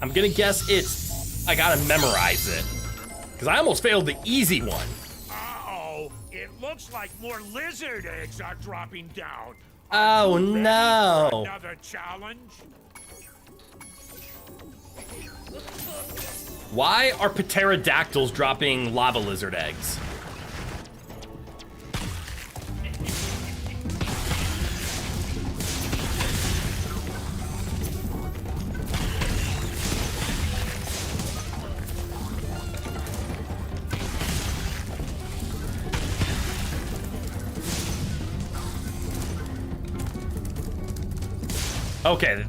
I'm gonna guess it's... I gotta memorize it. Because I almost failed the easy one. Uh-oh. It looks like more lizard eggs are dropping down. Oh, no. Another challenge? Why are pterodactyls dropping lava lizard eggs? Okay,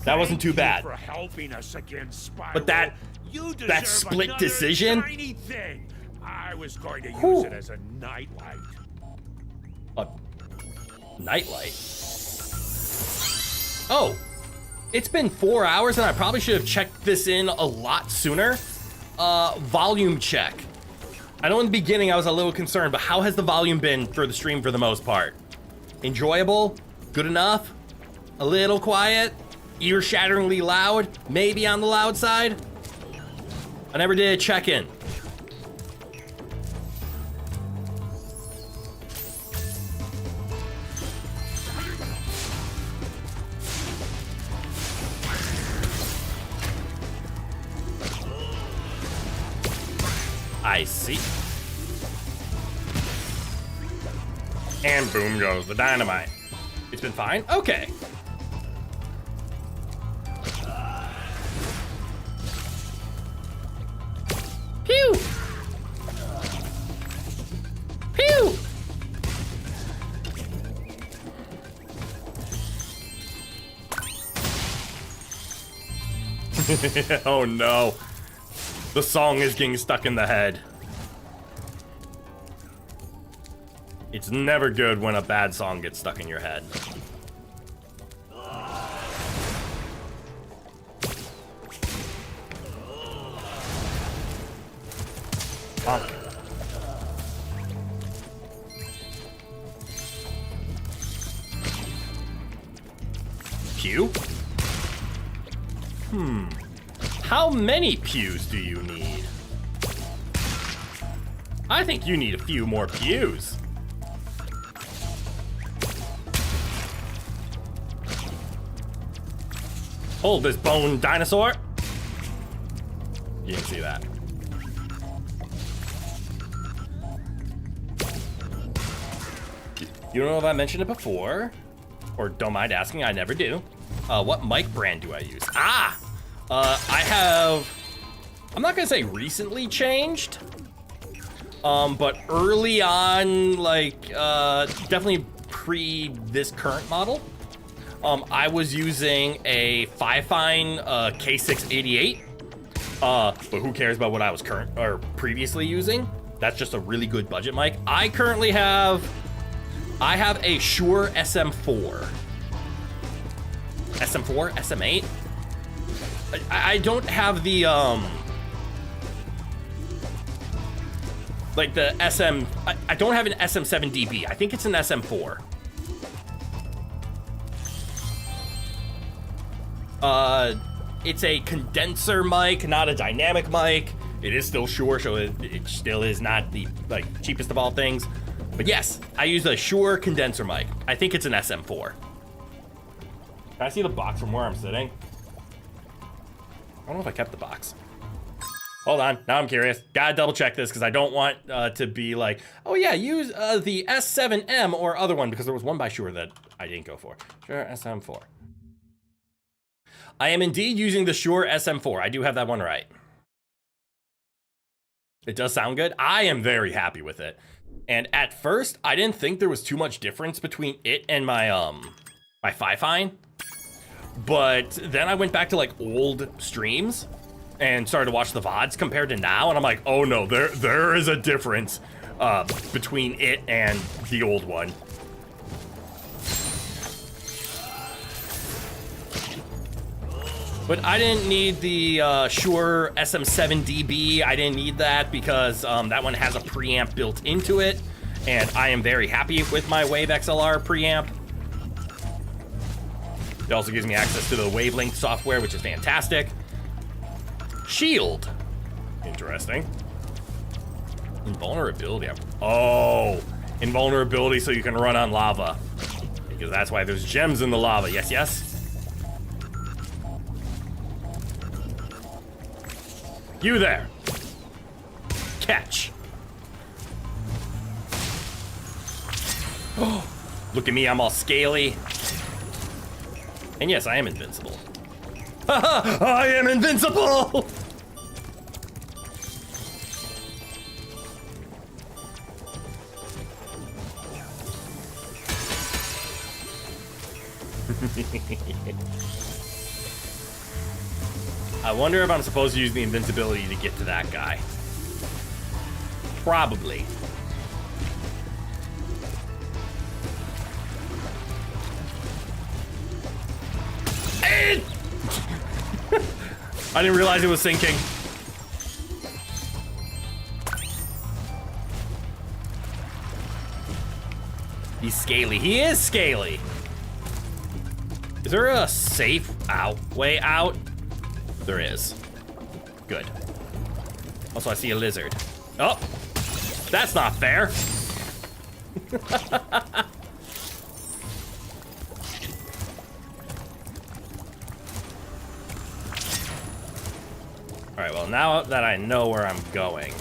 that wasn't too bad. For helping us against Spyro. But that split decision? Tiny thing. I was going to use it as a nightlight. A nightlight? Oh, it's been 4 hours and I probably should have checked this in a lot sooner. Volume check. I know in the beginning I was a little concerned, but how has the volume been for the stream for the most part? Enjoyable? Good enough? A little quiet? Ear-shatteringly loud? Maybe on the loud side? I never did a check-in. I see. And boom goes the dynamite. It's been fine? Okay. Oh no. The song is getting stuck in the head. It's never good when a bad song gets stuck in your head. Bonk. Pew? How many pews do you need? I think you need a few more pews. Hold this bone dinosaur. You didn't see that. You don't know if I mentioned it before, or don't mind asking, I never do. What mic brand do I use? I have, I'm not gonna say recently changed, but early on, like, definitely pre this current model, I was using a Fifine K688, but who cares about what I was previously using? That's just a really good budget mic. I currently have, I have a Shure SM4. SM4? SM8? I don't have the, like the SM, I don't have an SM7DB. I think it's an SM4. It's a condenser mic, not a dynamic mic. It is still Shure, so it still is not the like cheapest of all things. But yes, I use a Shure condenser mic. I think it's an SM4. Can I see the box from where I'm sitting? I don't know if I kept the box. Hold on, now I'm curious. Gotta double check this because I don't want to be like, oh yeah, use the S7M or other one, because there was one by Shure that I didn't go for. Shure SM4. I am indeed using the Shure SM4. I do have that one right. It does sound good. I am very happy with it. And at first, I didn't think there was too much difference between it and my my Fifine. But then I went back to like old streams and started to watch the VODs compared to now, and I'm like, oh no, there is a difference between it and the old one. But I didn't need the Shure SM7DB. I didn't need that because that one has a preamp built into it, and I am very happy with my Wave XLR preamp. It also gives me access to the wavelength software, which is fantastic. Shield. Interesting. Invulnerability. Oh, invulnerability so you can run on lava. Because that's why there's gems in the lava. Yes, yes. You there. Catch. Oh, look at me, I'm all scaly. And yes, I am invincible. Haha, I am invincible! I wonder if I'm supposed to use the invincibility to get to that guy. Probably. I didn't realize it was sinking. He's scaly. He is scaly. Is there a safe way out? There is. Good. Also, I see a lizard. Oh, that's not fair. All right, well, now that I know where I'm going.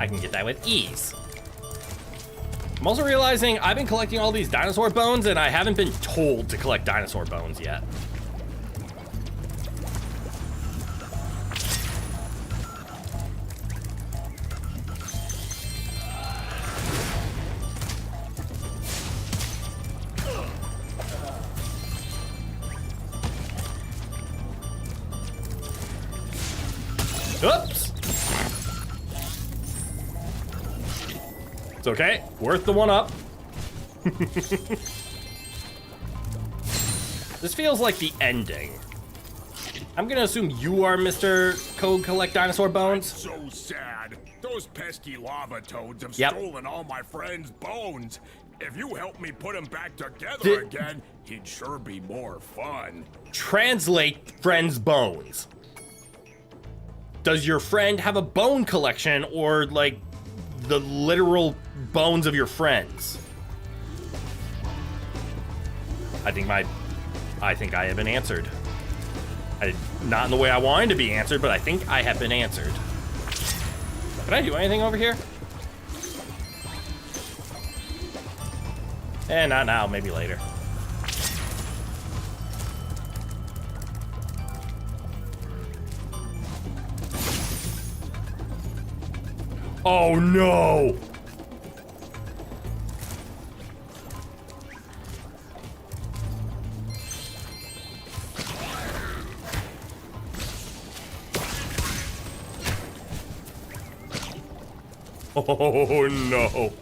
I can get that with ease. I'm also realizing I've been collecting all these dinosaur bones and I haven't been told to collect dinosaur bones yet. Oops. It's okay. Worth the one up. This feels like the ending. I'm gonna assume you are Mr. Code Collect Dinosaur Bones. So sad. Those pesky lava toads have stolen all my friends' bones. If you help me put them back together again, it'd sure be more fun. Translate friend's bones. Does your friend have a bone collection, or like the literal bones of your friends? I think I have been answered. Not in the way I wanted to be answered, but I think I have been answered. Can I do anything over here? Not now, maybe later. Oh no! Oh no.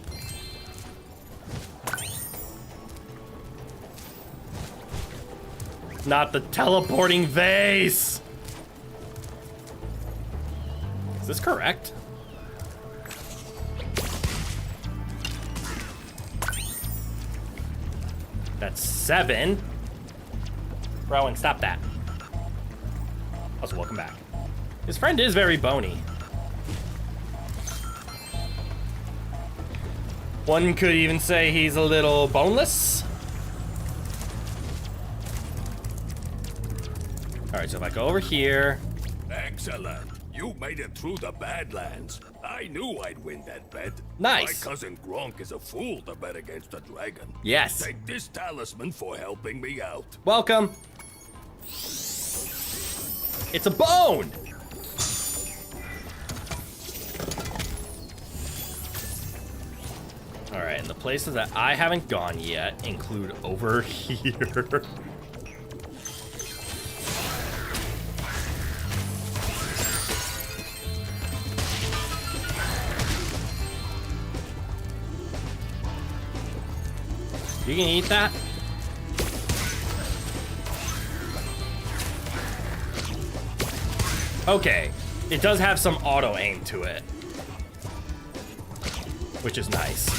Not the teleporting vase. Is this correct? That's 7. Rowan, stop that. Also, welcome back. His friend is very bony. One could even say he's a little boneless. All right, so if I go over here. Excellent. You made it through the Badlands. I knew I'd win that bet. Nice. My cousin Gronk is a fool to bet against a dragon. Yes. Take this talisman for helping me out. Welcome. It's a bone. All right, and the places that I haven't gone yet include over here. You can eat that? Okay, it does have some auto aim to it, which is nice.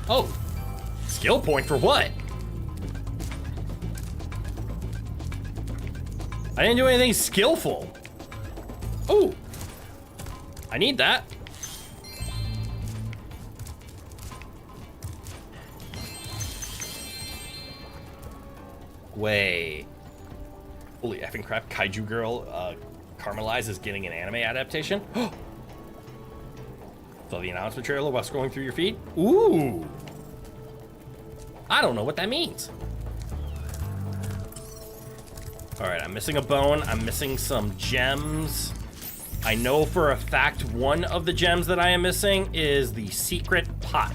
Oh, skill point for what? I didn't do anything skillful. Oh, I need that. Wait. Holy effing crap, Kaiju Girl Caramelized is getting an anime adaptation? So the announcement trailer while scrolling through your feed? Ooh! I don't know what that means. Alright, I'm missing a bone. I'm missing some gems. I know for a fact one of the gems that I am missing is the secret pot.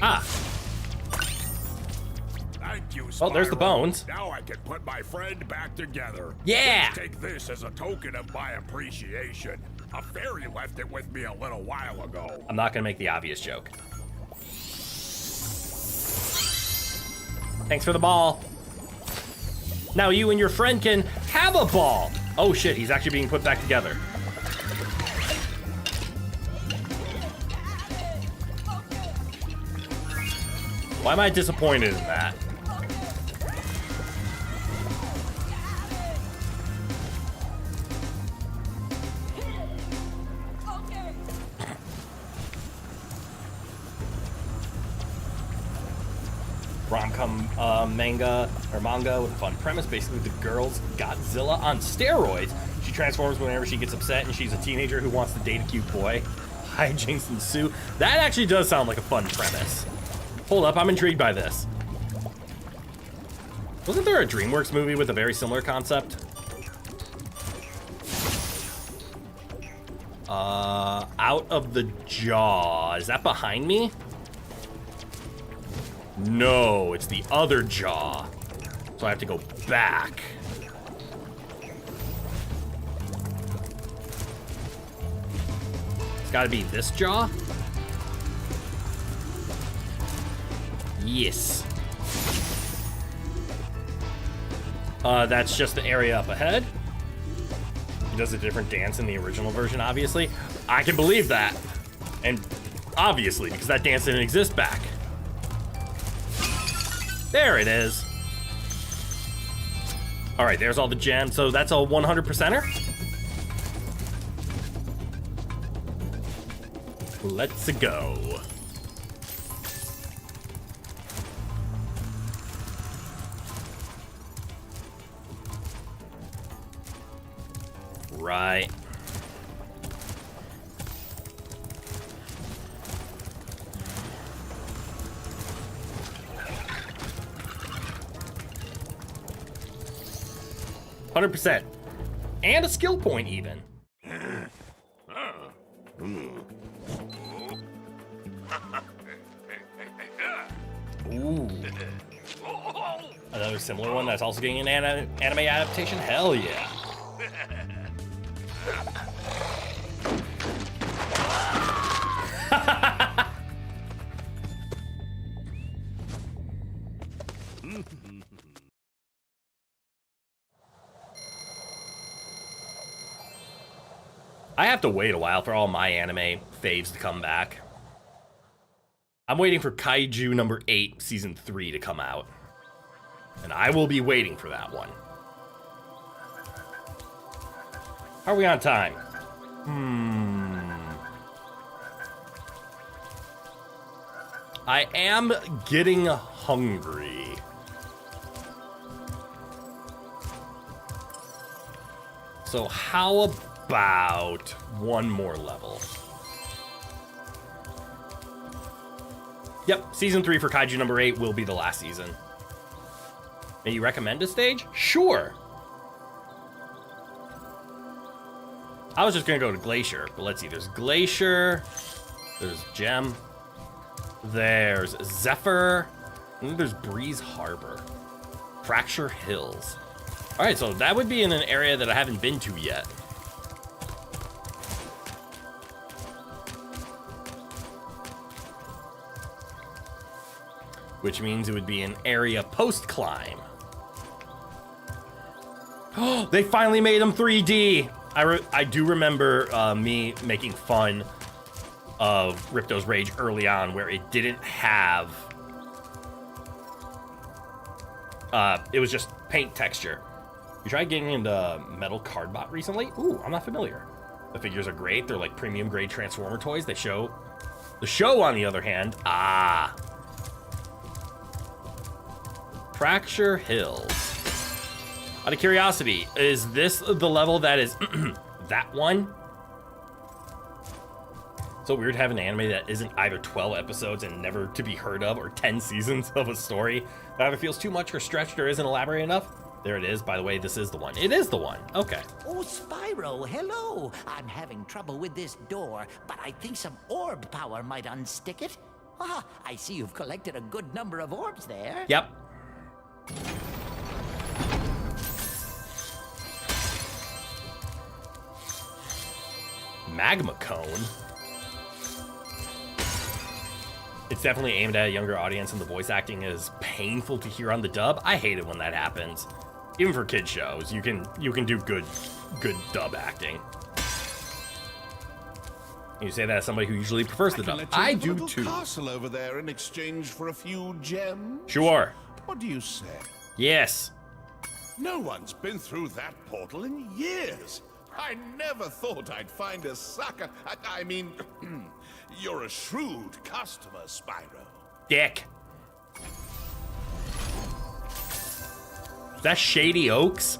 Ah. Thank you, Spyro. Oh, there's the bones. Now I can put my friend back together. Yeah. Please take this as a token of my appreciation. A fairy left it with me a little while ago. I'm not gonna make the obvious joke. Thanks for the ball. Now you and your friend can have a ball. Oh shit, he's actually being put back together. Why am I disappointed in that? Rom-com manga with a fun premise. Basically, the girl's Godzilla on steroids. She transforms whenever she gets upset, and she's a teenager who wants to date a cute boy. Hijinks ensue. That actually does sound like a fun premise. Hold up, I'm intrigued by this. Wasn't there a DreamWorks movie with a very similar concept? Out of the jaw. Is that behind me? No, it's the other jaw. So I have to go back. It's gotta be this jaw? Yes. That's just the area up ahead. He does a different dance in the original version, obviously. I can believe that. And obviously, because that dance didn't exist back. There it is. All right, there's all the gems. So that's a 100%er. Let's go. Right. %. And a skill point even. Ooh. Another similar one that's also getting an anime adaptation? Hell yeah. I have to wait a while for all my anime faves to come back. I'm waiting for Kaiju number 8, season 3 to come out. And I will be waiting for that one. How are we on time? I am getting hungry. So how about one more level? Yep, season 3 for Kaiju number 8 will be the last season. May you recommend a stage? Sure. I was just gonna go to Glacier, but let's see. There's Glacier, there's Gem, there's Zephyr, and there's Breeze Harbor. Fracture Hills. All right, so that would be in an area that I haven't been to yet. Which means it would be an area post-climb. Oh, they finally made them 3D. I do remember me making fun of Ripto's Rage early on, where it didn't have... it was just paint texture. You tried getting into Metal Cardbot recently? Ooh, I'm not familiar. The figures are great. They're like premium grade Transformer toys. They show... The show, on the other hand, Fracture Hills. Out of curiosity, is this the level that is that one? So weird having an anime that isn't either 12 episodes and never to be heard of, or 10 seasons of a story that either feels too much or stretched or isn't elaborate enough. There it is. By the way, this is the one. It is the one. Okay. Oh, Spyro, hello. I'm having trouble with this door, but I think some orb power might unstick it. Ah, I see you've collected a good number of orbs there. Yep. Magma Cone. It's definitely aimed at a younger audience, and the voice acting is painful to hear on the dub. I hate it when that happens. Even for kid shows, you can do good dub acting. You say that as somebody who usually prefers the dub. I do too. Castle over there in exchange for a few gems. Sure. What do you say? Yes. No one's been through that portal in years. I never thought I'd find a sucker. I mean, you're a shrewd customer, Spyro. Dick. Is that Shady Oaks?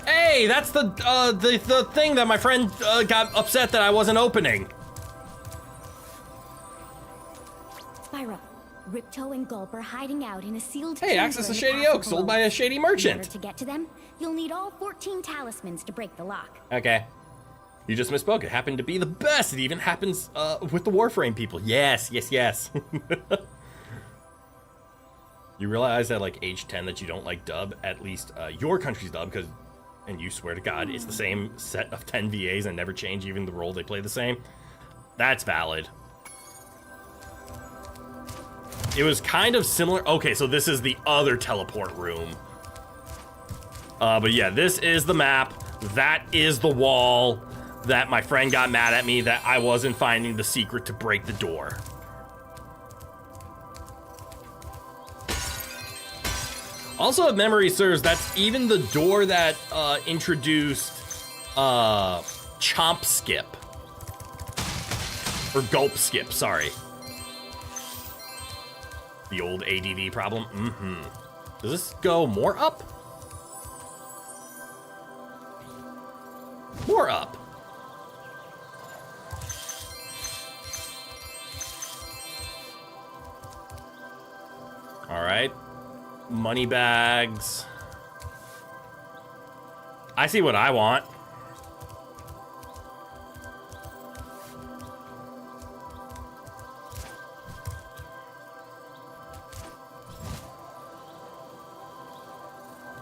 Hey, that's the thing that my friend got upset that I wasn't opening. Spyro, Ripto and Gulp are hiding out in a sealed Hey, chamber access to in the Shady castle Oak, sold below. by a shady In order merchant. to get to them, you'll need all 14 talismans to break the lock. Okay. You just misspoke. It happened to be the best. It even happens with the Warframe people. Yes, yes, yes. You realize at like age 10 that you don't like dub, at least your country's dub, because, and you swear to God, it's the same set of 10 VAs and never change, even the role they play the same. That's valid. It was kind of similar. Okay, so this is the other teleport room. But yeah, this is the map. That is the wall that my friend got mad at me that I wasn't finding the secret to break the door. Also, if memory serves, that's even the door that introduced Chomp Skip. Or Gulp Skip, sorry. The old ADD problem. Does this go more up? More up. All right. Money bags. I see what I want.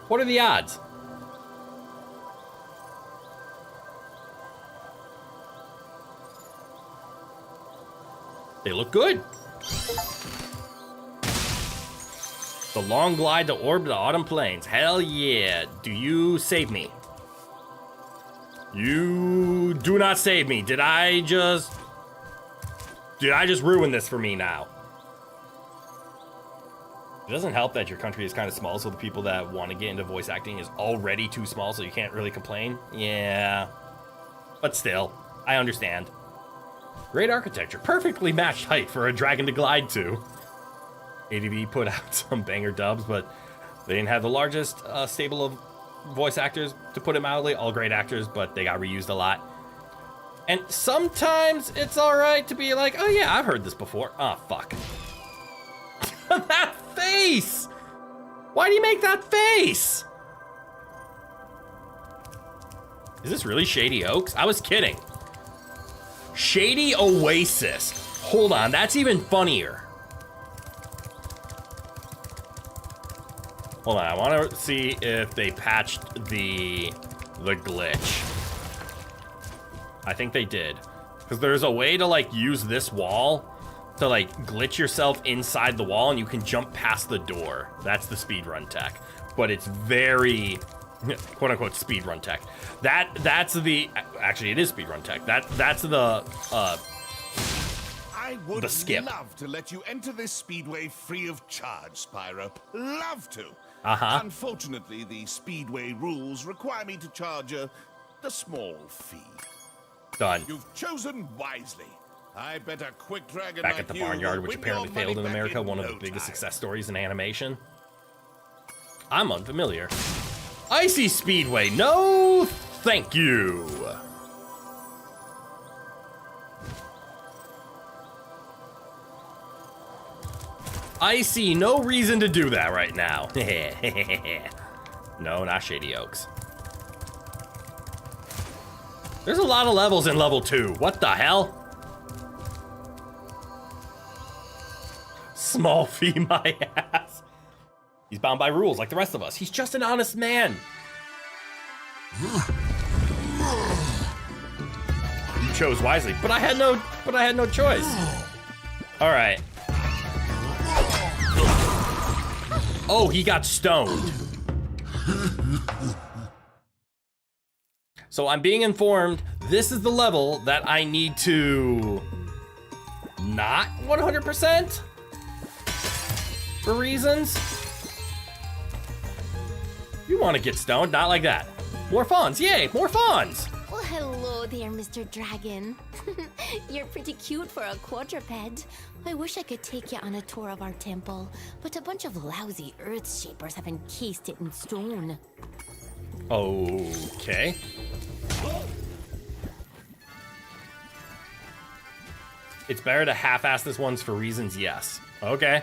What are the odds? They look good. The long glide to orb the autumn plains. Hell yeah. Do you save me? You do not save me. Did I just ruin this for me now? It doesn't help that your country is kind of small, so the people that want to get into voice acting is already too small, so you can't really complain. Yeah. But still, I understand. Great architecture. Perfectly matched height for a dragon to glide to. ADB put out some banger dubs, but they didn't have the largest stable of voice actors, to put it mildly. All great actors, but they got reused a lot. And sometimes it's alright to be like, oh yeah, I've heard this before. Oh, fuck. That face! Why do you make that face? Is this really Shady Oaks? I was kidding. Shady Oasis. Hold on, that's even funnier. Hold on, I want to see if they patched the glitch. I think they did. Because there's a way to like use this wall to like glitch yourself inside the wall and you can jump past the door. That's the speedrun tech. But it's very quote unquote speedrun tech. That's the actually it is speedrun tech. That's the I would skip. love to let you enter this speedway free of charge, Spyro. Love to. Unfortunately, the speedway rules require me to charge a small fee. Done. You've chosen wisely. I bet a quick dragon Back like at the you barnyard, will which win apparently your money failed in back America, one of no the biggest time. success stories in animation. I'm unfamiliar. Icy Speedway, no thank you. I see no reason to do that right now. No, not Shady Oaks. There's a lot of levels in level 2. What the hell? Small fee, my ass. He's bound by rules like the rest of us. He's just an honest man. You chose wisely, but I had no choice. All right. Oh, he got stoned. So I'm being informed this is the level that I need to not 100% for reasons. You want to get stoned, not like that. More fawns, yay, more fawns. Well, hello there, Mr. Dragon. You're pretty cute for a quadruped. I wish I could take you on a tour of our temple, but a bunch of lousy earth shapers have encased it in stone. Okay. It's better to half-ass this one's for reasons, yes. Okay.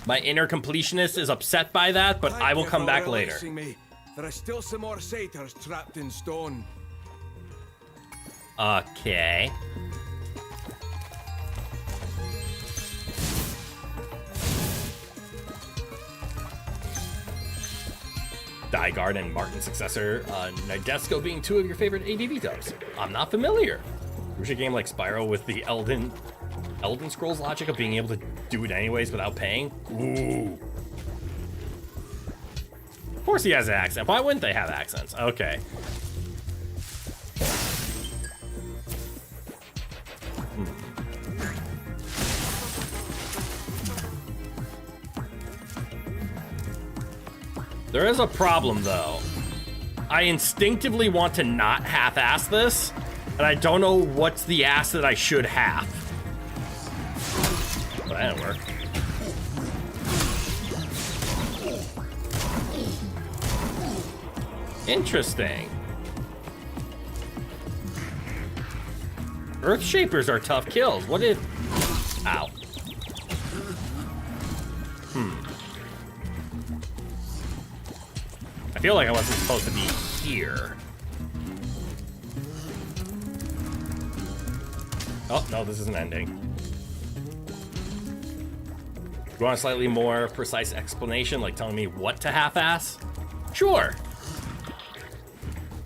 My inner completionist is upset by that, but I will come back later. Me. There are still some more satyrs trapped in stone. Okay. Dygard and Martin's successor, Nidesco being two of your favorite ADV dubs. I'm not familiar. Wish a game like Spyro with the Elden Scrolls logic of being able to do it anyways without paying. Ooh. Of course he has an accent. Why wouldn't they have accents? Okay. There is a problem, though. I instinctively want to not half-ass this, and I don't know what's the ass that I should half. But that didn't work. Interesting. Earthshapers are tough kills. What if... Ow. I feel like I wasn't supposed to be here. Oh, no, this isn't ending. You want a slightly more precise explanation, like telling me what to half-ass? Sure.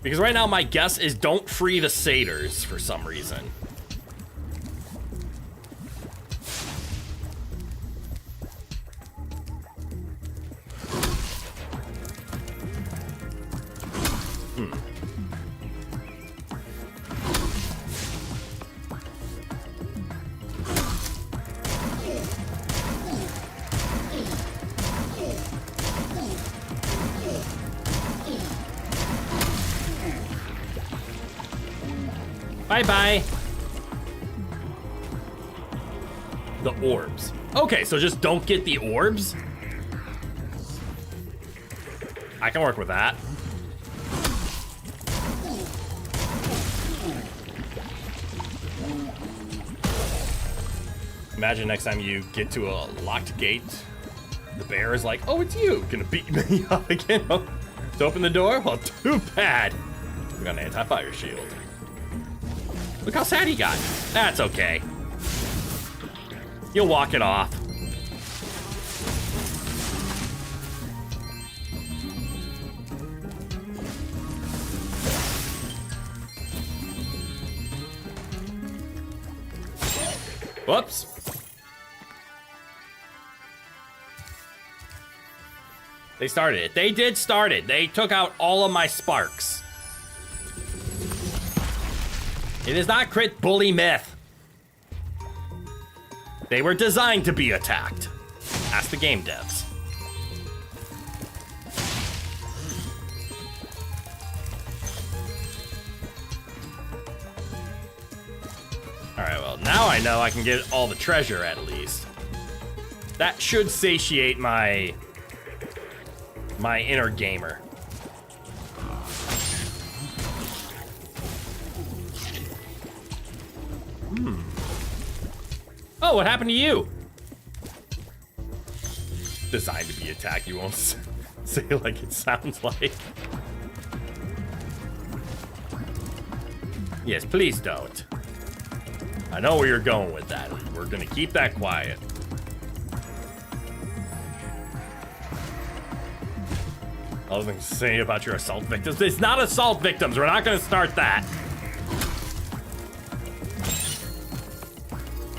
Because right now my guess is don't free the satyrs for some reason. Bye-bye. The orbs. Okay, so just don't get the orbs? I can work with that. Imagine next time you get to a locked gate, the bear is like, oh, it's you. Gonna beat me up again. To open the door? Well, too bad. We got an anti-fire shield. Look how sad he got. That's okay. You'll walk it off. Whoops. They started it. They did start it. They took out all of my sparks. It is not crit bully myth. They were designed to be attacked. Ask the game devs. Alright, well, now I know I can get all the treasure at least. That should satiate my inner gamer. Oh, what happened to you? Designed to be attacked, you won't say like it sounds like. Yes, please don't. I know where you're going with that. We're gonna keep that quiet. I was gonna say about your assault victims. It's not assault victims. We're not gonna start that.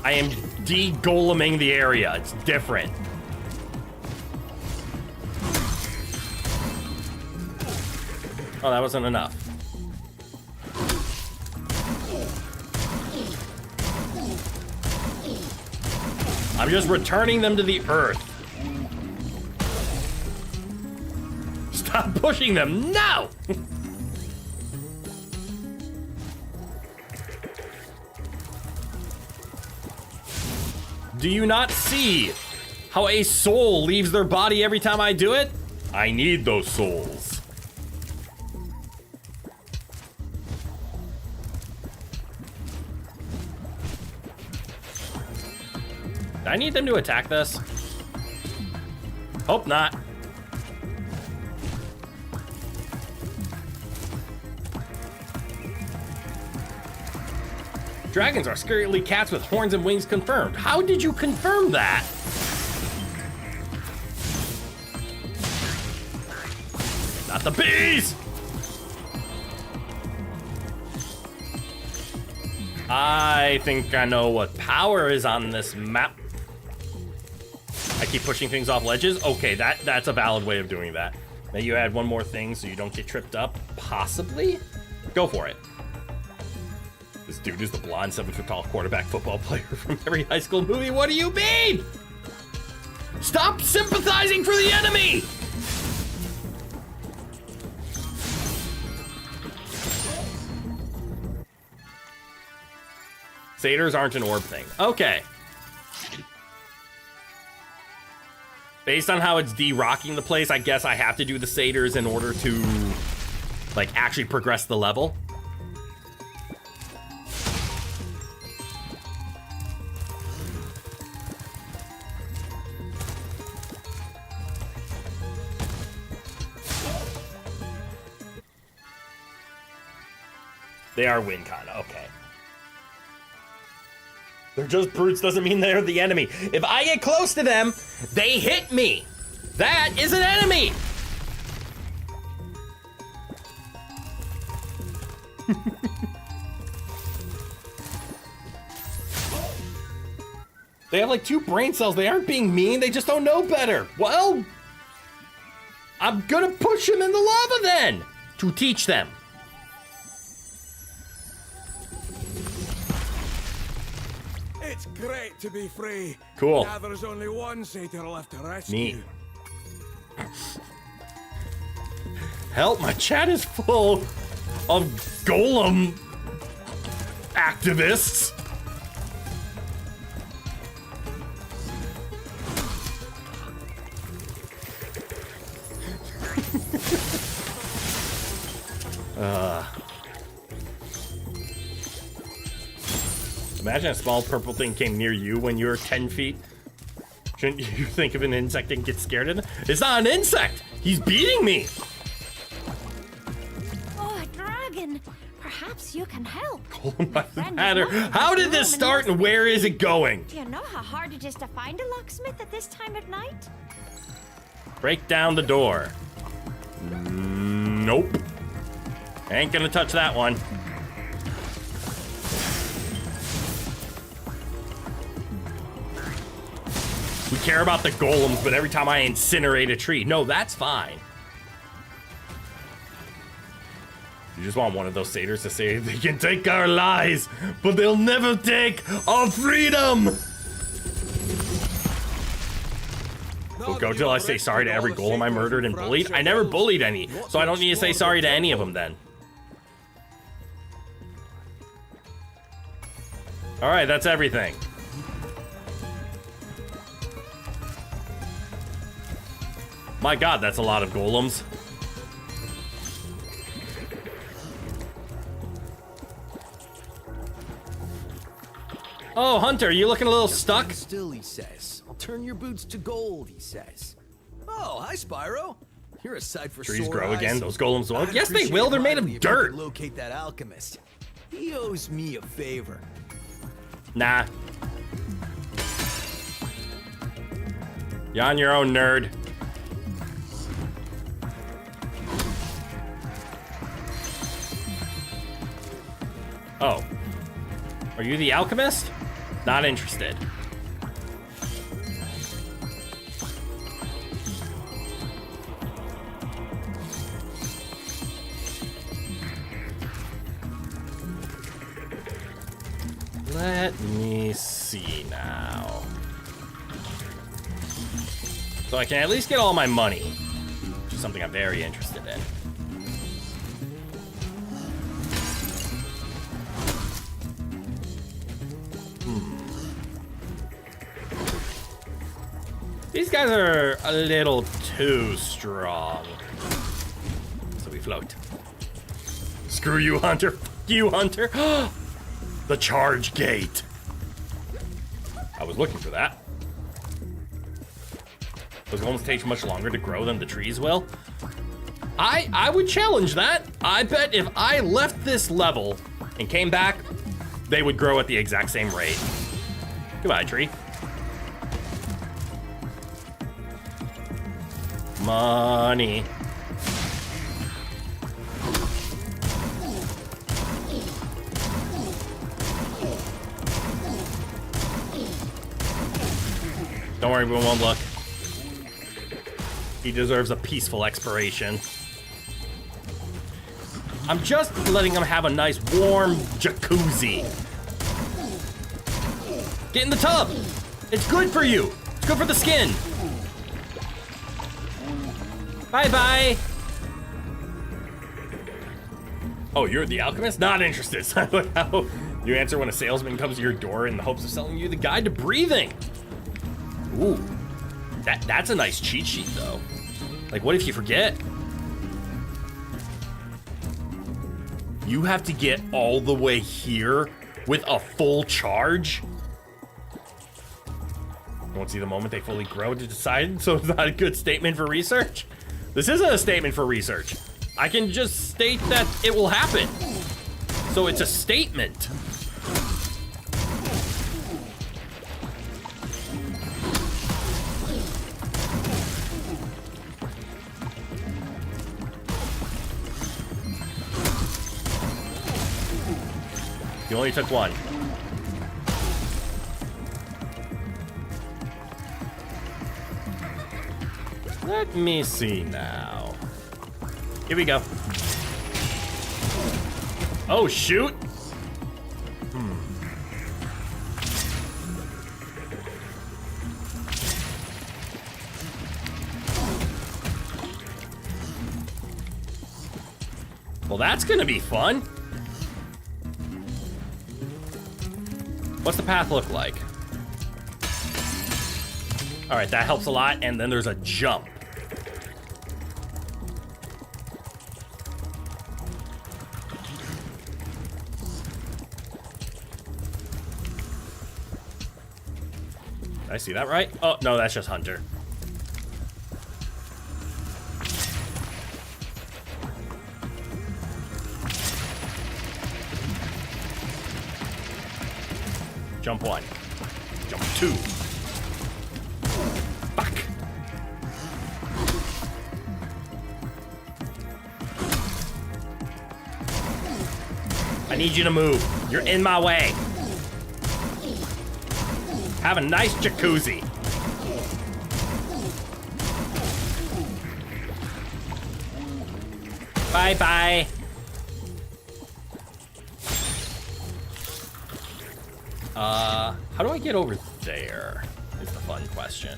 I am de-goleming the area. It's different. Oh, that wasn't enough. I'm just returning them to the earth. Stop pushing them. No! Do you not see how a soul leaves their body every time I do it? I need those souls. I need them to attack this. Hope not. Dragons are scarily cats with horns and wings confirmed. How did you confirm that? Not the bees! I think I know what power is on this map. I keep pushing things off ledges. Okay, that's a valid way of doing that. Now you add one more thing so you don't get tripped up. Possibly? Go for it. This dude is the blonde 7-foot-tall quarterback football player from every high school movie. What do you mean? Stop sympathizing for the enemy! Satyrs aren't an orb thing. Okay. Based on how it's de-rocking the place, I guess I have to do the satyrs in order to, like, actually progress the level. They are win kinda, okay. They're just brutes doesn't mean they're the enemy. If I get close to them, they hit me. That is an enemy. They have like 2 brain cells. They aren't being mean. They just don't know better. Well, I'm gonna push them in the lava then to teach them. It's great to be free. Cool. Now there's only one satyr left to rescue. Me. Help, my chat is full of golem activists. Imagine a small purple thing came near you when you were 10 feet. Shouldn't you think of an insect and get scared of it? It's not an insect! He's beating me! Oh, a dragon! Perhaps you can help. Oh my matter. How did this start and where is it going? Do you know how hard it is to find a locksmith at this time of night? Break down the door. Nope. Ain't gonna touch that one. We care about the golems, but every time I incinerate a tree. No, that's fine. You just want one of those satyrs to say, they can take our lies, but they'll never take our freedom! We'll go till I say sorry to every golem I murdered and bullied. I never bullied any, so I don't need to say sorry to any of them then. Alright, that's everything. My god, that's a lot of golems. Oh, Hunter, you looking a little stuck? Still, he says. I'll turn your boots to gold, he says. Oh, hi, Spyro. You're a sight for trees sore grow eyes. again. Those golems will. Yes, they will. They're made of dirt. Locate that alchemist. He owes me a favor. Nah. You're on your own, nerd. Oh. Are you the alchemist? Not interested. Let me see now. So I can at least get all my money, which is something I'm very interested in. These guys are a little too strong. So we float. Screw you, Hunter. Fuck you, Hunter. The charge gate. I was looking for that. Those golems take much longer to grow than the trees will. I would challenge that. I bet if I left this level and came back, they would grow at the exact same rate. Goodbye, tree. Money. Don't worry, we won't look. He deserves a peaceful expiration. I'm just letting him have a nice warm jacuzzi. Get in the tub. It's good for you. It's good for the skin. Bye-bye. Oh, you're the alchemist? Not interested. How you answer when a salesman comes to your door in the hopes of selling you the guide to breathing. Ooh, that's a nice cheat sheet though. Like, what if you forget? You have to get all the way here with a full charge? You won't see the moment they fully grow to decide, so it's not a good statement for research? This isn't a statement for research. I can just state that it will happen. So it's a statement. You only took one. Let me see now. Here we go. Oh, shoot. Well, that's gonna be fun. What's the path look like? All right, that helps a lot. And then there's a jump. Did I see that right? Oh, no, that's just Hunter. Jump one. Jump two. Fuck. I need you to move. You're in my way. Have a nice jacuzzi. Bye-bye. How do I get over there? Is the fun question.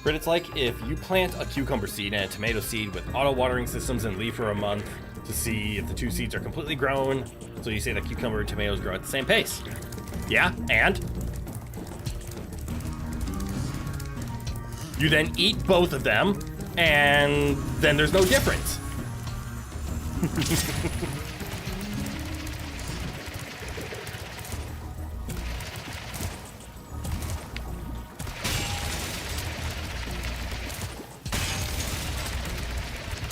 But it's like if you plant a cucumber seed and a tomato seed with auto watering systems and leave for a month to see if the two seeds are completely grown. So you say that cucumber and tomatoes grow at the same pace. Yeah, and? You then eat both of them, and then there's no difference.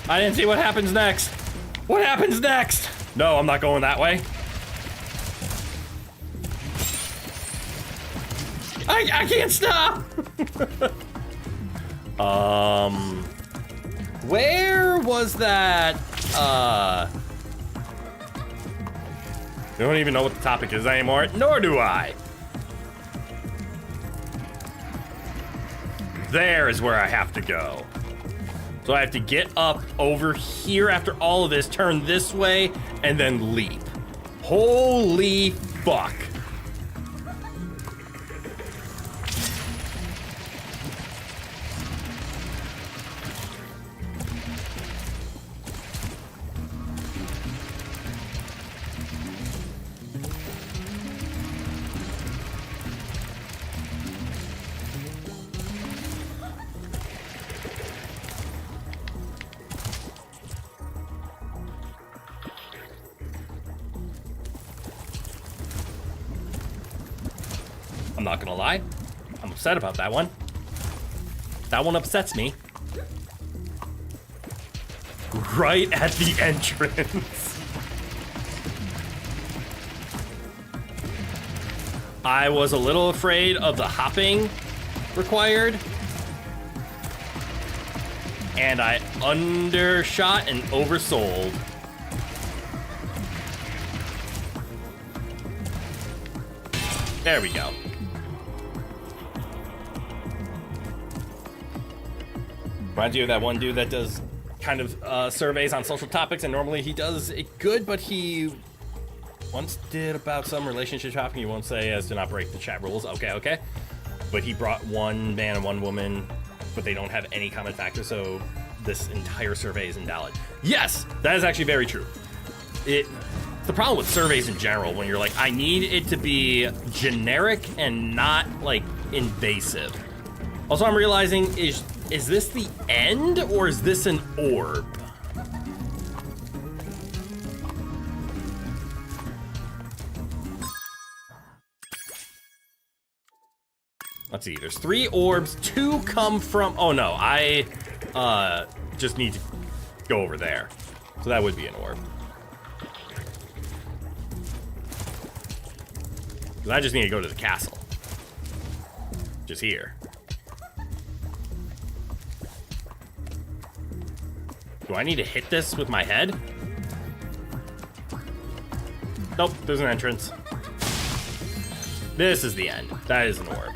I didn't see what happens next. What happens next? No, I'm not going that way. I can't stop. Where was that? I don't even know what the topic is anymore, nor do I. There is where I have to go. So I have to get up over here after all of this, turn this way, and then leap. Holy fuck. not gonna lie. I'm upset about that one. That one upsets me. Right at the entrance. I was a little afraid of the hopping required. And I undershot and oversold. There we go. Reminds you of that one dude that does kind of surveys on social topics, and normally he does it good, but he once did about some relationship shopping. He won't say as to not break the chat rules. Okay. But he brought one man and one woman, but they don't have any common factor, so this entire survey is invalid. Yes, that is actually very true. It's the problem with surveys in general when you're like, I need it to be generic and not like invasive. Also, I'm realizing, is this the end or is this an orb? Let's see, there's 3 orbs, 2 come from, oh no, I just need to go over there. So that would be an orb. Because I just need to go to the castle. Just here. Do I need to hit this with my head? Nope, there's an entrance. This is the end. That is an orb.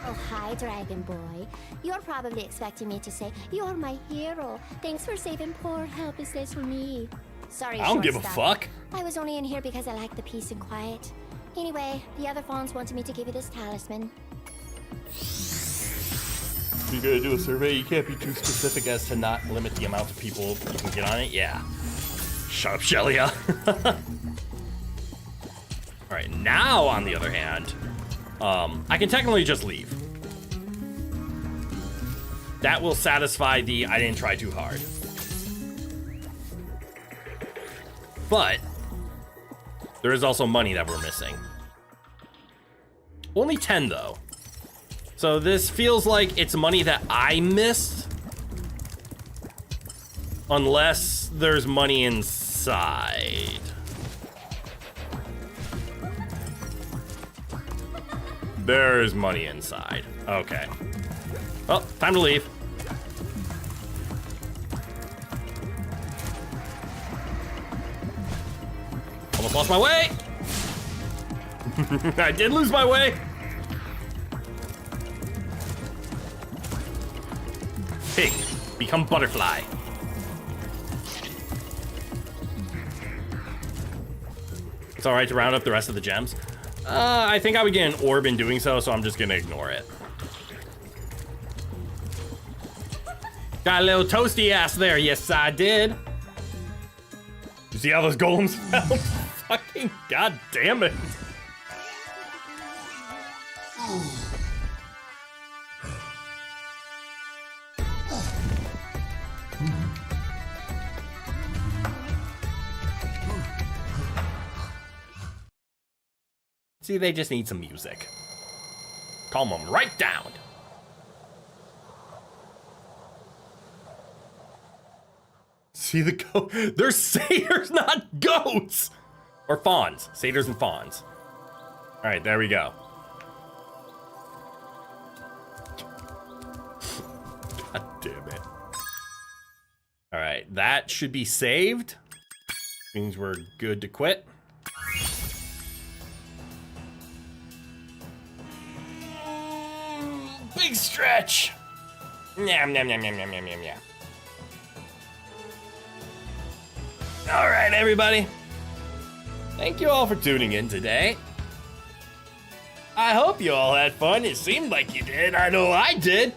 Oh, hi, Dragon Boy. You're probably expecting me to say, "You're my hero. Thanks for saving poor, helpless for me." Sorry, I don't give a shortstop. fuck. I was only in here because I like the peace and quiet. Anyway, the other fawns wanted me to give you this talisman. You're gonna do a survey, you can't be too specific as to not limit the amount of people you can get on it. Yeah. Shut up, Shelia. Alright, now on the other hand, I can technically just leave. That will satisfy the I didn't try too hard. But there is also money that we're missing. Only 10 though. So this feels like it's money that I missed. Unless there's money inside. There's money inside. Okay. Well, time to leave. Almost lost my way. I did lose my way. Pig, become butterfly. It's alright to round up the rest of the gems. I think I would get an orb in doing so, so I'm just gonna ignore it. Got a little toasty ass there, yes I did. You see how those golems fell? Fucking god damn it. See, they just need some music. Calm them right down. See the goat? They're satyrs, not goats! Or fawns. Satyrs and fawns. Alright, there we go. God damn it. Alright, that should be saved. Means we're good to quit. Big stretch. Yum, yum, yum, yum, yum, yum, yum, yum. All right, everybody. Thank you all for tuning in today. I hope you all had fun. It seemed like you did. I know I did.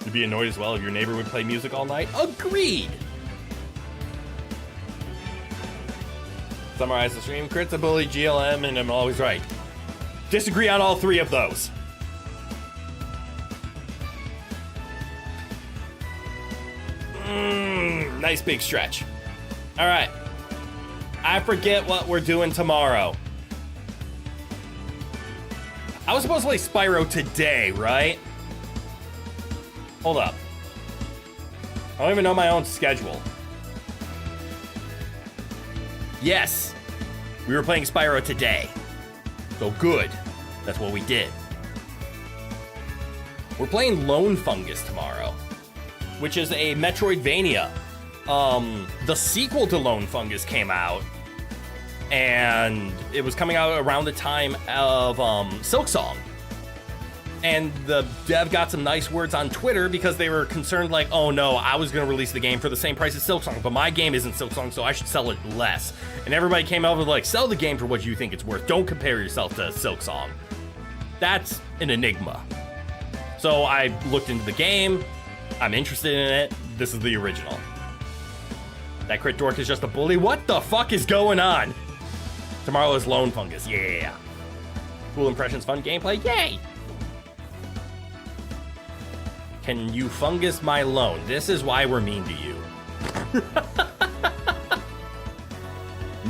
You'd be annoyed as well if your neighbor would play music all night. Agreed. Summarize the stream. Crit's a bully, GLM, and I'm always right. Disagree on all 3 of those. Nice big stretch. All right. I forget what we're doing tomorrow. I was supposed to play Spyro today, right? Hold up. I don't even know my own schedule. Yes, we were playing Spyro today. So good. That's what we did. We're playing Lone Fungus tomorrow, which is a Metroidvania. The sequel to Lone Fungus came out, and it was coming out around the time of Silksong. And the dev got some nice words on Twitter because they were concerned, like, oh no, I was gonna release the game for the same price as Silksong, but my game isn't Silksong, so I should sell it less. And everybody came out with like, sell the game for what you think it's worth. Don't compare yourself to Silksong. That's an enigma. So I looked into the game. I'm interested in it. This is the original. That crit dork is just a bully. What the fuck is going on? Tomorrow is Lone Fungus. Yeah. Cool impressions, fun gameplay. Yay. Can you fungus my loan? This is why we're mean to you.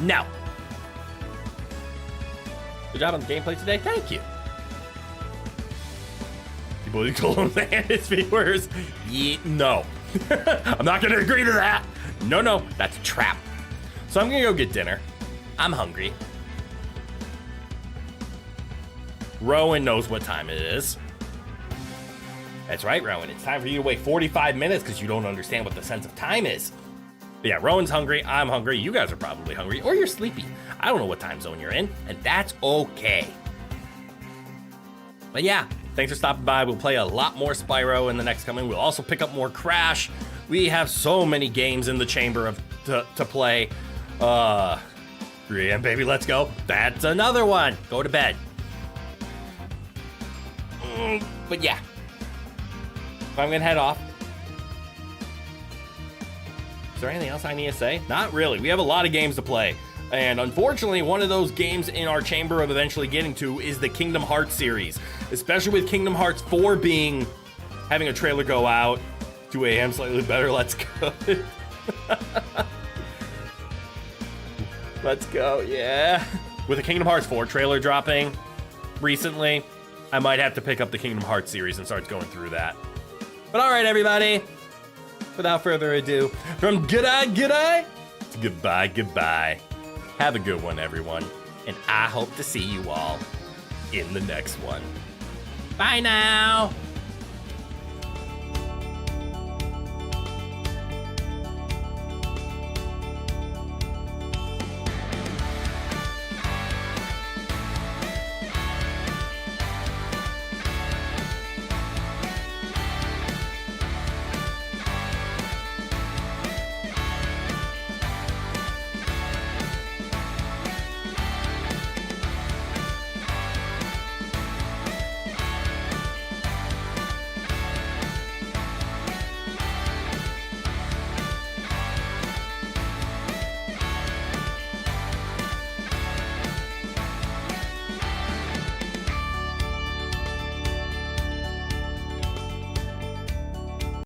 No. Good job on the gameplay today. Thank you. People told him to hand his viewers. Yeah, no. I'm not gonna agree to that. No, that's a trap. So I'm gonna go get dinner. I'm hungry. Rowan knows what time it is. That's right, Rowan. It's time for you to wait 45 minutes because you don't understand what the sense of time is. But yeah, Rowan's hungry. I'm hungry. You guys are probably hungry. Or you're sleepy. I don't know what time zone you're in. And that's okay. But yeah, thanks for stopping by. We'll play a lot more Spyro in the next coming. We'll also pick up more Crash. We have so many games in the chamber to play. 3 AM, baby, let's go. That's another one. Go to bed. But yeah. I'm gonna head off. Is there anything else I need to say? Not really. We have a lot of games to play. And unfortunately, one of those games in our chamber of eventually getting to is the Kingdom Hearts series. Especially with Kingdom Hearts 4 having a trailer go out. 2 AM, slightly better. Let's go. Let's go, yeah. With the Kingdom Hearts 4 trailer dropping recently, I might have to pick up the Kingdom Hearts series and start going through that. But all right, everybody, without further ado, from goodbye to goodbye. Have a good one, everyone, and I hope to see you all in the next one. Bye now.